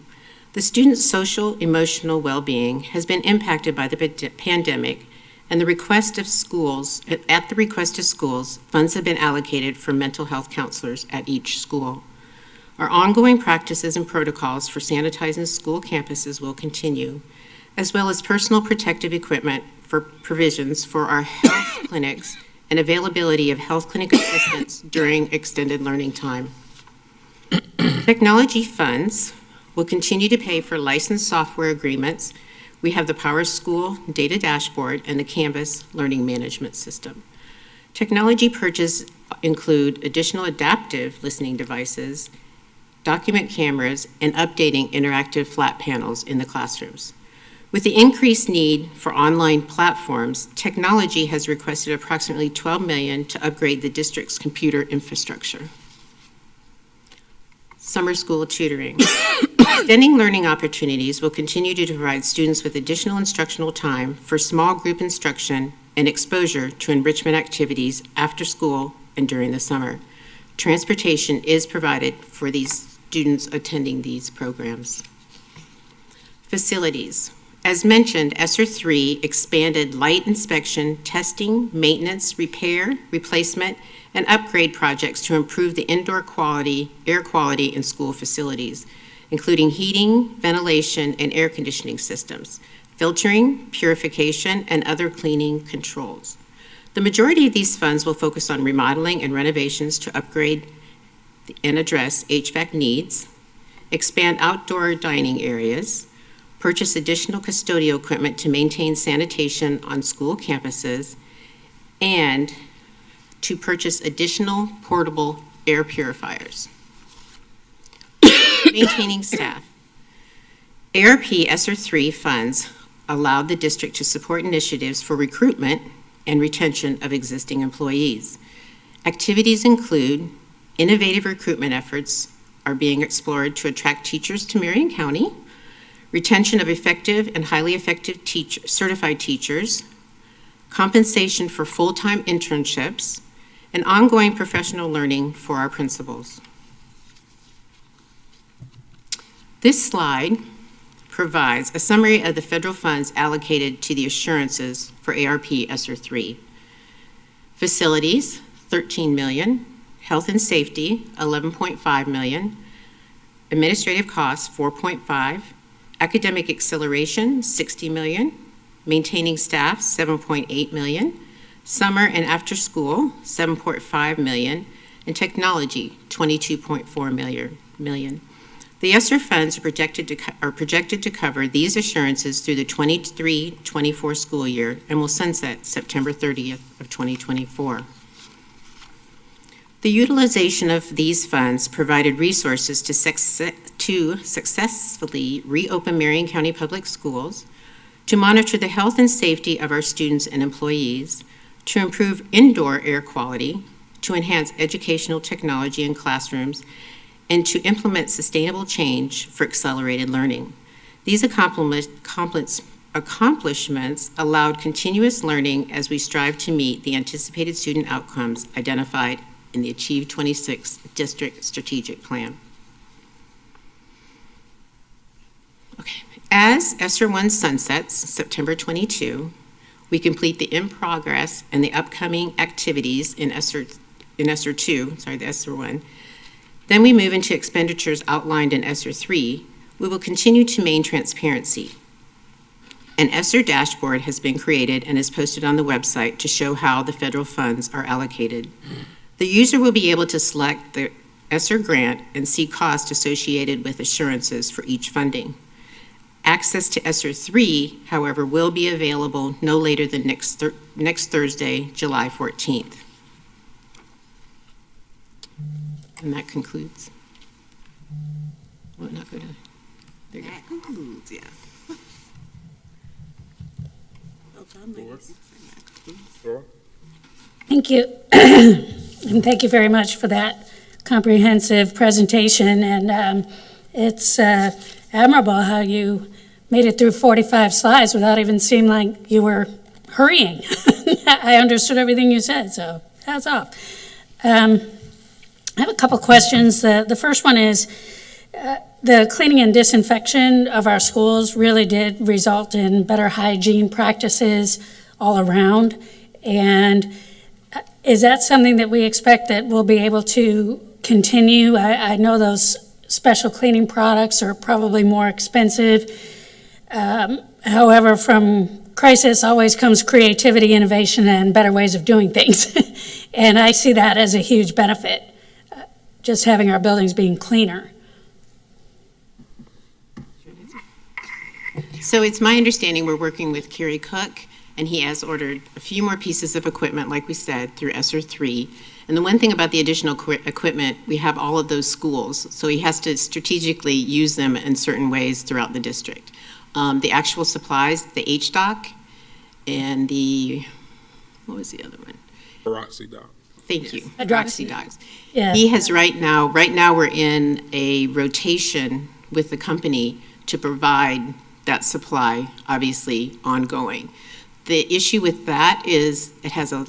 The students' social, emotional well-being has been impacted by the pandemic, and at the request of schools, funds have been allocated for mental health counselors at each school. Our ongoing practices and protocols for sanitizing school campuses will continue, as well as personal protective equipment for provisions for our health clinics and availability of health clinic assistance during extended learning time. Technology funds will continue to pay for licensed software agreements. We have the Power School Data Dashboard and the Canvas Learning Management System. Technology purchases include additional adaptive listening devices, document cameras, and updating interactive flat panels in the classrooms. With the increased need for online platforms, technology has requested approximately $12 million to upgrade the district's computer infrastructure. Summer school tutoring. Extending learning opportunities will continue to provide students with additional instructional time for small group instruction and exposure to enrichment activities after school and during the summer. Transportation is provided for these students attending these programs. Facilities. As mentioned, ESSER 3 expanded light inspection, testing, maintenance, repair, replacement, and upgrade projects to improve the indoor air quality in school facilities, including heating, ventilation, and air conditioning systems, filtering, purification, and other cleaning controls. The majority of these funds will focus on remodeling and renovations to upgrade and address HVAC needs, expand outdoor dining areas, purchase additional custodial equipment to maintain sanitation on school campuses, and to purchase additional portable air purifiers. Maintaining staff. ARP ESSER 3 funds allowed the district to support initiatives for recruitment and retention of existing employees. Activities include innovative recruitment efforts are being explored to attract teachers to Marion County, retention of effective and highly effective certified teachers, compensation for full-time internships, and ongoing professional learning for our principals. This slide provides a summary of the federal funds allocated to the assurances for ARP ESSER 3. Facilities, $13 million. Health and safety, $11.5 million. Administrative costs, $4.5 million. Academic acceleration, $60 million. Maintaining staff, $7.8 million. Summer and after school, $7.5 million. And technology, $22.4 million. The ESSER funds are projected to cover these assurances through the 23-24 school year and will sunset September 30th of 2024. The utilization of these funds provided resources to successfully reopen Marion County Public Schools, to monitor the health and safety of our students and employees, to improve indoor air quality, to enhance educational technology in classrooms, and to implement sustainable change for accelerated learning. These accomplishments allowed continuous learning as we strive to meet the anticipated student outcomes identified in the Achieve 26 District Strategic Plan. Okay. As ESSER 1 sunsets September 22, we complete the in-progress and the upcoming activities in ESSER 1. Then we move into expenditures outlined in ESSER 3. We will continue to maintain transparency. An ESSER dashboard has been created and is posted on the website to show how the federal funds are allocated. The user will be able to select the ESSER grant and see costs associated with assurances for each funding. Access to ESSER 3, however, will be available no later than next Thursday, July 14th. And that concludes. Well, not good. There you go. That concludes, yes. Thank you. And thank you very much for that comprehensive presentation. And it's admirable how you made it through 45 slides without even seeming like you were hurrying. I understood everything you said, so hats off. I have a couple questions. The first one is the cleaning and disinfection of our schools really did result in better hygiene practices all around. And is that something that we expect that we'll be able to continue? I know those special cleaning products are probably more expensive. However, from crisis always comes creativity, innovation, and better ways of doing things. And I see that as a huge benefit, just having our buildings being cleaner. So it's my understanding we're working with Kerry Cook, and he has ordered a few more pieces of equipment, like we said, through ESSER 3. And the one thing about the additional equipment, we have all of those schools, so he has to strategically use them in certain ways throughout the district. The actual supplies, the HDOC, and what was the other one? Peroxidol. Thank you. Hydroxydocs. Yeah. He has right now we're in a rotation with the company to provide that supply, obviously ongoing. The issue with that is it has a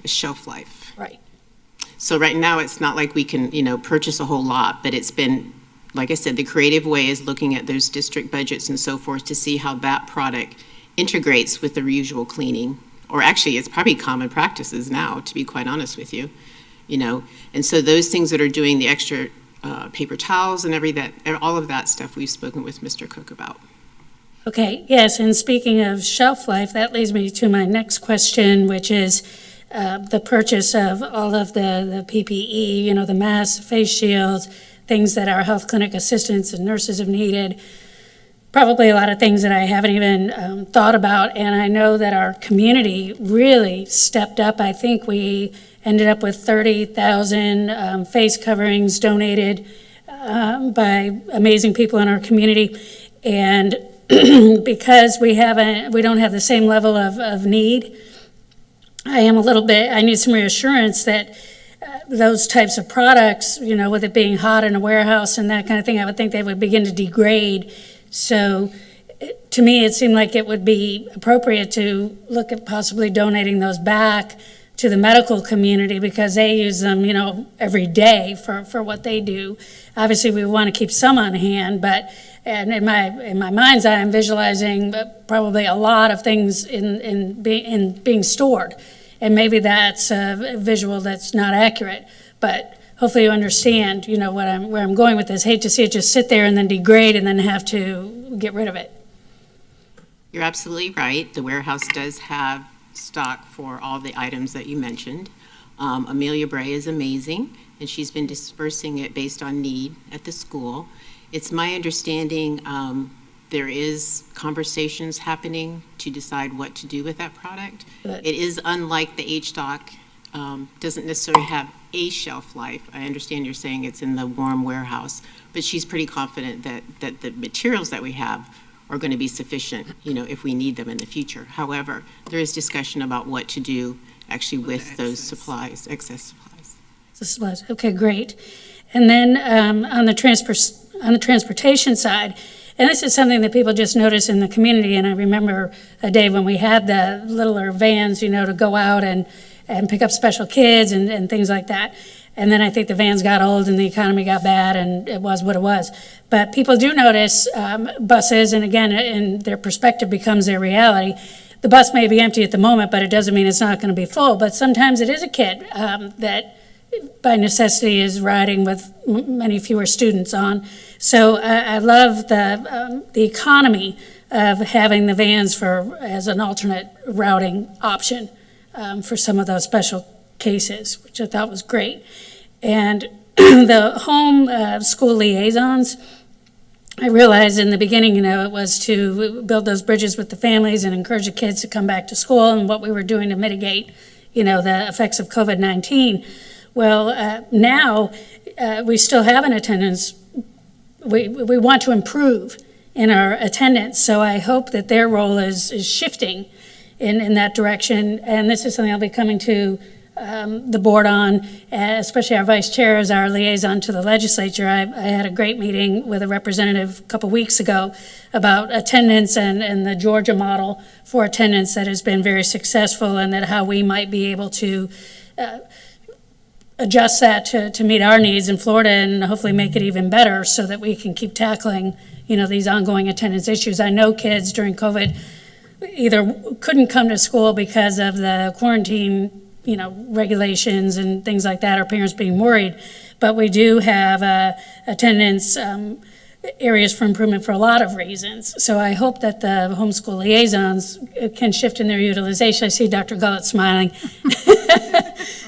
shelf life. Right. So right now it's not like we can, purchase a whole lot, but it's been, like I said, the creative way is looking at those district budgets and so forth to see how that product integrates with the usual cleaning. Or actually, it's probably common practices now, to be quite honest with you, And so those things that are doing the extra paper towels and all of that stuff we've spoken with Mr. Cook about. Okay, yes, and speaking of shelf life, that leads me to my next question, which is the purchase of all of the PPE, you know, the masks, face shields, things that our health clinic assistants and nurses have needed. Probably a lot of things that I haven't even thought about, and I know that our community really stepped up. I think we ended up with 30,000 face coverings donated by amazing people in our community, and because we don't have the same level of need, I need some reassurance that those types of products, you know, with it being hot in a warehouse and that kind of thing, I would think they would begin to degrade. So to me, it seemed like it would be appropriate to look at possibly donating those back to the medical community because they use them, you know, every day for what they do. Obviously, we want to keep some on hand, and in my mind's eye, I'm visualizing probably a lot of things in being stored, and maybe that's a visual that's not accurate. But hopefully, you understand, you know, where I'm going with this. Hate to see it just sit there and then degrade, and then have to get rid of it. You're absolutely right. The warehouse does have stock for all the items that you mentioned. Amelia Bray is amazing, and she's been dispersing it based on need at the school. It's my understanding there is conversations happening to decide what to do with that product. It is unlike the H-Stock, doesn't necessarily have a shelf life. I understand you're saying it's in the warm warehouse, but she's pretty confident that the materials that we have are going to be sufficient, you know, if we need them in the future. However, there is discussion about what to do actually with those supplies, excess supplies. Okay, great. And then on the transportation side, and this is something that people just notice in the community, and I remember a day when we had the littler vans, you know, to go out and pick up special kids and things like that. And then I think the vans got old and the economy got bad and it was what it was. But people do notice buses, and again, and their perspective becomes their reality. The bus may be empty at the moment, but it doesn't mean it's not going to be full. But sometimes it is a kid that by necessity is riding with many fewer students on. So I love the economy of having the vans as an alternate routing option for some of those special cases, which I thought was great. And the home school liaisons, I realized in the beginning, you know, it was to build those bridges with the families and encourage the kids to come back to school and what we were doing to mitigate, you know, the effects of COVID-19. Well, now we still have an attendance. We want to improve in our attendance, so I hope that their role is shifting in that direction. And this is something I'll be coming to the board on, especially our vice chair as our liaison to the legislature. I had a great meeting with a representative a couple weeks ago about attendance and the Georgia model for attendance that has been very successful, and that how we might be able to adjust that to meet our needs in Florida and hopefully make it even better so that we can keep tackling, you know, these ongoing attendance issues. I know kids during COVID either couldn't come to school because of the quarantine, you know, regulations and things like that, or parents being worried, but we do have attendance areas for improvement for a lot of reasons. So I hope that the homeschool liaisons can shift in their utilization. I see Dr. Gullett smiling.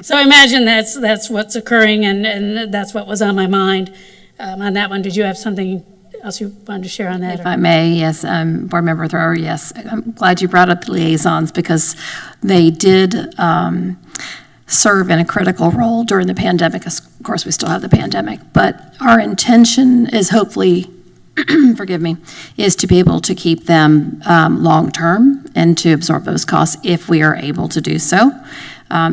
So I imagine that's what's occurring, and that's what was on my mind on that one. Did you have something else you wanted to share on that? If I may, yes, Board Member Thrower, yes. I'm glad you brought up the liaisons because they did serve in a critical role during the pandemic. Of course, we still have the pandemic, but our intention is hopefully, forgive me, is to be able to keep them long-term and to absorb those costs if we are able to do so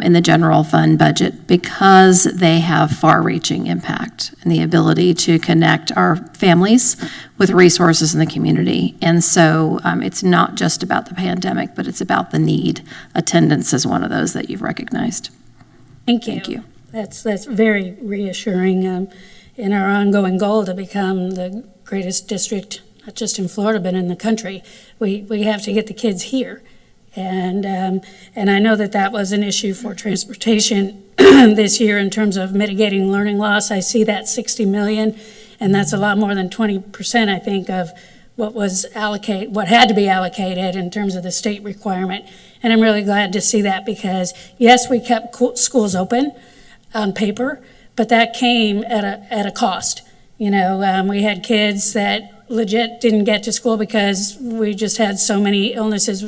in the general fund budget, because they have far-reaching impact and the ability to connect our families with resources in the community. And so it's not just about the pandemic, but it's about the need. Attendance is one of those that you've recognized. Thank you. Thank you. That's very reassuring in our ongoing goal to become the greatest district, not just in Florida, but in the country. We have to get the kids here. And I know that was an issue for transportation this year in terms of mitigating learning loss. I see that 60 million, and that's a lot more than 20%, I think, of what had to be allocated in terms of the state requirement. And I'm really glad to see that because, yes, we kept schools open on paper, but that came at a cost. We had kids that legit didn't get to school because we just had so many illnesses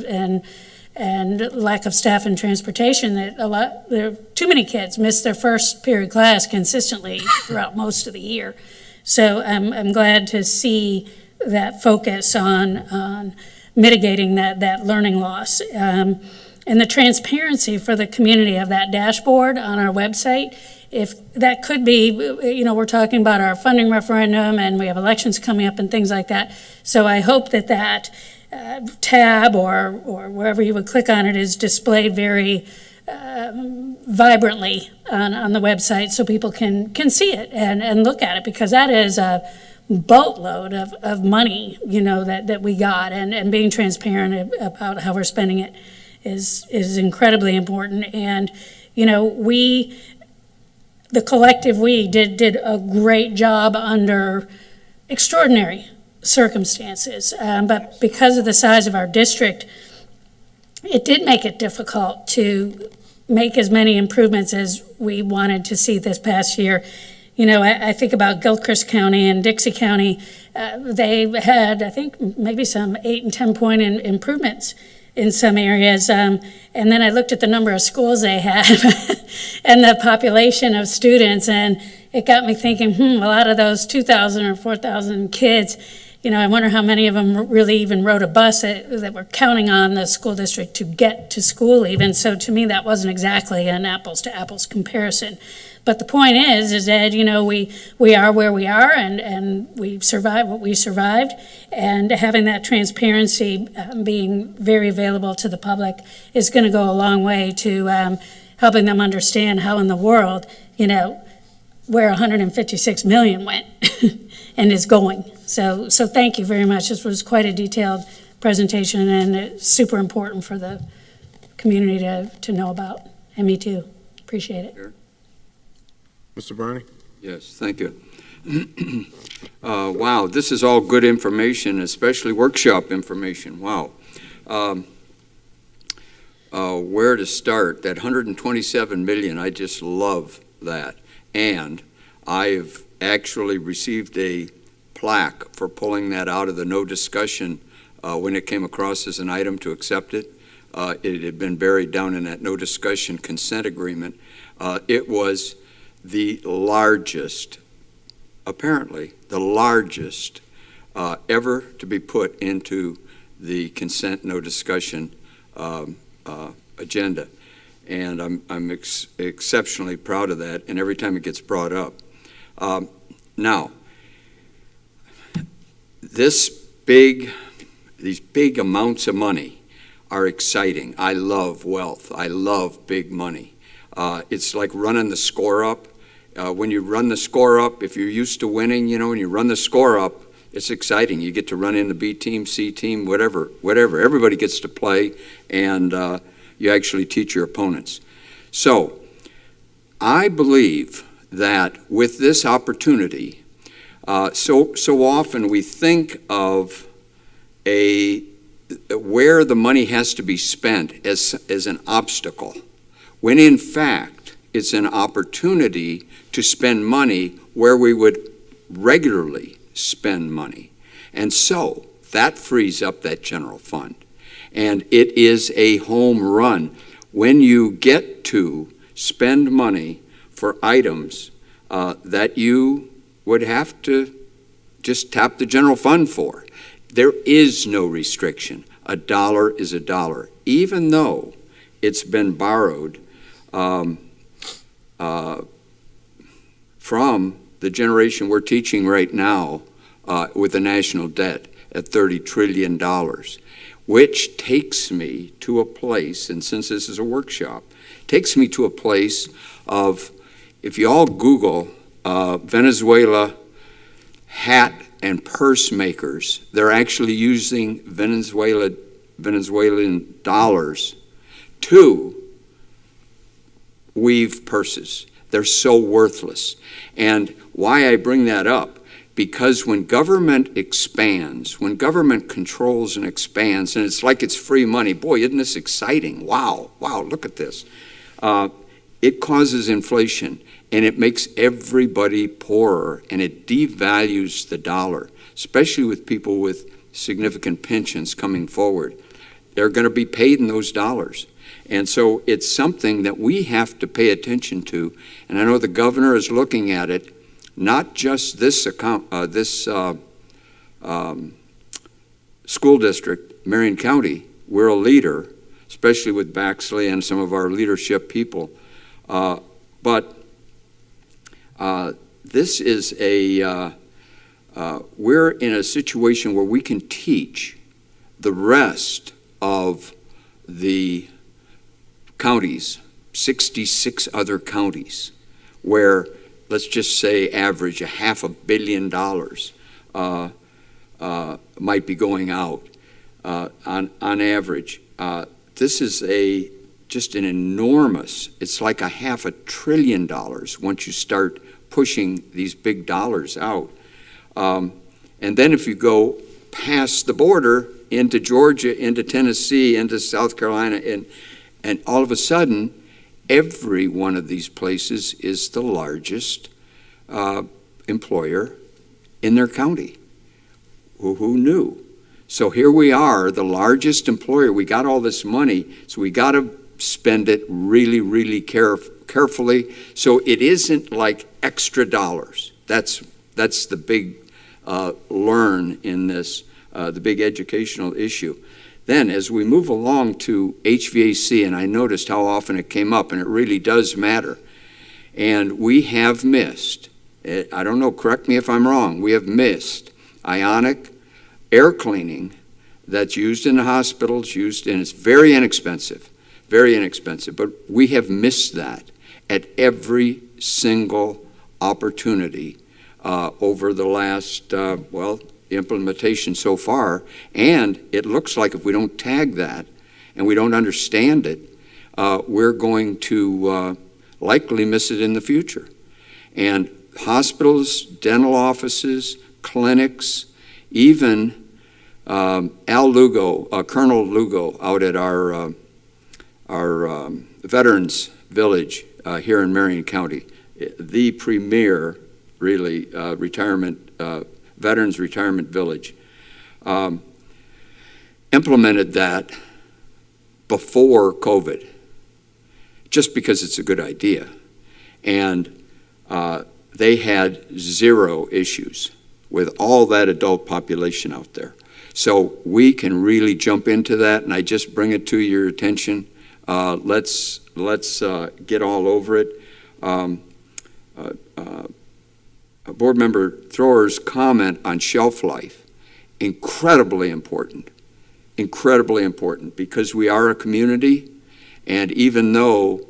and lack of staff and transportation that too many kids missed their first period class consistently throughout most of the year. So I'm glad to see that focus on mitigating that learning loss. And the transparency for the community of that dashboard on our website, if that could be, we're talking about our funding referendum and we have elections coming up and things like that. So I hope that tab or wherever you would click on it is displayed very vibrantly on the website so people can see it and look at it, because that is a boatload of money, that we got, and being transparent about how we're spending it is incredibly important. And, the collective we did a great job under extraordinary circumstances, but because of the size of our district, it did make it difficult to make as many improvements as we wanted to see this past year. I think about Gilchrist County and Dixie County. They had, I think, maybe some 8 and 10 point improvements in some areas. And then I looked at the number of schools they had and the population of students, and it got me thinking, a lot of those 2,000 or 4,000 kids, I wonder how many of them really even rode a bus that were counting on the school district to get to school even. So to me, that wasn't exactly an apples to apples comparison. But the point is that, we are where we are, and we survived what we survived, and having that transparency being very available to the public is going to go a long way to helping them understand how in the world, where 156 million went and is going. So thank you very much. This was quite a detailed presentation, and it's super important for the community to know about, and me too. Appreciate it. Sure. Mr. Barney? Yes, thank you. Wow, this is all good information, especially workshop information. Wow. Where to start? That 127 million, I just love that. And I've actually received a plaque for pulling that out of the no discussion when it came across as an item to accept it. It had been buried down in that no discussion consent agreement. It was the largest, apparently, the largest ever to be put into the consent no discussion agenda. And I'm exceptionally proud of that, and every time it gets brought up. Now, these big amounts of money are exciting. I love wealth. I love big money. It's like running the score up. When you run the score up, if you're used to winning, when you run the score up, it's exciting. You get to run in the B team, C team, whatever. Everybody gets to play, and you actually teach your opponents. So I believe that with this opportunity, so often we think of where the money has to be spent as an obstacle, when in fact it's an opportunity to spend money where we would regularly spend money. And so that frees up that general fund. And it is a home run when you get to spend money for items that you would have to just tap the general fund for. There is no restriction. A dollar is a dollar, even though it's been borrowed from the generation we're teaching right now with the national debt at $30 trillion, which takes me to a place, and since this is a workshop, takes me to a place of, if you all Google Venezuela hat and purse makers, they're actually using Venezuelan dollars to weave purses. They're so worthless. And why I bring that up because when government expands, when government controls and expands, and it's like it's free money, boy, isn't this exciting? Wow, look at this. It causes inflation, and it makes everybody poorer, and it devalues the dollar, especially with people with significant pensions coming forward. They're going to be paid in those dollars. And so it's something that we have to pay attention to, and I know the governor is looking at it. Not just this school district, Marion County. We're a leader, especially with Baxley and some of our leadership people. But this is we're in a situation where we can teach the rest of the counties, 66 other counties, where let's just say average $500 million might be going out on average. This is just an enormous, it's like $500 billion once you start pushing these big dollars out. And then if you go past the border into Georgia, into Tennessee, into South Carolina, and all of a sudden, every one of these places is the largest employer in their county. Who knew? So here we are, the largest employer. We got all this money, so we got to spend it really, really carefully. So it isn't like extra dollars. That's the big learn in this, the big educational issue. Then, as we move along to HVAC, and I noticed how often it came up, and it really does matter, and we have missed, I don't know, correct me if I'm wrong, we have missed ionic air cleaning that's used in the hospitals, and it's very inexpensive, but we have missed that at every single opportunity over the last, implementation so far, and it looks like if we don't tag that and we don't understand it, we're going to likely miss it in the future. And hospitals, dental offices, clinics, even Colonel Lugo out at our Veterans Village here in Marion County, the premier, really, Veterans Retirement Village, implemented that before COVID, just because it's a good idea. And they had zero issues with all that adult population out there. So we can really jump into that, and I just bring it to your attention. Let's get all over it. Board Member Thrower's comment on shelf life, incredibly important, because we are a community, and even though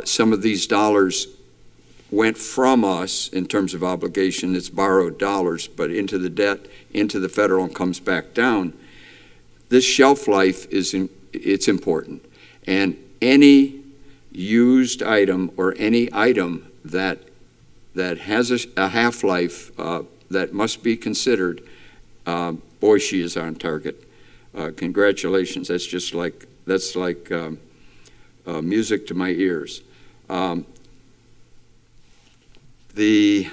some of these dollars went from us in terms of obligation, it's borrowed dollars, but into the debt, into the federal, and comes back down, this shelf life it's important. And any used item or any item that has a half-life that must be considered, boy, she is on target. Congratulations. That's like music to my ears. The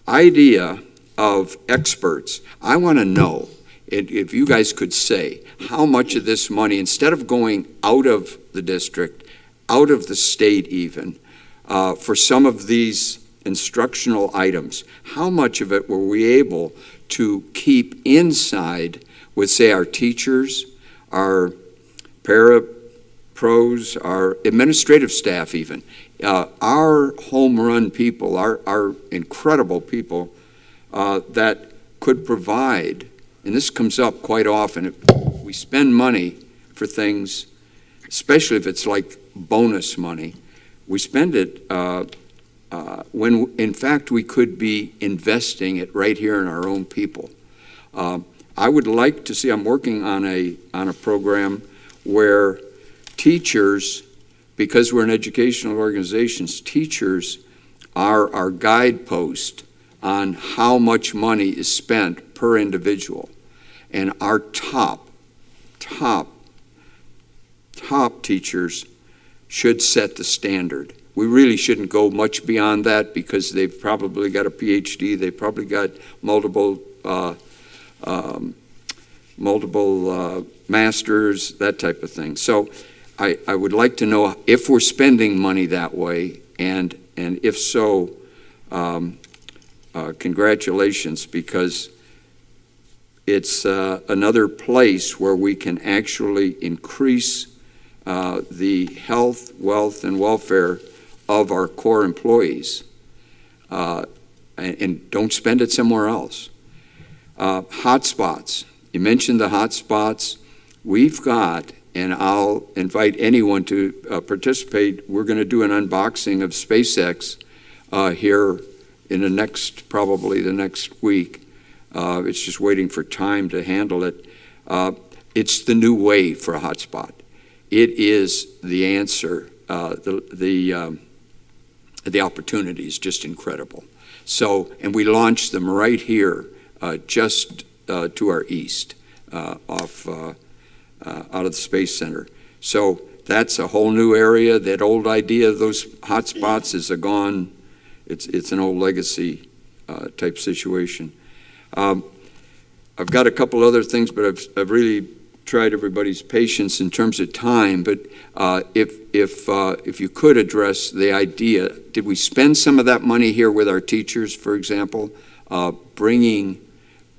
idea of experts, I want to know, if you guys could say how much of this money, instead of going out of the district, out of the state even, for some of these instructional items, how much of it were we able to keep inside with, say, our teachers, our para-pros, our administrative staff even, our home-run people, our incredible people that could provide, and this comes up quite often, we spend money for things, especially if it's like bonus money, we spend it when in fact we could be investing it right here in our own people. I would like to see, I'm working on a program where teachers, because we're an educational organization, teachers are our guidepost on how much money is spent per individual. And our top teachers should set the standard. We really shouldn't go much beyond that because they've probably got a PhD, they've probably got multiple masters, that type of thing. So I would like to know if we're spending money that way, and if so, congratulations, because it's another place where we can actually increase the health, wealth, and welfare of our core employees, and don't spend it somewhere else. Hotspots. You mentioned the hotspots. We've got, and I'll invite anyone to participate, we're going to do an unboxing of SpaceX here in probably the next week. It's just waiting for time to handle it. It's the new way for a hotspot. It is the answer. The opportunity is just incredible. So, and we launched them right here, just to our east, out of the Space Center. So that's a whole new area. That old idea of those hotspots is gone. It's an old legacy type situation. I've got a couple other things, but I've really tried everybody's patience in terms of time. But if you could address the idea, did we spend some of that money here with our teachers, for example, bringing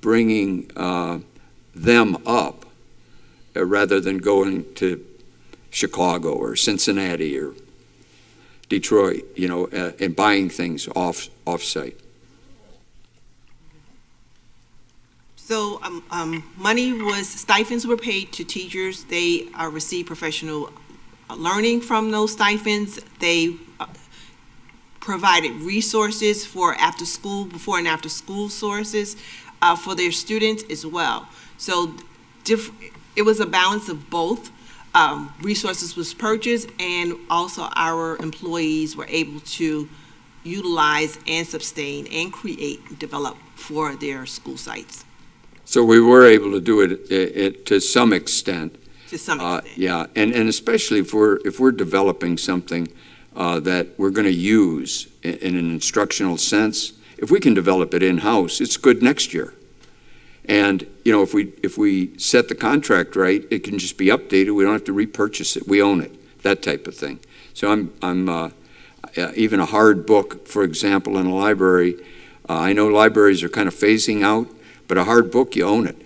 them up rather than going to Chicago or Cincinnati or Detroit, and buying things off-site? So stipends were paid to teachers. They received professional learning from those stipends. They provided resources for before and after school sources for their students as well. So it was a balance of both. Resources was purchased, and also our employees were able to utilize and sustain and create and develop for their school sites. So we were able to do it to some extent. To some extent. Yeah, and especially if we're developing something that we're going to use in an instructional sense, if we can develop it in-house, it's good next year. And if we set the contract right, it can just be updated. We don't have to repurchase it. We own it. That type of thing. So I'm even a hard book, for example, in a library. I know libraries are kind of phasing out. But a hard book, you own it.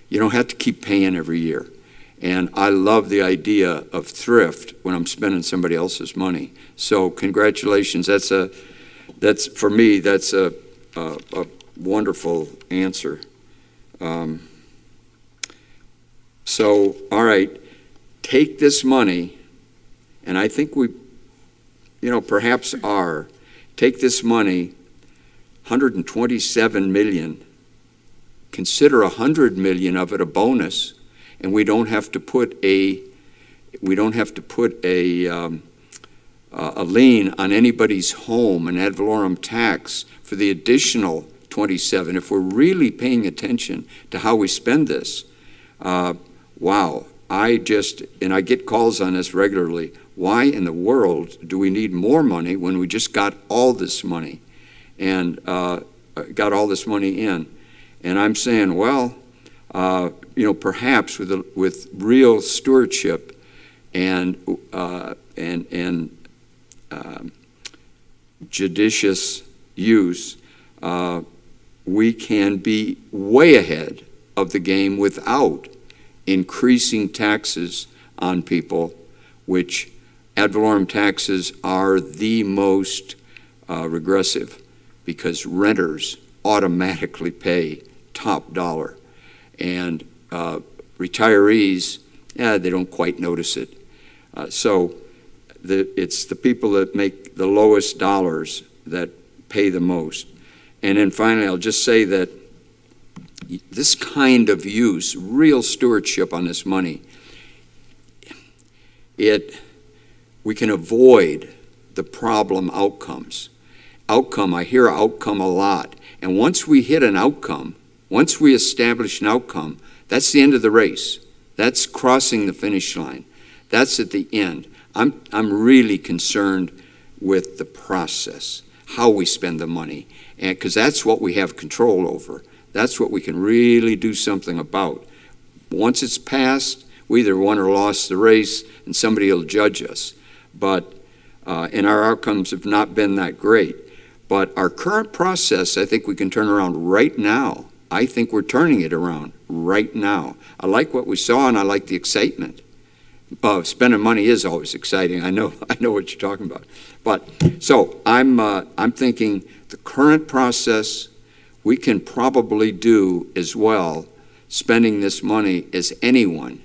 You don't have to keep paying every year. And I love the idea of thrift when I'm spending somebody else's money. So congratulations. That's for me, that's a wonderful answer. So, all right, take this money, and I think we, perhaps take this money, $127 million. Consider $100 million of it a bonus, and we don't have to put a lien on anybody's home, an ad valorem tax for the additional 27. If we're really paying attention to how we spend this, wow! I get calls on this regularly. Why in the world do we need more money when we just got all this money and got all this money in? And I'm saying, well, perhaps with real stewardship and judicious use, we can be way ahead of the game without increasing taxes on people, which ad valorem taxes are the most regressive because renters automatically pay top dollar, and retirees, they don't quite notice it. So it's the people that make the lowest dollars that pay the most. And then finally, I'll just say that this kind of use, real stewardship on this money, we can avoid the problem outcomes. outcome. I hear outcome a lot. And once we hit an outcome, once we establish an outcome, that's the end of the race. That's crossing the finish line. That's at the end. I'm really concerned with the process, how we spend the money, and because that's what we have control over. That's what we can really do something about. Once it's passed, we either won or lost the race, and somebody will judge us. But and our outcomes have not been that great. But our current process, I think we can turn around right now. I think we're turning it around right now. I like what we saw, and I like the excitement. Spending money is always exciting. I know what you're talking about. But so I'm thinking the current process we can probably do as well, spending this money as anyone,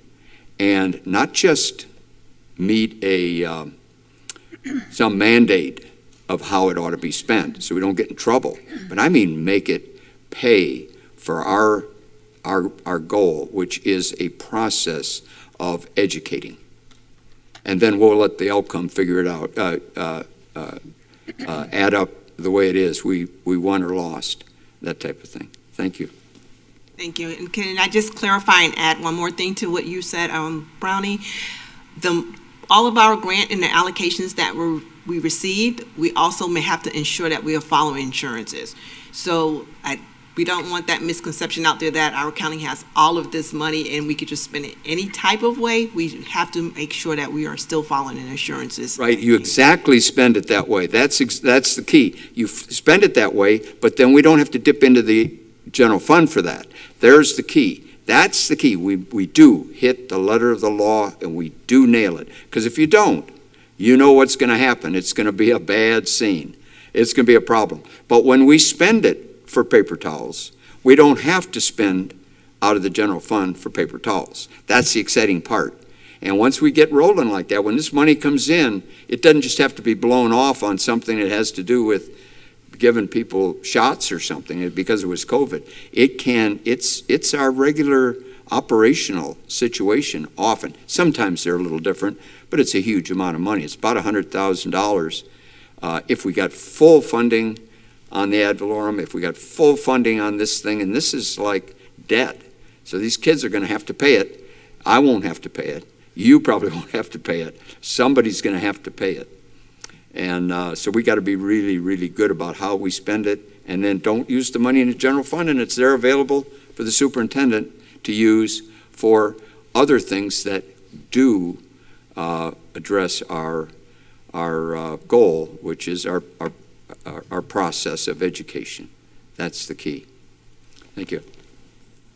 and not just meet some mandate of how it ought to be spent, so we don't get in trouble. But I mean, make it pay for our goal, which is a process of educating. And then we'll let the outcome figure it out, add up the way it is. We won or lost, that type of thing. Thank you. Thank you. And can I just clarify and add one more thing to what you said, Brownie? All of our grant and the allocations that we received, we also may have to ensure that we are following insurances. So we don't want that misconception out there that our county has all of this money and we could just spend it any type of way. We have to make sure that we are still following the insurances. Right, you exactly spend it that way. That's the key. You spend it that way, but then we don't have to dip into the general fund for that. There's the key. That's the key. We do hit the letter of the law and we do nail it. Because if you don't, you know what's going to happen. It's going to be a bad scene. It's going to be a problem. But when we spend it for paper towels, we don't have to spend out of the general fund for paper towels. That's the exciting part. And once we get rolling like that, when this money comes in, it doesn't just have to be blown off on something that has to do with giving people shots or something because it was COVID. It's our regular operational situation often. Sometimes they're a little different, but it's a huge amount of money. It's about $100,000 if we got full funding on the ad valorem, if we got full funding on this thing, and this is like debt. So these kids are going to have to pay it. I won't have to pay it. You probably won't have to pay it. Somebody's going to have to pay it. And so we got to be really, really good about how we spend it, and then don't use the money in the general fund, and it's there available for the superintendent to use for other things that do address our goal, which is our process of education. That's the key. Thank you.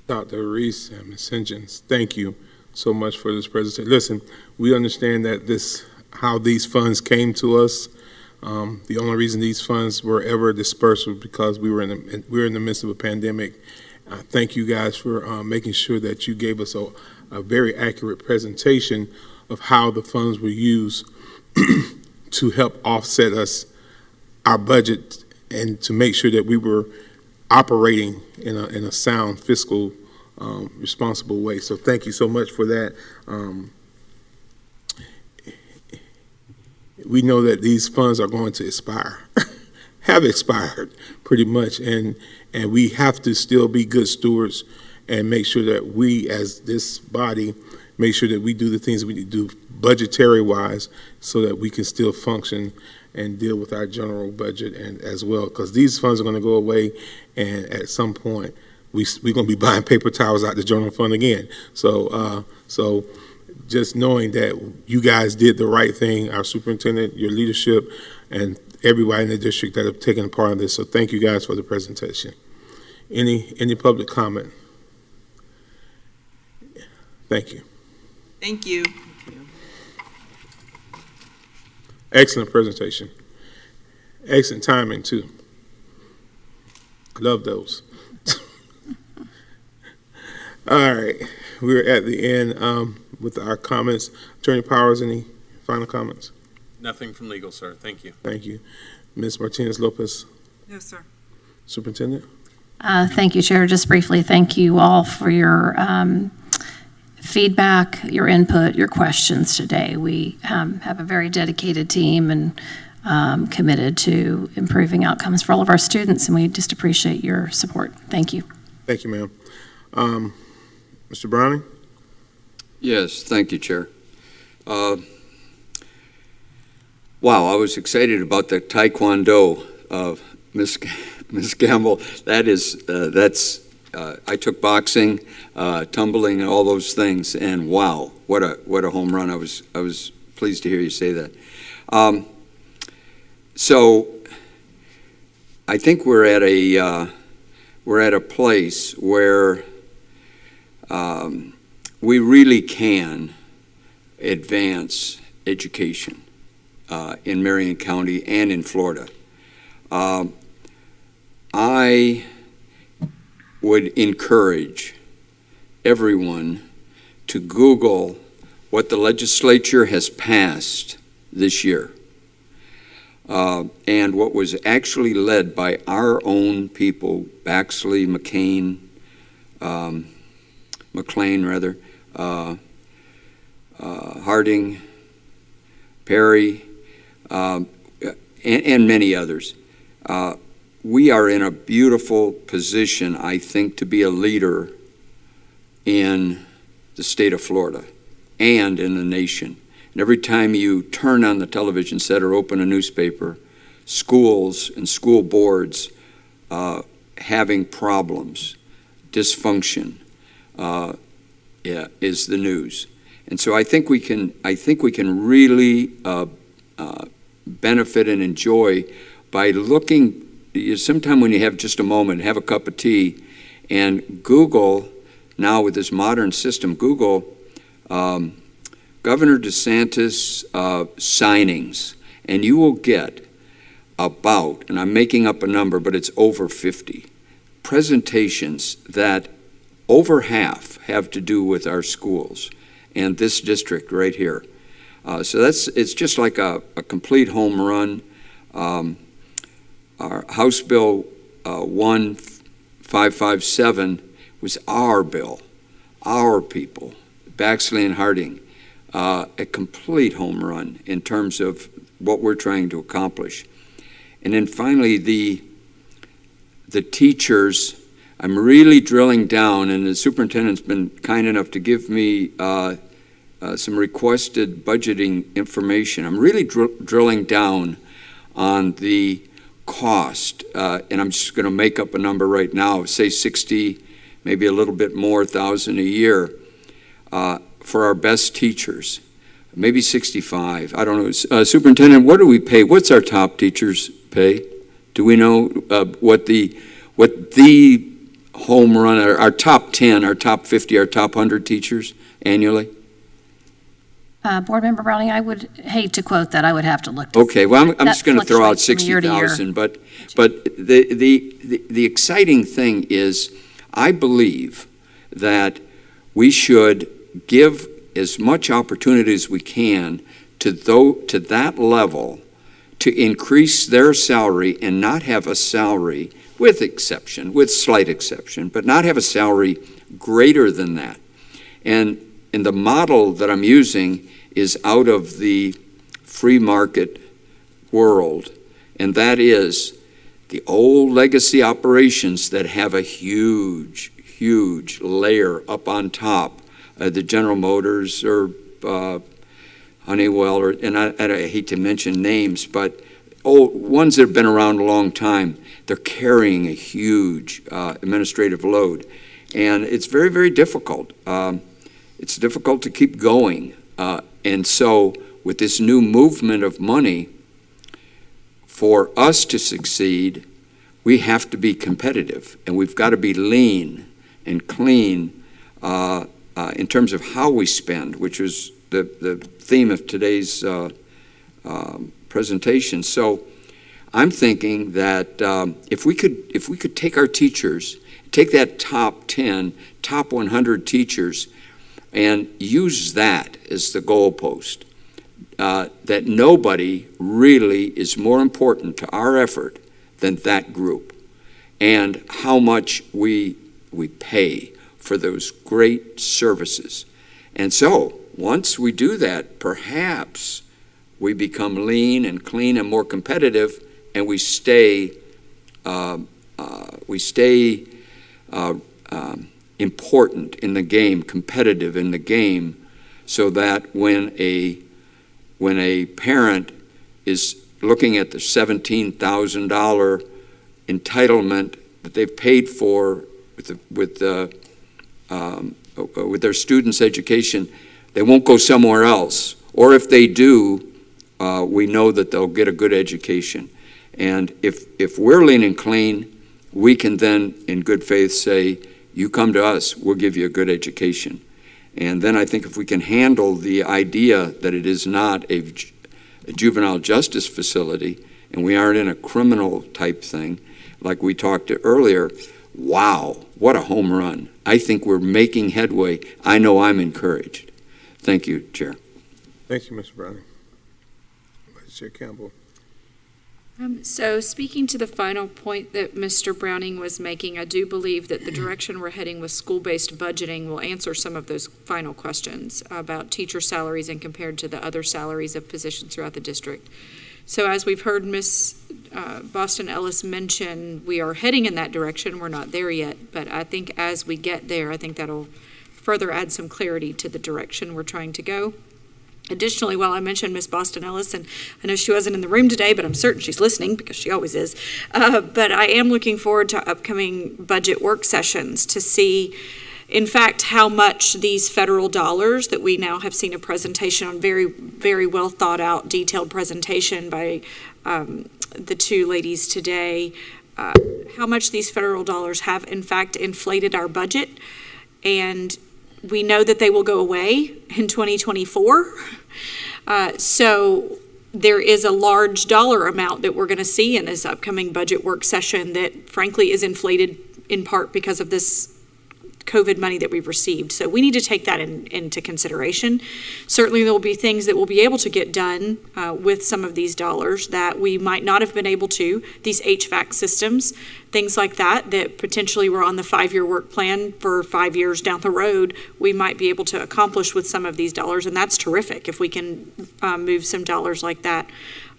Dr. Reese and Ms. Hingens, thank you so much for this presentation. Listen, we understand that how these funds came to us. The only reason these funds were ever dispersed was because we were in the midst of a pandemic. Thank you guys for making sure that you gave us a very accurate presentation of how the funds were used to help offset our budget and to make sure that we were operating in a sound fiscal responsible way. So thank you so much for that. We know that these funds are going to expire, have expired pretty much, and we have to still be good stewards and make sure that we, as this body, make sure that we do the things we need to do budgetary-wise so that we can still function and deal with our general budget and as well, because these funds are going to go away, and at some point we're going to be buying paper towels out the general fund again. So just knowing that you guys did the right thing, our superintendent, your leadership, and everybody in the district that have taken part in this. So thank you guys for the presentation. Any public comment? Thank you. Thank you. Excellent presentation. Excellent timing too. Love those. All right, we're at the end with our comments. Attorney Powers, any final comments? Nothing from legal, sir. Thank you. Thank you. Ms. Martinez-Lopez? No, sir. Superintendent? Thank you, Chair. Just briefly, thank you all for your feedback, your input, your questions today. We have a very dedicated team, and committed to improving outcomes for all of our students, and we just appreciate your support. Thank you. Thank you, ma'am. Mr. Browning? Yes, thank you, Chair. Wow, I was excited about the Taekwondo of Miss Gamble. I took boxing, tumbling, and all those things, and wow, what a home run! I was pleased to hear you say that. So, I think we're at a place where we really can advance education in Marion County and in Florida. I would encourage everyone to Google what the legislature has passed this year and what was actually led by our own people, Baxley, McLean, Harding, Perry, and many others. We are in a beautiful position, I think, to be a leader in the state of Florida and in the nation. And every time you turn on the television set or open a newspaper, schools and school boards having problems, dysfunction is the news. And so I think we can really benefit and enjoy by looking. Sometime when you have just a moment, have a cup of tea, and Google, now with this modern system, Google Governor DeSantis signings, and you will get about, and I'm making up a number, but it's over 50 presentations that over half have to do with our schools and this district right here. So it's just like a complete home run. Our House Bill 1557 was our bill, our people, Baxley and Harding, a complete home run in terms of what we're trying to accomplish. And then finally, the teachers, I'm really drilling down, and the superintendent's been kind enough to give me some requested budgeting information. I'm really drilling down on the cost, and I'm just going to make up a number right now, say 60, maybe a little bit more thousand a year for our best teachers, maybe 65. I don't know. Superintendent, what do we pay? What's our top teachers pay? Do we know what the home run, our top 10, our top 50, our top 100 teachers annually? Board Member Browning, I would hate to quote that. I would have to look. Okay, well, I'm just going to throw out 60,000, but the exciting thing is, I believe that we should give as much opportunity as we can to that level to increase their salary and not have a salary, with slight exception, but not have a salary greater than that. And the model that I'm using is out of the free market world, and that is the old legacy operations that have a huge layer up on top, the General Motors or Honeywell, and I hate to mention names, but ones that have been around a long time. They're carrying a huge administrative load, and it's very, very difficult. It's difficult to keep going. And so with this new movement of money, for us to succeed, we have to be competitive, and we've got to be lean and clean in terms of how we spend, which was the theme of today's presentation. So I'm thinking that if we could take our teachers, take that top 10, top 100 teachers, and use that as the goalpost, that nobody really is more important to our effort than that group, and how much we pay for those great services. And so once we do that, perhaps we become lean and clean and more competitive, and we stay important in the game, competitive in the game, so that when a parent is looking at the $17,000 entitlement that they've paid for with their students' education, they won't go somewhere else. Or if they do, we know that they'll get a good education. And if we're lean and clean, we can then, in good faith, say, you come to us, we'll give you a good education. And then I think if we can handle the idea that it is not a juvenile justice facility, and we aren't in a criminal type thing, like we talked earlier, wow, what a home run. I think we're making headway. I know I'm encouraged. Thank you, Chair. Thank you, Mr. Browning. Vice Chair Campbell. So speaking to the final point that Mr. Browning was making, I do believe that the direction we're heading with school-based budgeting will answer some of those final questions about teacher salaries and compared to the other salaries of positions throughout the district. So as we've heard Ms. Boston Ellis mention, we are heading in that direction. We're not there yet, but I think as we get there, I think that'll further add some clarity to the direction we're trying to go. Additionally, while I mentioned Ms. Boston Ellis, and I know she wasn't in the room today, but I'm certain she's listening because she always is, but I am looking forward to upcoming budget work sessions to see, in fact, how much these federal dollars that we now have seen a presentation on, very, very well thought out, detailed presentation by the two ladies today, how much these federal dollars have, in fact, inflated our budget. And we know that they will go away in 2024. So there is a large dollar amount that we're going to see in this upcoming budget work session that frankly is inflated in part because of this COVID money that we've received. So we need to take that into consideration. Certainly there will be things that we'll be able to get done with some of these dollars that we might not have been able to, these HVAC systems, things like that potentially were on the 5-year work plan for 5 years down the road, we might be able to accomplish with some of these dollars, and that's terrific if we can move some dollars like that.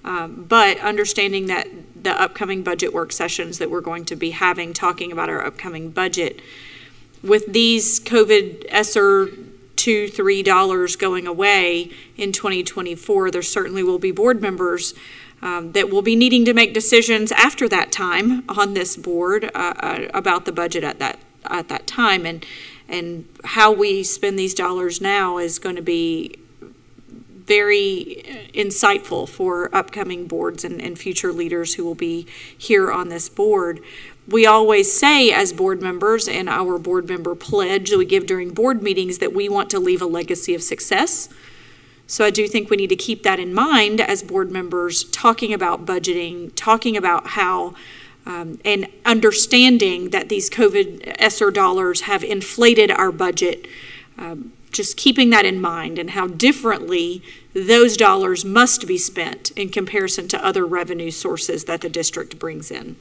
But understanding that the upcoming budget work sessions that we're going to be having, talking about our upcoming budget, with these COVID ESSER $2-3 going away in 2024, there certainly will be board members that will be needing to make decisions after that time on this board about the budget at that time, and how we spend these dollars now is going to be very insightful for upcoming boards and future leaders who will be here on this board. We always say as board members in our board member pledge that we give during board meetings that we want to leave a legacy of success. So I do think we need to keep that in mind as board members talking about budgeting, talking about how and understanding that these COVID ESSER dollars have inflated our budget. Just keeping that in mind and how differently those dollars must be spent in comparison to other revenue sources that the district brings in.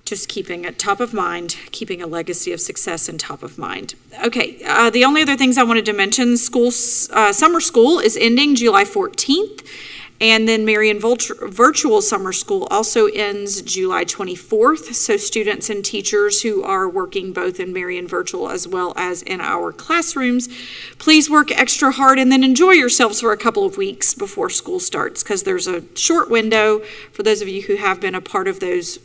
Just keeping it top of mind, keeping a legacy of success in top of mind. Okay, the only other things I wanted to mention, summer school is ending July 14th, and then Marion Virtual Summer School also ends July 24th, so students and teachers who are working both in Marion Virtual as well as in our classrooms, please work extra hard and then enjoy yourselves for a couple of weeks before school starts, because there's a short window for those of you who have been a part of those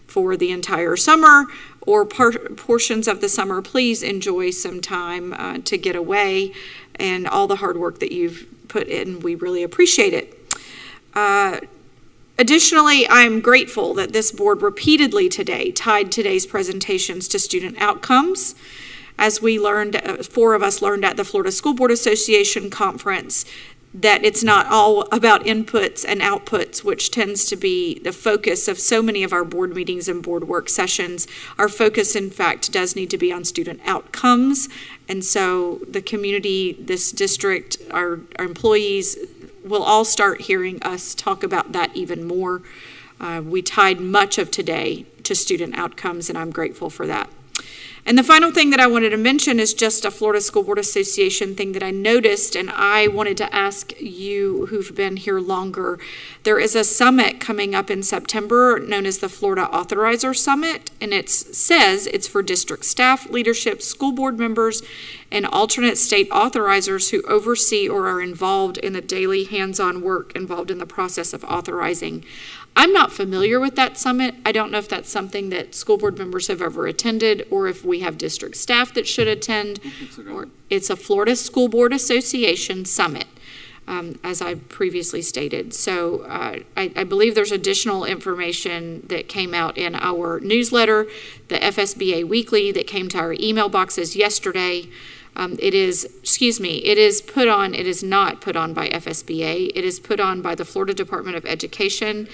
for the entire summer or portions of the summer. Please enjoy some time to get away, and all the hard work that you've put in, we really appreciate it. Additionally, I'm grateful that this board repeatedly today tied today's presentations to student outcomes. As we learned, 4 of us learned at the Florida School Board Association conference, that it's not all about inputs and outputs, which tends to be the focus of so many of our board meetings and board work sessions. Our focus, in fact, does need to be on student outcomes. And so the community, this district, our employees will all start hearing us talk about that even more. We tied much of today to student outcomes, and I'm grateful for that. And the final thing that I wanted to mention is just a Florida School Board Association thing that I noticed, and I wanted to ask you who've been here longer. There is a summit coming up in September known as the Florida Authorizer Summit, and it says it's for district staff, leadership, school board members, and alternate state authorizers who oversee or are involved in the daily hands-on work involved in the process of authorizing. I'm not familiar with that summit. I don't know if that's something that school board members have ever attended, or if we have district staff that should attend. Or it's a Florida School Board Association Summit, as I previously stated. So I believe there's additional information that came out in our newsletter, the FSBA Weekly, that came to our email boxes yesterday. It is not put on by FSBA. It is put on by the Florida Department of Education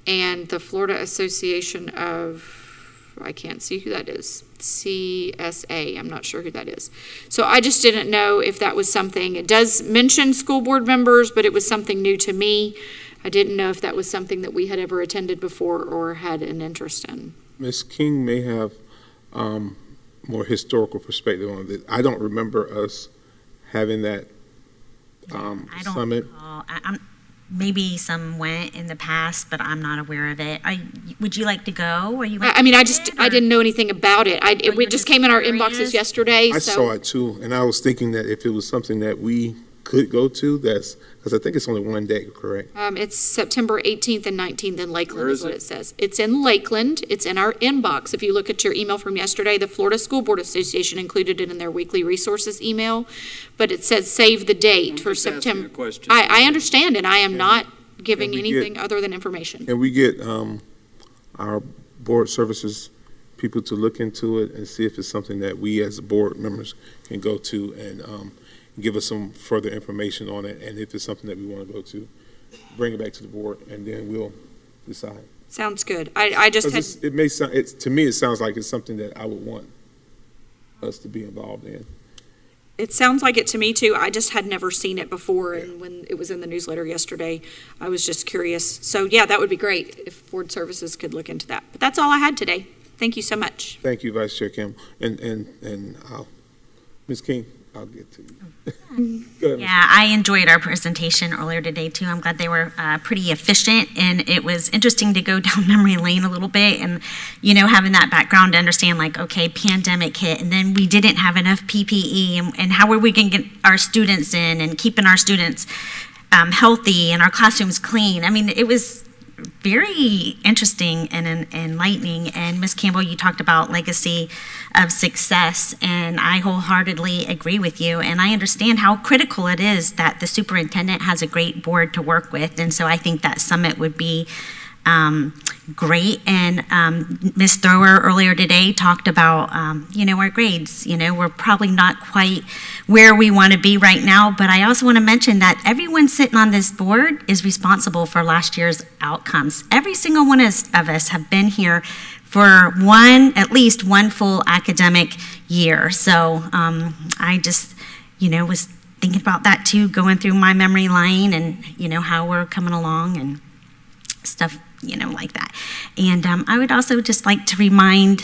and the Florida Association of, I can't see who that is, CSA. I'm not sure who that is. So I just didn't know if that was something. It does mention school board members, but it was something new to me. I didn't know if that was something that we had ever attended before or had an interest in. Ms. King may have more historical perspective on this. I don't remember us having that summit. Maybe some went in the past, but I'm not aware of it. Would you like to go? Or I didn't know anything about it. It just came in our inboxes yesterday. I saw it too, and I was thinking that if it was something that we could go to, because I think it's only one day, correct? It's September 18th and 19th in Lakeland is what it says. It's in Lakeland. It's in our inbox. If you look at your email from yesterday, the Florida School Board Association included it in their weekly resources email, but it says save the date for September. I understand, and I am not giving anything other than information. And we get our board services people to look into it and see if it's something that we as board members can go to and give us some further information on it, and if it's something that we want to go to, bring it back to the board, and then we'll decide. Sounds good. I just had... It may sound, to me, it sounds like it's something that I would want us to be involved in. It sounds like it to me, too. I just had never seen it before, and when it was in the newsletter yesterday, I was just curious. So, yeah, that would be great if board services could look into that. But that's all I had today. Thank you so much. Thank you, Vice Chair Kim. And Ms. King, I'll get to you. Go ahead, Yeah, I enjoyed our presentation earlier today too. I'm glad they were pretty efficient, and it was interesting to go down memory lane a little bit, and having that background to understand, like, okay, pandemic hit, and then we didn't have enough PPE, and how are we going to get our students in and keeping our students healthy and our classrooms clean. I mean, it was very interesting and enlightening. And Ms. Campbell, you talked about legacy of success, and I wholeheartedly agree with you. And I understand how critical it is that the superintendent has a great board to work with. And so I think that summit would be great. And Ms. Thrower earlier today talked about, our grades. We're probably not quite where we want to be right now, but I also want to mention that everyone sitting on this board is responsible for last year's outcomes. Every single one of us have been here for at least one full academic year. So I just, was thinking about that too, going through my memory lane and, how we're coming along and stuff, like that. And I would also just like to remind,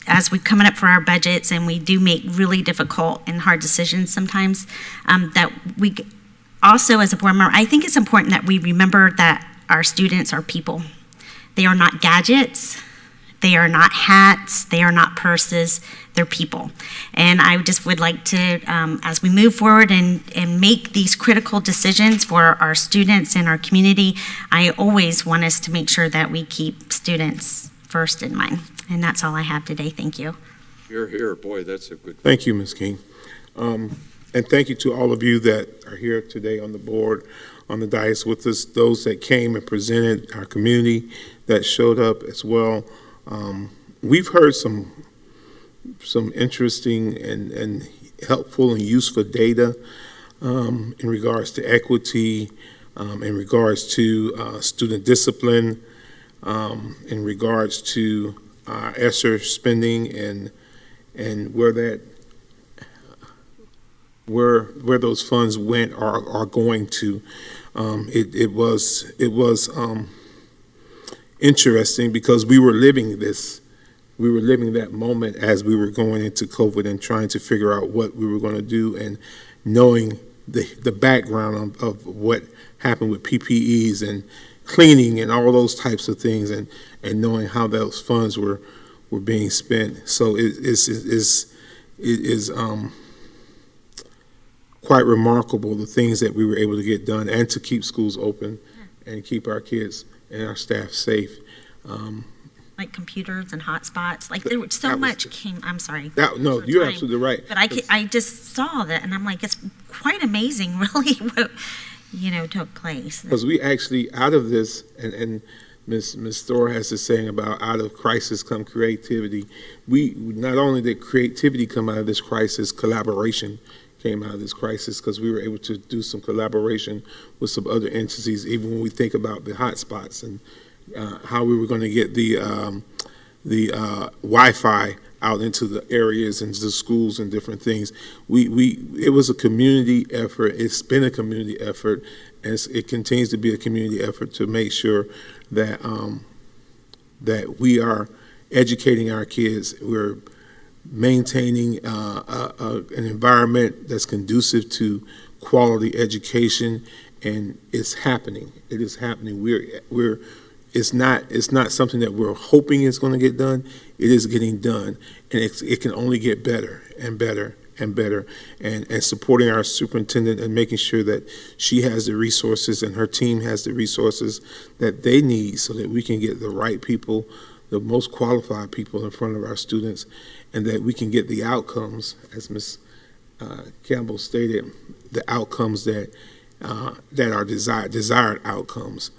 as we're coming up for our budgets and we do make really difficult and hard decisions sometimes, that we also, as a board member, I think it's important that we remember that our students are people. They are not gadgets. They are not hats. They are not purses. They're people. And I just would like to, as we move forward and make these critical decisions for our students and our community, I always want us to make sure that we keep students first in mind. And that's all I have today. Thank you. Here. Boy, that's a good... Thank you, Ms. King. And thank you to all of you that are here today on the board, on the dais with us, those that came and presented, our community that showed up as well. We've heard some interesting and helpful and useful data in regards to equity, in regards to student discipline, in regards to ESSER spending and where those funds went or are going to. It was interesting because we were living this we were living that moment as we were going into COVID and trying to figure out what we were going to do, and knowing the background of what happened with PPEs and cleaning and all those types of things, and knowing how those funds were being spent. So it is quite remarkable, the things that we were able to get done, and to keep schools open and keep our kids and our staff safe. Like computers and hotspots, like there was so much came, I'm sorry. No, you're absolutely right. But I just saw that, and I'm like, it's quite amazing, really, what, took place. Because we actually, out of this, and Ms. Thor has this saying about out of crisis come creativity. We not only did creativity come out of this crisis, collaboration came out of this crisis, because we were able to do some collaboration with some other entities, even when we think about the hotspots and how we were going to get the Wi-Fi out into the areas and the schools and different things. It was a community effort. It's been a community effort, and it continues to be a community effort to make sure that that we are educating our kids. We're maintaining an environment that's conducive to quality education, and it's happening. It is happening. It's not something that we're hoping is going to get done. It is getting done, and it can only get better and better and better. And supporting our superintendent and making sure that she has the resources and her team has the resources that they need, so that we can get the right people, the most qualified people in front of our students, and that we can get the outcomes, as Ms. Campbell stated, the outcomes that are desired outcomes.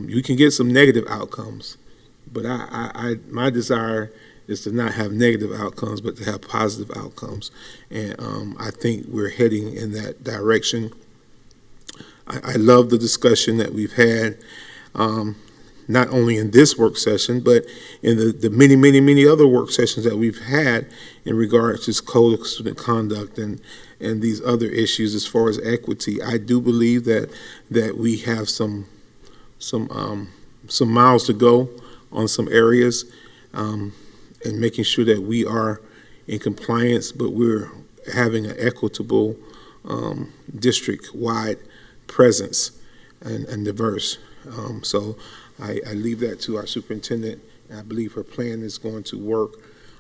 You can get some negative outcomes, but my desire is to not have negative outcomes, but to have positive outcomes. And I think we're heading in that direction. I love the discussion that we've had, not only in this work session, but in the many, many, many other work sessions that we've had in regards to code of student conduct and these other issues as far as equity. I do believe that we have some miles to go on some areas, and making sure that we are in compliance, but we're having an equitable district-wide presence and diverse. So I leave that to our superintendent. I believe her plan is going to work.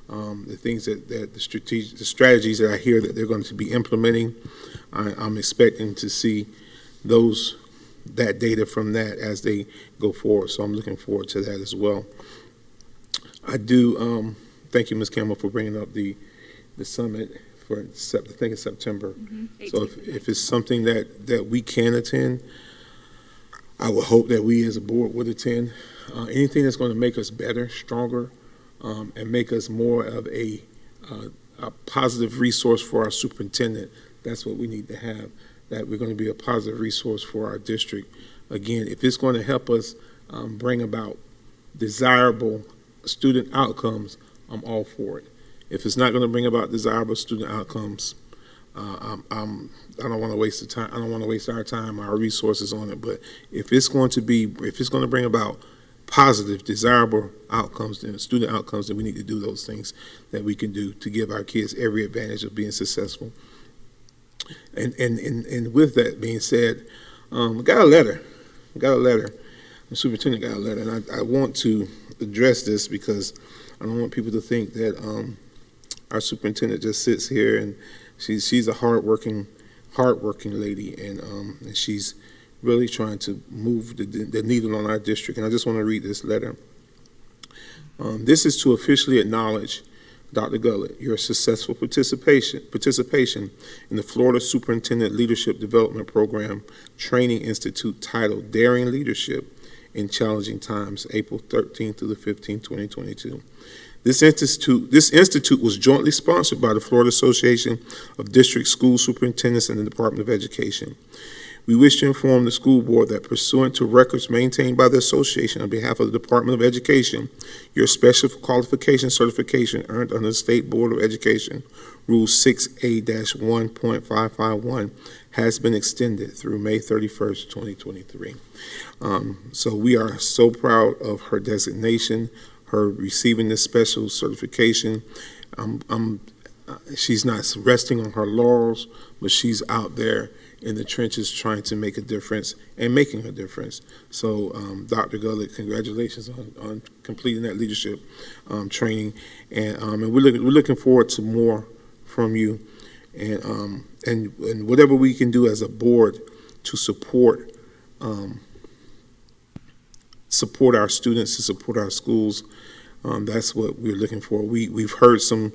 The things the strategies that I hear that they're going to be implementing, I'm expecting to see that data from that as they go forward. So I'm looking forward to that as well. I do thank you, Ms. Campbell, for bringing up the summit for I think it's September. So if it's something that we can attend, I would hope that we as a board would attend. Anything that's going to make us better, stronger, and make us more of a positive resource for our superintendent. That's what we need to have, that we're going to be a positive resource for our district. Again, if it's going to help us bring about desirable student outcomes, I'm all for it. If it's not going to bring about desirable student outcomes, I don't want to waste the time. I don't want to waste our time, our resources on it. But if it's going to bring about positive, desirable outcomes, then student outcomes, then we need to do those things that we can do to give our kids every advantage of being successful. And with that being said, I got a letter. The superintendent got a letter, and I want to address this because I don't want people to think that our superintendent just sits here and she's a hardworking lady, and she's really trying to move the needle on our district. And I just want to read this letter. This is to officially acknowledge, Dr. Gullett, your successful participation in the Florida Superintendent Leadership Development Program Training Institute titled Daring Leadership in Challenging Times, April 13th through the 15th, 2022. This institute was jointly sponsored by the Florida Association of District School Superintendents and the Department of Education. We wish to inform the school board that pursuant to records maintained by the association on behalf of the Department of Education, your special qualification certification earned under the State Board of Education Rule 6A-1.551 has been extended through May 31st, 2023. So we are so proud of her designation, her receiving this special certification. She's not resting on her laurels, but she's out there in the trenches trying to make a difference and making a difference. So, Dr. Gullett, congratulations on completing that leadership training, and we're looking forward to more from you, and whatever we can do as a board to support our students, to support our schools. That's what we're looking for. We've heard some,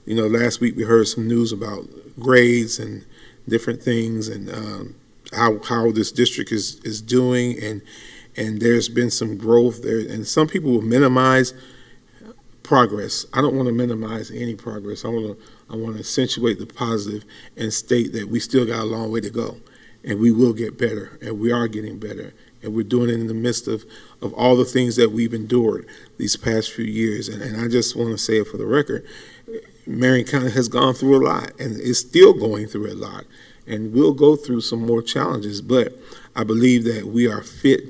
last week we heard some news about grades and different things, and how this district is doing, and there's been some growth there. And some people will minimize progress. I don't want to minimize any progress. I want to accentuate the positive and state that we still got a long way to go, and we will get better, and we are getting better. And we're doing it in the midst of all the things that we've endured these past few years. And I just want to say it for the record, Marion County has gone through a lot and is still going through a lot. And we'll go through some more challenges, but I believe that we are fit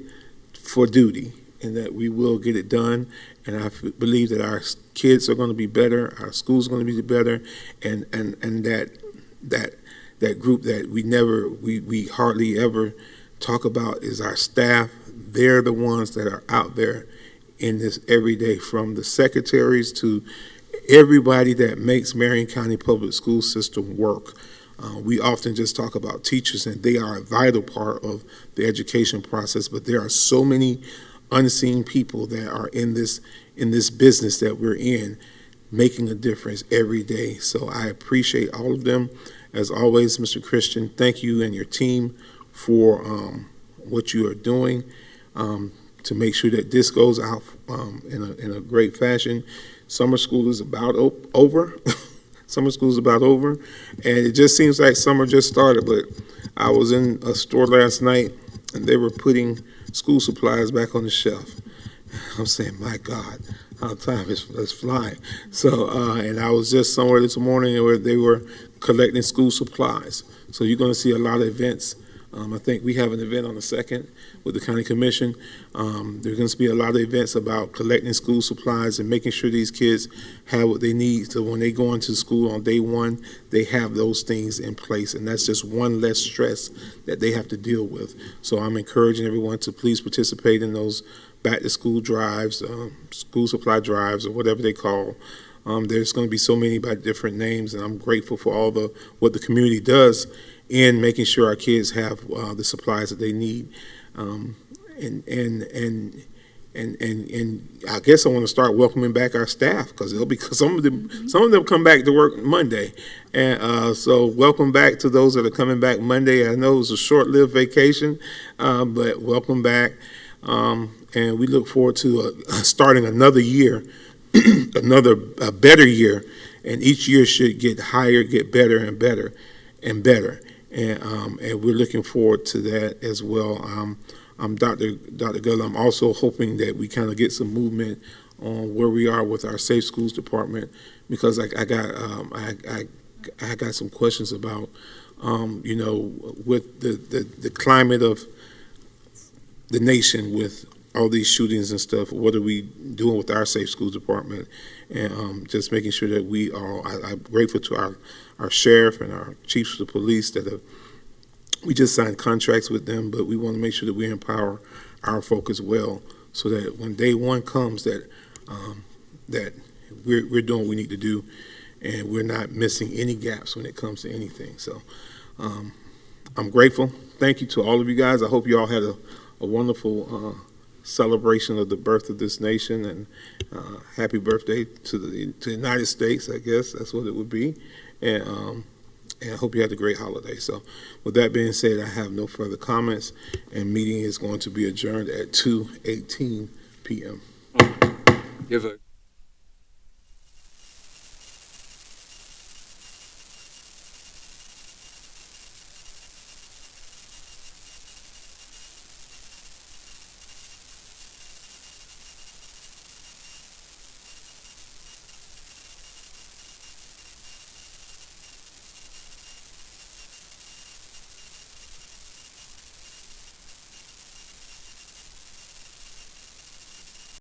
for duty and that we will get it done. And I believe that our kids are going to be better, our schools are going to be better, and that group that we hardly ever talk about is our staff. They're the ones that are out there in this every day, from the secretaries to everybody that makes Marion County Public School System work. We often just talk about teachers, and they are a vital part of the education process, but there are so many unseen people that are in this business that we're in, making a difference every day. So I appreciate all of them. As always, Mr. Christian, thank you and your team for what you are doing to make sure that this goes out in a great fashion. Summer school is about over. Summer school is about over, and it just seems like summer just started. But I was in a store last night, and they were putting school supplies back on the shelf. I'm saying, my God, how time is flying. So, and I was just somewhere this morning where they were collecting school supplies. So you're going to see a lot of events. I think we have an event on the 2nd with the County Commission. There's going to be a lot of events about collecting school supplies and making sure these kids have what they need, so when they go into school on day one, they have those things in place, and that's just one less stress that they have to deal with. So I'm encouraging everyone to please participate in those back-to-school drives, school supply drives, or whatever they call. There's going to be so many by different names, and I'm grateful for all what the community does in making sure our kids have the supplies that they need. And I guess I want to start welcoming back our staff, because some of them come back to work Monday, and so welcome back to those that are coming back Monday. I know it was a short-lived vacation, but welcome back, and we look forward to starting another year, a better year, and each year should get higher, get better, and better, and better. And we're looking forward to that as well. Dr. Gullett, I'm also hoping that we kind of get some movement on where we are with our Safe Schools Department, because I got some questions about, with the climate of the nation, with all these shootings and stuff. What are we doing with our Safe Schools Department? And just making sure that we are. I'm grateful to our sheriff and our chiefs of the police that we just signed contracts with them, but we want to make sure that we empower our folk as well, so that when day one comes, that we're doing what we need to do, and we're not missing any gaps when it comes to anything. So I'm grateful. Thank you to all of you guys. I hope you all had a wonderful celebration of the birth of this nation, and happy birthday to the United States. I guess that's what it would be, and I hope you had a great holiday. So with that being said, I have no further comments, and meeting is going to be adjourned at 2:18 p.m. Give a